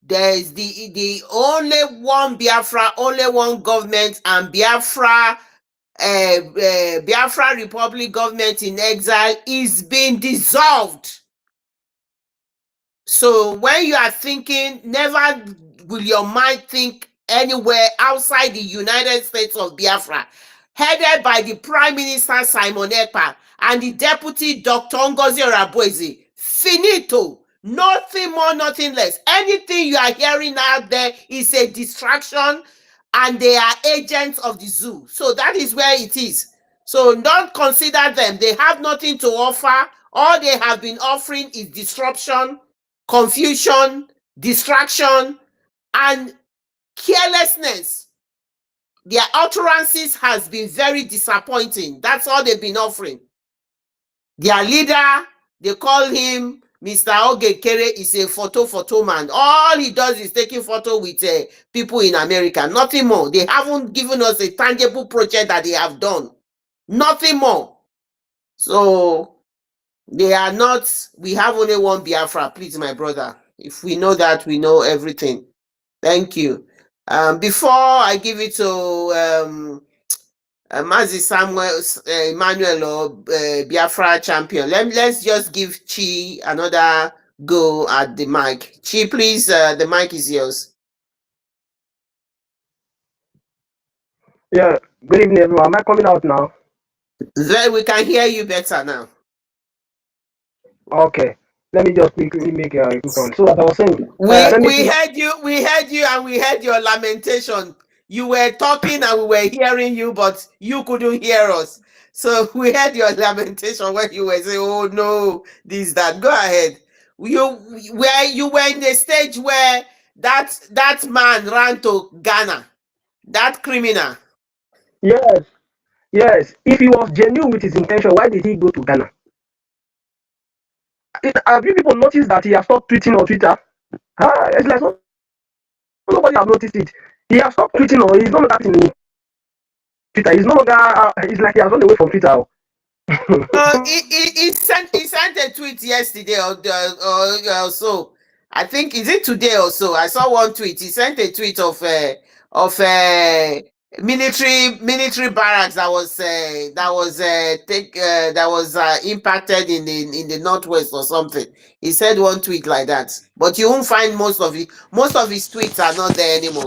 There's the only one Biafra, only one government, and Biafra Republic government in exile is being dissolved. So when you are thinking, never will your mind think anywhere outside the United States of Biafra, headed by the Prime Minister Simon Ekpa and the Deputy Dr. Ngozi Orabueze. Finito. Nothing more, nothing less. Anything you are hearing out there is a distraction, and they are agents of the zoo. So that is where it is. So don't consider them. They have nothing to offer. All they have been offering is disruption, confusion, distraction, and carelessness. Their utterances has been very disappointing. That's all they've been offering. Their leader, they call him Mr. Ogekere, is a photo man. All he does is taking photo with people in America. Nothing more. They haven't given us a tangible project that they have done. Nothing more. So they are not, we have only one Biafra, please, my brother. If we know that, we know everything. Thank you. Before I give it to Mazi Samuel Emmanuel or Biafra champion, let's just give Chi another go at the mic. Chi, please, the mic is yours. Yeah, good evening, everyone. Am I coming out now? We can hear you better now. Okay, let me just quickly make a quick one. So, as I was saying, We heard you, and we heard your lamentation. You were talking and we were hearing you, but you couldn't hear us. So we heard your lamentation when you were saying, "Oh no, this that." Go ahead. You were in the stage where that man ran to Ghana, that criminal. yes, yes. If he was genuine with his intention, why did he go to Ghana? Have you people noticed that he has stopped tweeting on Twitter? It's like nobody has noticed it. He has stopped tweeting or he's no longer tweeting Twitter. He's no longer. It's like he has run away from Twitter. He sent a tweet yesterday or so. I think is it today or so. I saw one tweet. He sent a tweet of military barracks that was impacted in the northwest or something. He said one tweet like that, but you won't find most of it. Most of his tweets are not there anymore.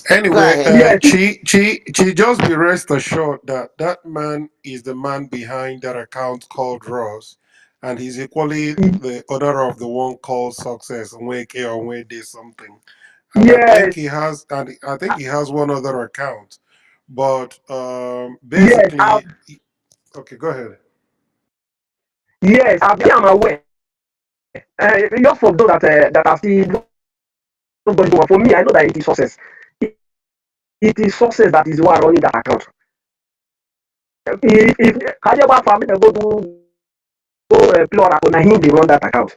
Go Anyway, ahead. Yes, Chi, just be rest assured that that man is the man behind that account called Ross, and he's equally the owner of the one called Success Wake or Wake Day something. And yes, I think he has one other account, but yes. basically, okay, go ahead. Yes, I'm aware. Just for those that are still not going to, for me, I know that it is success. It is success that is the one running that account. If Kajaba family go to play Oracle, na him dey run that account.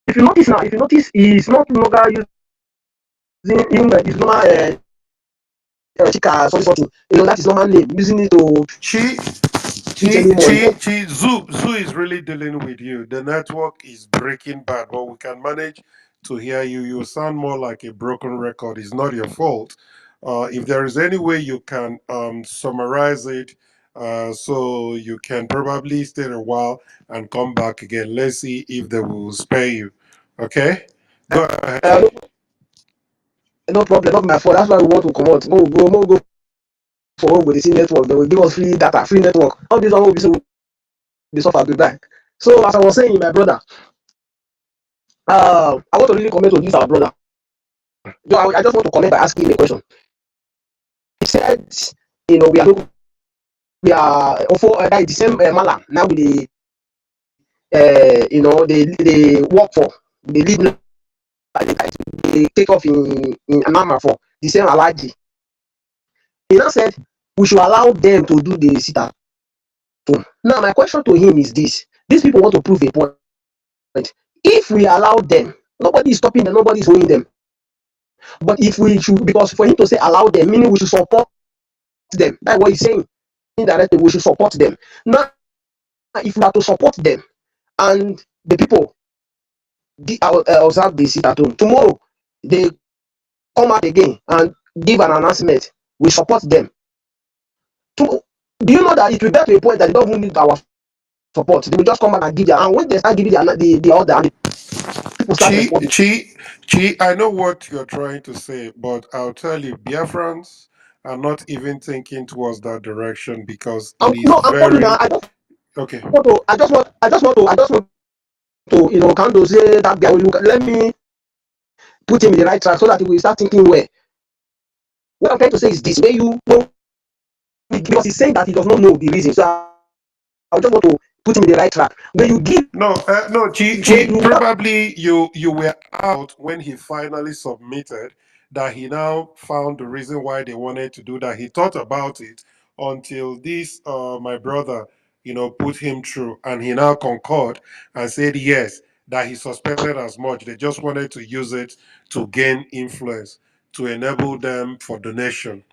If you notice now, he is not longer using him his normal Chika something. That is normal name. Using it to Chi, tweet any money. Zoo is really dealing with you. The network is breaking bad, but we can manage to hear you. You sound more like a broken record. It's not your fault. If there is any way you can summarize it, so you can probably stay a while and come back again. Let's see if they will spare you. Okay, go ahead. No problem, not my fault. That's why we want to come out. Go for home with the same network. They will give us free data, free network. All this one will be so they suffer to die. So as I was saying, my brother, I want to really comment on this our brother. I just want to comment by asking him a question. He said, we are for the same mala now with the they work for they live they take off in Anama for the same allergy. He now said we should allow them to do the sit at home. Now my question to him is this: these people want to prove a point. If we allow them, nobody is stopping them, nobody is holding them. But if we should, because for him to say allow them, meaning we should support them. That's what he's saying. Indirectly, we should support them. Now, if we are to support them and the people observe the sit at home, tomorrow they come out again and give an announcement, we support them. Do you know that it will get to a point that they don't even need our support? They will just come out and give their, and when they start giving the order, and the people start responding. I know what you're trying to say, but I'll tell you, Biafrans are not even thinking towards that direction because it is No, I'm coming now. very okay. I just want to, kind of say that guy will look. Let me put him in the right track so that he will start thinking well. What I'm trying to say is this: because he's saying that he does not know the reason. So I just want to put him in the right track. When you give, No, probably you were out when he finally submitted that he now found the reason why they wanted to do that. He thought about it until this my brother, put him through, and he now concurred and said yes, that he suspected as much. They just wanted to use it to gain influence, to enable them for donation,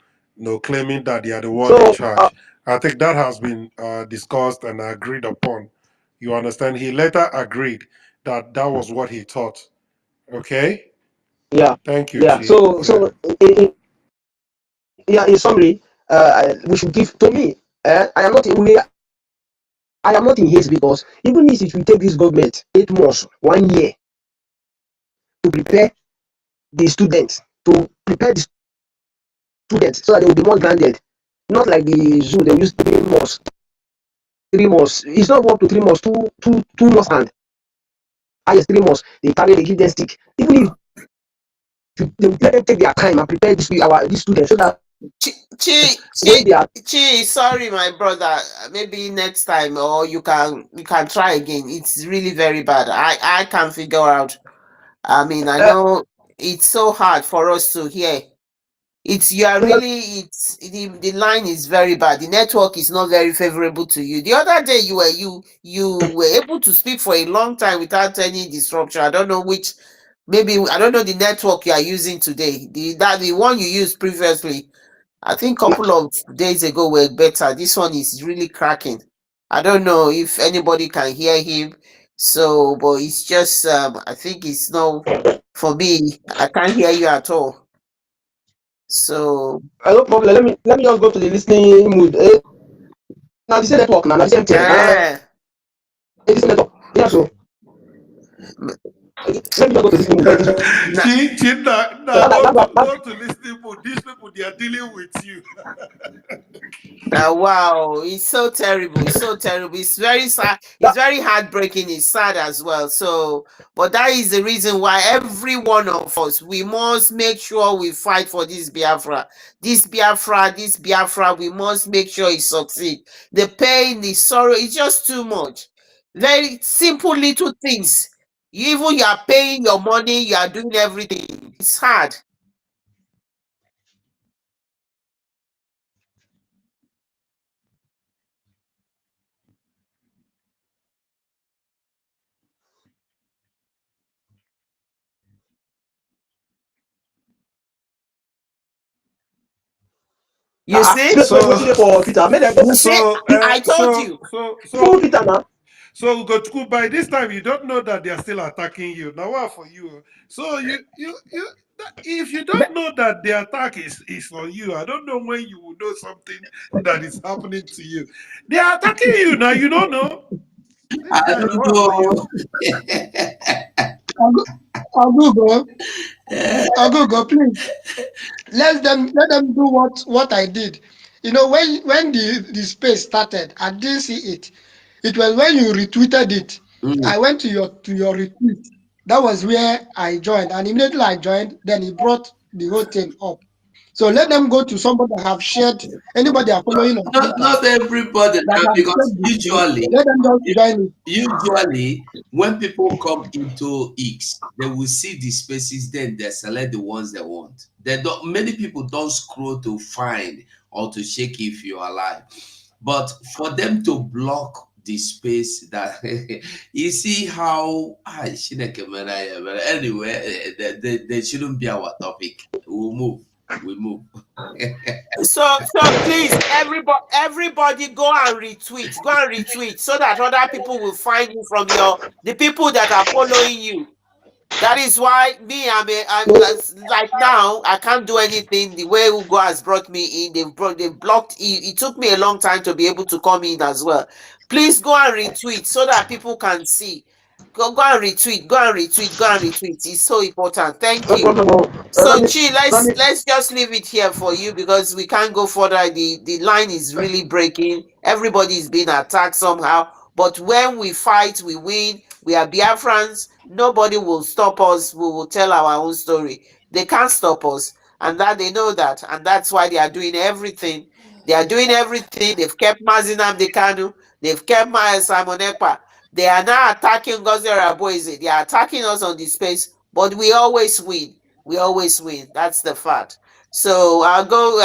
claiming that they are the one in so charge. I think that has been discussed and agreed upon. You understand? He later agreed that that was what he thought. Okay? Yeah, Thank you, yeah. Chief. Yeah. Yeah, in summary, we should give to me. I am not in haste because even if we take this government 8 months, 1 year to prepare the students, to prepare the students so that they will be more grounded, not like the zoo they use 3 months, 3 months. It's not up to 3 months, 2 months and highest 3 months. They carry, they give them stick. Even if they will let them take their time and prepare these students so that when they are Sorry, my brother. Maybe next time, or you can try again. It's really very bad. I can't figure out. I mean, I know it's so hard for us to hear. It's you are really it's the line is very bad. The network is not very favorable to you. The other day you were able to speak for a long time without any disruption. I don't know which maybe I don't know the network you are using today. The one you used previously, I think couple of days ago were better. This one is really cracking. I don't know if anybody can hear him. So, but it's just I think it's no for me. I can't hear you at all. So no problem. Let me just go to the listening mood. Now the same network now, the same thing. eh, The same network. Yeah, so let me just go to listening mood. na- Chief, now go to listening mood. These people, they are dealing with you. wow, it's so terrible. It's so terrible. It's very sad. It's very heartbreaking. It's sad as well. So, but that is the reason why every one of us we must make sure we fight for this Biafra. This Biafra, this Biafra. We must make sure it succeed. The pain, the sorrow, it's just too much. Very simple little things. You are paying your money. You are doing everything. It's hard. You see? Wait So, for Peter. Make them You see? so, I told you. full Peter now. So Gochuku, by this time you don't know that they are still attacking you. Now what for you? So if you don't know that the attack is on you, I don't know when you will know something that is happening to you. They are attacking you now. You don't know. This I guy, now don't what for you? know. Agugo, Agugo, please let them do what I did. You know, when the space started, I didn't see it. It was when you retweeted it. Mm. I went to your retweet. That was where I joined, and immediately I joined. Then he brought the whole thing up. So let them go to somebody that have shared. Anybody are following on Twitter Not everybody that now, have because shared the thing. Let them just join it. usually when people come into X, they will see the spaces, then they select the ones they want. They don't. Many people don't scroll to find or to check if you're alive. But for them to block the space that you see how Chineke mere ya mere. Anyway, they shouldn't be our topic. We'll move. We move. So please, everybody go and retweet. Go and retweet so that other people will find you from the people that are following you. That is why me, I'm like now I can't do anything the way Ugo has brought me in. They've blocked it. It took me a long time to be able to come in as well. Please go and retweet so that people can see. Go and retweet. Go and retweet. Go and retweet. It's so important. Thank No you. problem. So Let me Chi, let me let's just leave it here for you because we can't go further. The line is really breaking. Everybody is being attacked somehow. But when we fight, we win. We are Biafrans. Nobody will stop us. We will tell our own story. They can't stop us. And that they know that. And that's why they are doing everything. They are doing everything. They've kept Mazinam Dekanu. They've kept Simon Ekpa. They are now attacking Gozera Boise. They are attacking us on the space. But we always win. We always win. That's the fact. So I'll go.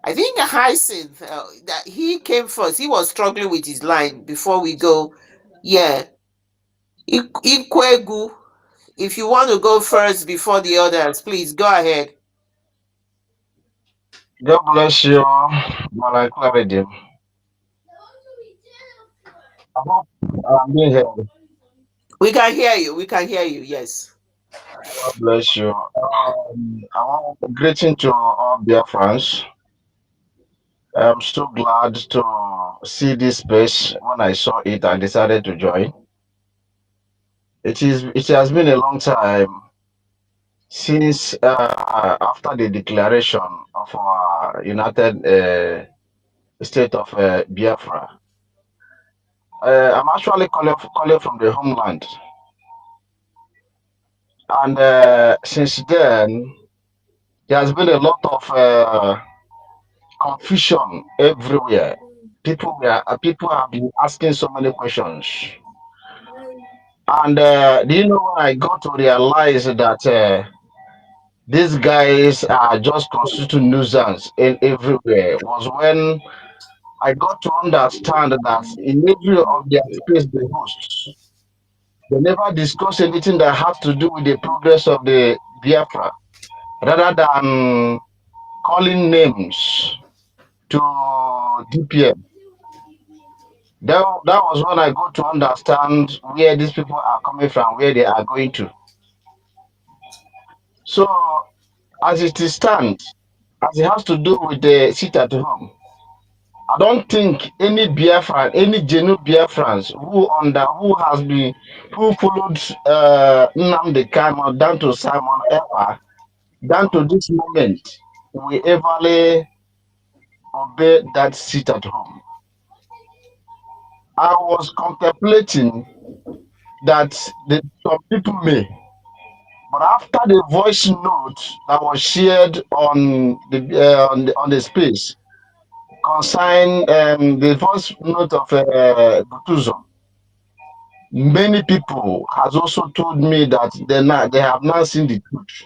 I think Hyacinth, that he came first. He was struggling with his line before we go. Yeah, Ikwegu. If you want to go first before the others, please go ahead. God bless you, Malak Clavedim. I hope I'm being heard. We can hear you. We can hear you. Yes. God bless you. I want greeting to all Biafrans. I'm so glad to see this space. When I saw it, I decided to join. It has been a long time since after the declaration of our United State of Biafra. I'm actually calling from the homeland, and since then there has been a lot of confusion everywhere. People have been asking so many questions, and do you know when I got to realize that these guys are just constituting nuisance in everywhere was when I got to understand that in every of their space they host, they never discuss anything that has to do with the progress of the Biafra, rather than calling names to DPM. That was when I got to understand where these people are coming from, where they are going to. So, as it stands, as it has to do with the sit at home, I don't think any Biafran, any genuine Biafrans who followed Nnamdi Kanu down to Simon ever, down to this moment, will ever obey that sit at home. I was contemplating that some people may, but after the voice note that was shared on the space concerning the voice note of Gutuzo, many people has also told me that they have not seen the truth.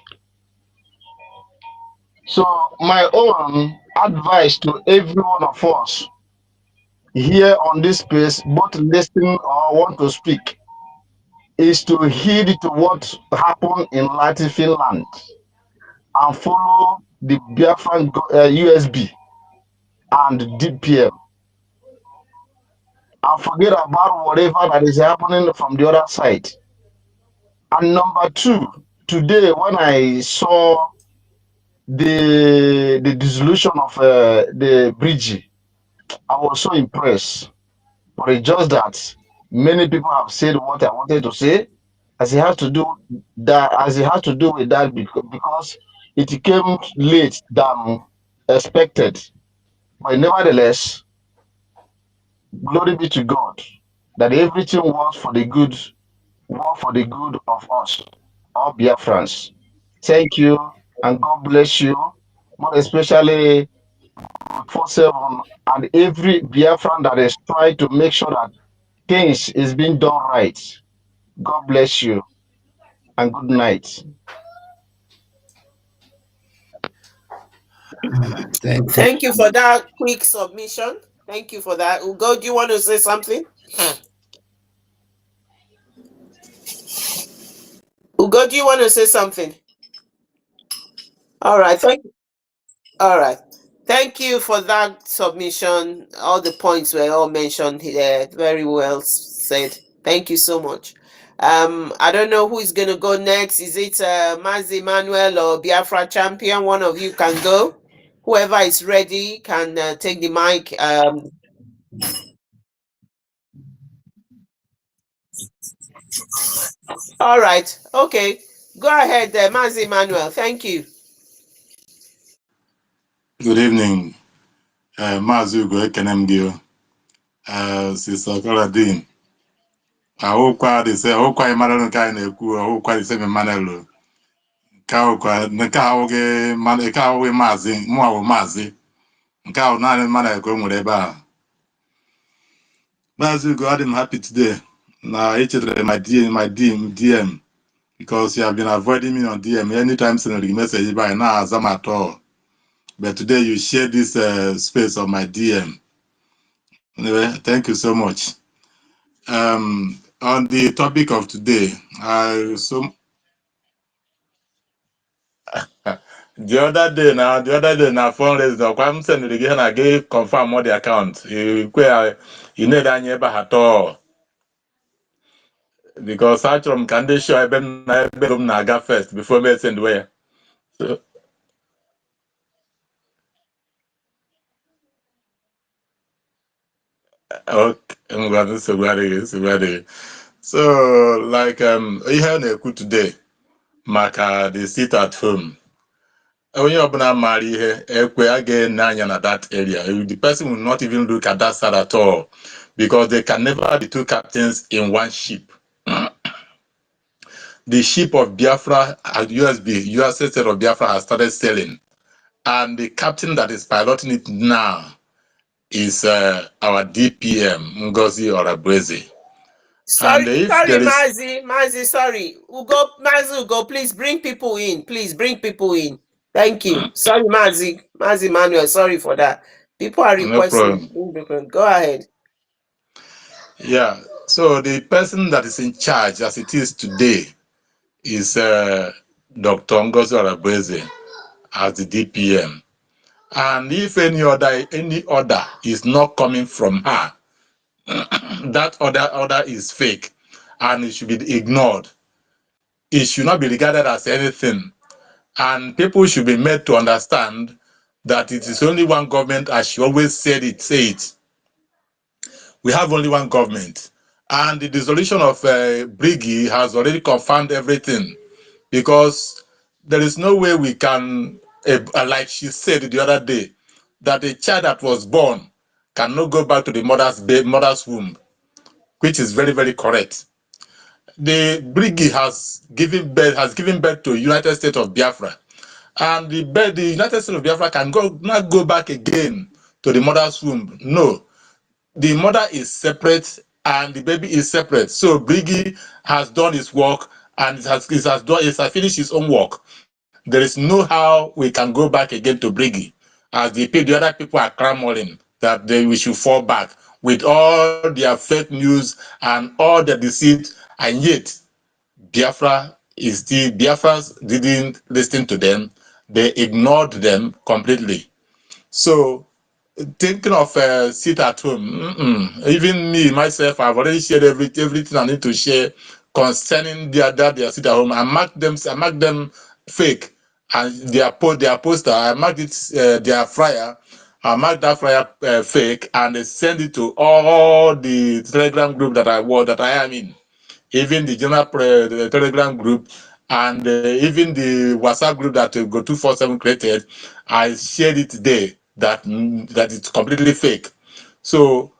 So my own advice to every one of us here on this space, both listening or want to speak, is to heed to what happened in Latin Finland and follow the Biafran USB and DPM and forget about whatever that is happening from the other side. And number two, today when I saw the dissolution of the BRGIE, I was so impressed. But it's just that many people have said what I wanted to say, as it has to do with that because it came late than expected. But nevertheless, glory be to God that everything work for the good of us, all Biafrans. Thank you and God bless you, more especially 4/7 and every Biafran that is trying to make sure that things is being done right. God bless you and good night. Thank you. Thank you for that quick submission. Thank you for that. Ugo, do you want to say something? Ugo, do you want to say something? All right. All right. Thank you for that submission. All the points were all mentioned here. Very well said. Thank you so much. I don't know who is going to go next. Is it Mazi Manuel or Biafra Champion? One of you can go. Whoever is ready can take the mic. All right. Okay. Go ahead, Mazi Manuel. Thank you. Good evening, Maazị Ugo ekene m gị Sister Caroline. Ahụkwa anyị mara nke anyị na-ekwu ahụkwa dịse Emmanuel nke ahụghị maazị mụnwa bụ maazị nke ahụ naanị Emmanuel ka o nwere ebe a. Maazị Ugo, adị m happy today na echetara my DM because you have been avoiding me on DM anytime sending the message by now as I'm at all. But today you share this space on my DM. Anyway, thank you so much. On the topic of today, the other day na fundraising, I'm sending again I gave confirm all the account. You need any at all. because achọrọ m ka ndị show ebe m na-aga first before me send way. So okay, I'm going to so like ihe na-ekwu today maka the sit at home. Onye ọbụla maara ihe ekwe again n'anya na that area. The person will not even look at that side at all because they can never be two captains in one ship. The ship of Biafra at US State of Biafra has started sailing, and the captain that is piloting it now is our DPM Ngozi Orabweze. And Sorry, if sorry, there is Mazi, sorry. Ugo, please bring people in. Please bring people in. Thank you. Sorry, Mazi Manuel, sorry for that. People are no requesting. problem, Go ahead. yeah. So the person that is in charge, as it is today, is Dr. Ngozi Orabweze as the DPM. And if any order is not coming from her, that order is fake, and it should be ignored. It should not be regarded as anything, and people should be made to understand that it is only one government, as she always say it. We have only one government, and the dissolution of BRGIE has already confirmed everything, because there is no way we can, like she said the other day, that a child that was born cannot go back to the mother's womb, which is very, very correct. The BRGIE has given birth to United States of Biafra, and the United States of Biafra can not go back again to the mother's womb. No, the mother is separate and the baby is separate. So BRGIE has done its work, and it has finished its own work. There is no how we can go back again to BRGIE, as the other people are clamoring that we should fall back with all their fake news and all the deceit, and yet Biafrans didn't listen to them. They ignored them completely. So thinking of sit at home, even me myself, I've already shared everything I need to share concerning their sit at home. I marked them fake, and their poster. I marked it their flyer. I marked that flyer fake, and I send it to all the Telegram group that I am in, even the general the Telegram group, and even the WhatsApp group that Go 247 created. I shared it there that it's completely fake. So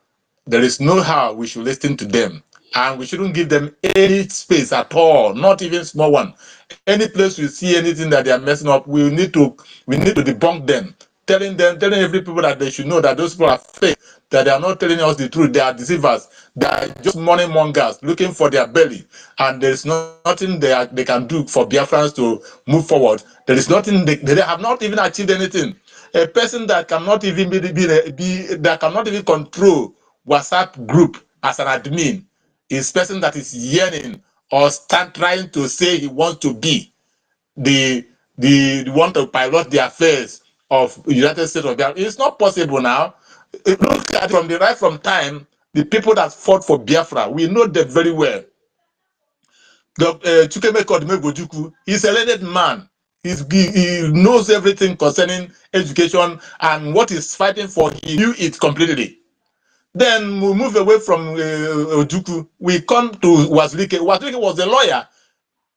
there is no how we should listen to them, and we shouldn't give them any space at all, not even small one. Any place we see anything that they are messing up, we need to debunk them, telling every people that they should know that those people are fake, that they are not telling us the truth, they are deceivers, they are just money mongers looking for their belly, and there is nothing they can do for Biafrans to move forward. There is nothing they have not even achieved anything. A person that cannot even that cannot even control WhatsApp group as an admin is person that is yearning or trying to say he wants to be the one to pilot the affairs of United States of Biafra. It's not possible now. Look at from time, the people that fought for Biafra, we know them very well. Chukemeka Odumegwu, he's a learned man. He knows everything concerning education, and what he's fighting for, he knew it completely. Then we move away from Ojukwu. We come to Wazirike. Wazirike was a lawyer.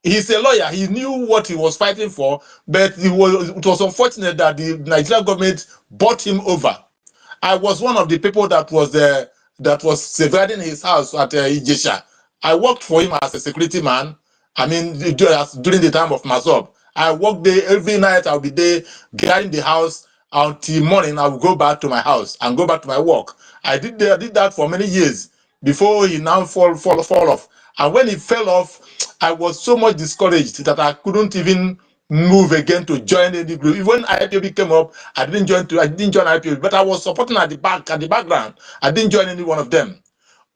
He's a lawyer. He knew what he was fighting for, but it was unfortunate that the Nigerian government bought him over. I was one of the people that was safeguarding his house at Ijesha. I worked for him as a security man. I mean, during the time of Mazob, I worked there every night. I'll be there guarding the house until morning. I would go back to my house and go back to my work. I did that for many years before he now fall off. And when he fell off, I was so much discouraged that I couldn't even move again to join any group. Even when IPOB came up, I didn't join IPOB, but I was supporting at the background. I didn't join any one of them.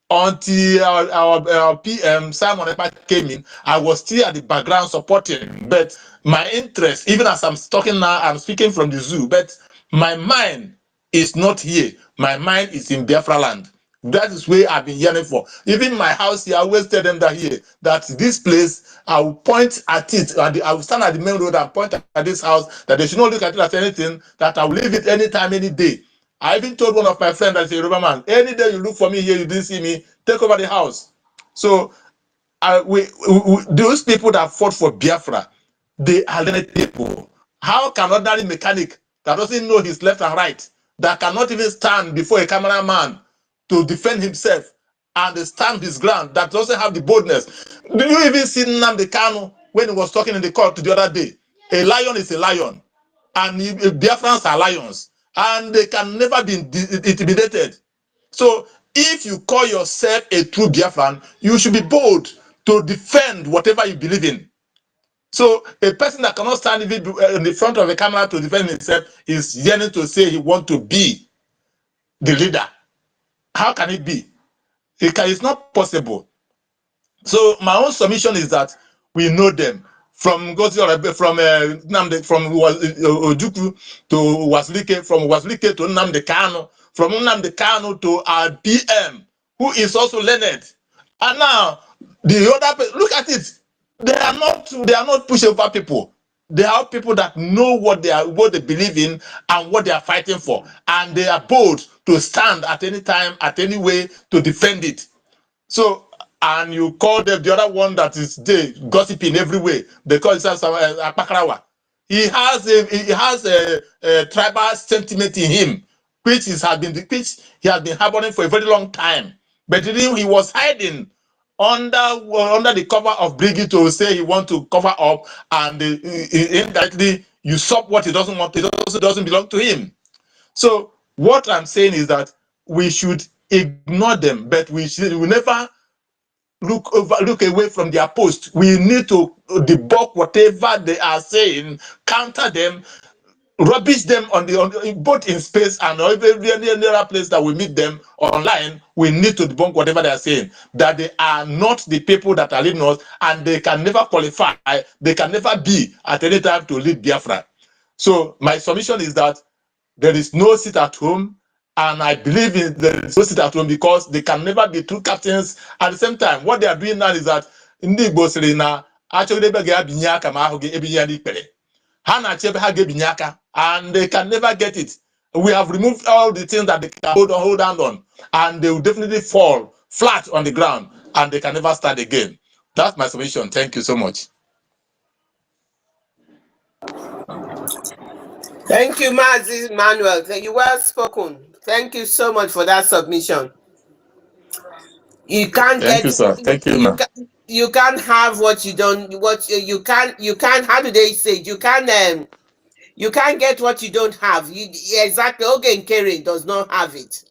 Until our PM Simon Ekpa came in, I was still at the background supporting. But my interest, even as I'm talking now, I'm speaking from the zoo, but my mind is not here. My mind is in Biafra land, That is where I've been yearning for. Even my house here, I always tell them that here, that this place, I will point at it. I will stand at the main road and point at this house, that they should not look at it as anything, that I will leave it anytime, any day. I even told one of my friends that is a Yoruba man, any day you look for me here, you didn't see me, take over the house. So those people that fought for Biafra, they are learned people. How can ordinary mechanic that doesn't know his left and right, that cannot even stand before a cameraman to defend himself and stand his ground, that doesn't have the boldness? Do you even see Nnamdi Kanu when he was talking in the court the other day? A lion is a lion, and Biafrans are lions, and they can never be intimidated. So if you call yourself a true Biafran, you should be bold to defend whatever you believe in. So a person that cannot stand even in the front of a camera to defend himself is yearning to say he wants to be the leader. How can it be? It's not possible. So my own submission is that we know them from Nnamdi, from Ojukwu to Waslike, from Waslike to Nnamdi Kanu, from Nnamdi Kanu to our PM, who is also learned. And now the other, look at it. They are not pushover people. They are people that know what they believe in and what they are fighting for, and they are bold to stand at any time, at any way to defend it. So, and you call them the other one that is there gossiping every way. They call himself Akpakarawa. He has a tribal sentiment in him, which he has been harboring for a very long time. But he was hiding under the cover of BRGIE to say he wants to cover up and indirectly usurp what he doesn't want. It also doesn't belong to him. So what I'm saying is that we should ignore them, but we never look away from their post. We need to debunk whatever they are saying, counter them, rubbish them both in space and every other place that we meet them online. We need to debunk whatever they are saying, that they are not the people that are leading us, and they can never qualify, they can never be at any time to lead Biafra. So my submission is that there is no seat at home, and I believe there is no seat at home because they can never be two captains at the same time. What they are doing now is that ndị Igbo sịrị na achọgide ebe ga-abinye aka ma ahụ gị ebinye ya n'ikpere. Ha na-achọ ebe ha ga-ebinye aka, and they can never get it. We have removed all the things that they can hold on, and they will definitely fall flat on the ground, and they can never start again. That's my submission. Thank you so much. Thank you, Mazi Manuel. Thank you, well spoken. Thank you so much for that submission. You can't Thank you, get sir. Thank you, ma'am. you can't have what you don't you can't how do they say it? You can't get what you don't have. Exactly. Okay, Karen does not have it,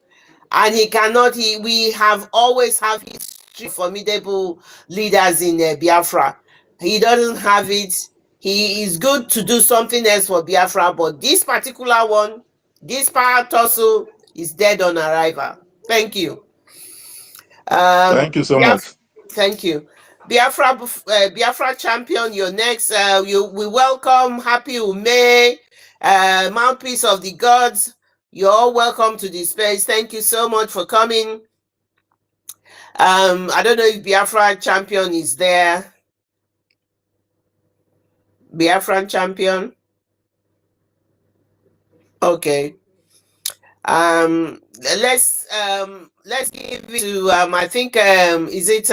and he cannot. We have always have history of formidable leaders in Biafra. He doesn't have it. He is good to do something else for Biafra, but this particular one, this power tussle is dead on arrival. Thank you. Thank you so much. Thank you. Biafra champion, you're next. We welcome Happy Ume, mouthpiece of the gods. You're all welcome to this space. Thank you so much for coming. I don't know if Biafra champion is there. Biafran champion. Okay. Let's give it to I think is it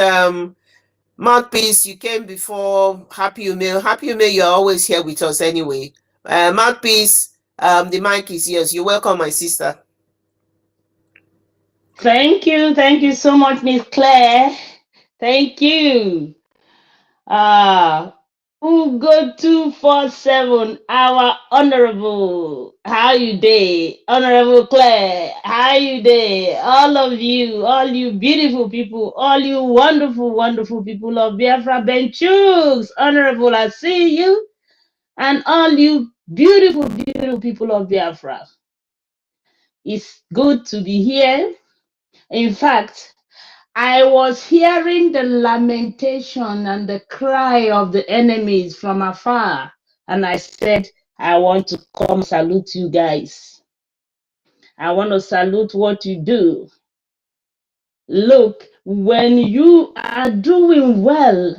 Mouthpiece, you came before Happy Ume. Happy Ume, you're always here with us anyway. Mouthpiece, the mic is yours. You're welcome, my sister. Thank you so much, Miss Claire. Thank you. Ugo 247, our honorable. How you day? Honorable Claire, how you day? All you beautiful people, all you wonderful, wonderful people of Biafra Benchus. Honorable, I see you. And all you beautiful, beautiful people of Biafra. It's good to be here. In fact, I was hearing the lamentation and the cry of the enemies from afar, and I said, I want to come salute you guys. I want to salute what you do. Look, when you are doing well,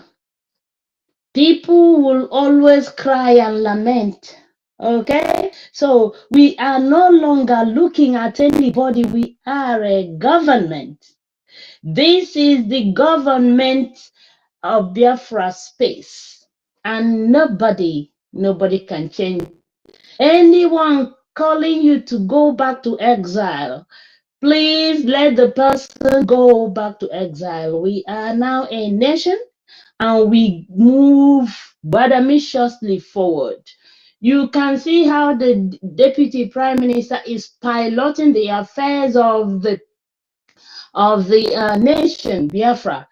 people will always cry and lament. Okay? So we are no longer looking at anybody. We are a government. This is the government of Biafra space. And nobody can change. Anyone calling you to go back to exile, please let the person go back to exile. We are now a nation and we move ambitiously forward. You can see how the deputy prime minister is piloting the affairs of the nation, Biafra,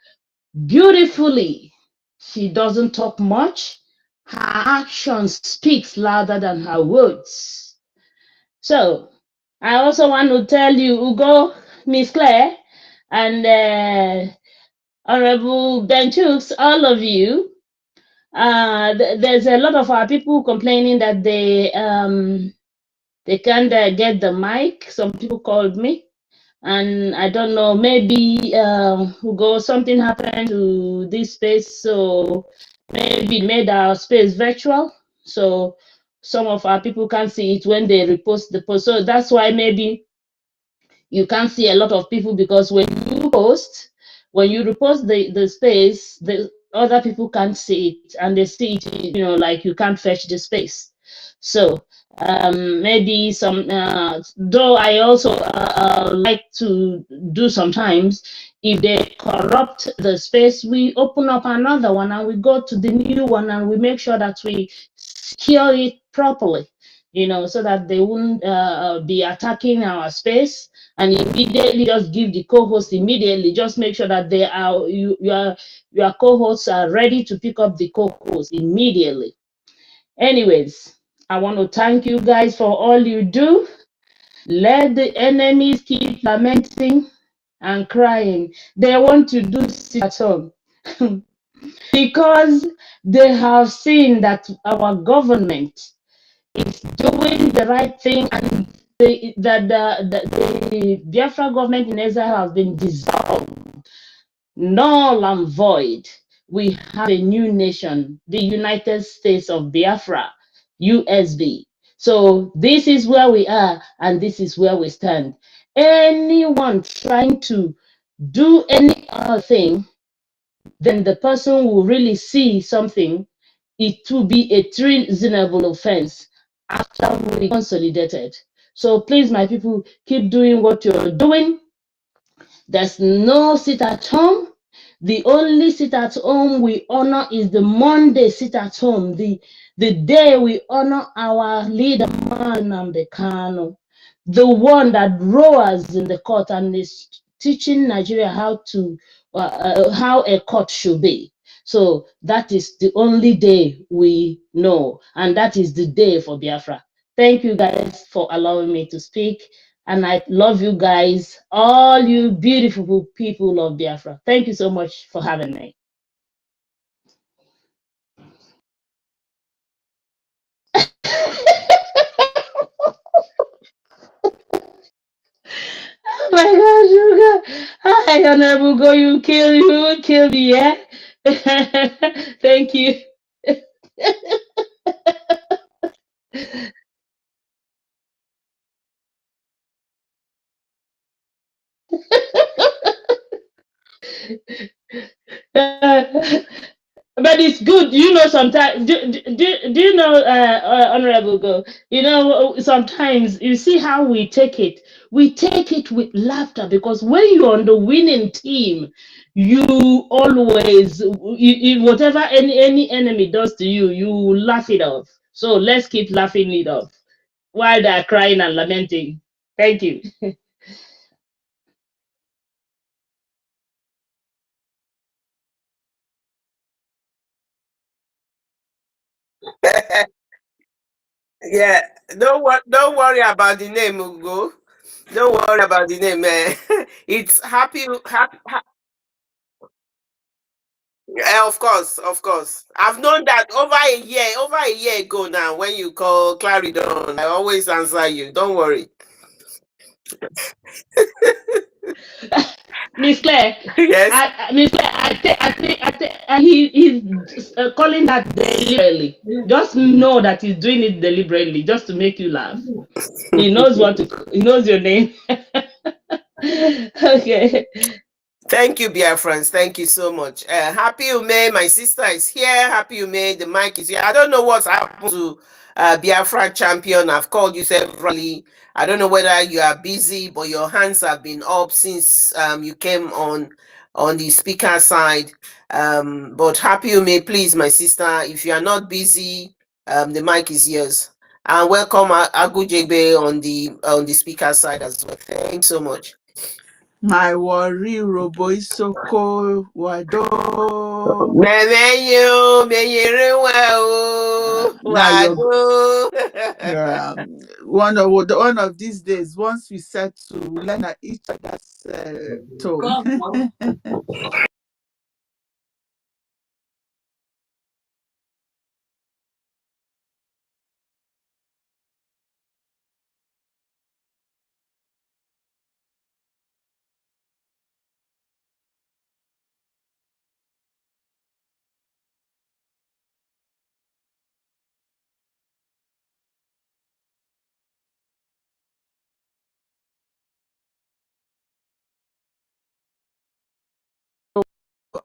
beautifully. She doesn't talk much. Her action speaks louder than her words. So, I also want to tell you, Ugo, Miss Claire, and Honorable Benchooks, all of you, there's a lot of our people complaining that they can't get the mic. Some people called me, and I don't know, maybe Ugo, something happened to this space, so maybe it made our space virtual. So some of our people can't see it when they repost the post. So that's why maybe you can't see a lot of people, because when you repost the space, the other people can't see it, and they see it, like you can't fetch the space. So maybe some, though I also like to do sometimes, if they corrupt the space, we open up another one and we go to the new one and we make sure that we secure it properly, so that they won't be attacking our space, and immediately just give the co-host immediately. Just make sure that they are your co-hosts are ready to pick up the co-host immediately. Anyways, I want to thank you guys for all you do. Let the enemies keep lamenting and crying. They want to do sit at home because they have seen that our government is doing the right thing, and the Biafra government in Exile has been dissolved, null and void. We have a new nation, the United States of Biafra, USB. So this is where we are, and this is where we stand. Anyone trying to do any other thing, then the person will really see something. It will be a treasonable offense after we consolidated. So please, my people, keep doing what you're doing. There's no sit at home. The only sit at home we honor is the Monday sit at home, the day we honor our leader, Nnamdi Kanu, the one that roars in the court and is teaching Nigeria how a court should be. So that is the only day we know, and that is the day for Biafra. Thank you guys for allowing me to speak. And I love you guys, all you beautiful people of Biafra. Thank you so much for having me. Oh my gosh, you got, hi, Honorable Go, you kill me, yeah? Thank you. But it's good, sometimes, do you know, Honorable Go, sometimes you see how we take it with laughter, because when you're on the winning team, you always, whatever any enemy does to you, you laugh it off. So let's keep laughing it off while they're crying and lamenting. Thank you. Yeah, don't worry about the name, Ugo. Don't worry about the name. It's happy. Of course, of course. I've known that over a year ago now. When you call Claridon, I always answer you. Don't worry. Miss Claire, Yes. Miss Claire, he's calling that deliberately. Just know that he's doing it deliberately, just to make you laugh. He knows he knows your name. Okay. Thank you, dear friends. Thank you so much. Happy Ume, my sister is here. Happy Ume, the mic is here. I don't know what's happened to Biafra champion. I've called you severally. I don't know whether you are busy, but your hands have been up since you came on the speaker side. But happy Ume, please, my sister. If you are not busy, the mic is yours. And welcome Agujegbe on the speaker side as well. Thanks so much. My worry robo isoko wado. Memenyo, menyere Now you're wado. one of these days. Once we settle, we learn at each other's tone.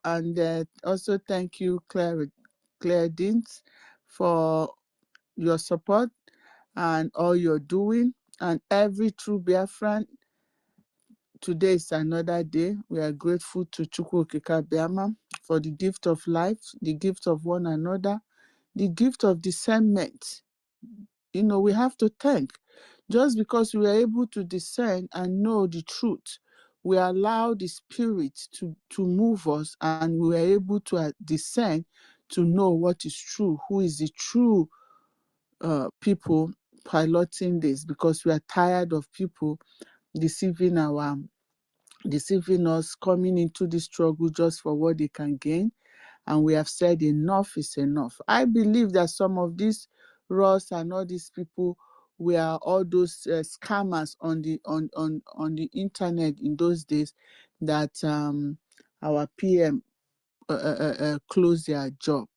And also thank you, Claire Dins, for your support and all you're doing. And every true Biafran, today is another day. We are grateful to Chukwu Okike Abiama for the gift of life, the gift of one another, the gift of discernment. We have to thank. Just because we are able to discern and know the truth, we allow the Spirit to move us, and we are able to discern to know what is true, who is the true people piloting this, because we are tired of people deceiving us, coming into the struggle just for what they can gain. And we have said enough is enough. I believe that some of these Ross and all these people were all those scammers on the internet in those days that our PM closed their job.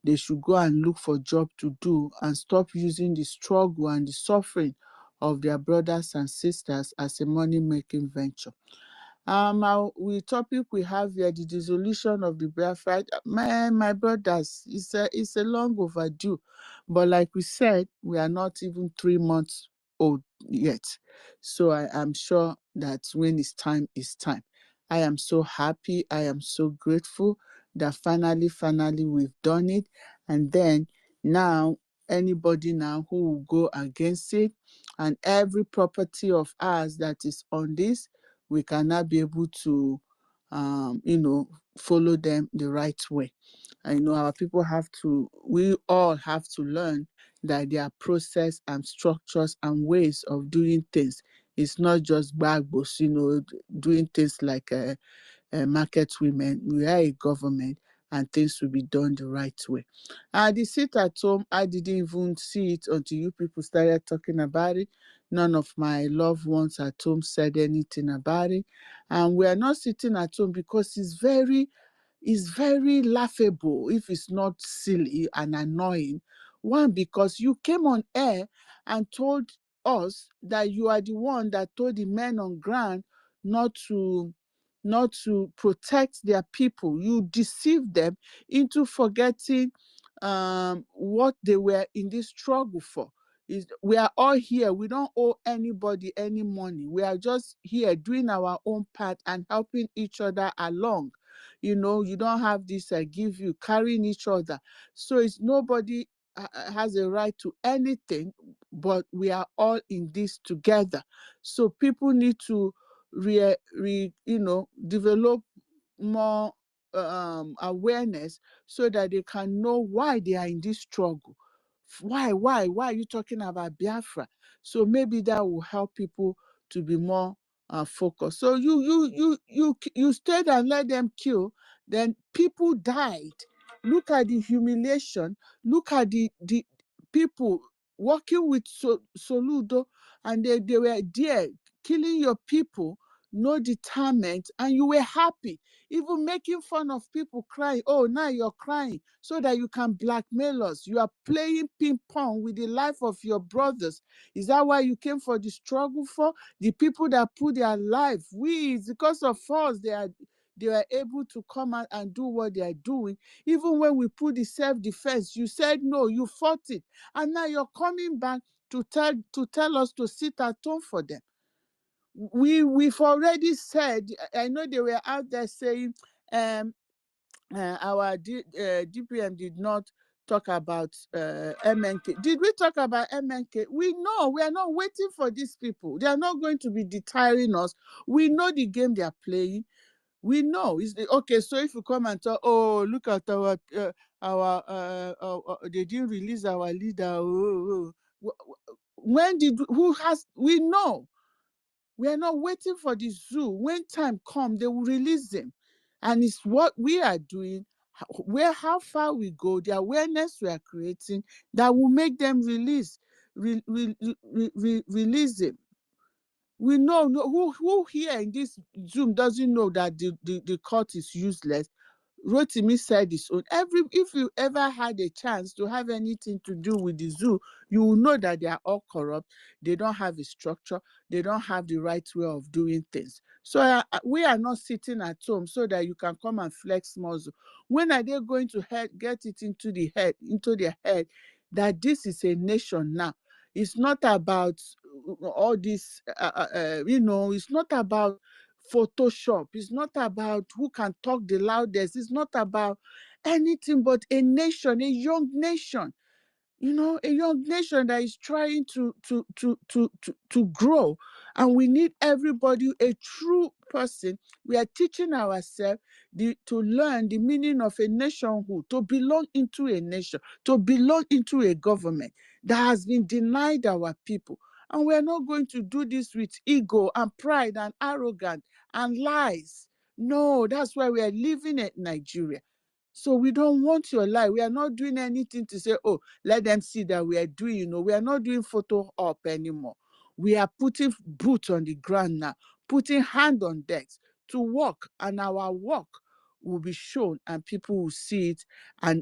They should go and look for job to do and stop using the struggle and the suffering of their brothers and sisters as a money-making venture. The topic we have here, the dissolution of the Biafra. My brothers, it's a long overdue, but like we said, we are not even 3 months old yet. So I am sure that when it's time, it's time. I am so happy. I am so grateful that finally we've done it. And then now, anybody now who will go against it, and every property of ours that is on this, we cannot be able to, follow them the right way. I know our people we all have to learn that there are process and structures and ways of doing things. It's not just bagbos, doing things like market women. We are a government, and things will be done the right way. The sit at home, I didn't even see it until you people started talking about it. None of my loved ones at home said anything about it. And we are not sitting at home because it's very laughable, if it's not silly and annoying. One, because you came on air and told us that you are the one that told the men on ground not to protect their people. You deceived them into forgetting what they were in this struggle for. We are all here. We don't owe anybody any money. We are just here doing our own part and helping each other along. You don't have this give you carrying each other. So it's nobody has a right to anything, but we are all in this together. So people need to develop more awareness so that they can know why they are in this struggle. Why are you talking about Biafra? So maybe that will help people to be more focused. So you stayed and let them kill, then people died. Look at the humiliation. Look at the people working with Soludo, and they were there killing your people. no deterrent, and you were happy, even making fun of people crying. Oh, now you're crying so that you can blackmail us. You are playing ping pong with the life of your brothers. Is that why you came for the struggle for? The people that put their life, it's because of us they were able to come out and do what they are doing. Even when we put the self-defense, you said no, you fought it. And now you're coming back to tell us to sit at home for them. We've already said, I know they were out there saying our DPM did not talk about MNK. Did we talk about MNK? We know we are not waiting for these people. They are not going to be deterring us. We know the game they are playing. We know. Okay, so if you come and talk, oh, look at they didn't release our leader. When did, who has, we know. We are not waiting for the zoo. When time comes, they will release them. And it's what we are doing, how far we go, the awareness we are creating that will make them release them. We know who here in this Zoom doesn't know that the court is useless. Rotimi said his own. If you ever had a chance to have anything to do with the zoo, you will know that they are all corrupt. They don't have a structure. They don't have the right way of doing things. So we are not sitting at home so that you can come and flex muscle. When are they going to get it into their head that this is a nation now? It's not about all this, it's not about Photoshop. It's not about who can talk the loudest. It's not about anything but a nation, a young nation, a young nation that is trying to grow. And we need everybody, a true person. We are teaching ourselves to learn the meaning of a nationhood, to belong into a nation, to belong into a government that has been denied our people. And we are not going to do this with ego and pride and arrogance and lies. No, that's why we are living in Nigeria. So we don't want your lie. We are not doing anything to say, oh, let them see that we are doing, we are not doing photo op anymore. We are putting boots on the ground now, putting hand on decks to work, and our work will be shown and people will see it and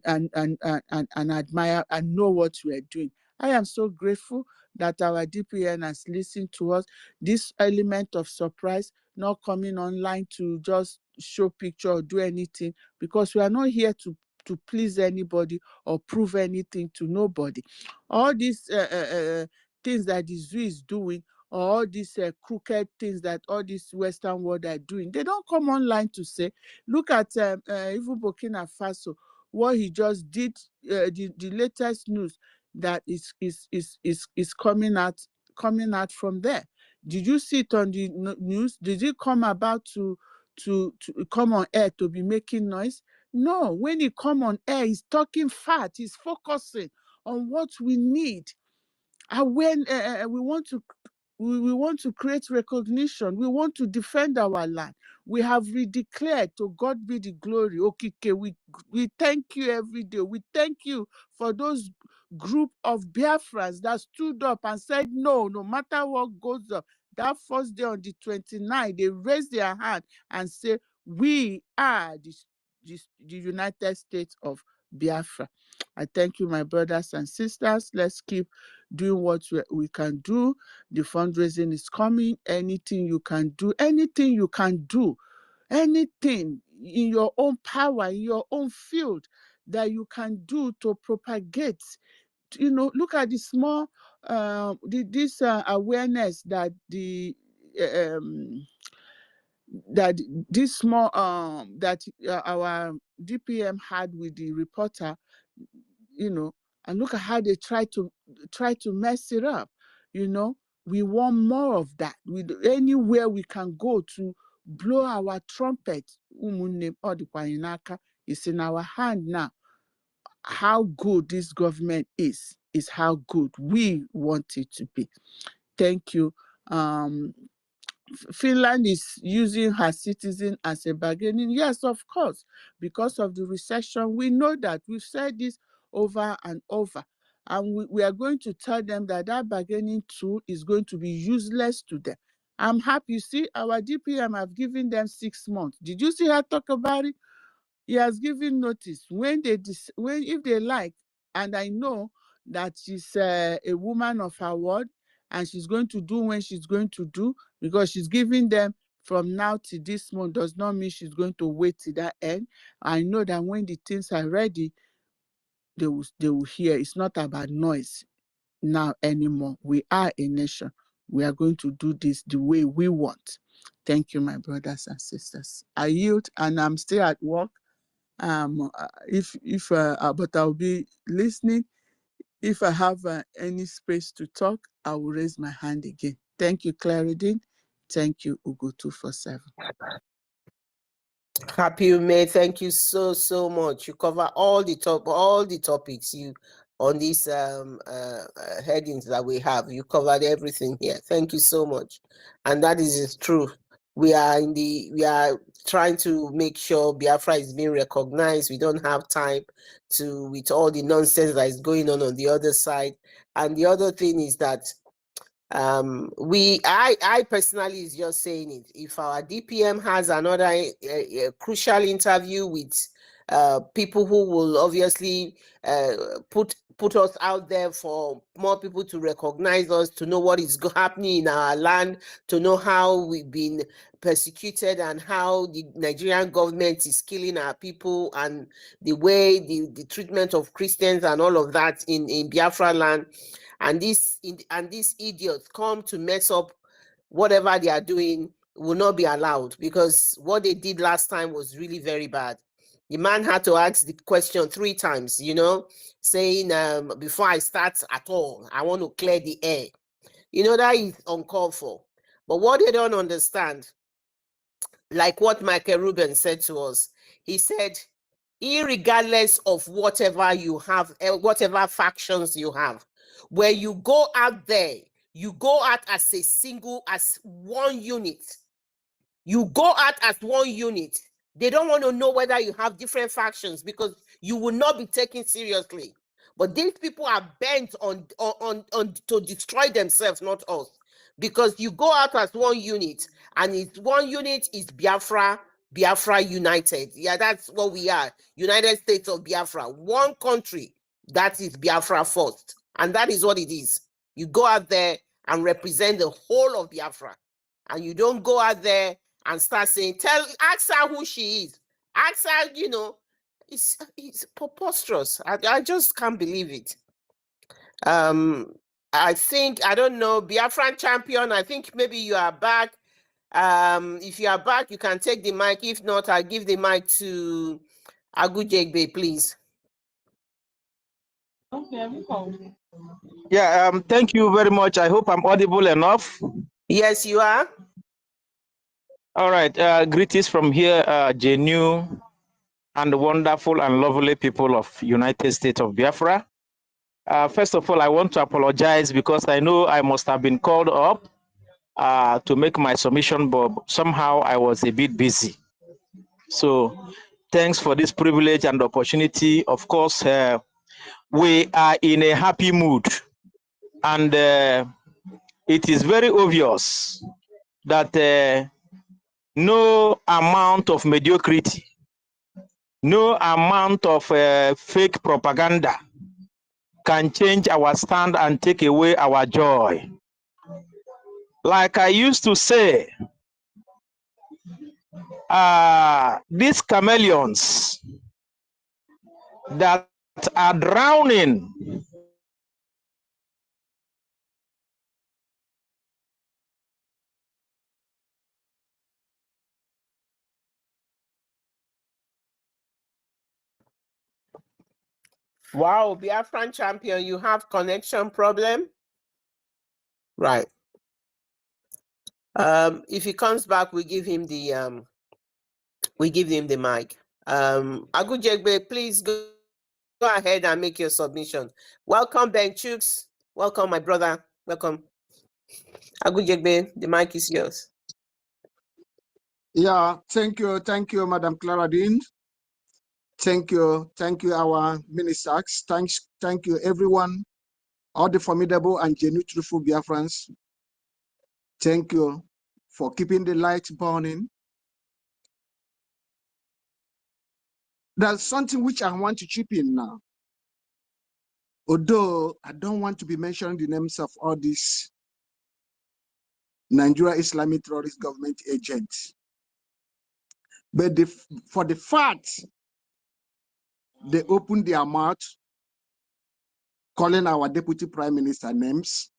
admire and know what we are doing. I am so grateful that our DPN has listened to us. This element of surprise, not coming online to just show picture or do anything, because we are not here to please anybody or prove anything to nobody. All these things that the zoo is doing, or all these crooked things that all this Western world are doing, they don't come online to say. Look at even Burkina Faso, what he just did, the latest news that is coming out from there. Did you see it on the news? Did it come about to come on air to be making noise? No, when he come on air, he's talking fat, he's focusing on what we need. And when we want to create recognition, we want to defend our land. We have redeclared, to God be the glory. Okay, we thank you every day. We thank you for those group of Biafrans that stood up and said, no matter what goes up. That first day on the 29th, they raised their hand and say, we are the United States of Biafra. I thank you, my brothers and sisters. Let's keep doing what we can do. The fundraising is coming. Anything you can do, anything in your own power, in your own field that you can do to propagate. Look at the small, this awareness that that this small that our DPM had with the reporter, and look at how they try to mess it up. We want more of that. Anywhere we can go to blow our trumpet, it's in our hand now. How good this government is how good we want it to be. Thank you. Finland is using her citizen as a bargaining. Yes, of course, because of the recession. We know that. We've said this over and over. And we are going to tell them that bargaining tool is going to be useless to them. I'm happy. You see, our DPM have given them 6 months. Did you see her talk about it? He has given notice when when if they like, and I know that she's a woman of her word, and she's going to do when she's going to do, because she's giving them from now to this month does not mean she's going to wait till that end. I know that when the things are ready, they will hear. It's not about noise now anymore. We are a nation. We are going to do this the way we want. Thank you, my brothers and sisters. I yield, and I'm still at work. But I'll be listening. If I have any space to talk, I will raise my hand again. Thank you, Claridine. Thank you, Ugo 247. Happy May. Thank you so much. You cover all the topics you on these headings that we have. You covered everything here. Thank you so much. And that is true. We are trying to make sure Biafra is being recognized. We don't have time with all the nonsense that is going on the other side. And the other thing is that I personally is just saying it. If our DPM has another crucial interview with people who will obviously put us out there for more people to recognize us, to know what is happening in our land, to know how we've been persecuted and how the Nigerian government is killing our people, and the way the treatment of Christians and all of that in Biafra land. And these idiots come to mess up whatever they are doing will not be allowed, because what they did last time was really very bad. The man had to ask the question 3 times, saying, before I start at all, I want to clear the air. That is uncalled for. But what they don't understand, like what Michael Rubin said to us, he said, irregardless of whatever you have, whatever factions you have, where you go out there, you go out as one unit. You go out as one unit. They don't want to know whether you have different factions, because you will not be taken seriously. But these people are bent on to destroy themselves, not us. Because you go out as one unit, and one unit is Biafra United. Yeah, that's what we are. United States of Biafra. One country, that is Biafra first. And that is what it is. You go out there and represent the whole of Biafra. And you don't go out there and start saying, ask her who she is. Ask her, it's preposterous. I just can't believe it. I think, I don't know, Biafran champion, I think maybe you are back. If you are back, you can take the mic. If not, I'll give the mic to Agujegbe, please. Yeah, thank you very much. I hope I'm audible enough. Yes, you are. All right. Greetings from here, genuine and wonderful and lovely people of United States of Biafra. First of all, I want to apologize because I know I must have been called up to make my submission, but somehow I was a bit busy. So thanks for this privilege and opportunity. Of course, we are in a happy mood, and it is very obvious that no amount of mediocrity, no amount of fake propaganda can change our stand and take away our joy. Like I used to say, these chameleons that are drowning Wow, Biafran champion, you have connection problem? Right. If he comes back, we give him the mic. Agujegbe, please go ahead and make your submission. Welcome, Ben Chooks. Welcome, my brother. Welcome. Agujegbe, the mic is yours. Yeah, thank you, Madam Claradine. Thank you, our ministers. Thank you, everyone, all the formidable and genuine truthful Biafrans. Thank you. for keeping the light burning. There's something which I want to chip in now. Although I don't want to be mentioning the names of all these Nigeria Islamic terrorist government agents, but for the fact they opened their mouth calling our deputy prime minister names,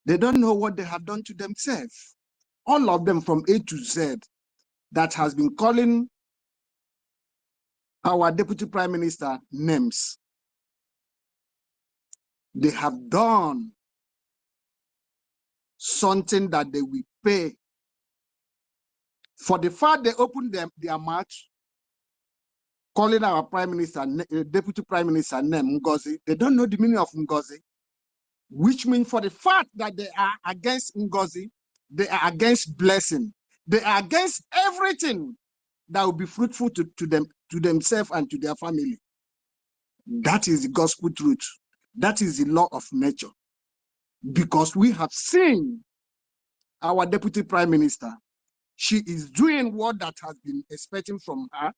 they don't know what they have done to themselves. All of them from A to Z that has been calling our deputy prime minister names, they have done something that they will pay. For the fact they opened their mouth calling our prime minister, deputy prime minister name Ngozi, they don't know the meaning of Ngozi, which means for the fact that they are against Ngozi, they are against blessing, they are against everything that will be fruitful to them, to themselves and to their family. That is the gospel truth. That is the law of nature. Because we have seen our deputy prime minister, she is doing what that has been expecting from her.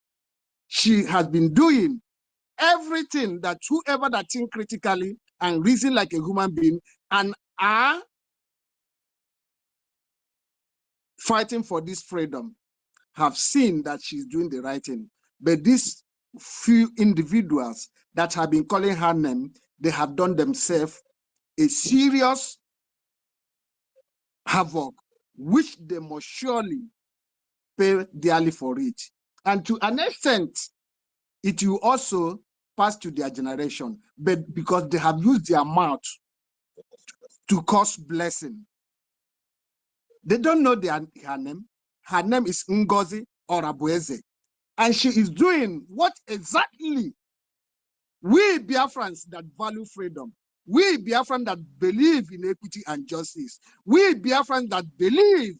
She has been doing everything that whoever that think critically and reason like a human being and are fighting for this freedom have seen that she's doing the right thing. But these few individuals that have been calling her name, they have done themselves a serious havoc, which they must surely pay dearly for it. And to an extent, it will also pass to their generation, but because they have used their mouth to cause blessing. They don't know her name. Her name is Ngozi or Abueze. And she is doing what exactly we Biafrans that value freedom, we Biafrans that believe in equity and justice, we Biafrans that believe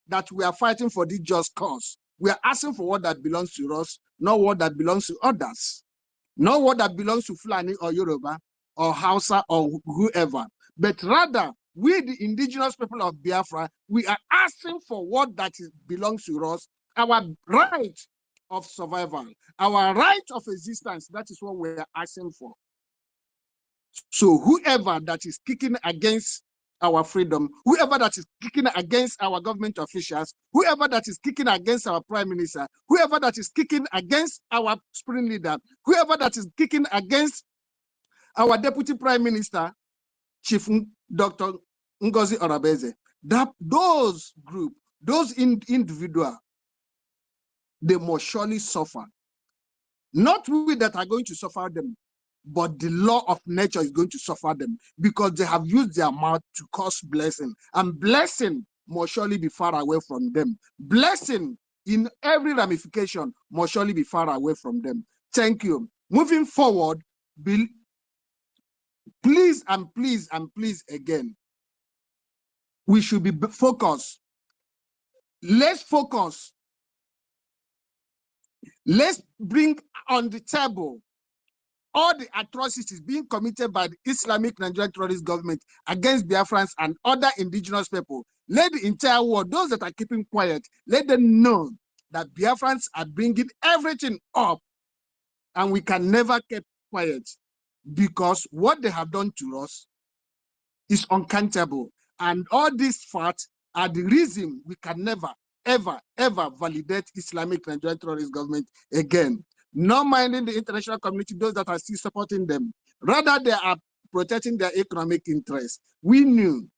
that we are fighting for this just cause. We are asking for what that belongs to us, not what that belongs to others. Not what that belongs to Fulani or Yoruba or Hausa or whoever, but rather we, the indigenous people of Biafra, we are asking for what that belongs to us, our right of survival, our right of existence. That is what we are asking for. So whoever that is kicking against our freedom, whoever that is kicking against our government officials, whoever that is kicking against our prime minister, whoever that is kicking against our spring leader, whoever that is kicking against our deputy prime minister, Chief Dr. Ngozi Orabeze, that those group, those individuals, they must surely suffer. Not we that are going to suffer them, but the law of nature is going to suffer them because they have used their mouth to cause blessing, and blessing must surely be far away from them. Blessing in every ramification must surely be far away from them. Thank you. Moving forward, please and please and please again, we should be focused. Let's focus. Let's bring on the table all the atrocities being committed by the Islamic Nigerian terrorist government against Biafrans and other indigenous people. Let the entire world, those that are keeping quiet, let them know that Biafrans are bringing everything up and we can never keep quiet because what they have done to us is uncountable. And all these facts are the reason we can never, ever, ever validate Islamic Nigerian terrorist government again. Not minding the international community, those that are still supporting them. Rather, they are protecting their economic interests. We knew,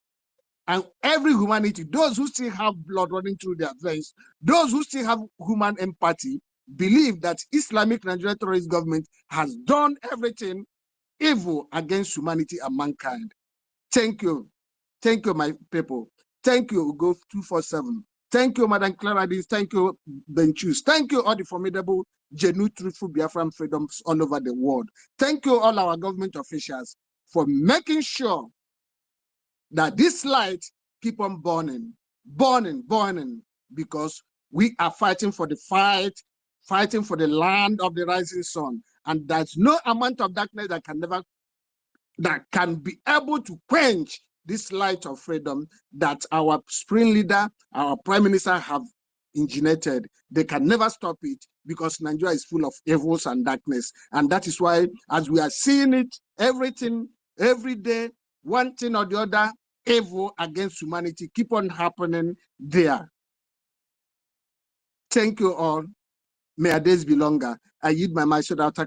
and every humanity, those who still have blood running through their veins, those who still have human empathy, believe that Islamic Nigerian terrorist government has done everything evil against humanity and mankind. Thank you. Thank you, my people. Thank you, Ugo 247. Thank you, Madam Clara. Thank you, Benchus. Thank you, all the formidable, genuine, truthful Biafran freedoms all over the world. Thank you, all our government officials, for making sure that this light keep on burning, burning, burning, because we are fighting for the fight, fighting for the land of the rising sun. And there's no amount of darkness that can be able to quench this light of freedom that our spring leader, our prime minister have engineered. They can never stop it because Nigeria is full of evils and darkness. And that is why, as we are seeing it, everything, every day, one thing or the other, evil against humanity keep on happening there. Thank you all. May our days be longer. I yield my mind so that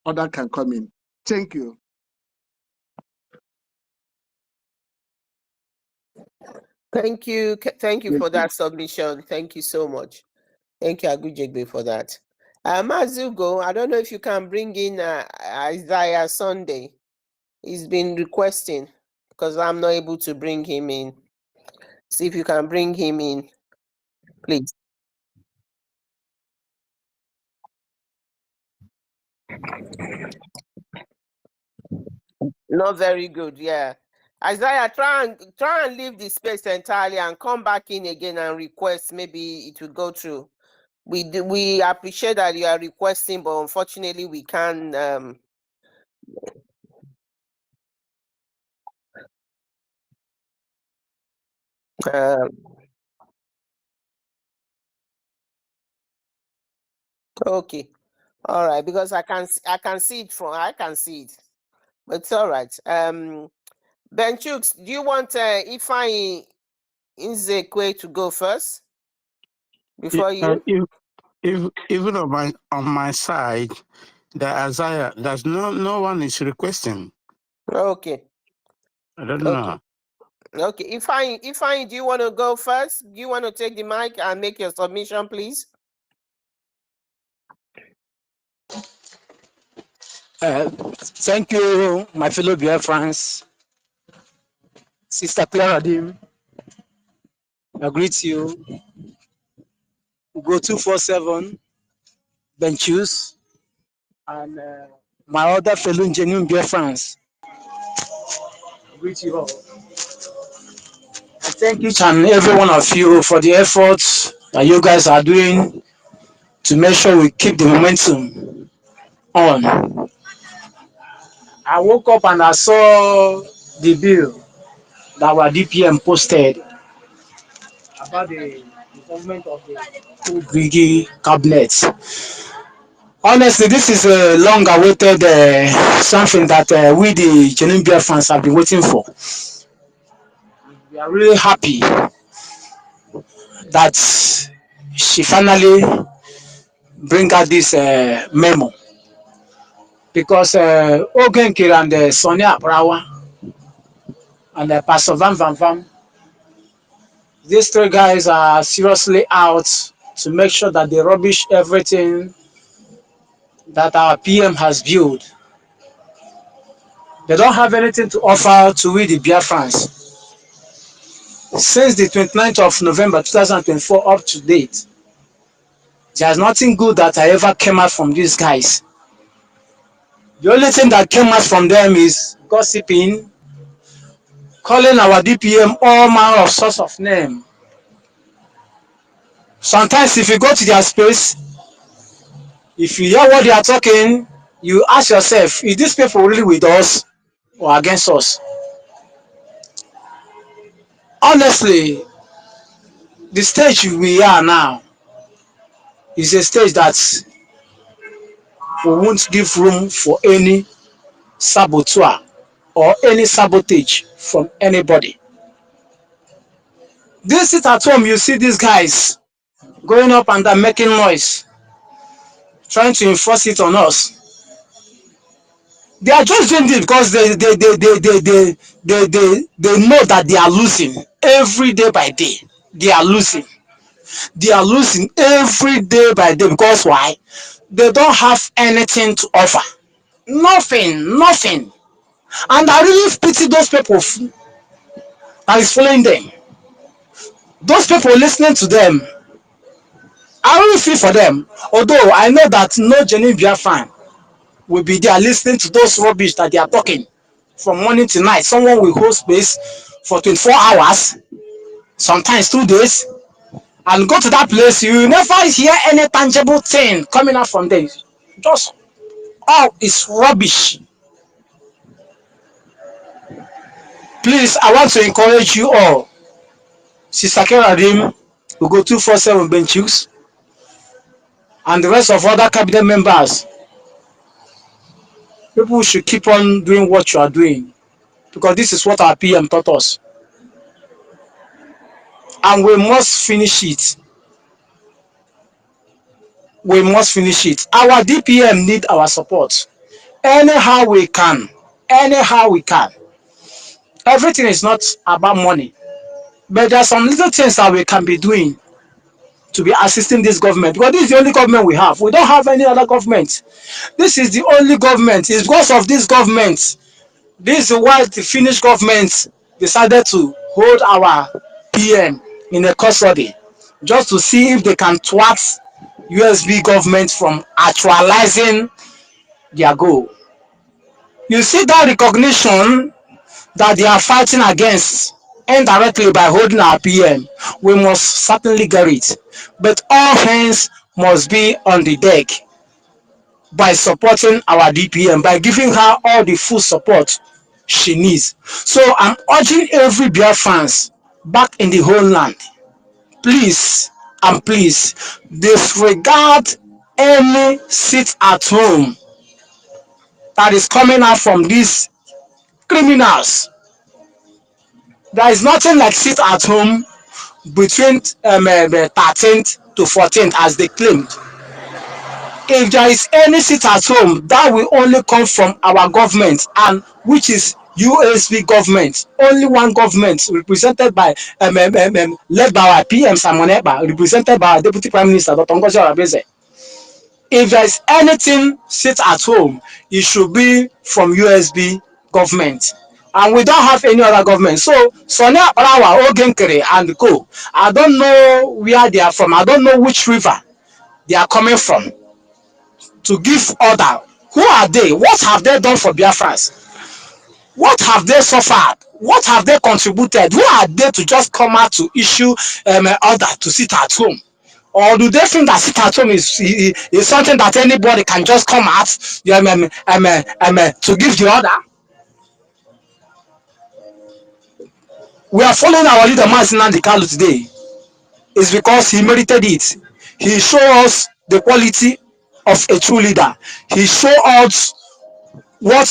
other can come in. Thank you. Thank you. Thank you for that submission. Thank you so much. Thank you, Agujegbe, for that. Mazugo, I don't know if you can bring in Isaiah Sunday. He's been requesting because I'm not able to bring him in. See if you can bring him in, please. Not very good, yeah. Isaiah, try and leave the space entirely and come back in again and request. Maybe it will go through. We appreciate that you are requesting, but unfortunately we can't. Okay, all right, because I can see it but it's all right. Ben Chooks, do you want Ifeanyi Nzekwe to go first before you? If even on my side, the Isaiah, there's no one is requesting. Okay. I don't know. Okay, Ifeanyi, do you want to go first? Do you want to take the mic and make your submission, please? Thank you, my fellow Biafrans. Sister Clara Dim, I greet you. Go 247, Benchus, and my other fellow genuine Biafrans. I greet you all. I thank each and every one of you for the efforts that you guys are doing to make sure we keep the momentum on. I woke up and I saw the bill that our DPM posted about the involvement of the two BRGIE cabinets. Honestly, this is a long-awaited something that we, the Columbia fans, have been waiting for. We are really happy that she finally bring out this memo because Ogenkir and Sonia Brawa and Pastor Van Van Van, these three guys are seriously out to make sure that they rubbish everything that our PM has built. They don't have anything to offer to we the Biafrans. Since the 29th of November 2024 up to date, there's nothing good that I ever came out from these guys. The only thing that came out from them is gossiping, calling our DPM all manner of sorts of name. Sometimes if you go to their space, if you hear what they are talking, you ask yourself, is these people really with us or against us? Honestly, the stage we are now is a stage that we won't give room for any saboteur or any sabotage from anybody. This sit at home, you see these guys going up and down making noise, trying to enforce it on us. They are just doing this because they know that they are losing every day by day. They are losing. They are losing every day by day because why? They don't have anything to offer. Nothing. And I really pity those people that is following them. Those people listening to them, I really feel for them. Although I know that no genuine Biafran will be there listening to those rubbish that they are talking from morning to night. Someone will hold space for 24 hours, sometimes 2 days, and go to that place. You will never hear any tangible thing coming out from them. Just all is rubbish. Please, I want to encourage you all. Sister Keradim, we go 247 benches, and the rest of other cabinet members. People should keep on doing what you are doing because this is what our PM taught us, and we must finish it. We must finish it. Our DPM need our support. Anyhow we can. Anyhow we can. Everything is not about money, but there are some little things that we can be doing to be assisting this government because this is the only government we have. We don't have any other government. This is the only government. It's because of this government. This is why the Finnish government decided to hold our PM in a custody just to see if they can thwart USB government from actualizing their goal. You see that recognition that they are fighting against indirectly by holding our PM, we must certainly get it. But all hands must be on the deck by supporting our DPM, by giving her all the full support she needs. So I'm urging every Biafrans back in the homeland, please and please disregard any seat at home that is coming out from these criminals. There is nothing like sit at home between 13th to 14th as they claimed. If there is any sit at home, that will only come from our government, and which is USB government. Only one government represented by led by our PM Samoneba, represented by our Deputy Prime Minister Dr. Ngozi Orebeze. If there is anything sit at home, it should be from USB government. And we don't have any other government. So Sonia Orawa, Ogenkere, and Co. I don't know where they are from. I don't know which river they are coming from to give order. Who are they? What have they done for Biafrans? What have they suffered? What have they contributed? Who are they to just come out to issue order to sit at home? Or do they think that sit at home is something that anybody can just come out to give the order? We are following our leader, Mazi Nnamdi Kanu, today. It's because he merited it. He showed us the quality of a true leader. He showed us what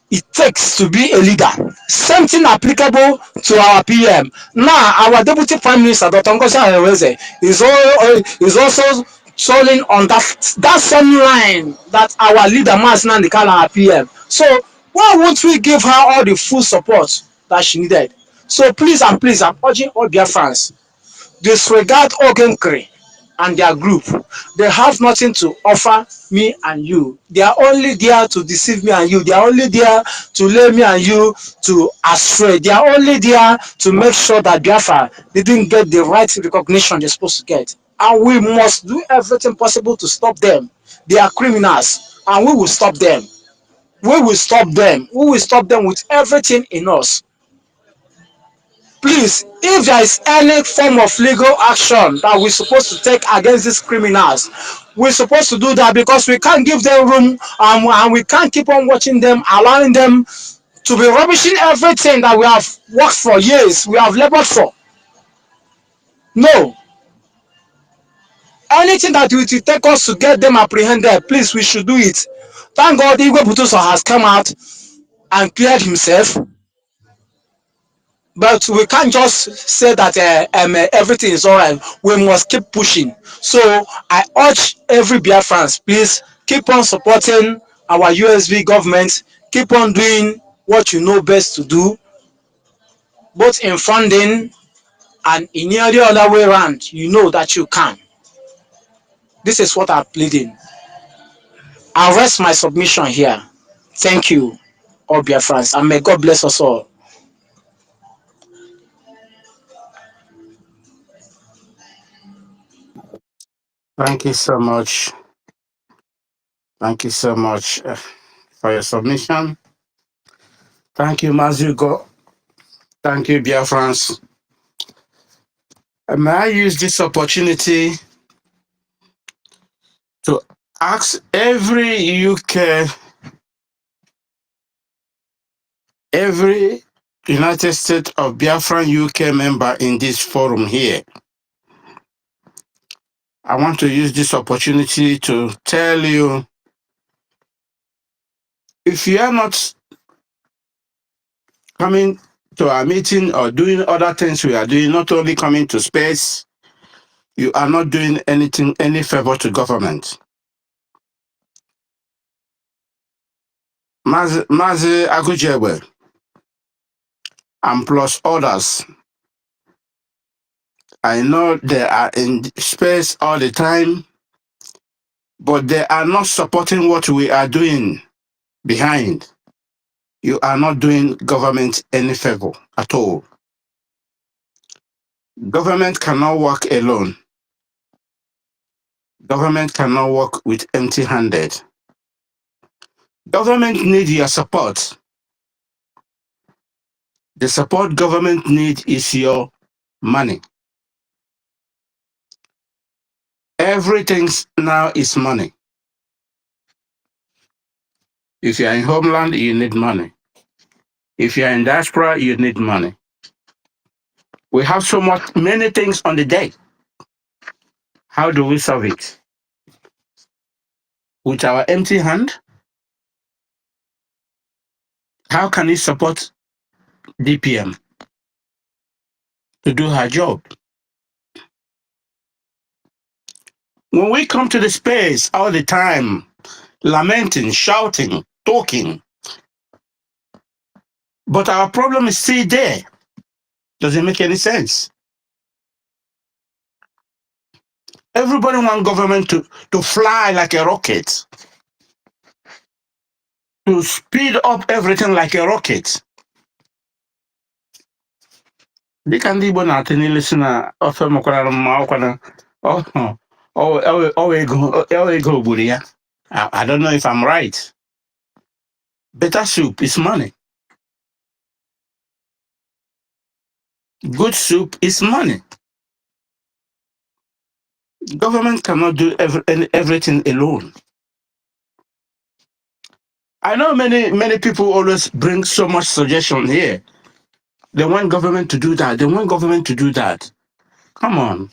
it takes to be a leader. Same thing applicable to our PM. Now, our Deputy Prime Minister, Dr. Ngozi Orebeze, is also showing on that same line that our leader, Mazi Nnamdi Kanu, our PM. So, why won't we give her all the full support that she needed? So, please and please, I'm urging all Biafrans, disregard Ogenkere and their group. They have nothing to offer me and you. They are only there to deceive me and you. They are only there to lay me and you to astray. They are only there to make sure that Biafra didn't get the right recognition they're supposed to get. And we must do everything possible to stop them. They are criminals, and we will stop them. We will stop them. We will stop them with everything in us. Please, if there is any form of legal action that we're supposed to take against these criminals, we're supposed to do that because we can't give them room, and we can't keep on watching them, allowing them to be rubbishing everything that we have worked for years, we have labored for. No. Anything that will take us to get them apprehended, please, we should do it. Thank God Igwe Butuso has come out and cleared himself. But we can't just say that everything is all right. We must keep pushing. So I urge every Biafrans, please keep on supporting our USB government. Keep on doing what you know best to do, both in funding and in any other way around. You know that you can. This is what I'm pleading. I'll rest my submission here. Thank you, all Biafrans, and may God bless us all. Thank you so much. Thank you so much for your submission. Thank you, Mazugo. Thank you, Biafrans. May I use this opportunity to ask every UK, every United States of Biafra UK member in this forum here, I want to use this opportunity to tell you, if you are not coming to our meeting or doing other things we are doing, not only coming to space, you are not doing anything, any favor to government. Mazi Agujebe and plus others, I know they are in space all the time, but they are not supporting what we are doing behind. You are not doing government any favor at all. Government cannot work alone. Government cannot work with empty-handed. Government needs your support. The support government needs is your money. Everything now is money. If you are in homeland, you need money. If you are in diaspora, you need money. We have so many things on the day. How do we solve it? With our empty hand? How can we support DPM to do her job? When we come to the space all the time, lamenting, shouting, talking, but our problem is still there. Doesn't make any sense. Everybody wants government to fly like a rocket, to speed up everything like a rocket. Dịka ndị Igbo na-atụ n'ilu si na ofe mekwara mma ọkwana ego gburu ya. I don't know if I'm right. Better soup is money. Good soup is money. Government cannot do everything alone. I know many people always bring so much suggestion here. They want government to do that. They want government to do that. Come on.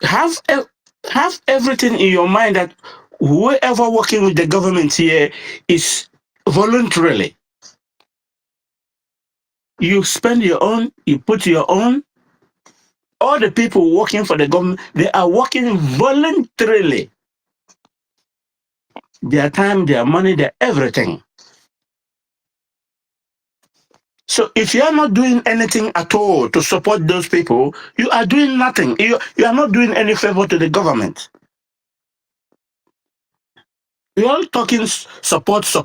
Have everything in your mind that whoever working with the government here is voluntarily. You spend your own, you put your own. All the people working for the government, they are working voluntarily. Their time, their money, their everything. So if you are not doing anything at all to support those people, you are doing nothing. You are not doing any favor to the government. You're all talking support. In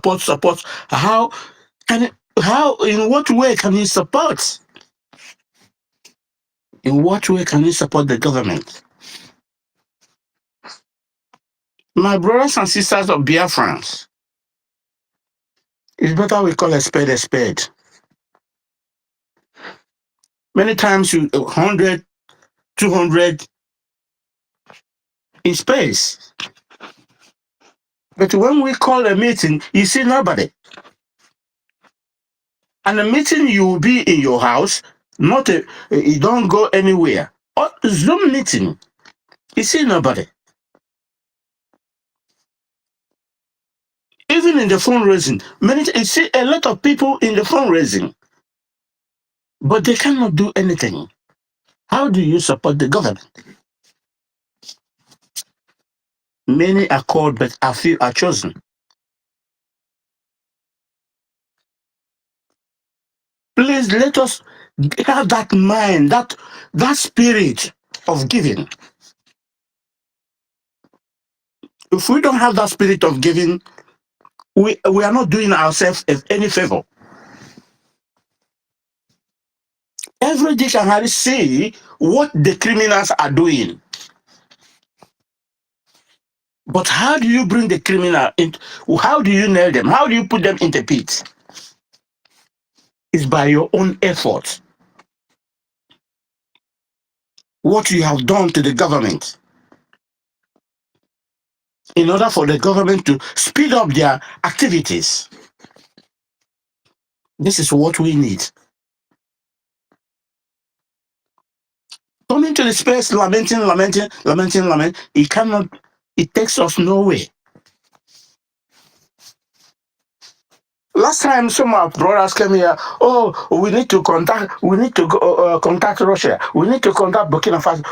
what way can you support? In what way can you support the government? My brothers and sisters of Biafrans, it's better we call a spade a spade. Many times you 100, 200 in space. But when we call a meeting, you see nobody. And a meeting, you will be in your house, you don't go anywhere. Or Zoom meeting, you see nobody. Even in the fundraising, you see a lot of people in the fundraising, but they cannot do anything. How do you support the government? Many are called, but a few are chosen. Please let us have that mind, that spirit of giving. If we don't have that spirit of giving, we are not doing ourselves any favor. Every day can see what the criminals are doing. But how do you bring the criminal in? How do you nail them? How do you put them in the pit? It's by your own effort. What you have done to the government in order for the government to speed up their activities. This is what we need. Coming to the space, lamenting, it cannot, it takes us nowhere. Last time some of our brothers came here, oh, we need to contact contact Russia. We need to contact Burkina Faso.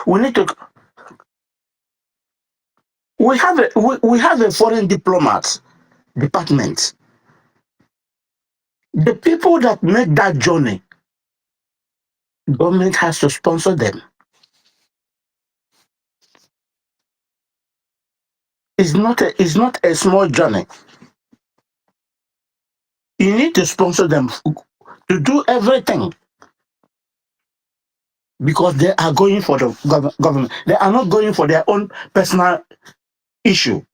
We have a foreign diplomat department. The people that make that journey, government has to sponsor them. It's not a small journey. You need to sponsor them to do everything because they are going for the government. They are not going for their own personal issue.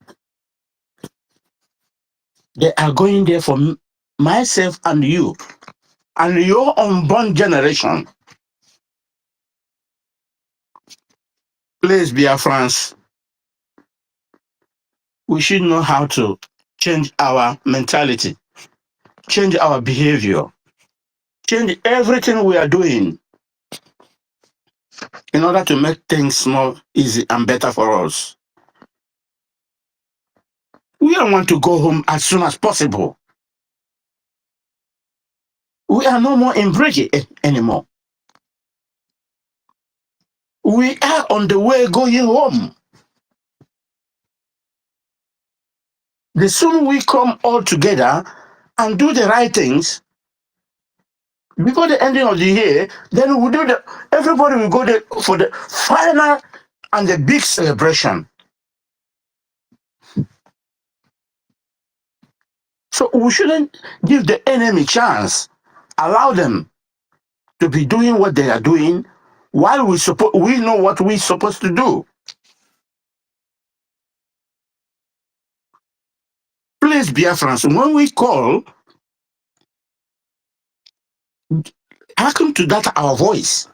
They are going there for myself and you and your unborn generation. Please, Biafrans, we should know how to change our mentality, change our behavior, change everything we are doing in order to make things more easy and better for us. We don't want to go home as soon as possible. We are no more in BRGIE anymore. We are on the way going home. The sooner we come all together and do the right things, before the ending of the year, then we'll do everybody will go there for the final and the big celebration. So we shouldn't give the enemy chance. Allow them to be doing what they are doing while we know what we're supposed to do. Please, Biafrans, when we call, hearken to that our voice.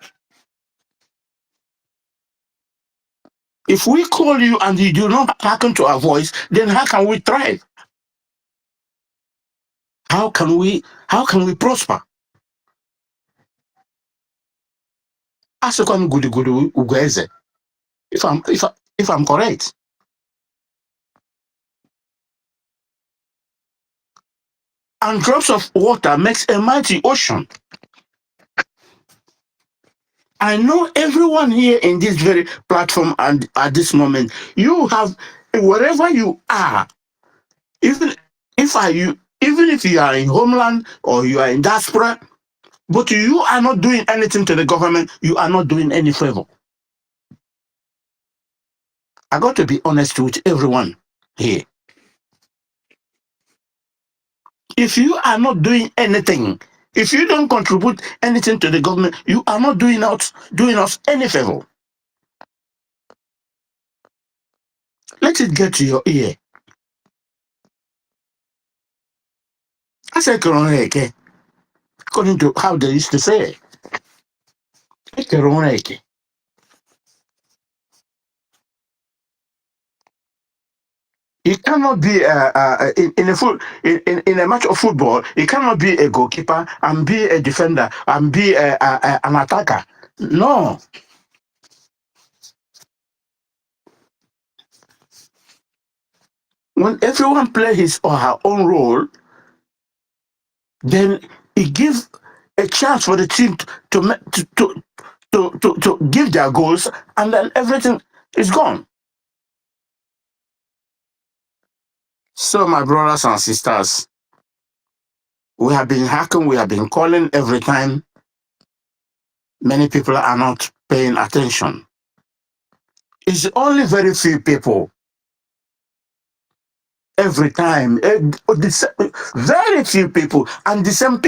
If we call you and you do not hearken to our voice, then how can we thrive? How can we prosper? Asukwan gudu ugweze. If I'm correct. And drops of water makes a mighty ocean. I know everyone here in this very platform and at this moment, you have, wherever you are, even if you are in homeland or you are in diaspora, but you are not doing anything to the government, you are not doing any favor. I got to be honest with everyone here. If you are not doing anything, if you don't contribute anything to the government, you are not doing us any favor. Let it get to your ear. I said, according to how they used to say it. You cannot be in a match of football. You cannot be a goalkeeper and be a defender and be an attacker. No. When everyone plays his or her own role, then it gives a chance for the team to give their goals, and then everything is gone. So, my brothers and sisters, we have been hacking, we have been calling every time. Many people are not paying attention. It's only very few people every time. Very few people, and the same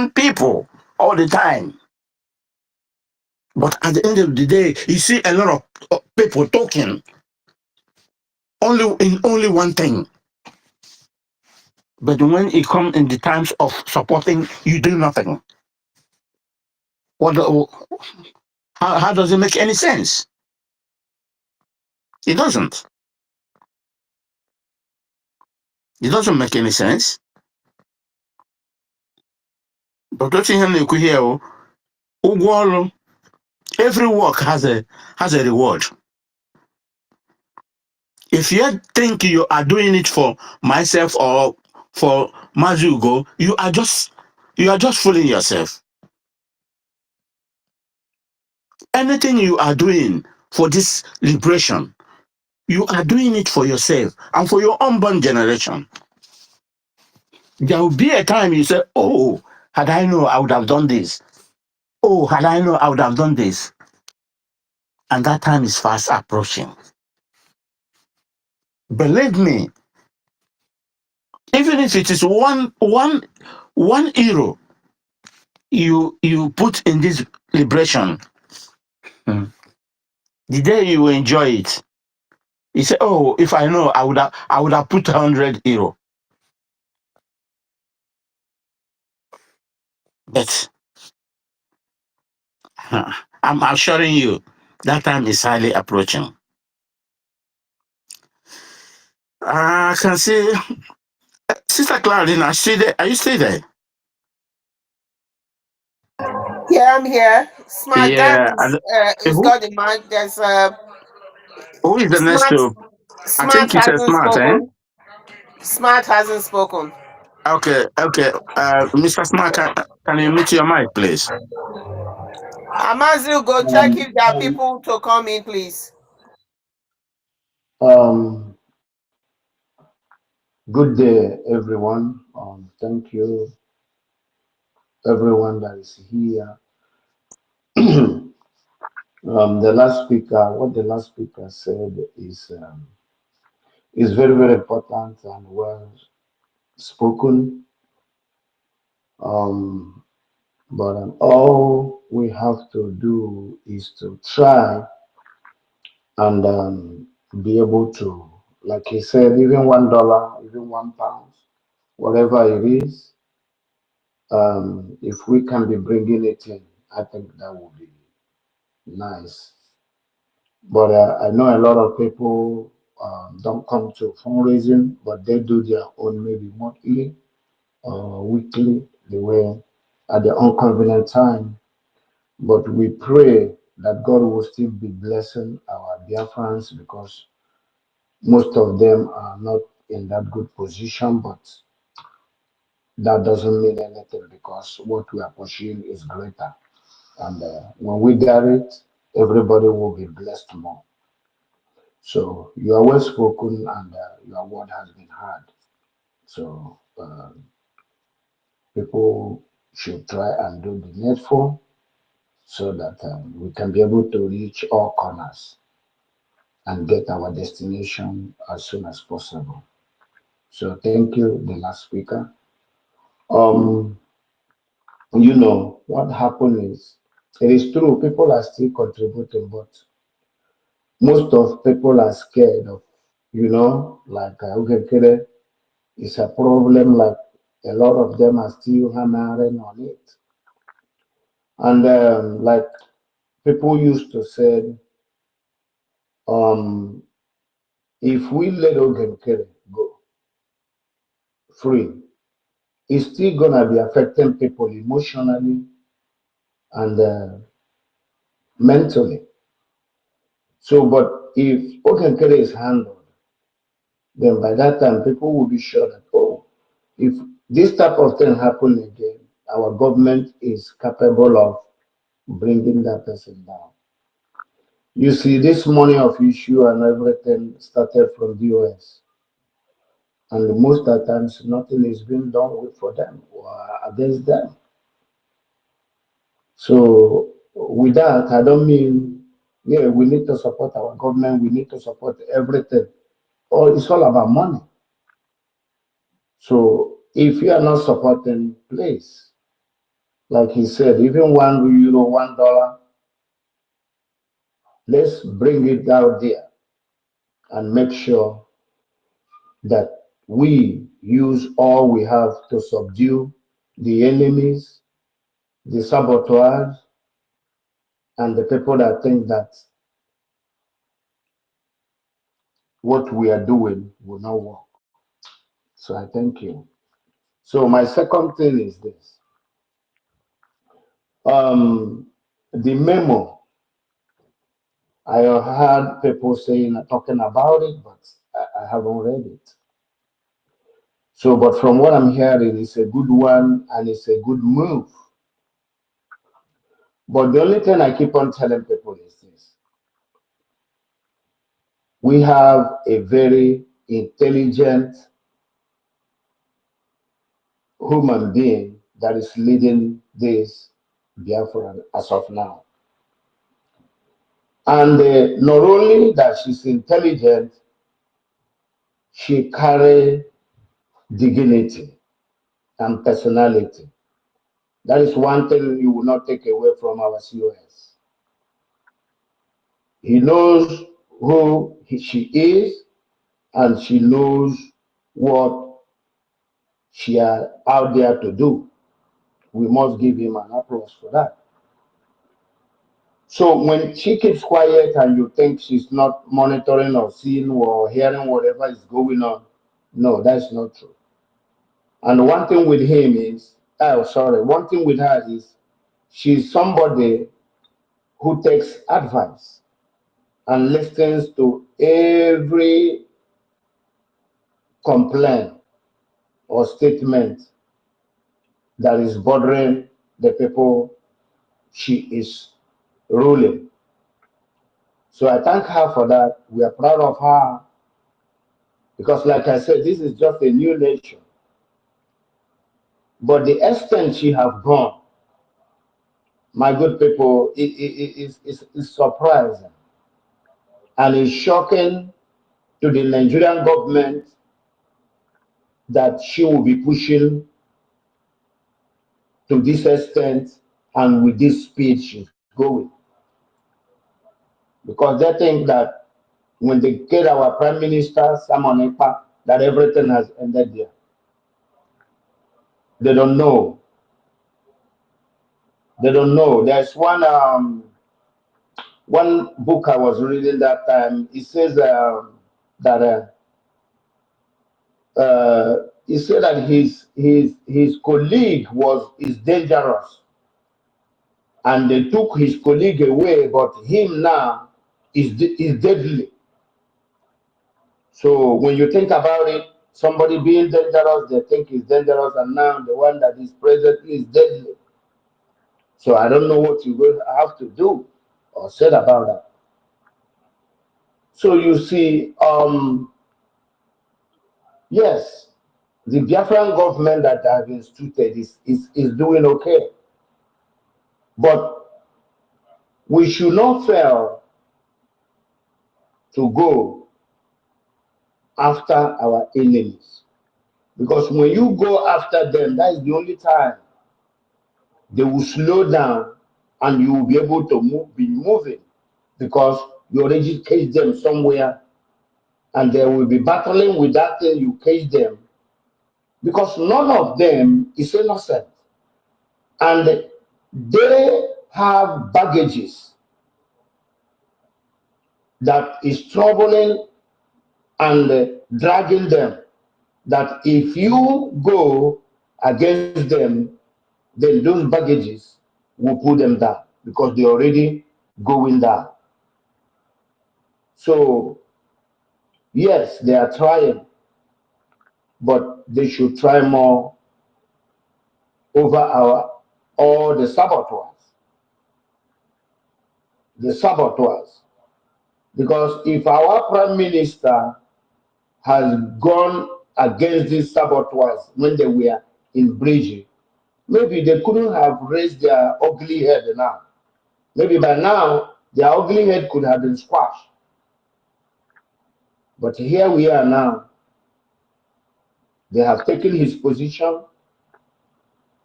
people all the time. But at the end of the day, you see a lot of people talking only one thing. But when it comes in the times of supporting, you do nothing. How does it make any sense? It doesn't. It doesn't make any sense. But what you na-ekwu here, ụgwọ ọrụ, every work has a reward. If you think you are doing it for myself or for Mazugo, you are just fooling yourself. Anything you are doing for this liberation, you are doing it for yourself and for your unborn generation. There will be a time you say, oh, had I known, I would have done this. Oh, had I known, I would have done this. And that time is fast approaching. Believe me, even if it is one euro you put in this liberation, the day you enjoy it, you say, oh, if I know, I would have put 100 euro. But I'm assuring you, that time is highly approaching. I can see Sister Claudine, are you still there? Yeah, I'm here. Smart Dan Yeah. And is got the mic. There's who is the next Smart. to? I Smart think you said hasn't smart, eh? spoken. Smart hasn't spoken. Okay. Mr. Smart, can you mute your mic, please? Amazu, go check if there are people to come in, please. Um, Good day, everyone. Thank you, everyone that is here. What the last speaker said is very, very important and well spoken. Um, but all we have to do is to try and be able to, like he said, even $1, even £1, whatever it is, if we can be bringing it in, I think that would be nice. But I know a lot of people don't come to fundraising, but they do their own maybe monthly or weekly, the way at the inconvenient time. But we pray that God will still be blessing our dear friends because most of them are not in that good position, but that doesn't mean anything because what we are pursuing is greater. And when we get it, everybody will be blessed more. So you are well spoken and your word has been heard. So people should try and do the needful so that we can be able to reach all corners and get our destination as soon as possible. So thank you, the last speaker. Um, what happened is it is true, people are still contributing, but most of people are scared of, like okay, it's a problem like a lot of them are still hammering on it. And like people used to say, um, if we let Ogenkere go free, it's still gonna be affecting people emotionally and mentally. So, but if Ogenkere is handled, then by that time people will be sure that, oh, if this type of thing happen again, our government is capable of bringing that person down. You see, this money of issue and everything started from the US. And most of the times, nothing is being done with for them or against them. So, with that, I don't mean, yeah, we need to support our government, we need to support everything. Or it's all about money. So, if you are not supporting, please, like he said, even €1, $1, let's bring it out there and make sure that we use all we have to subdue the enemies, the saboteurs, and the people that think that what we are doing will not work. So I thank you. So my second thing is this. The memo, I have heard people saying, talking about it, but I haven't read it. So, but from what I'm hearing, it's a good one and it's a good move. But the only thing I keep on telling people is this: we have a very intelligent human being that is leading this Biafra as of now. And not only that she's intelligent, she carry dignity and personality. That is one thing you will not take away from our COS. He knows who she is, and she knows what she are out there to do. We must give him an applause for that. So when she keeps quiet and you think she's not monitoring or seeing or hearing whatever is going on, no, that's not true. And one thing with him is, oh, sorry, one thing with her is she's somebody who takes advice and listens to every complaint or statement that is bothering the people she is ruling. So I thank her for that. We are proud of her because, like I said, this is just a new nation. But the extent she have gone, my good people, is surprising and it's shocking to the Nigerian government that she will be pushing to this extent and with this speed she's going. Because they think that when they get our Prime Minister, Simon Ekpa, that everything has ended there. They don't know. They don't know. There's one book I was reading that time. It says that he said that his colleague is dangerous, and they took his colleague away, but him now is deadly. So when you think about it, somebody being dangerous, they think is dangerous, and now the one that is presently is deadly. So I don't know what you will have to do or said about that. So you see, yes, the Biafran government that have instituted is doing okay, but we should not fail to go after our enemies, because when you go after them, that is the only time they will slow down and you will be able to be moving, because you already cage them somewhere and they will be battling with that thing you cage them, because none of them is innocent and they have baggages that is troubling and dragging them, that if you go against them, then those baggages will pull them down because they're already going down. So yes, they are trying, but they should try more over all the saboteurs. Because if our prime minister has gone against these saboteurs when they were in BRGIE, maybe they couldn't have raised their ugly head now. Maybe by now their ugly head could have been squashed. But here we are now. They have taken his position,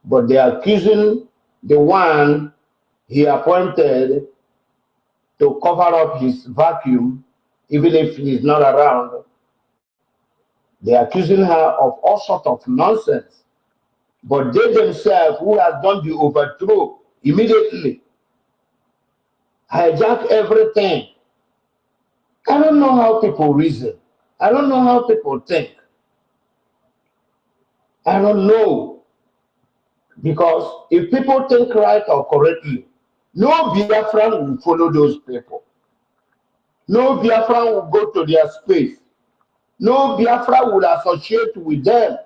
but they are accusing the one he appointed to cover up his vacuum, even if he's not around. They are accusing her of all sorts of nonsense. But they themselves, who have done the overthrow immediately, hijack everything. I don't know how people reason. I don't know how people think. I don't know. Because if people think right or correctly, no Biafran will follow those people. No Biafran will go to their space. No Biafra will associate with them.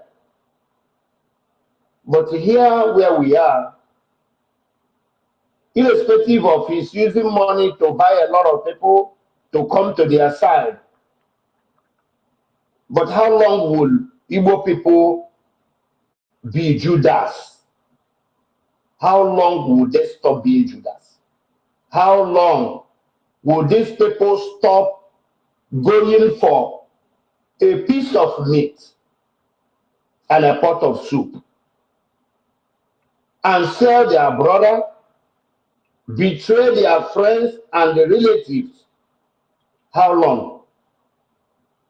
But here where we are, irrespective of his using money to buy a lot of people to come to their side, but how long will Igbo people be Judas? How long will they stop being Judas? How long will these people stop going for a piece of meat and a pot of soup and sell their brother, betray their friends and the relatives? How long?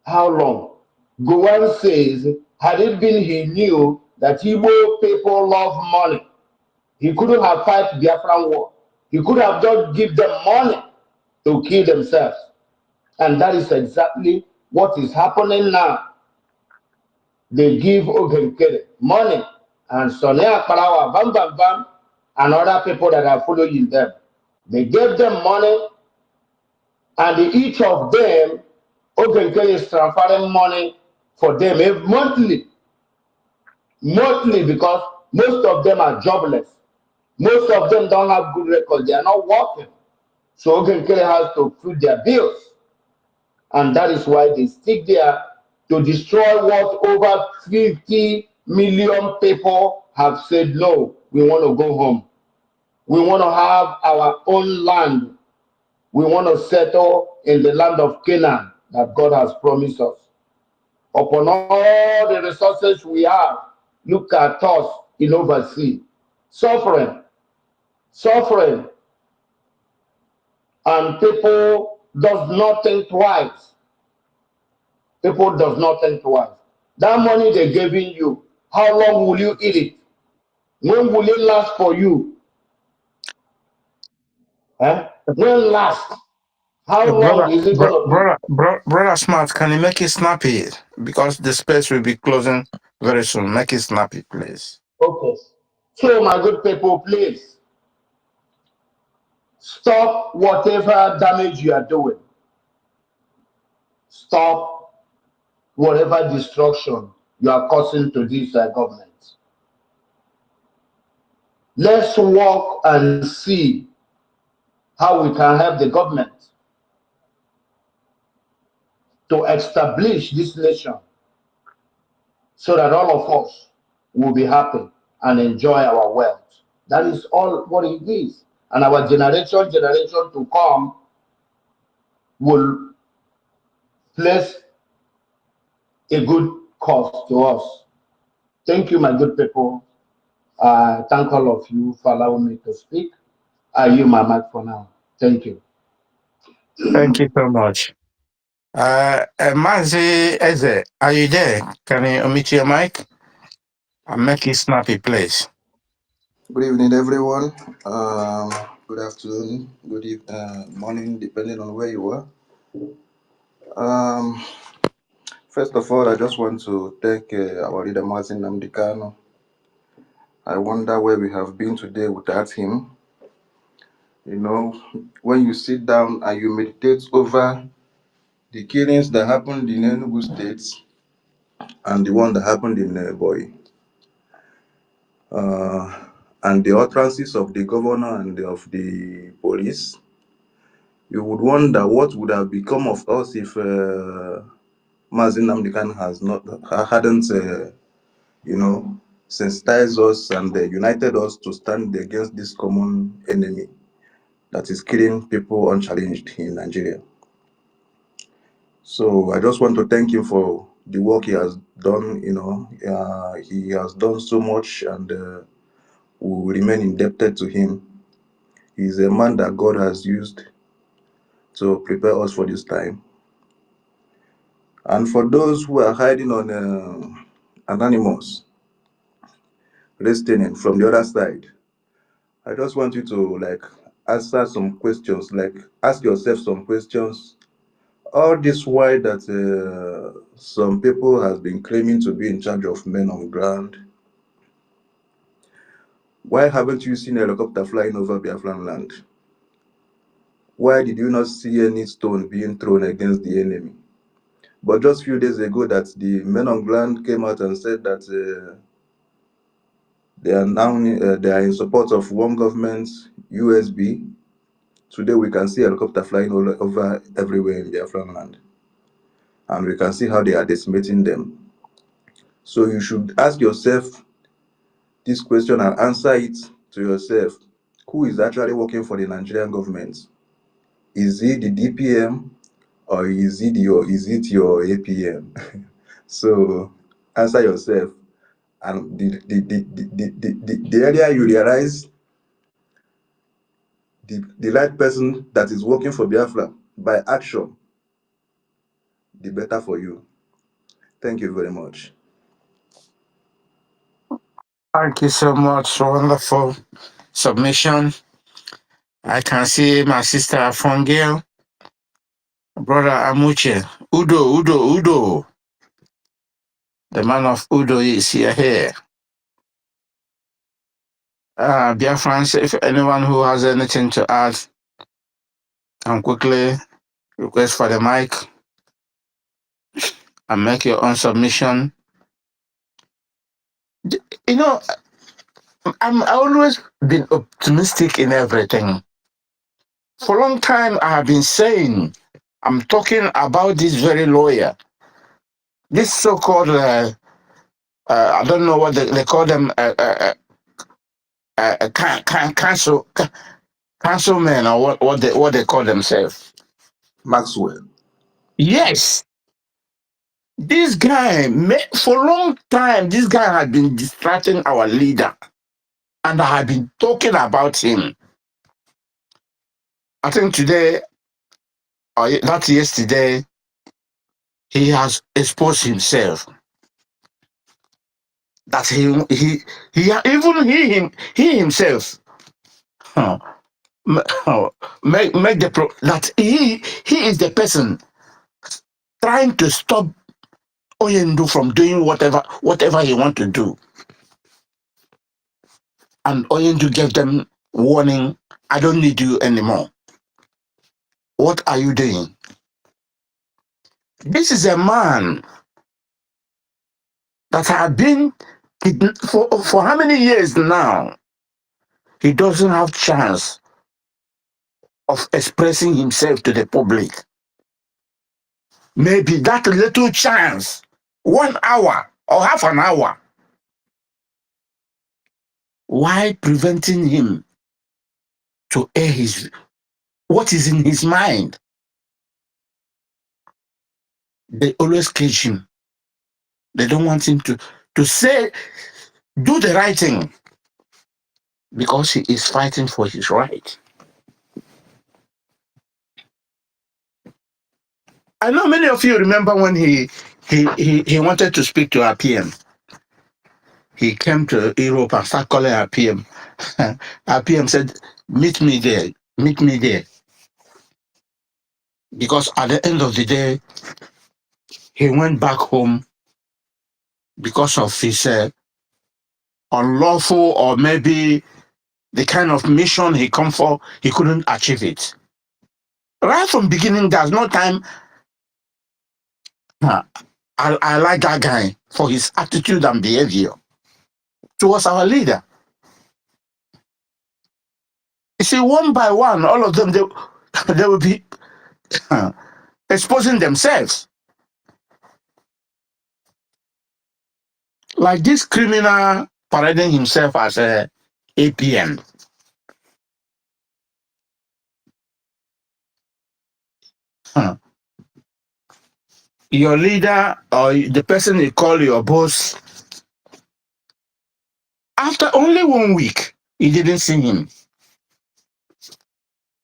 How long? Gowan says, had it been he knew that Igbo people love money, he couldn't have fight Biafran war. He could have just give them money to kill themselves. And that is exactly what is happening now. They give Ogenkere money and Sonea Parawa, Bam Bam Bam, and other people that are following them. They gave them money, and each of them, Ogenkere is transferring money for them monthly. Monthly, because most of them are jobless. Most of them don't have good records. They are not working. So Ogenkere has to foot their bills. And that is why they stick there to destroy what over 50 million people have said, no, we want to go home. We want to have our own land. We want to settle in the land of Canaan that God has promised us. Upon all the resources we have, look at us in overseas, suffering, suffering, and people does not think twice. People does not think twice. That money they're giving you, how long will you eat it? When will it last for you? Eh? When last? How Brother, long is it gonna be? brother Smart, can you make it snappy? Because the space will be closing very soon. Make it snappy, please. Okay. So my good people, please stop whatever damage you are doing. Stop whatever destruction you are causing to this government. Let's walk and see how we can help the government to establish this nation so that all of us will be happy and enjoy our wealth. That is all what it is. And our generation to come will place a good cause to us. Thank you, my good people. Thank all of you for allowing me to speak. I yield my mic for now. Thank you. Thank you so much. Mazi Eze, are you there? Can you unmute your mic and make it snappy, please? Good evening, everyone. Good afternoon, morning, depending on where you are. Um, First of all, I just want to thank our leader, Mazin Namdekano. I wonder where we have been today without him. You know, when you sit down and you meditate over the killings that happened in Enugu State and the one that happened in Boy, and the utterances of the governor and of the police, you would wonder what would have become of us if Mazin Namdekan hadn't, sensitized us and united us to stand against this common enemy that is killing people unchallenged in Nigeria. So I just want to thank him for the work he has done. He has done so much, and we will remain indebted to him. He's a man that God has used to prepare us for this time. And for those who are hiding on Anonymous, listening from the other side, I just want you to answer some questions, ask yourself some questions. All this while that some people has been claiming to be in charge of men on ground, Why haven't you seen a helicopter flying over Biafran land? Why did you not see any stone being thrown against the enemy? But just a few days ago, that the men on ground came out and said that they are now they are in support of one government, USB. Today we can see a helicopter flying all over everywhere in Biafran land, and we can see how they are decimating them. So you should ask yourself this question and answer it to yourself. Who is actually working for the Nigerian government? Is it the DPM, or is it your APM? So answer yourself. And the earlier you realize the right person that is working for Biafra by action, the better for you. Thank you very much. Thank you so much. Wonderful submission. I can see my sister Afongil, brother Amuche. Udo. The man of Udo is here. Dear friends, if anyone who has anything to add, can quickly request for the mic and make your own submission. You know, I always been optimistic in everything. For a long time, I have been saying, I'm talking about this very lawyer, this so-called, I don't know what they call them, councilmen, or what they call themselves. Maxwell. Yes, this guy, for a long time, this guy had been distracting our leader, and I have been talking about him. I think today, or not yesterday, he has exposed himself. That he himself, huh, make that he is the person trying to stop Oyendu from doing whatever he want to do, and Oyendu gave them warning. I don't need you anymore. What are you doing? This is a man that had been for how many years now? He doesn't have chance of expressing himself to the public. Maybe that little chance, 1 hour or half an hour, why preventing him to air what is in his mind? They always cage him. They don't want him to say, do the right thing, because he is fighting for his right. I know many of you remember when he wanted to speak to our PM. He came to Europe and started calling our PM. Our PM said, meet me there. Because at the end of the day, he went back home because of his unlawful, or maybe the kind of mission he come for, he couldn't achieve it. Right from beginning, there's no time. I like that guy for his attitude and behavior towards our leader. You see, one by one, all of them, they will be exposing themselves. Like this criminal parading himself as a APM. Your leader, or the person you call your boss, after only 1 week, you didn't see him.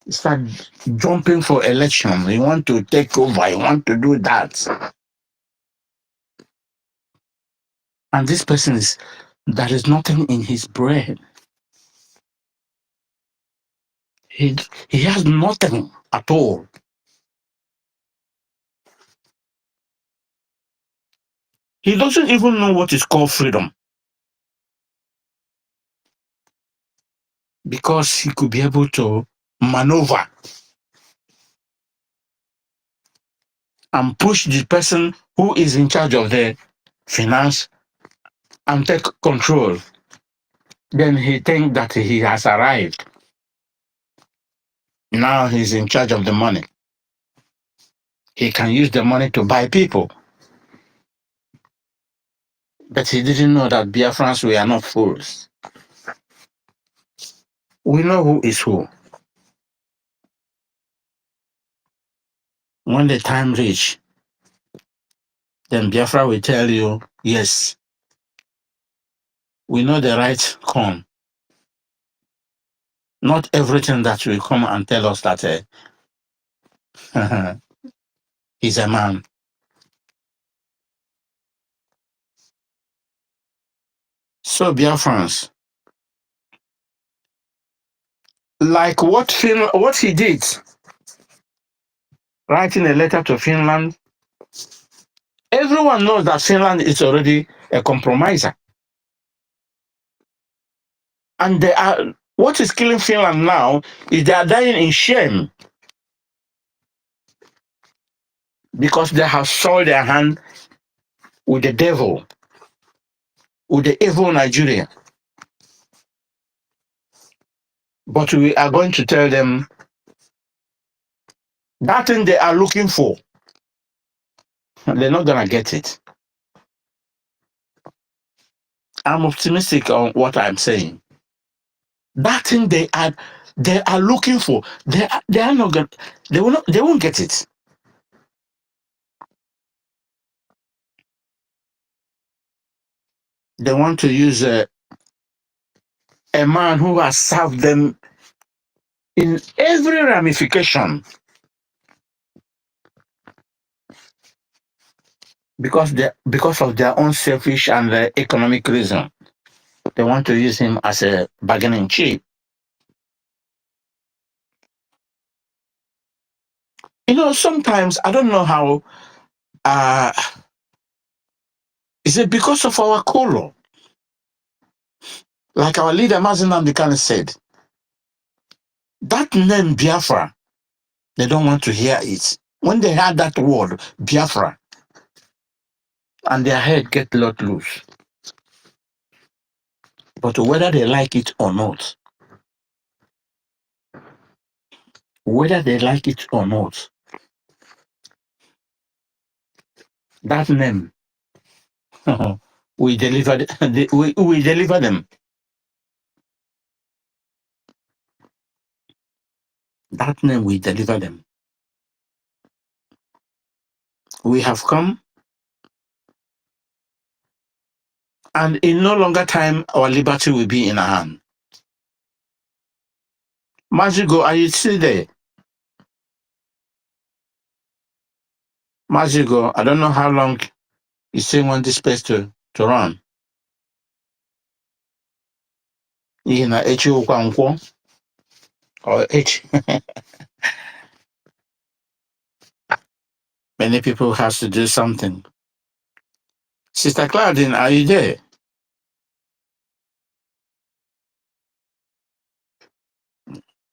He started jumping for election. He want to take over. He want to do that. And this person there is nothing in his brain. He has nothing at all. He doesn't even know what is called freedom. because he could be able to maneuver and push the person who is in charge of the finance and take control. Then he think that he has arrived. Now he's in charge of the money. He can use the money to buy people. But he didn't know that Biafrans, we are not fools. We know who is who. When the time reach, then Biafra will tell you, yes, we know the right come. Not everything that will come and tell us that he's a man. So Biafrans, like what he did, writing a letter to Finland, everyone knows that Finland is already a compromiser. And they are, what is killing Finland now is they are dying in shame because they have soiled their hand with the devil, with the evil Nigeria. But we are going to tell them that thing they are looking for, they're not going to get it. I'm optimistic on what I'm saying. That thing they are looking for, they are not going, they won't get it. They want to use a man who has served them in every ramification because of their own selfish and economic reason. They want to use him as a bargaining chip. You know, sometimes I don't know how. Is it because of our color? Like our leader Mazen Namdekan said, that name Biafra, they don't want to hear it. When they heard that word Biafra, and their head get let loose. But whether they like it or not, that name we deliver. We deliver them. That name we deliver them. We have come, and in no longer time, our liberty will be in our hand. Mazigo, are you still there? Mazigo, I don't know how long you still want this space to run. In a H or H. Many people has to do something. Sister Claudine, are you there?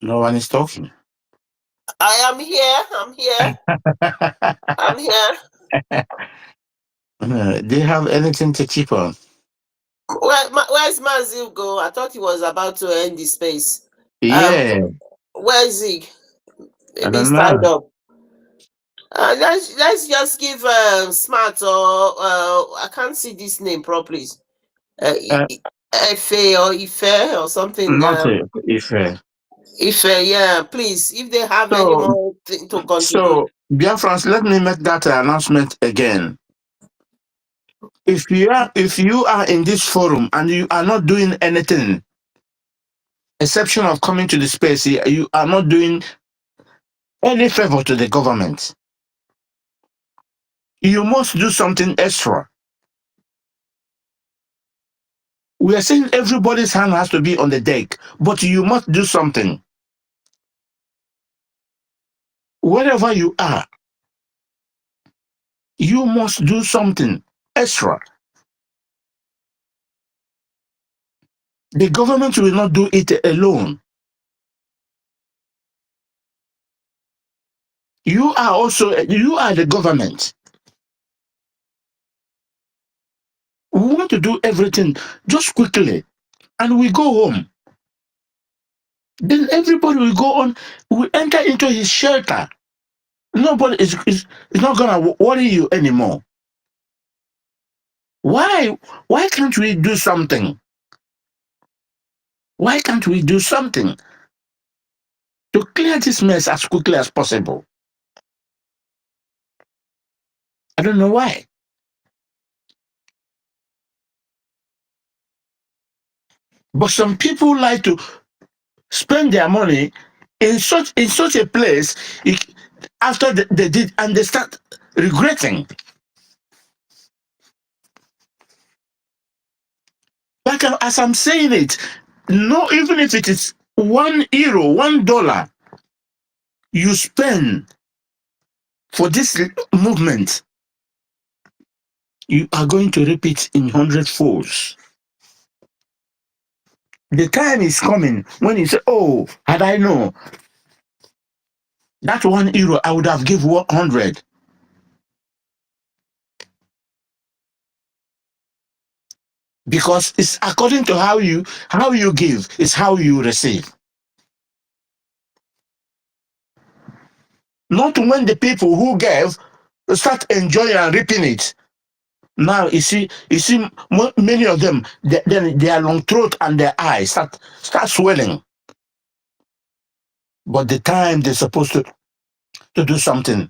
No one is talking. I am here. I'm here. Do you have anything to chip on? Where's Mazil go? I thought he was about to end the space. Yeah. Where is he? I Maybe don't he's tied know. up. Let's just give Smart or I can't see this name properly. Ife or Ife or something. Not if. Ife, yeah, please, if they have any So, more thing to contribute. Biafrans, let me make that announcement again. If you are in this forum and you are not doing anything, exception of coming to the space, you are not doing any favor to the government. You must do something extra. We are saying everybody's hand has to be on the deck, but you must do something. Wherever you are, you must do something extra. The government will not do it alone. You are the government. We want to do everything just quickly, and we go home. Then everybody will go on, will enter into his shelter. Nobody is not gonna worry you anymore. Why? Why can't we do something? Why can't we do something to clear this mess as quickly as possible? I don't know why. But some people like to spend their money in such a place after they did, and they start regretting. Like as I'm saying it, no, even if it is €1, $1 you spend for this movement, you are going to reap it in 100 folds. The time is coming when you say, "Oh, had I known that €1, I would have give 100." Because it's according to how you give, is how you receive. Not when the people who gave start enjoying and reaping it. Now you see, many of them, then their long throat and their eyes start swelling. But the time they're supposed to do something,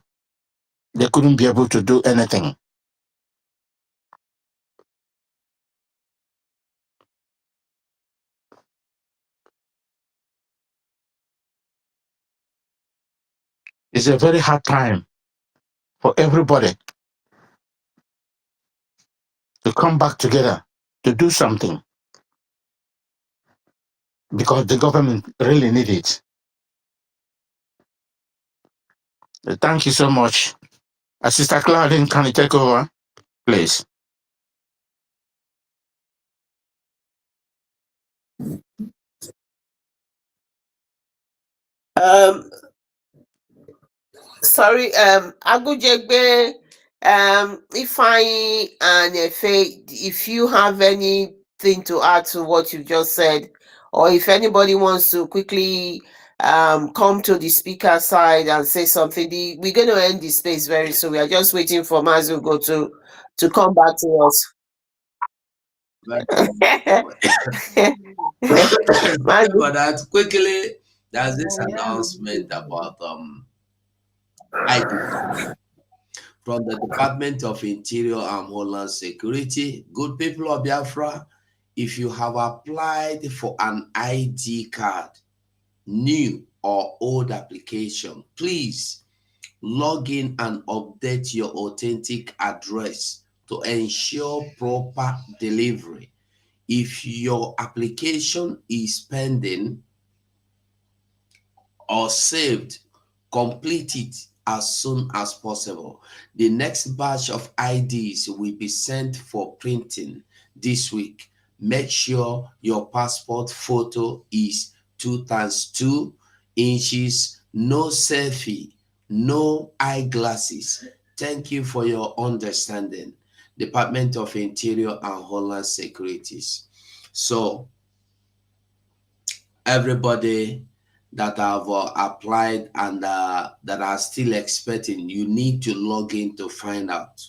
they couldn't be able to do anything. It's a very hard time for everybody to come back together to do something, because the government really need it. Thank you so much. Sister Claudine, can you take over, please? Um, sorry, Agujegbe, Ifeanyi and Efe, if you have anything to add to what you just said, or if anybody wants to quickly come to the speaker side and say something, we're going to end the space very soon. We are just waiting for Mazugo to come back to us. Sorry about that. Quickly, there's this announcement about ID card from the Department of Interior and Homeland Security. Good people of Biafra, if you have applied for an ID card, new or old application, please log in and update your authentic address to ensure proper delivery. If your application is pending or saved, complete it as soon as possible. The next batch of IDs will be sent for printing this week. Make sure your passport photo is 2x2 inches, no selfie, no eyeglasses. Thank you for your understanding. Department of Interior and Homeland Securities. So everybody that have applied and that are still expecting, you need to log in to find out.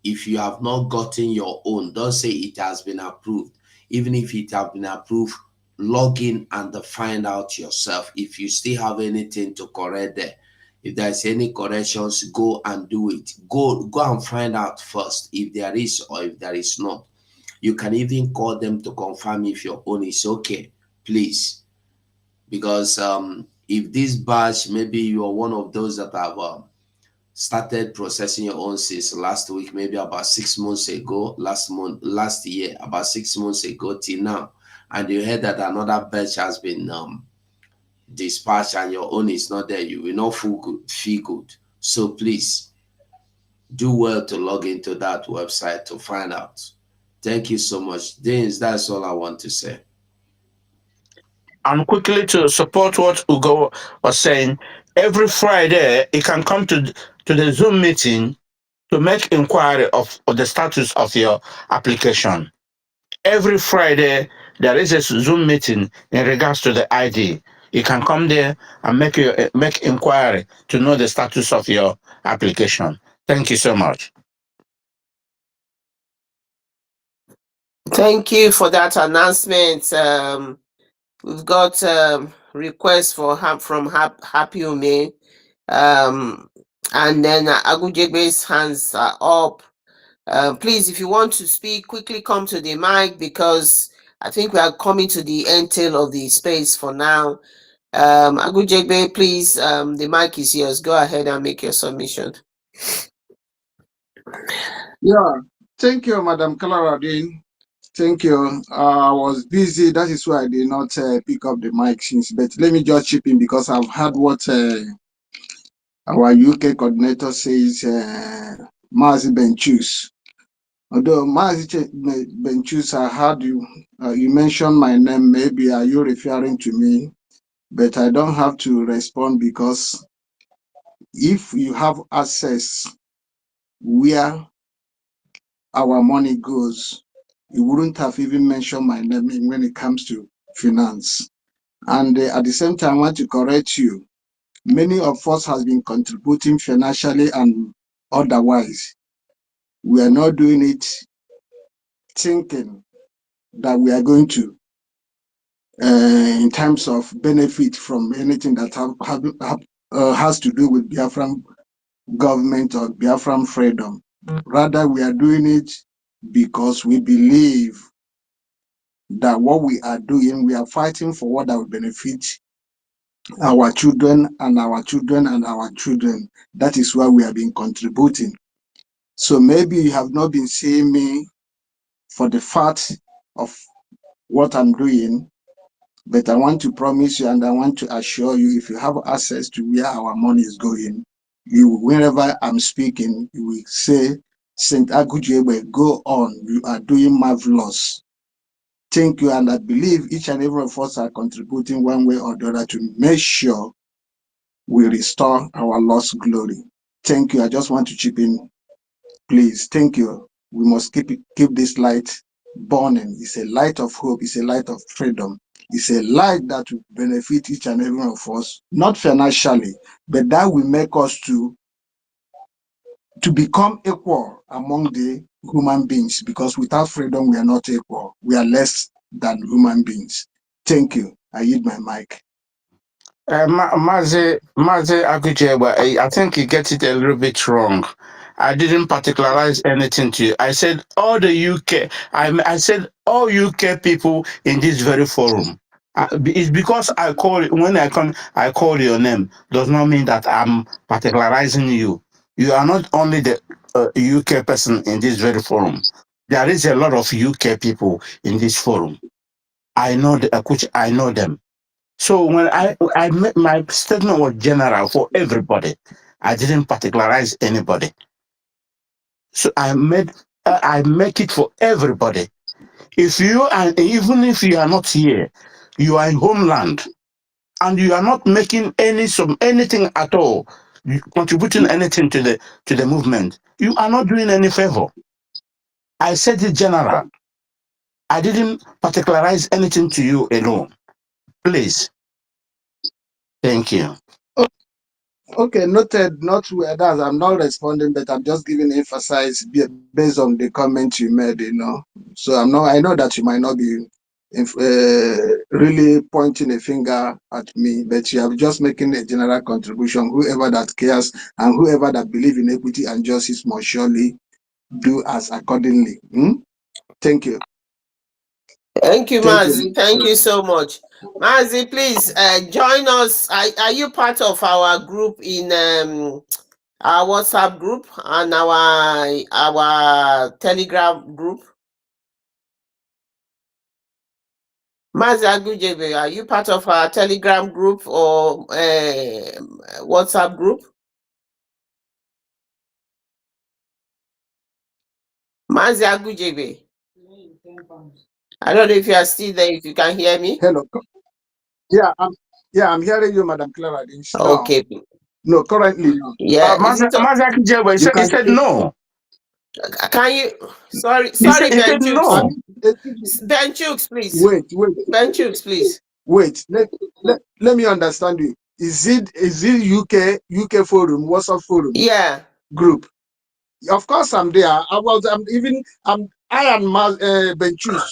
If you have not gotten your own, don't say it has been approved. Even if it has been approved, log in and find out yourself. If you still have anything to correct there, if there's any corrections, go and do it. Go and find out first if there is or if there is not. You can even call them to confirm if your own is okay, please. Because if this batch, maybe you are one of those that have started processing your own since last week, maybe about 6 months ago, last year, about 6 months ago till now, and you heard that another batch has been dispatched and your own is not there, you will not feel good. So please do well to log into that website to find out. Thank you so much. Deans, that's all I want to say. And quickly to support what Ugo was saying, Every Friday, you can come to the Zoom meeting to make inquiry of the status of your application. Every Friday, there is a Zoom meeting in regards to the ID. You can come there and make inquiry to know the status of your application. Thank you so much. Thank you for that announcement. We've got requests for from Happy Ume. And then Agujegbe's hands are up. Please, if you want to speak, quickly come to the mic because I think we are coming to the end tail of the space for now. Agujegbe, please, the mic is yours. Go ahead and make your submission. Yeah, thank you, Madam Coloradine. Thank you. I was busy. That is why I did not pick up the mic since. But let me just chip in because I've heard what our UK coordinator says, Mazi Benchus. Although Mazi Benchus, I heard you, you mentioned my name. Maybe are you referring to me? But I don't have to respond because if you have access where our money goes, you wouldn't have even mentioned my name when it comes to finance. And at the same time, I want to correct you. Many of us have been contributing financially and otherwise. We are not doing it thinking that we are going to, in terms of benefit from anything that has to do with Biafran government or Biafran freedom. Rather, we are doing it because we believe that what we are doing, we are fighting for what that will benefit our children and our children and our children. That is why we have been contributing. So maybe you have not been seeing me for the fact of what I'm doing, but I want to promise you and I want to assure you, if you have access to where our money is going, you, whenever I'm speaking, you will say, Saint Agujebe, go on, you are doing marvelous. Thank you, and I believe each and every one of us are contributing one way or the other to make sure we restore our lost glory. Thank you. I just want to chip in, please. Thank you. We must keep this light burning. It's a light of hope. It's a light of freedom. It's a light that will benefit each and every one of us, not financially, but that will make us to become equal among the human beings, because without freedom, we are not equal. We are less than human beings. Thank you. I yield my mic. Mazi Akucheba, I think you get it a little bit wrong. I didn't particularize anything to you. I said all the UK, I said all UK people in this very forum. It's because I call when I call your name does not mean that I'm particularizing you. You are not only the UK person in this very forum. There is a lot of UK people in this forum. I know which I know them. So when I made my statement was general for everybody. I didn't particularize anybody. So I make it for everybody. If you and even if you are not here, you are in homeland and you are not making anything at all, contributing anything to the movement, you are not doing any favor. I said it general. I didn't particularize anything to you alone. Please. Thank you. Okay, noted. Not where that I'm not responding, but I'm just giving emphasis based on the comment you made. So I'm not. I know that you might not be really pointing a finger at me, but you are just making a general contribution. Whoever that cares and whoever that believes in equity and justice must surely do as accordingly. Thank you. Thank you, Thank you. Mazi. Thank you so much. Mazi, please join us. Are you part of our group in our WhatsApp group and our Telegram group? Mazi Agujebe, are you part of our Telegram group or WhatsApp group? Mazi Agujebe. I don't know if you are still there, if you can hear me. Hello. Yeah, Yeah, I'm hearing you, Madam Clara. No, Okay. no, currently no. Yeah. Is it? Mazaki Jebo, You he can said speak. no. Can you? Sorry, He said Ben I Chooks. no. mean, excuse me. Ben Chooks, please. Wait. Ben Chooks, please. Wait. Let me understand you. Is it UK forum, WhatsApp forum Yeah. group? Of course, I'm there. I and Benchus.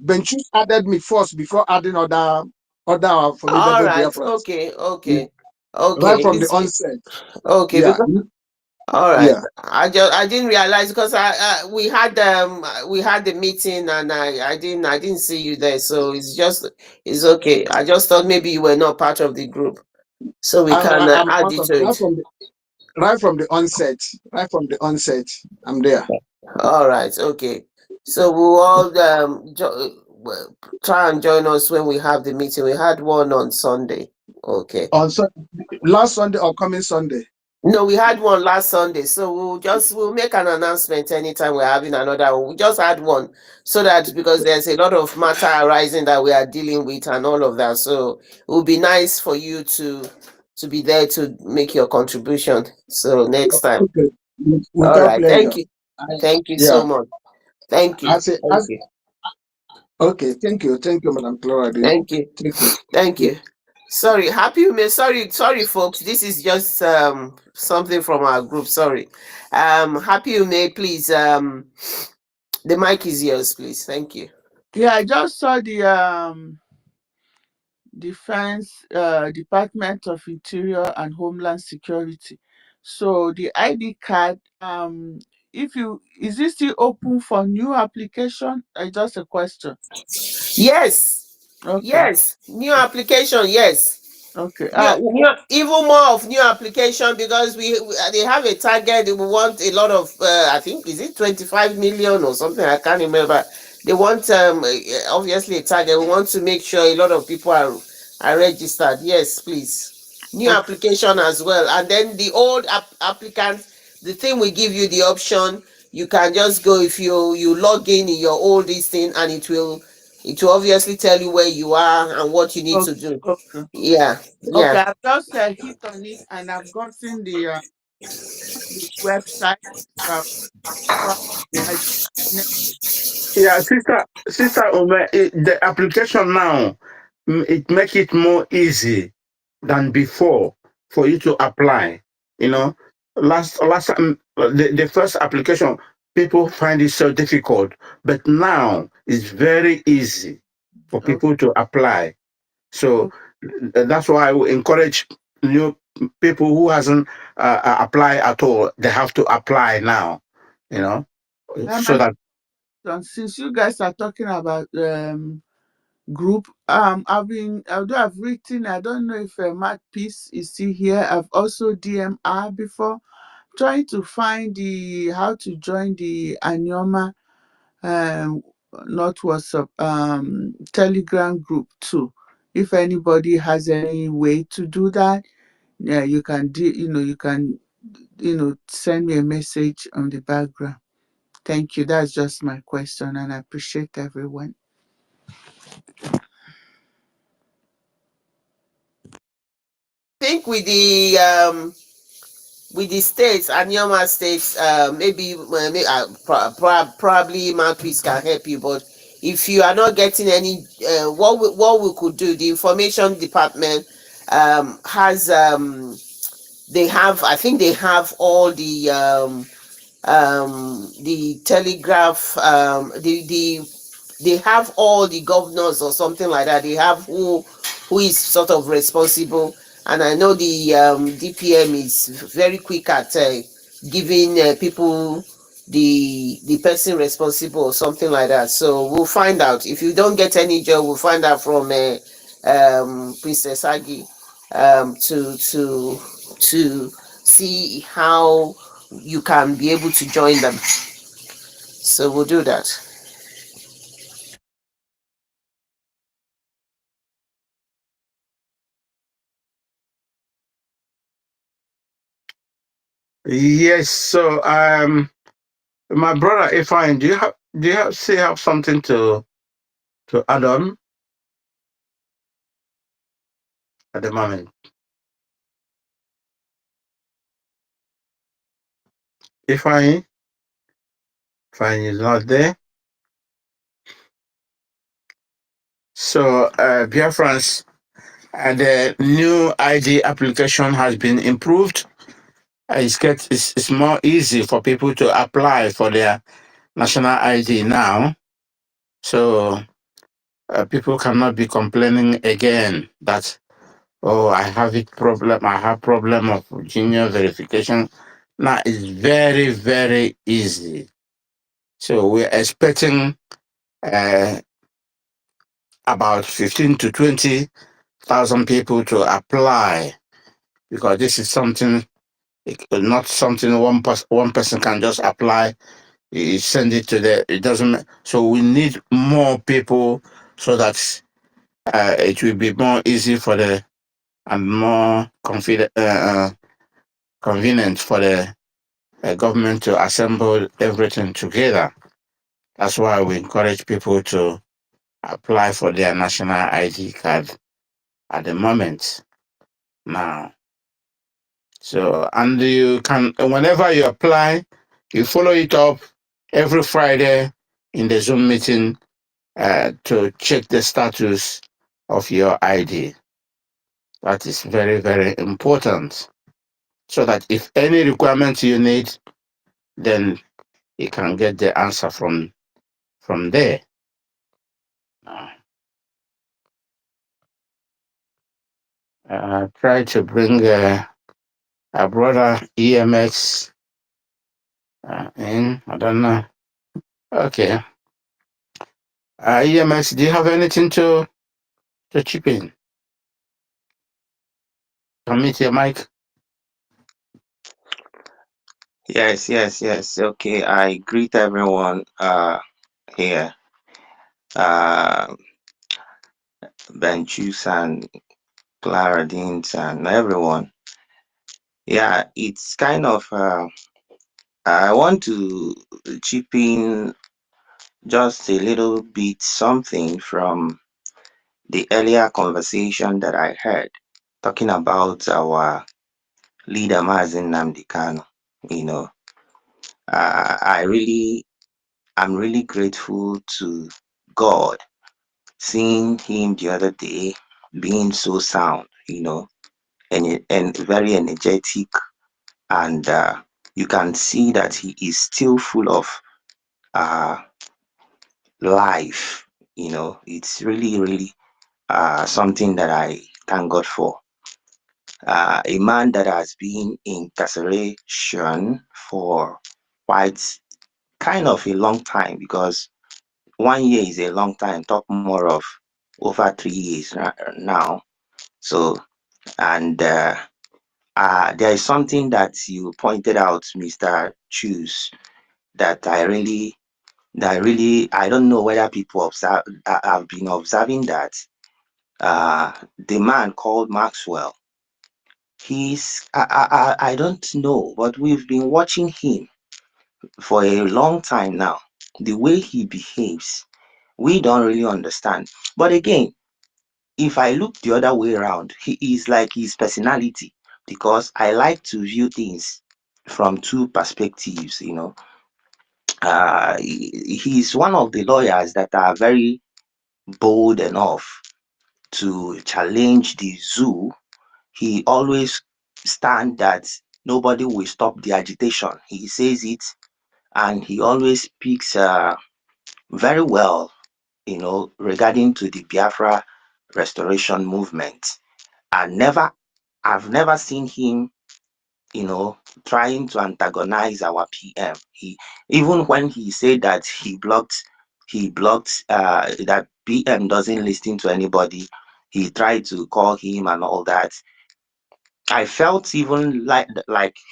Benchus added me first before adding other All formidable right. Biafrans. Okay. Yeah. Okay. Right Okay. from the onset. Okay. Yeah. Because all right. Yeah. I didn't realize because we had the meeting and I didn't see you there, so it's okay. I just thought maybe you were not part of the group, so we can I'm add part you of to it. right from the onset. Right from the onset. I'm there. All right. Okay. So we'll all try and join us when we have the meeting. We had one on Sunday. Okay. On last Sunday or coming Sunday. No, we had one last Sunday, so we'll make an announcement anytime we're having another one. We just had one so that because there's a lot of matter arising that we are dealing with and all of that. So it would be nice for you to be there to make your contribution. So next time. Okay. All Without right. pleasure. Thank you. I, Thank you yeah. so much. Thank you. As a, Thank as you. Okay. Thank you, Madam Clara. Thank you. Thank you. Thank Yeah. you. Sorry, sorry folks. This is just something from our group. Sorry. Happy you may please the mic is yours, please. Thank you. Yeah, I just saw the Defense Department of Interior and Homeland Security. So the ID card, if you is it still open for new application? Just a question. Yes. Okay. Yes. New application, yes. Okay. Even more of new application because they have a target. We want a lot of. I think is it 25 million or something. I can't remember. They want obviously a target. We want to make sure a lot of people are registered. Yes, please. New Okay. application as well, and then the old applicant. The thing we give you the option. You can just go if you log in your old this thing, and it will obviously tell you where you are and what you need to Okay. do. Okay. Yeah, Okay. yeah. I've just hit on it and I've gotten the website. Uh, probably I Yeah, sister Ome, the application now, it make it more easy than before for you to apply. You know, last time the first application, people find it so difficult, but now it's very easy for okay. people to apply. So that's why I will encourage new people who hasn't applied at all. They have to apply now. You know, so My that since you guys are talking about group, although I've written, I don't know if Matt Peace is still here. I've also DMR before, trying to find the how to join the Anyoma um not WhatsApp Telegram group too. If anybody has any way to do that, yeah, you can do. You can send me a message on the background. Thank you. That's just my question, and I appreciate everyone. I think with the states, Anyama states, maybe probably Marquis can help you. But if you are not getting any, what we could do, the information department has they have. I think they have all the telegraph they have all the governors or something like that. They have who is sort of responsible, and I know the DPM is very quick at giving people the person responsible or something like that. So we'll find out. If you don't get any job, we'll find out from Princess Agi to see how you can be able to join them. So we'll do that. yes. So my brother Ifine, do you still have something to add on? at the moment. If I is not there. So, Biafrans, the new ID application has been improved. It's more easy for people to apply for their national ID now. So people cannot be complaining again that, oh, I have problem of junior verification. Now it's very, very easy. So we're expecting uh, about 15 to 20,000 people to apply, because this is something, not something one person can just apply. You send it to it doesn't. So we need more people so that it will be more easy for the and more convenient for the government to assemble everything together. That's why we encourage people to apply for their national ID card at the moment now. So, and you can, whenever you apply, you follow it up every Friday in the Zoom meeting to check the status of your ID. That is very, very important. So that if any requirement you need, then you can get the answer from there. Try to bring a brother EMX in. I don't know. Okay. EMX, do you have anything to chip in? Unmute your mic. Yes. Okay, I greet everyone here. Benchus and Claradines and everyone. Yeah, it's kind of I want to chip in just a little bit something from the earlier conversation that I heard talking about our leader Mazen Nnamdi Kanu. You know, I'm really grateful to God seeing him the other day being so sound, and very energetic, and you can see that he is still full of uh, life. It's really, really something that I thank God for. A man that has been in incarceration for quite kind of a long time, because 1 year is a long time, talk more of over 3 years now. So, and there is something that you pointed out, Mr. Choose, that I don't know whether people have been observing that the man called Maxwell, I don't know, but we've been watching him for a long time now. The way he behaves, we don't really understand. But again, if I look the other way around, he is like his personality, because I like to view things from two perspectives. He's one of the lawyers that are very bold enough to challenge the zoo. He always stand that nobody will stop the agitation. He says it, and he always speaks very well, regarding to the Biafra restoration movement. I've never seen him, trying to antagonize our PM. Even when he said that he blocked that PM doesn't listen to anybody, he tried to call him and all that. I felt even like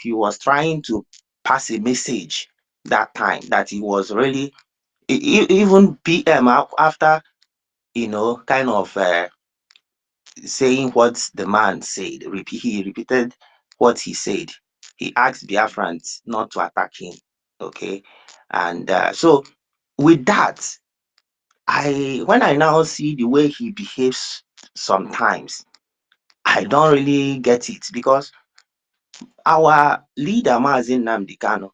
he was trying to pass a message that time, that he was really even PM after kind of saying what the man said. He repeated what he said. He asked Biafrans not to attack him. Okay, and so with that, when I now see the way he behaves sometimes, I don't really get it because our leader, Mazin Nnamdi Kanu,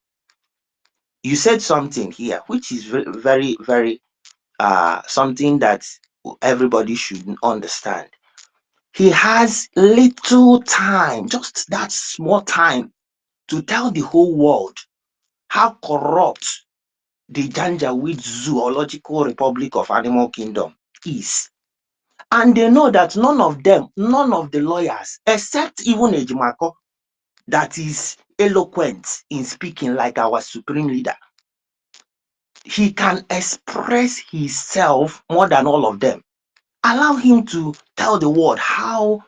you said something here, which is very, very something that everybody should understand. He has little time, just that small time, to tell the whole world how corrupt the Janjaweed Zoological Republic of Animal Kingdom is. And they know that none of them, none of the lawyers, except even Ejimako, that is eloquent in speaking like our supreme leader, he can express himself more than all of them. Allow him to tell the world how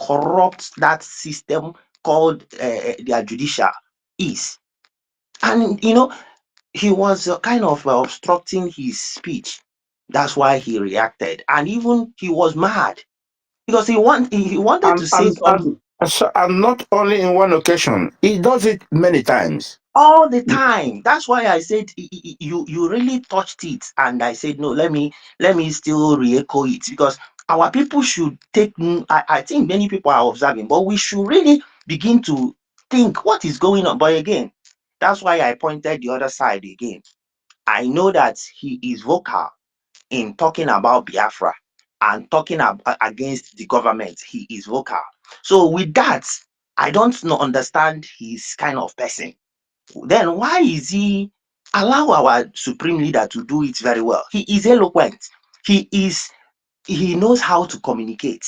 corrupt that system called their judicial is. And he was kind of obstructing his speech. That's why he reacted, and even he was mad because he wanted to And, say and, something and not only in one occasion, he does it many times. all the time. That's why I said you really touched it, and I said no. Let me still re-echo it because our people should take. I think many people are observing, but we should really begin to think what is going on. But again, that's why I pointed the other side again. I know that he is vocal in talking about Biafra and talking against the government. He is vocal. So with that, I don't understand his kind of person. Then why is he allow our supreme leader to do it very well? He is eloquent. He knows how to communicate.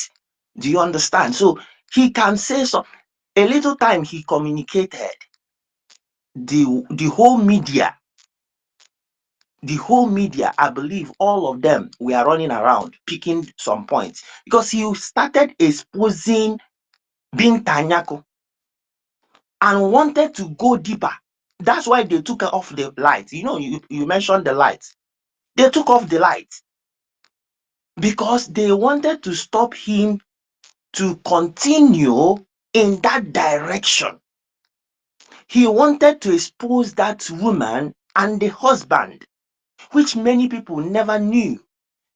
Do you understand? So he can say so. A little time he communicated, the whole media, I believe all of them were running around picking some points because he started exposing Bintanyako and wanted to go deeper. That's why they took off the light. You mentioned the light. They took off the light because they wanted to stop him to continue in that direction. He wanted to expose that woman and the husband, which many people never knew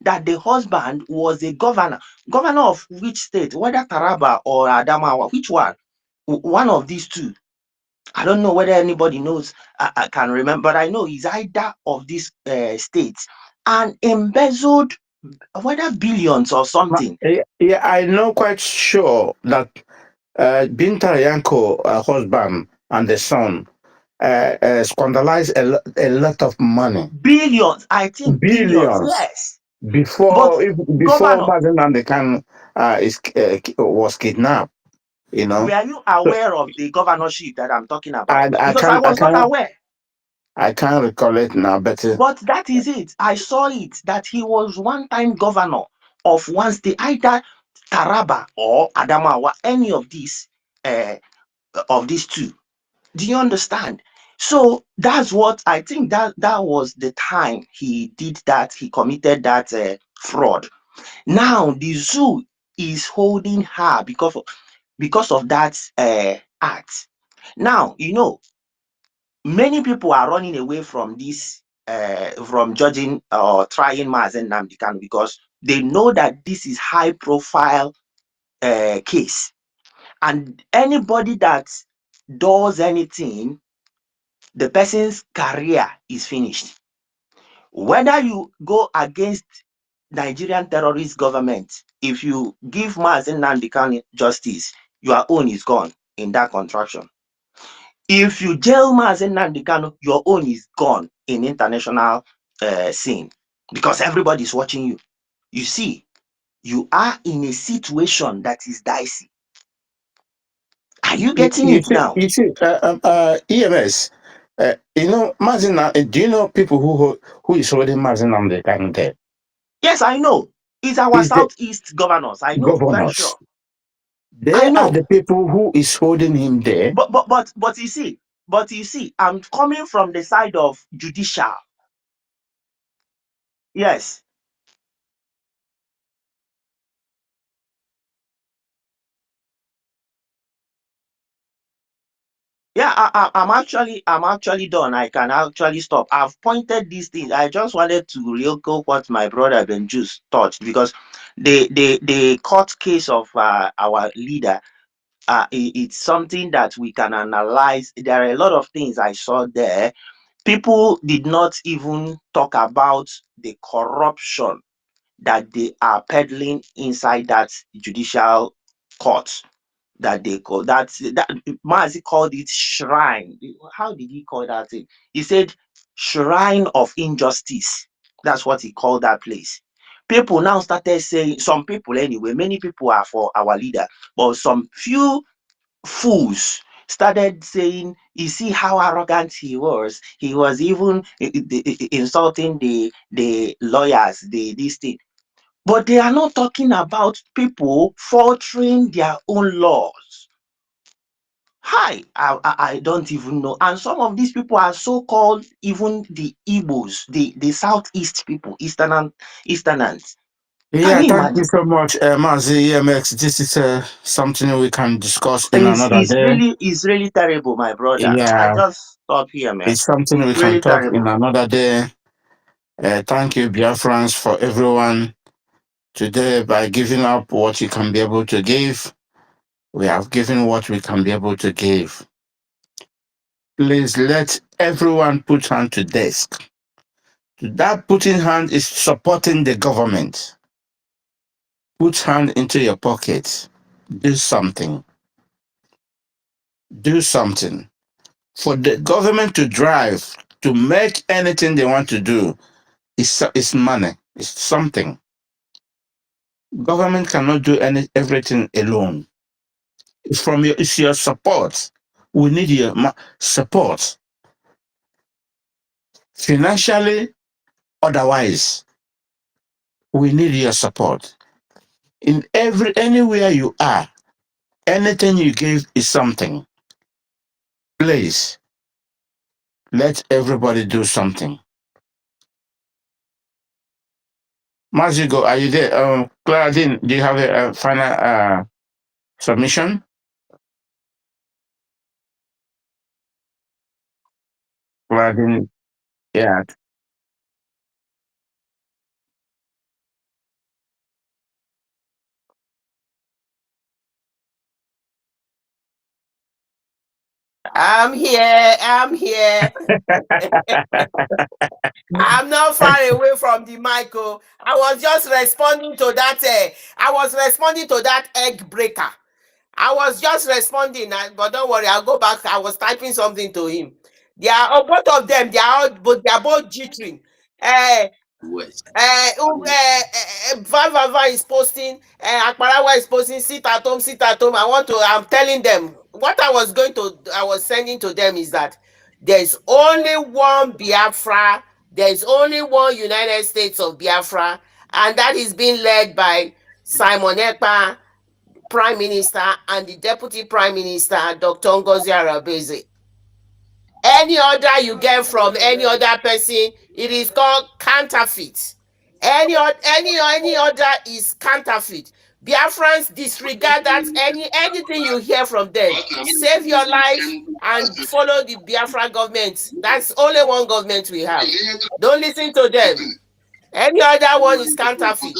that the husband was a governor. Governor of which state, whether Taraba or Adamawa, which one? One of these two. I don't know whether anybody knows, I can remember, but I know he's either of these states and embezzled whether billions or something. Yeah, I'm not quite sure that Binta Yanko, husband and the son, squanderized a lot of money, Billions, I think billions, billions, yes. But before governor, Mazen Nandekan was kidnapped. were you So aware of the governorship that I'm talking about? I Because I can't I was not can't aware. I can't recall it now, but But that is it. I saw it that he was one-time governor of one state, either Taraba or Adamawa, any of these two. Do you understand? So that's what I think that was the time he did that. He committed that fraud. Now the zoo is holding her because of that act. Now many people are running away from this, from judging or trying Mazen Nnamdi Kanu because they know that this is high profile case, and anybody that does anything, the person's career is finished. Whether you go against Nigerian terrorist government, if you give Mazen Nnamdi Kanu justice, your own is gone in that contraction. If you jail Mazen Nnamdi Kanu, your own is gone in international scene because everybody is watching you. You see, you are in a situation that is dicey. Are you getting it now? EMS. Mazen. Do you know people who is holding Mazen Nandekan there? Yes, I know. It's our Is the Southeast governors. I know, very governors. sure. I They are know. the people who is holding him there. But you see, I'm coming from the side of judicial. Yes. Yeah, I'm actually done. I can actually stop. I've pointed these things. I just wanted to recall what my brother Benjus touched, because the court case of our leader, it's something that we can analyze. There are a lot of things I saw there. People did not even talk about the corruption that they are peddling inside that judicial court, that they call that Mazi called it shrine. How did he call that thing? He said shrine of injustice. That's what he called that place. People now started saying, some people anyway, many people are for our leader, but some few fools started saying, you see how arrogant he was. He was even insulting the lawyers, the this thing. But they are not talking about people faltering their own laws. Hi, I don't even know. And some of these people are so-called even the Igbos, the southeast people, Easterners. Can Yeah, you thank you imagine? so much, Mazi EMX. This is something we can discuss in It's, another it's day. really it's really terrible, my brother. I Yeah, just stop here, man. it's something we It's can really talk in terrible. another day. Thank you, Biafrans, for everyone today by giving up what you can be able to give. We have given what we can be able to give. Please let everyone put hand to desk. That putting hand is supporting the government. Put hand into your pocket. Do something. Do something. For the government to drive, to make anything they want to do, is money. It's something. Government cannot do everything alone. It's your support. We need your support. Financially, otherwise, we need your support. In anywhere you are, anything you give is something. Please, let everybody do something. Mazigo, are you there? Claudine, do you have a final submission? Claudine, yeah. I'm here. I'm here. I'm not far away from the mic. Oh. I was just responding to that. I was responding to that egg breaker. I was just responding, but don't worry, I'll go back. I was typing something to him. They are both of them. They are both jittering. Uh, West. Vava is posting, Akparawa is posting, sit at home, sit at home. I'm telling them what I was sending to them is that there's only one Biafra, there's only one United States of Biafra, and that is being led by Simon Ekpa, Prime Minister, and the Deputy Prime Minister, Dr. Ngozi Arabeze. Any order you get from any other person, it is called counterfeit. Any order is counterfeit. Biafrans disregard that. Anything you hear from them, save your life and follow the Biafra government. That's only one government we have. Don't listen to them. Any other one is counterfeit.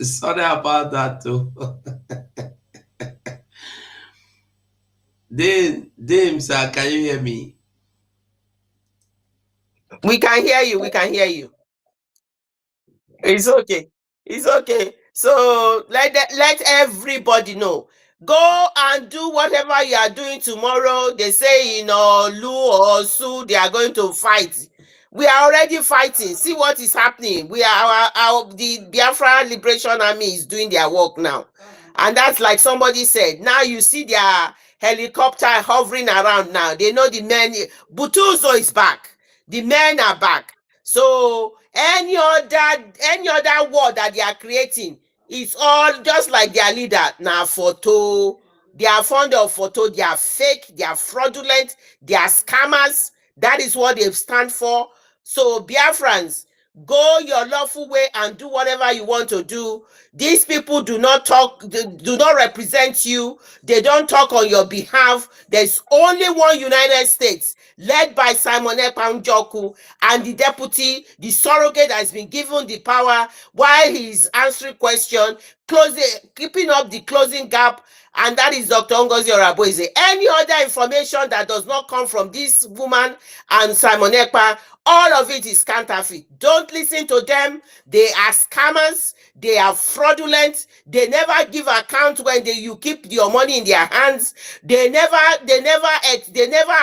Sorry about that too. Dame, sir, can you hear me? We can hear you. We can hear you. It's okay. It's okay. So let everybody know. Go and do whatever you are doing tomorrow. They say in Lu or Su, they are going to fight. We are already fighting. See what is happening. We are the Biafra Liberation Army is doing their work now. And that's like somebody said. Now you see their helicopter hovering around now. They know the men. Butuzo is back. The men are back. So any other word that they are creating is all just like their leader. Now photo, They are fond of photo. They are fake. They are fraudulent. They are scammers. That is what they stand for. So Biafrans, go your lawful way and do whatever you want to do. These people do not talk, do not represent you. They don't talk on your behalf. There's only one United States led by Simon Ekpa Njoku, and the deputy, the surrogate, has been given the power while he's answering questions, keeping up the closing gap, and that is Dr. Ngozi Oraboize. Any other information that does not come from this woman and Simon Ekpa, all of it is counterfeit. Don't listen to them. They are scammers. They are fraudulent. They never give account when you keep your money in their hands. They never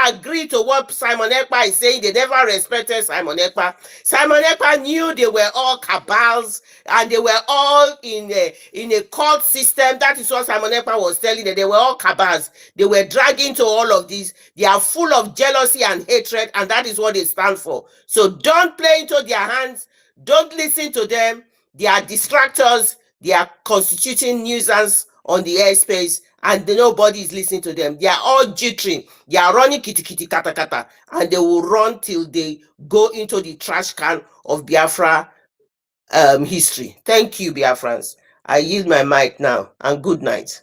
agree to what Simon Ekpa is saying. They never respected Simon Ekpa. Simon Ekpa knew they were all cabals and they were all in a cult system. That is what Simon Ekpa was telling them. They were all cabals. They were dragging to all of this. They are full of jealousy and hatred, and that is what they stand for. So don't play into their hands. Don't listen to them. They are distractors. They are constituting nuisance on the airspace, and nobody is listening to them. They are all jittering. They are running kitty kitty kata kata, and they will run till they go into the trash can of Biafra history. Thank you, Biafrans. I yield my mic now, and good night.